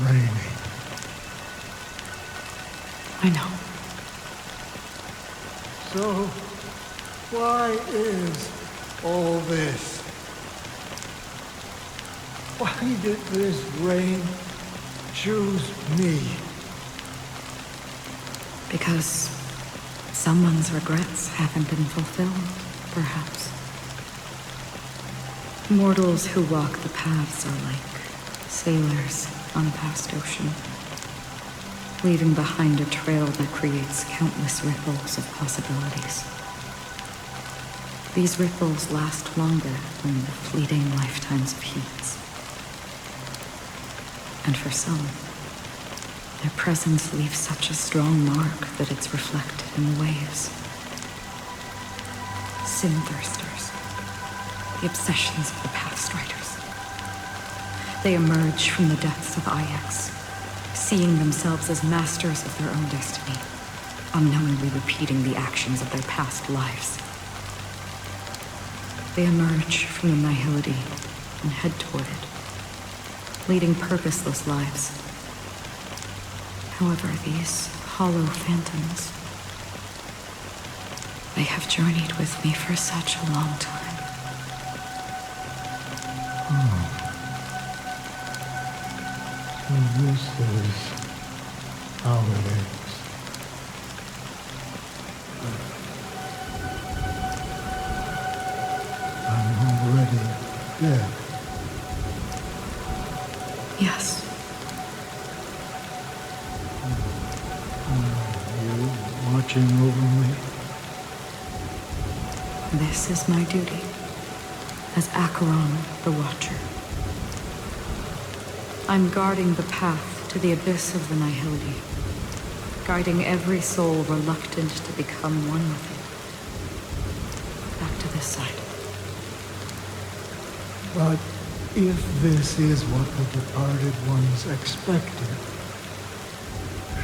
raining. I know. So, why is all this? Why did this rain choose me? Because someone's regrets haven't been fulfilled, perhaps. Mortals who walk the paths are like sailors on a vast ocean, leaving behind a trail that creates countless ripples of possibilities. These ripples last longer than the fleeting lifetimes of humans. And for some, their presence leaves such a strong mark that it's reflected in the waves. Sin-thirsters, the obsessions of the Pathstriders. They emerge from the depths of Ix, seeing themselves as masters of their own destiny, unknowingly repeating the actions of their past lives. They emerge from the Nihility and head toward it, leading purposeless lives. However, these hollow phantoms, they have journeyed with me for such a long time. So this is how it ends. I'm already dead. Yes. Are you watching over me? This is my duty as Acheron the Watcher. I'm guarding the path to the abyss of the Nihility, guiding every soul reluctant to become one with it. Back to this side. But if this is what the departed ones expected,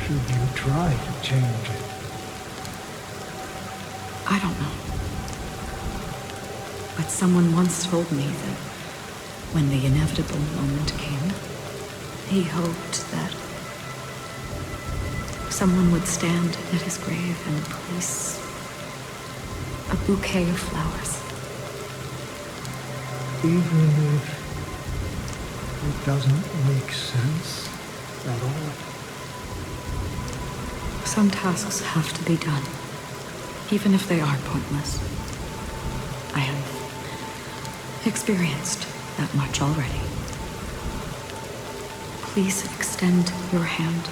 should you try to change it? I don't know. But someone once told me that when the inevitable moment came, he hoped that someone would stand at his grave and place a bouquet of flowers. Even if it doesn't make sense at all? Some tasks have to be done, even if they are pointless. I have experienced that much already. Please extend your hand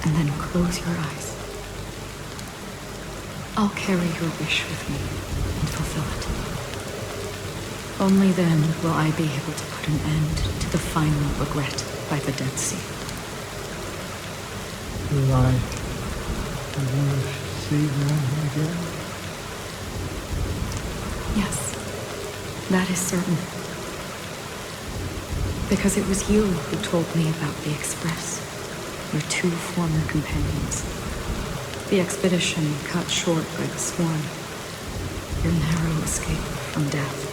and then close your eyes. I'll carry your wish with me and fulfill it. Only then will I be able to put an end to the final regret by the Dead Sea. Will I ever see them again? Yes, that is certain. Because it was you who told me about the Express, your two former companions. The expedition cut short by the Swarm, your narrow escape from death,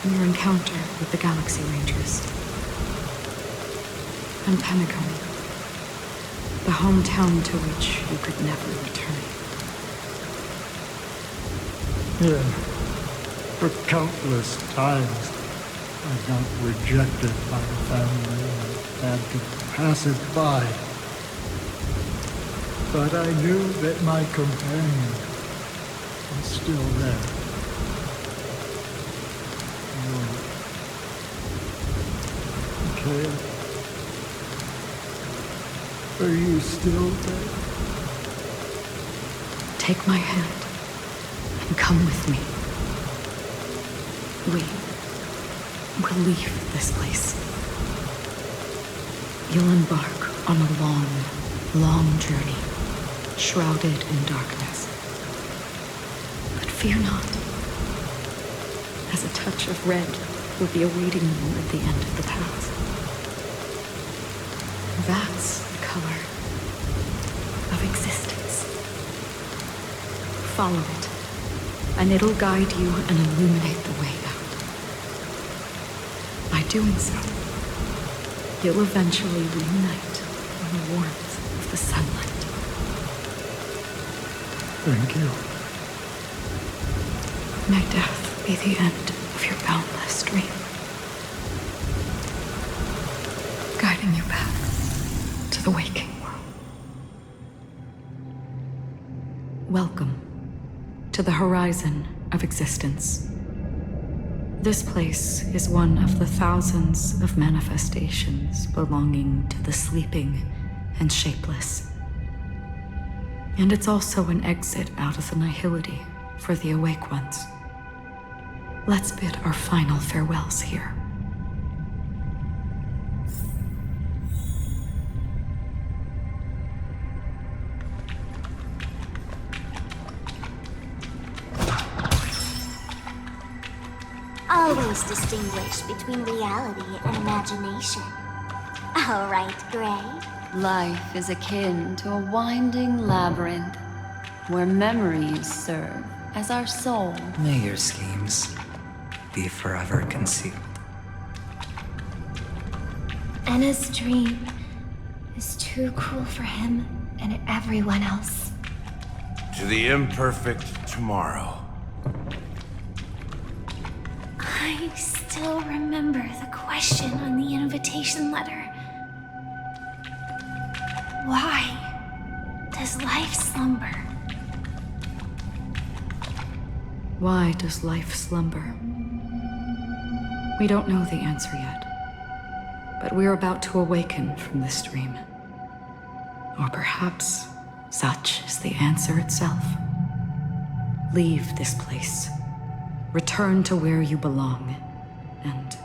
and your encounter with the Galaxy Rangers. And Penacony, the hometown to which you could never return. Yeah, for countless times I got rejected by the family and had to pass it by. But I knew that my companion was still there. Mikhail, are you still there? Take my hand and come with me. We'll leave this place. You'll embark on a long, long journey, shrouded in darkness. But fear not, as a touch of red will be awaiting you at the end of the path. That's the color of existence. Follow it, and it'll guide you and illuminate the way out. By doing so, you'll eventually reunite in the warmth of the sunlight. Thank you. May death be the end of your boundless dream, guiding you back to the waking world. Welcome to the horizon of existence. This place is one of the thousands of manifestations belonging to the sleeping and shapeless. And it's also an exit out of the nihility for the awake ones. Let's bid our final farewells here. Always distinguish between reality and imagination. All right, Gray. Life is akin to a winding labyrinth, where memories serve as our soul. May your schemes be forever concealed. Anna's dream is too cruel for him and everyone else. To the imperfect tomorrow. I still remember the question on the invitation letter. does life slumber? Why does life slumber? We don't know the answer yet, but we're about to awaken from this dream. Or perhaps such is the answer itself. Leave this place, return to where you belong, and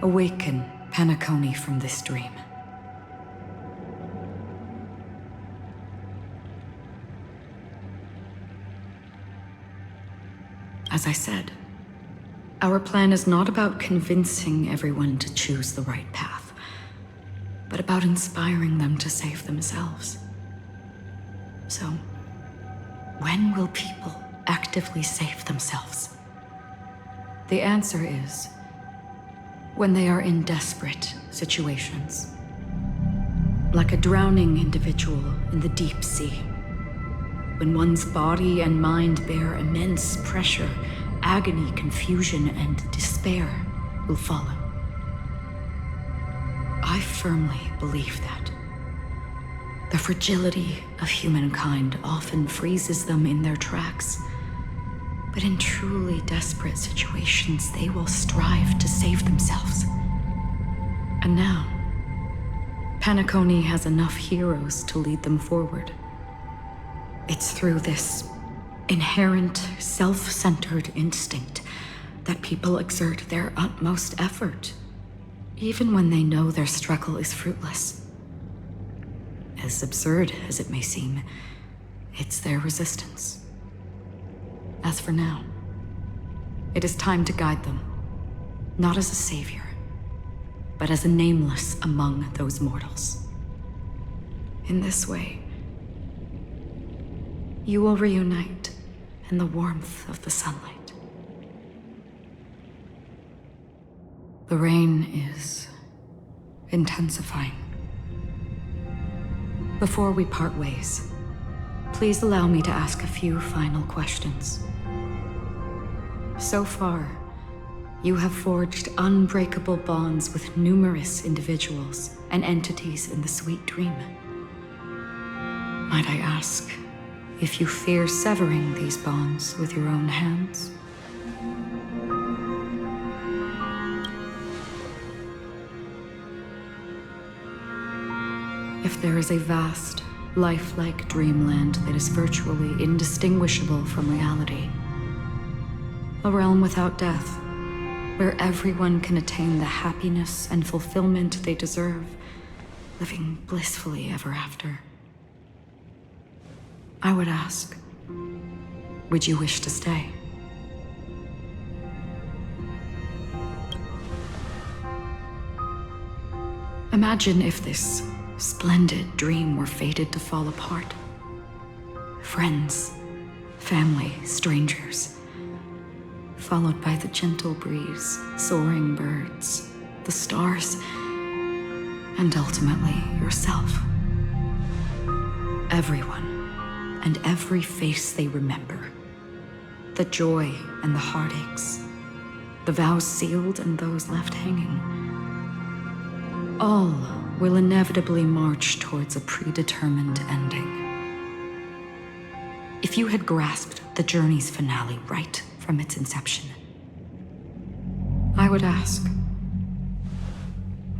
awaken Penacony from this dream. As I said, our plan is not about convincing everyone to choose the right path, but about inspiring them to save themselves. So, when will people actively save themselves? The answer is when they are in desperate situations. Like a drowning individual in the deep sea. When one's body and mind bear immense pressure, agony, confusion, and despair will follow. I firmly believe that. The fragility of humankind often freezes them in their tracks. But in truly desperate situations, they will strive to save themselves. And now, Penacony has enough heroes to lead them forward. It's through this inherent, self-centered instinct that people exert their utmost effort, even when they know their struggle is fruitless. As absurd as it may seem, it's their resistance. As for now, it is time to guide them, not as a savior, but as a nameless among those mortals. In this way, you will reunite in the warmth of the sunlight. The rain is intensifying. Before we part ways, please allow me to ask a few final questions. So far, you have forged unbreakable bonds with numerous individuals and entities in the sweet dream. Might I ask if you fear severing these bonds with your own hands? If there is a vast, lifelike dreamland that is virtually indistinguishable from reality, a realm without death, where everyone can attain the happiness and fulfillment they deserve, living blissfully ever after, I would ask, would you wish to stay? Imagine if this splendid dream were fated to fall apart. Friends, family, strangers, followed by the gentle breeze, soaring birds, the stars, and ultimately yourself. Everyone and every face they remember, the joy and the heartaches, the vows sealed and those left hanging, all will inevitably march towards a predetermined ending. If you had grasped the journey's finale right from its inception, I would ask,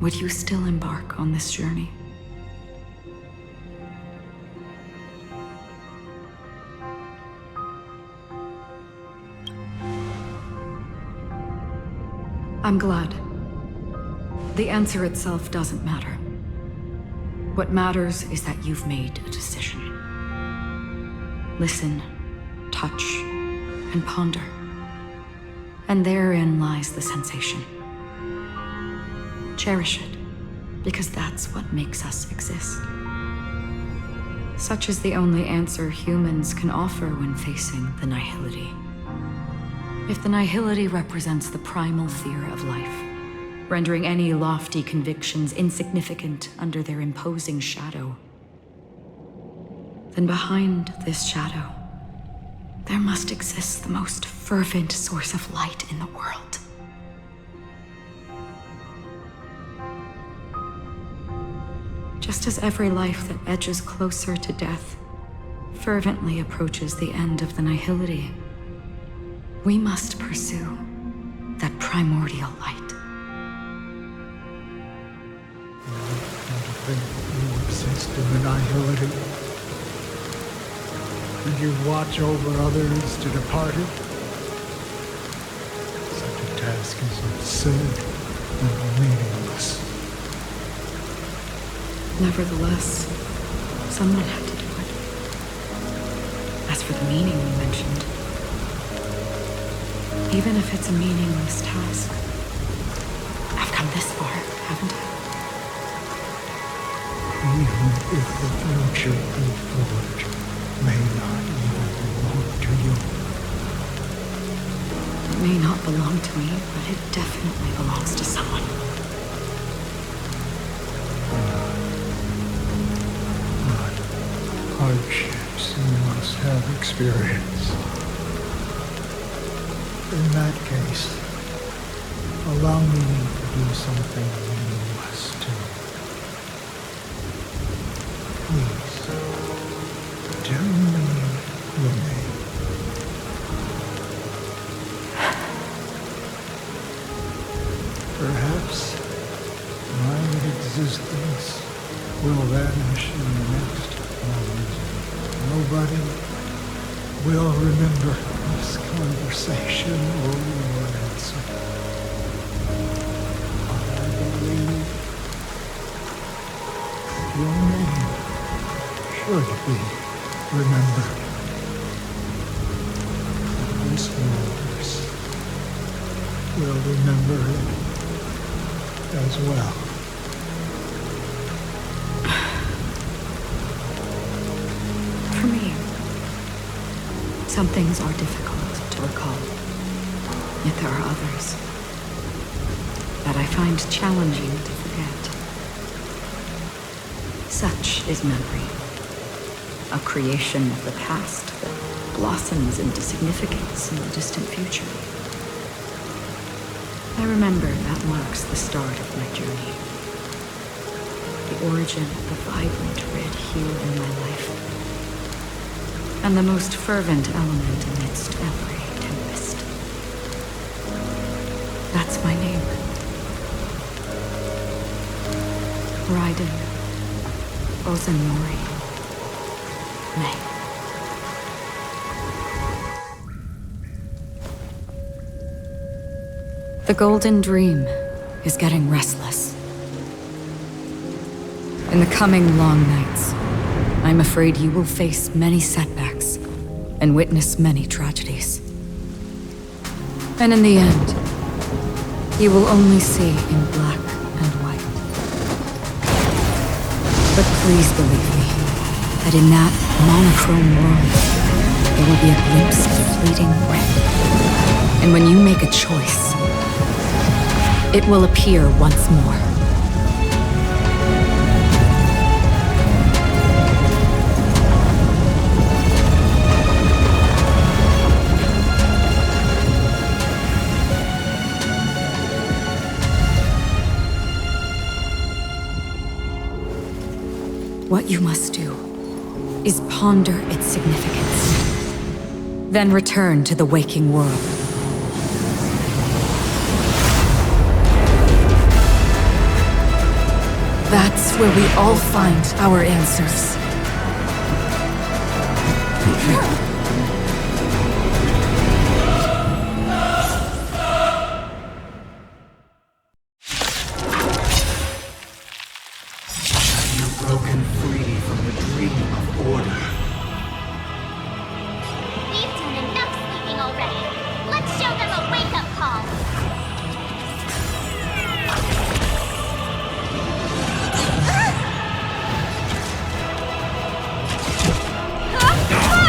would you still embark on this journey? I'm glad. The answer itself doesn't matter. What matters is that you've made a decision. Listen, touch, and ponder. And therein lies the sensation. Cherish it, because that's what makes us exist. Such is the only answer humans can offer when facing the nihility. If the nihility represents the primal fear of life, rendering any lofty convictions insignificant under their imposing shadow, then behind this shadow, there must exist the most fervent source of light in the world. Just as every life that edges closer to death fervently approaches the end of the nihility, we must pursue that primordial light. To think you exist in the nihility, and you watch over others to depart it. Such a task is absurd and meaningless. Nevertheless, someone had to do it. As for the meaning you mentioned, even if it's a meaningless task, I've come this far, haven't I? Even if the future you forge may not even belong to you. It may not belong to me, but it definitely belongs to someone. But hardships you must have experienced. In that case, allow me to do something meaningless too. Please, tell me your name. Perhaps my existence will vanish in the next moment. Nobody will remember this conversation or your answer. But I believe your name should be remembered. And this universe will remember it as well. For me, some things are difficult to recall. Yet there are others that I find challenging to forget. Such is memory, a creation of the past that blossoms into significance in the distant future. I remember that marks the start of my journey, the origin of the vibrant red hue in my life, and the most fervent element amidst every tempest. That's my name. Raiden Ozanori May. The Golden Dream is getting restless. In the coming long nights, I'm afraid you will face many setbacks and witness many tragedies. And in the end, you will only see in black and white. But please believe me, that in that monochrome world, there will be a glimpse of fleeting red. And when you make a choice, it will appear once more. What you must do is ponder its significance, then return to the waking world. That's where we all find our answers. You've broken free from the dream of order. We've done enough sleeping already. Let's show them a wake-up call.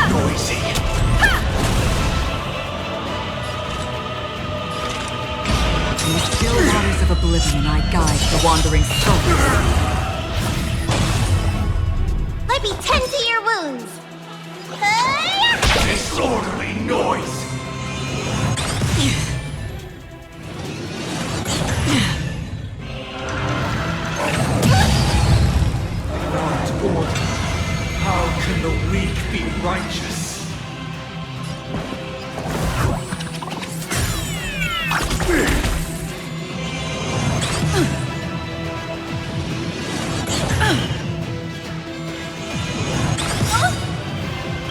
Noisy. In the still waters of oblivion, I guide the wandering souls. Let me tend to your wounds. Disorderly noise. For how can the weak be righteous?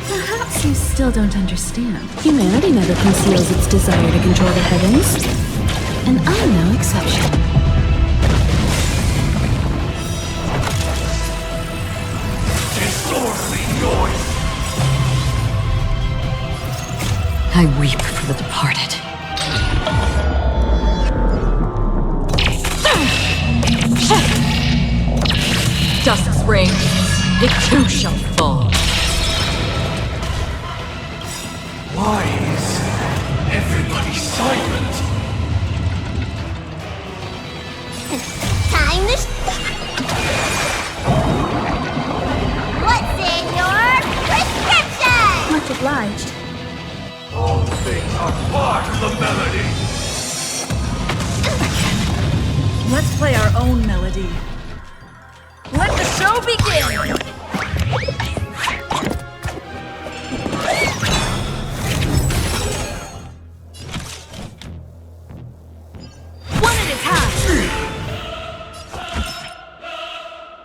Perhaps you still don't understand. Humanity never conceals its desire to control the heavens, and I'm no exception. Disorderly noise! I weep for the departed. Dusk's reign, it too shall fall. Why is everybody silent? Time to... What's in your prescription? Much obliged. All things are part of the melody. Let's play our own melody. Let the show begin! One at a time!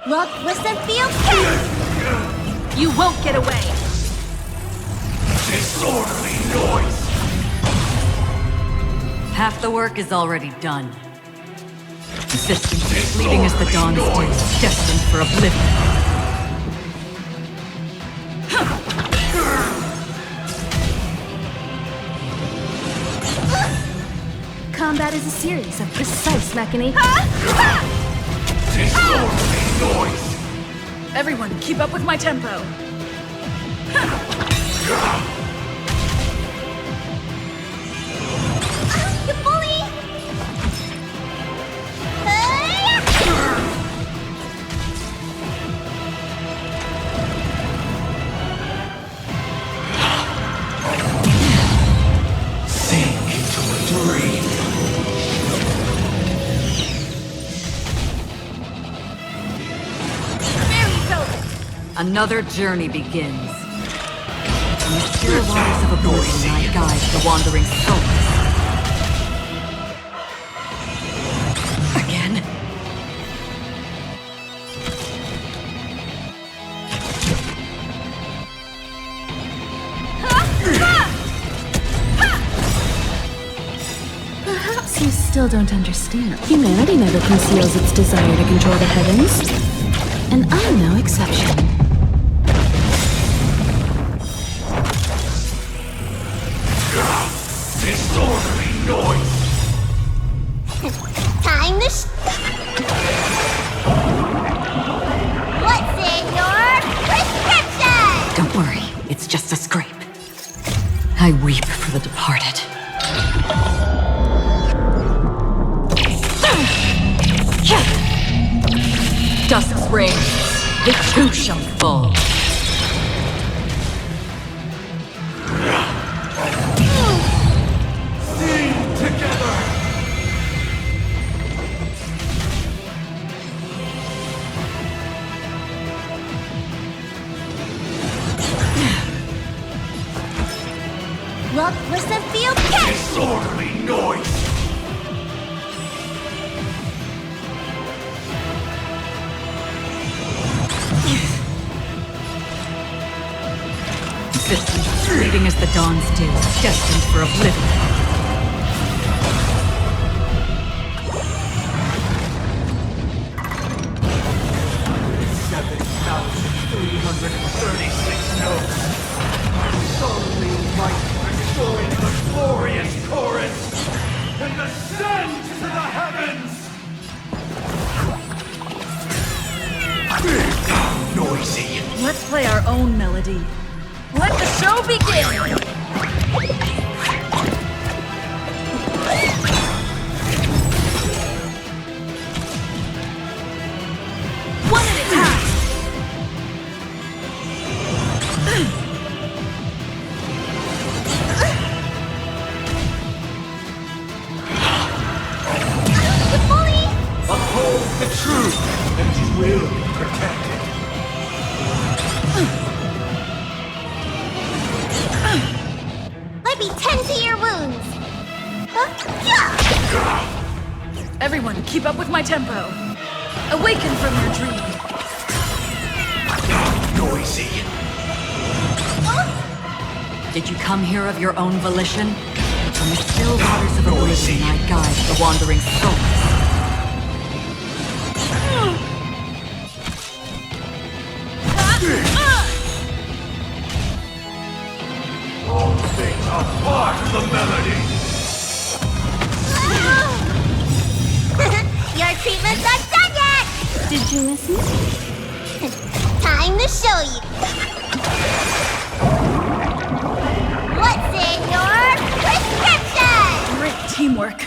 Look, listen, feel, catch! You won't get away! Disorderly noise! Half the work is already done. Consistency fleeting as the dawn's dew, destined for oblivion. Combat is a series of precise mechanisms. Disorderly noise! Everyone, keep up with my tempo. You bully! Sink into a dream. Another journey begins. In the still waters of oblivion, I guide the wandering souls. Again? Perhaps you still don't understand. Humanity never conceals its desire to control the heavens, and I'm no exception. Disorderly noise! Time to... What's in your prescription? Don't worry, it's just a scrape. I weep for the departed. Dusk's reign, it too shall fall. Sing together! Look, listen, feel, catch! Disorderly noise! Consistent, fleeting as the dawn's dew, destined for oblivion. 7,336 notes. Solemnly light restoring the glorious chorus and ascend to the heavens! Noisy. Let's play our own melody. Let the show begin! One at a time! Uphold the truth, and you will be protected. wounds! Everyone, keep up with my tempo. Awaken from your dream. Noisy. Did you come here of your own volition? From the still waters of oblivion, I guide the wandering souls. All things are part of the melody. Your treatment's not done yet! Did you miss me? Time to show you. What's in your prescription? Great teamwork.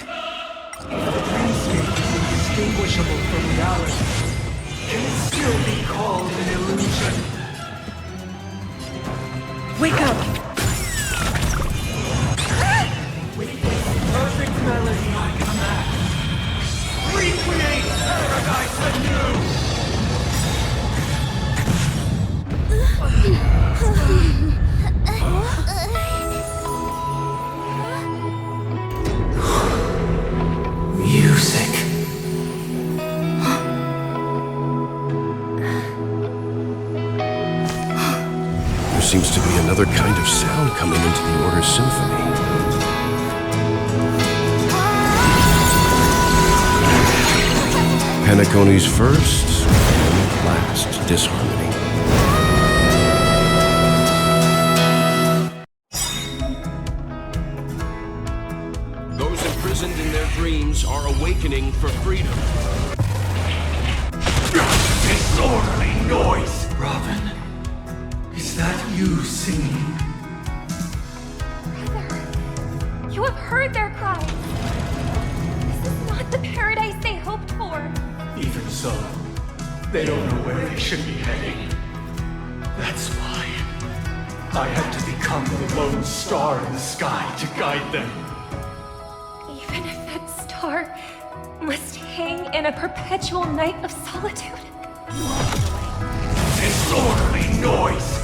Dreamscape is indistinguishable from reality. Can it still be called an illusion? Wake up! With this perfect melody I command, recreate paradise anew! Music. There seems to be another kind of sound coming into the Order's symphony. Penacony's first and last disharmony. Those imprisoned in their dreams are awakening for freedom. Disorderly noise! Robin, is that you singing? You have heard their cries. This is not the paradise they hoped for. Even so, they don't know where they should be heading. That's why I had to become the lone star in the sky to guide them. Even if that star must hang in a perpetual night of solitude. Disorderly noise!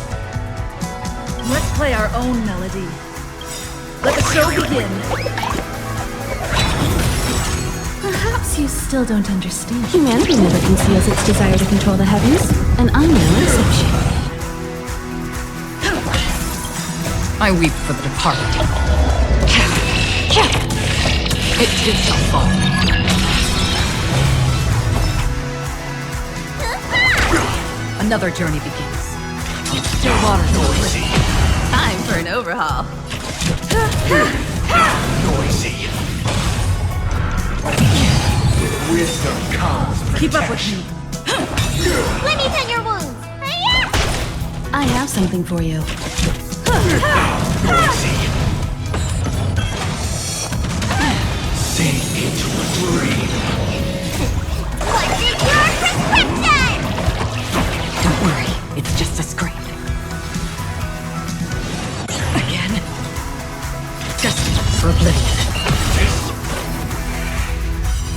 Let's play our own melody. Let the show begin. Perhaps you still don't understand. Humanity never conceals its desire to control the heavens, and I'm no exception. I weep for the departed. It too shall fall. Another journey begins. Still water noisy. Time for an overhaul. Noisy. With wisdom comes protection. Keep up with me. Let me tend your wounds. I have something for you. Noisy. Sink into a dream. What's in your prescription? Don't worry, it's just a scrape. Again? Destined for oblivion.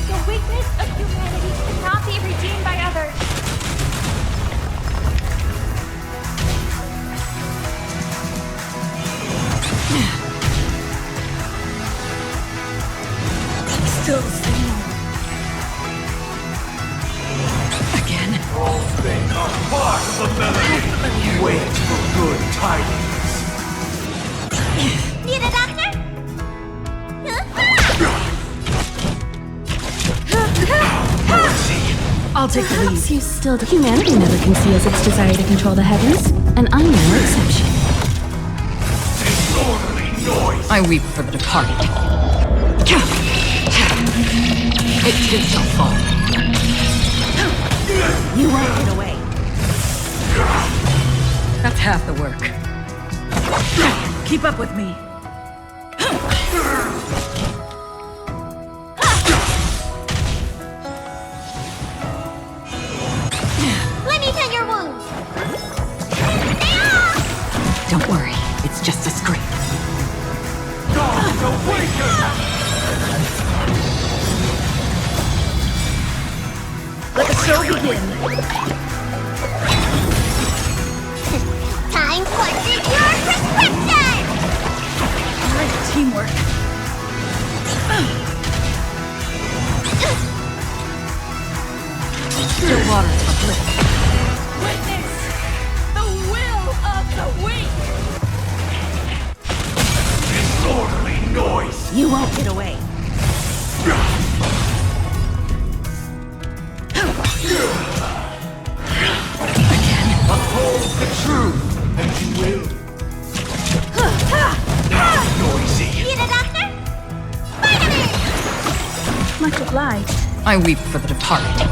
The weakness of humanity cannot be redeemed by others. Still singing. Again? All things are part of the melody. Wait for good tidings. Need a doctor? I'll take the lead. Perhaps you still do. Humanity never conceals its desire to control the heavens, and I'm no exception. Disorderly noise! I weep for the departed. It too shall fall. You won't get away. That's half the work. Keep up with me. Let me tend your wounds. Don't worry, it's just a scrape. Gods awaken! Let the show begin. Time for your prescription! fly. I weep for the departed.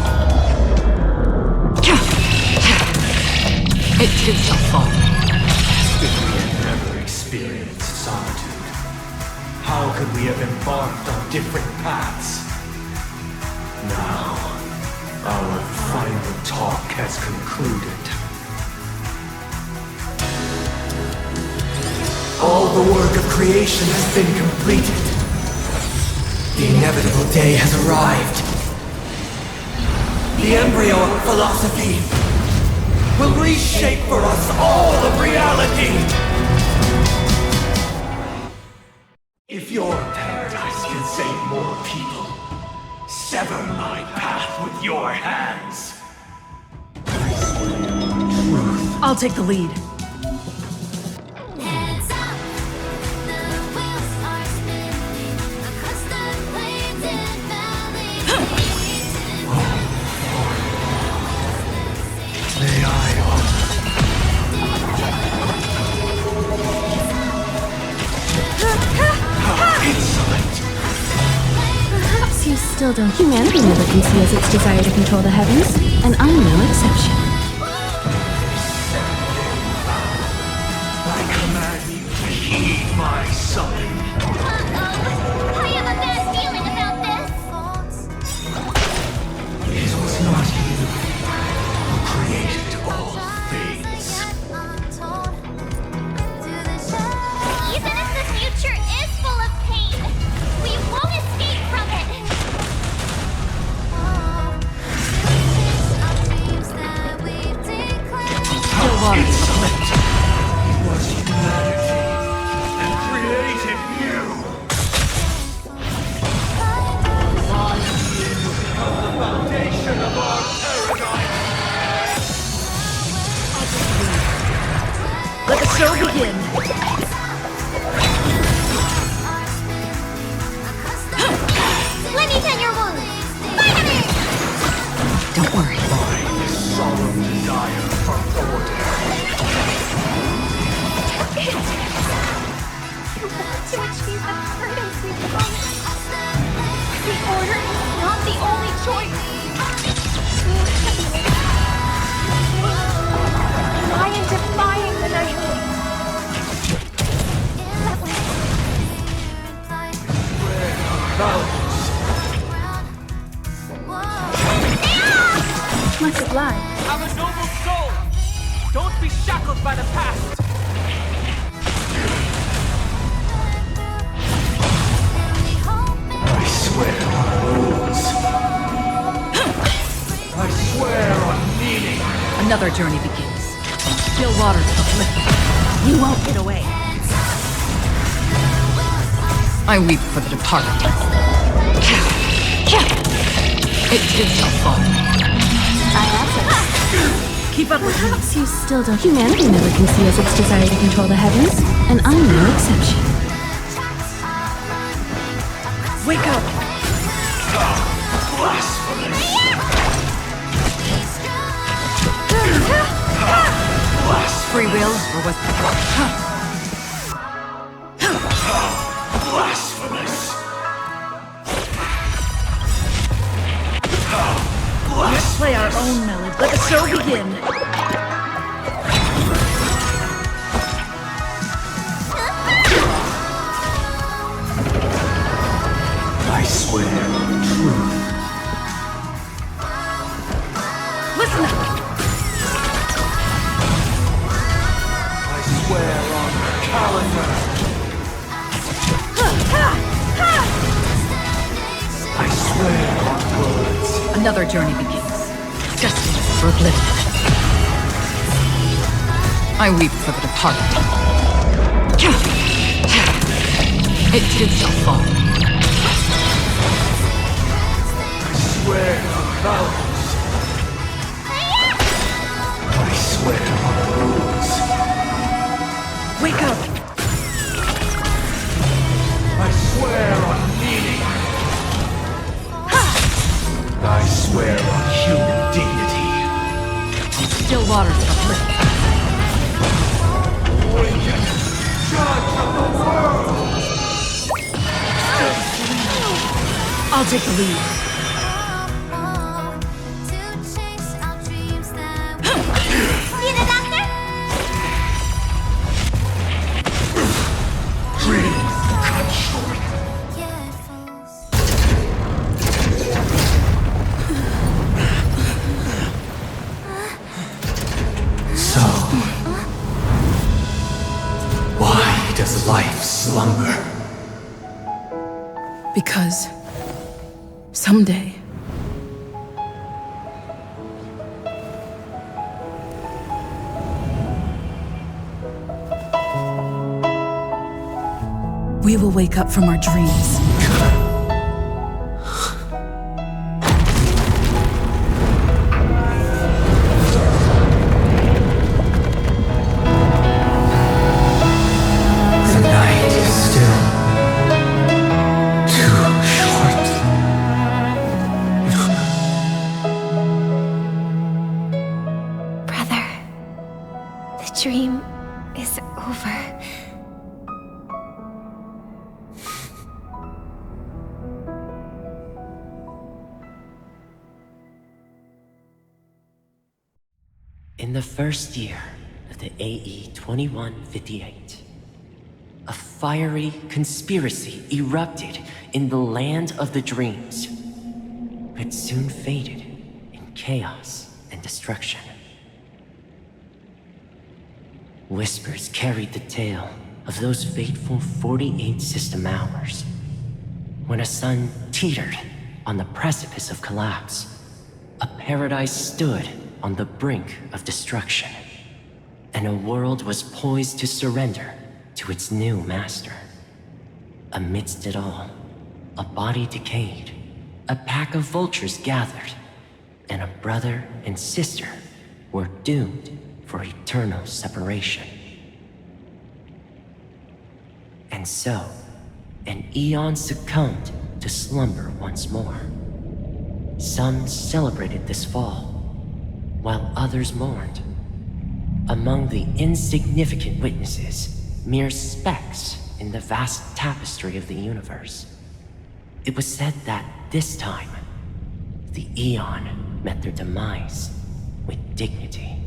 It too shall fall. If we had never experienced solitude, how could we have embarked on different paths? Now, our final talk has concluded. All the work of creation has been completed. The inevitable day has arrived. The embryo of philosophy will reshape for us all of reality. If your paradise can save more people, sever my path with your hands. I'll take the lead. Perhaps you still don't. Humanity never conceals its desire to control the heavens, and I'm no exception. I command you to heed my summon. I have a bad feeling about this. It was not you who created all things. Even if the future is full of pain, we won't escape from it. It slipped. It was humanity that created you. My skin will become the foundation of our paradise. Let the show begin. Let me tend your wounds. Vitamin! Don't worry. My solemn desire for order. You want to achieve the paradise we promised. The order is not the only choice. I am defying the night. Much obliged. I'm a noble soul. Don't be shackled by the past. I swear on rules. I swear on meaning. Another journey begins. Still waters uplifted. You won't get away. I weep for the departed. It too shall fall. Keep up with me. Perhaps you still don't. Humanity never conceals its desire to control the heavens, and I'm no exception. Wake up. Blasphemous. Free will or was Blasphemous. Let's play our own melody. Let the show begin. I swear on truth. Listen up. I swear on calendar. I swear on words. another journey begins. Destined for oblivion. I weep for the departed. It too shall fall. I swear on vows. I swear on rules. Wake up! I swear on meaning. I swear on human dignity. Still waters uplift. Awaken, judge of the world! I'll take the lead. So, why does life slumber? Because someday, we will wake up from our dreams. The night is still too short. Brother, the dream is over. In the first year of the AE 2158, a fiery conspiracy erupted in the land of the dreams, but soon faded in chaos and destruction. Whispers carried the tale of those fateful 48 system hours, when a sun teetered on the precipice of collapse. A paradise stood on the brink of destruction, and a world was poised to surrender to its new master. Amidst it all, a body decayed, a pack of vultures gathered, and a brother and sister were doomed for eternal separation. And so, an eon succumbed to slumber once more. Some celebrated this fall, while others mourned. Among the insignificant witnesses, mere specks in the vast tapestry of the universe, it was said that this time, the Eon met their demise with dignity.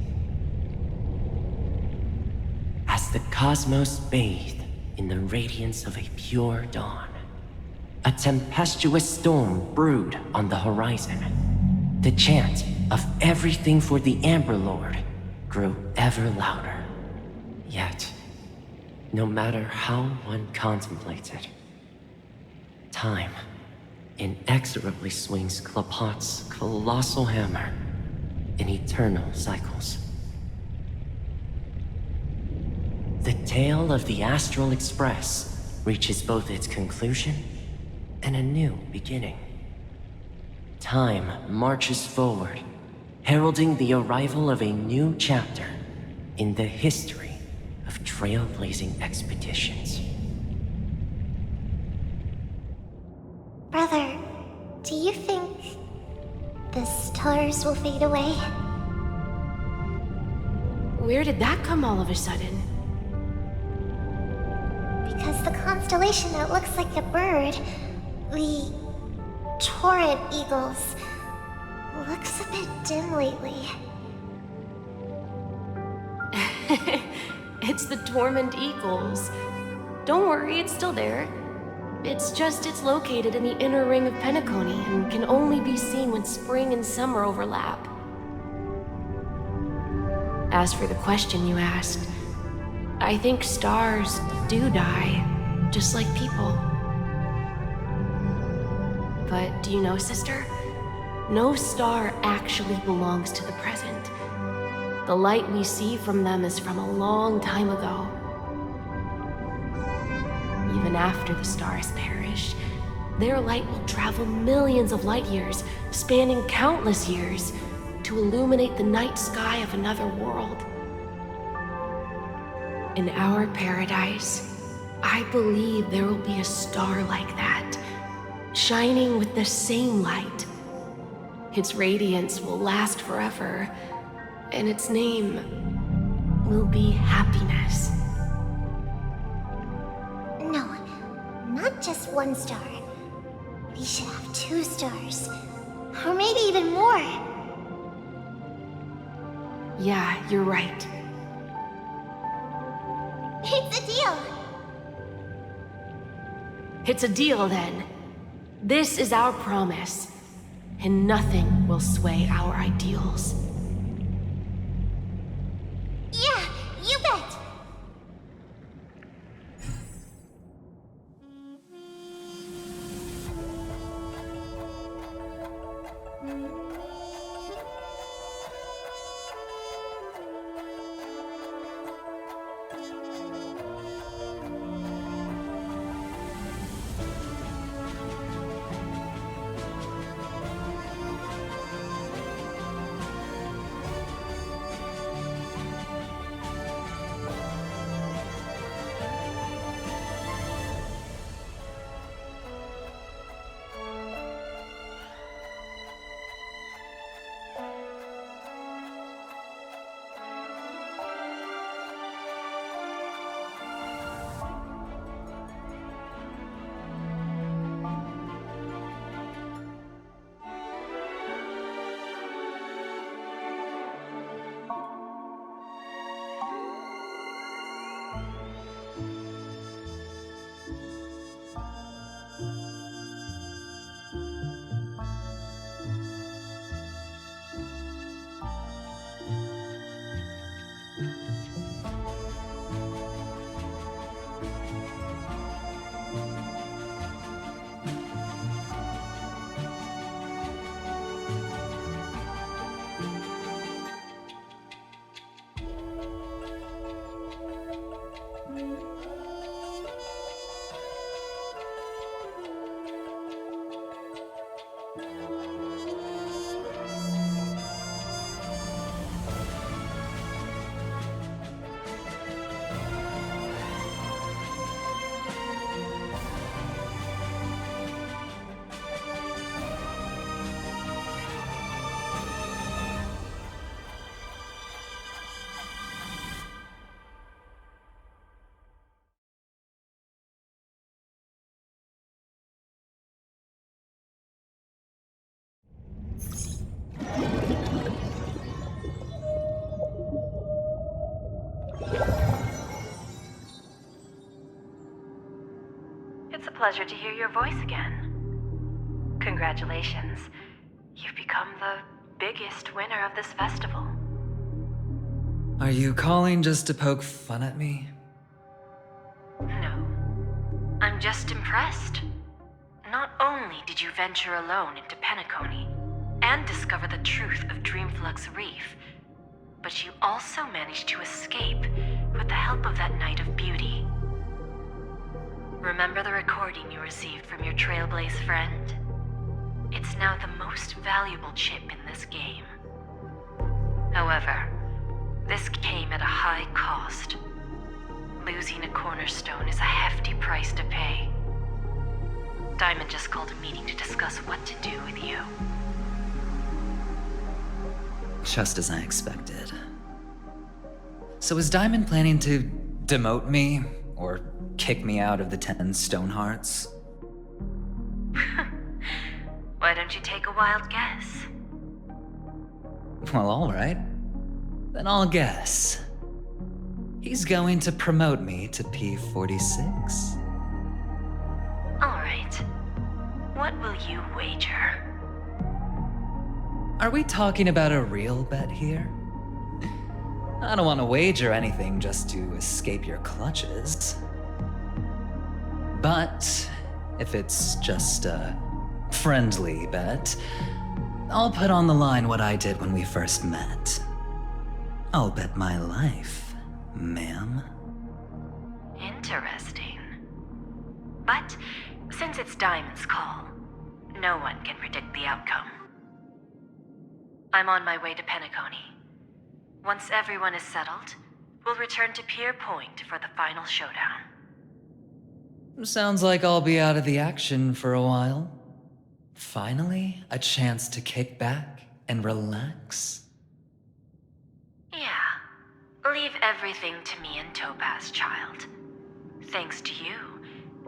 As the cosmos bathed in the radiance of a pure dawn, a tempestuous storm brewed on the horizon. The chant of everything for the Amber Lord grew ever louder. Yet, no matter how one contemplates it, time inexorably swings Klapot's colossal hammer in eternal cycles. The tale of the Astral Express reaches both its conclusion and a new beginning. Time marches forward, heralding the arrival of a new chapter in the history of trailblazing expeditions. Brother, do you think the stars will fade away? Where did that come all of a sudden? Because the constellation that looks like a bird, the Torrent Eagles, looks a bit dim lately. It's the Torment Eagles. Don't worry, it's still there. It's located in the inner ring of Penacony and can only be seen when spring and summer overlap. As for the question you asked, I think stars do die, just like people. But do you know, sister? No star actually belongs to the present. The light we see from them is from a long time ago. Even after the stars perish, their light will travel millions of light years, spanning countless years, to illuminate the night sky of another world. In our paradise, I believe there will be a star like that, shining with the same light. Its radiance will last forever, and its name will be happiness. No, not just one star. We should have 2 stars, or maybe even more. Yeah, you're right. It's a deal. It's a deal, then. This is our promise, and nothing will sway our ideals. You bet! It's a pleasure to hear your voice again. Congratulations. You've become the biggest winner of this festival. Are you calling just to poke fun at me? No. I'm just impressed. Not only did you venture alone into Penacony and discover the truth of Dreamflux Reef, but you also managed to escape with the help of that Knight of Beauty. Remember the recording you received from your Trailblaze friend? It's now the most valuable chip in this game. However, this came at a high cost. Losing a cornerstone is a hefty price to pay. Diamond just called a meeting to discuss what to do with you. Just as I expected. So is Diamond planning to demote me, or kick me out of the 10 Stonehearts? Why don't you take a wild guess? Well, alright. Then I'll guess. He's going to promote me to P46. Alright. What will you wager? Are we talking about a real bet here? I don't want to wager anything just to escape your clutches. But if it's just a friendly bet, I'll put on the line what I did when we first met. I'll bet my life, ma'am. Interesting. But since it's Diamond's call, no one can predict the outcome. I'm on my way to Penacony. Once everyone is settled, we'll return to Pier Point for the final showdown. Sounds like I'll be out of the action for a while. Finally, a chance to kick back and relax. Yeah. Leave everything to me and Topaz, child. Thanks to you,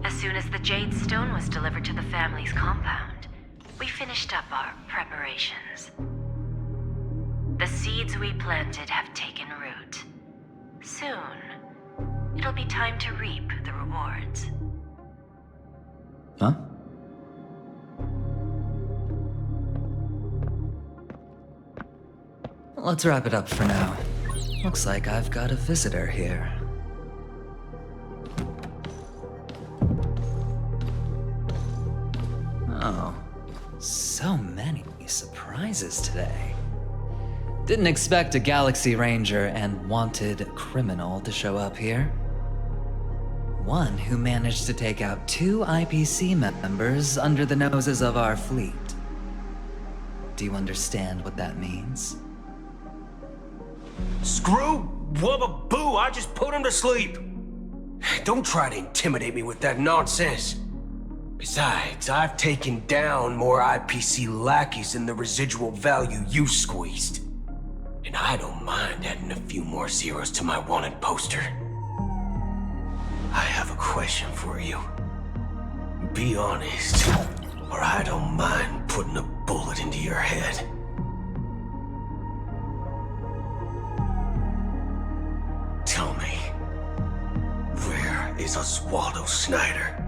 as soon as the Jade Stone was delivered to the family's compound, we finished up our preparations. The seeds we planted have taken root. Soon, it'll be time to reap the rewards. Huh? Let's wrap it up for now. Looks like I've got a visitor here. Oh, so many surprises today. Didn't expect a Galaxy Ranger and wanted criminal to show up here. One who managed to take out 2 IPC members under the noses of our fleet. Do you understand what that means? Screw wubba boo, I just put him to sleep. Don't try to intimidate me with that nonsense. Besides, I've taken down more IPC lackeys than the residual value you squeezed. And I don't mind adding a few more zeros to my wanted poster. I have a question for you. Be honest, or I don't mind putting a bullet into your head. Tell me, where is Oswaldo Snyder?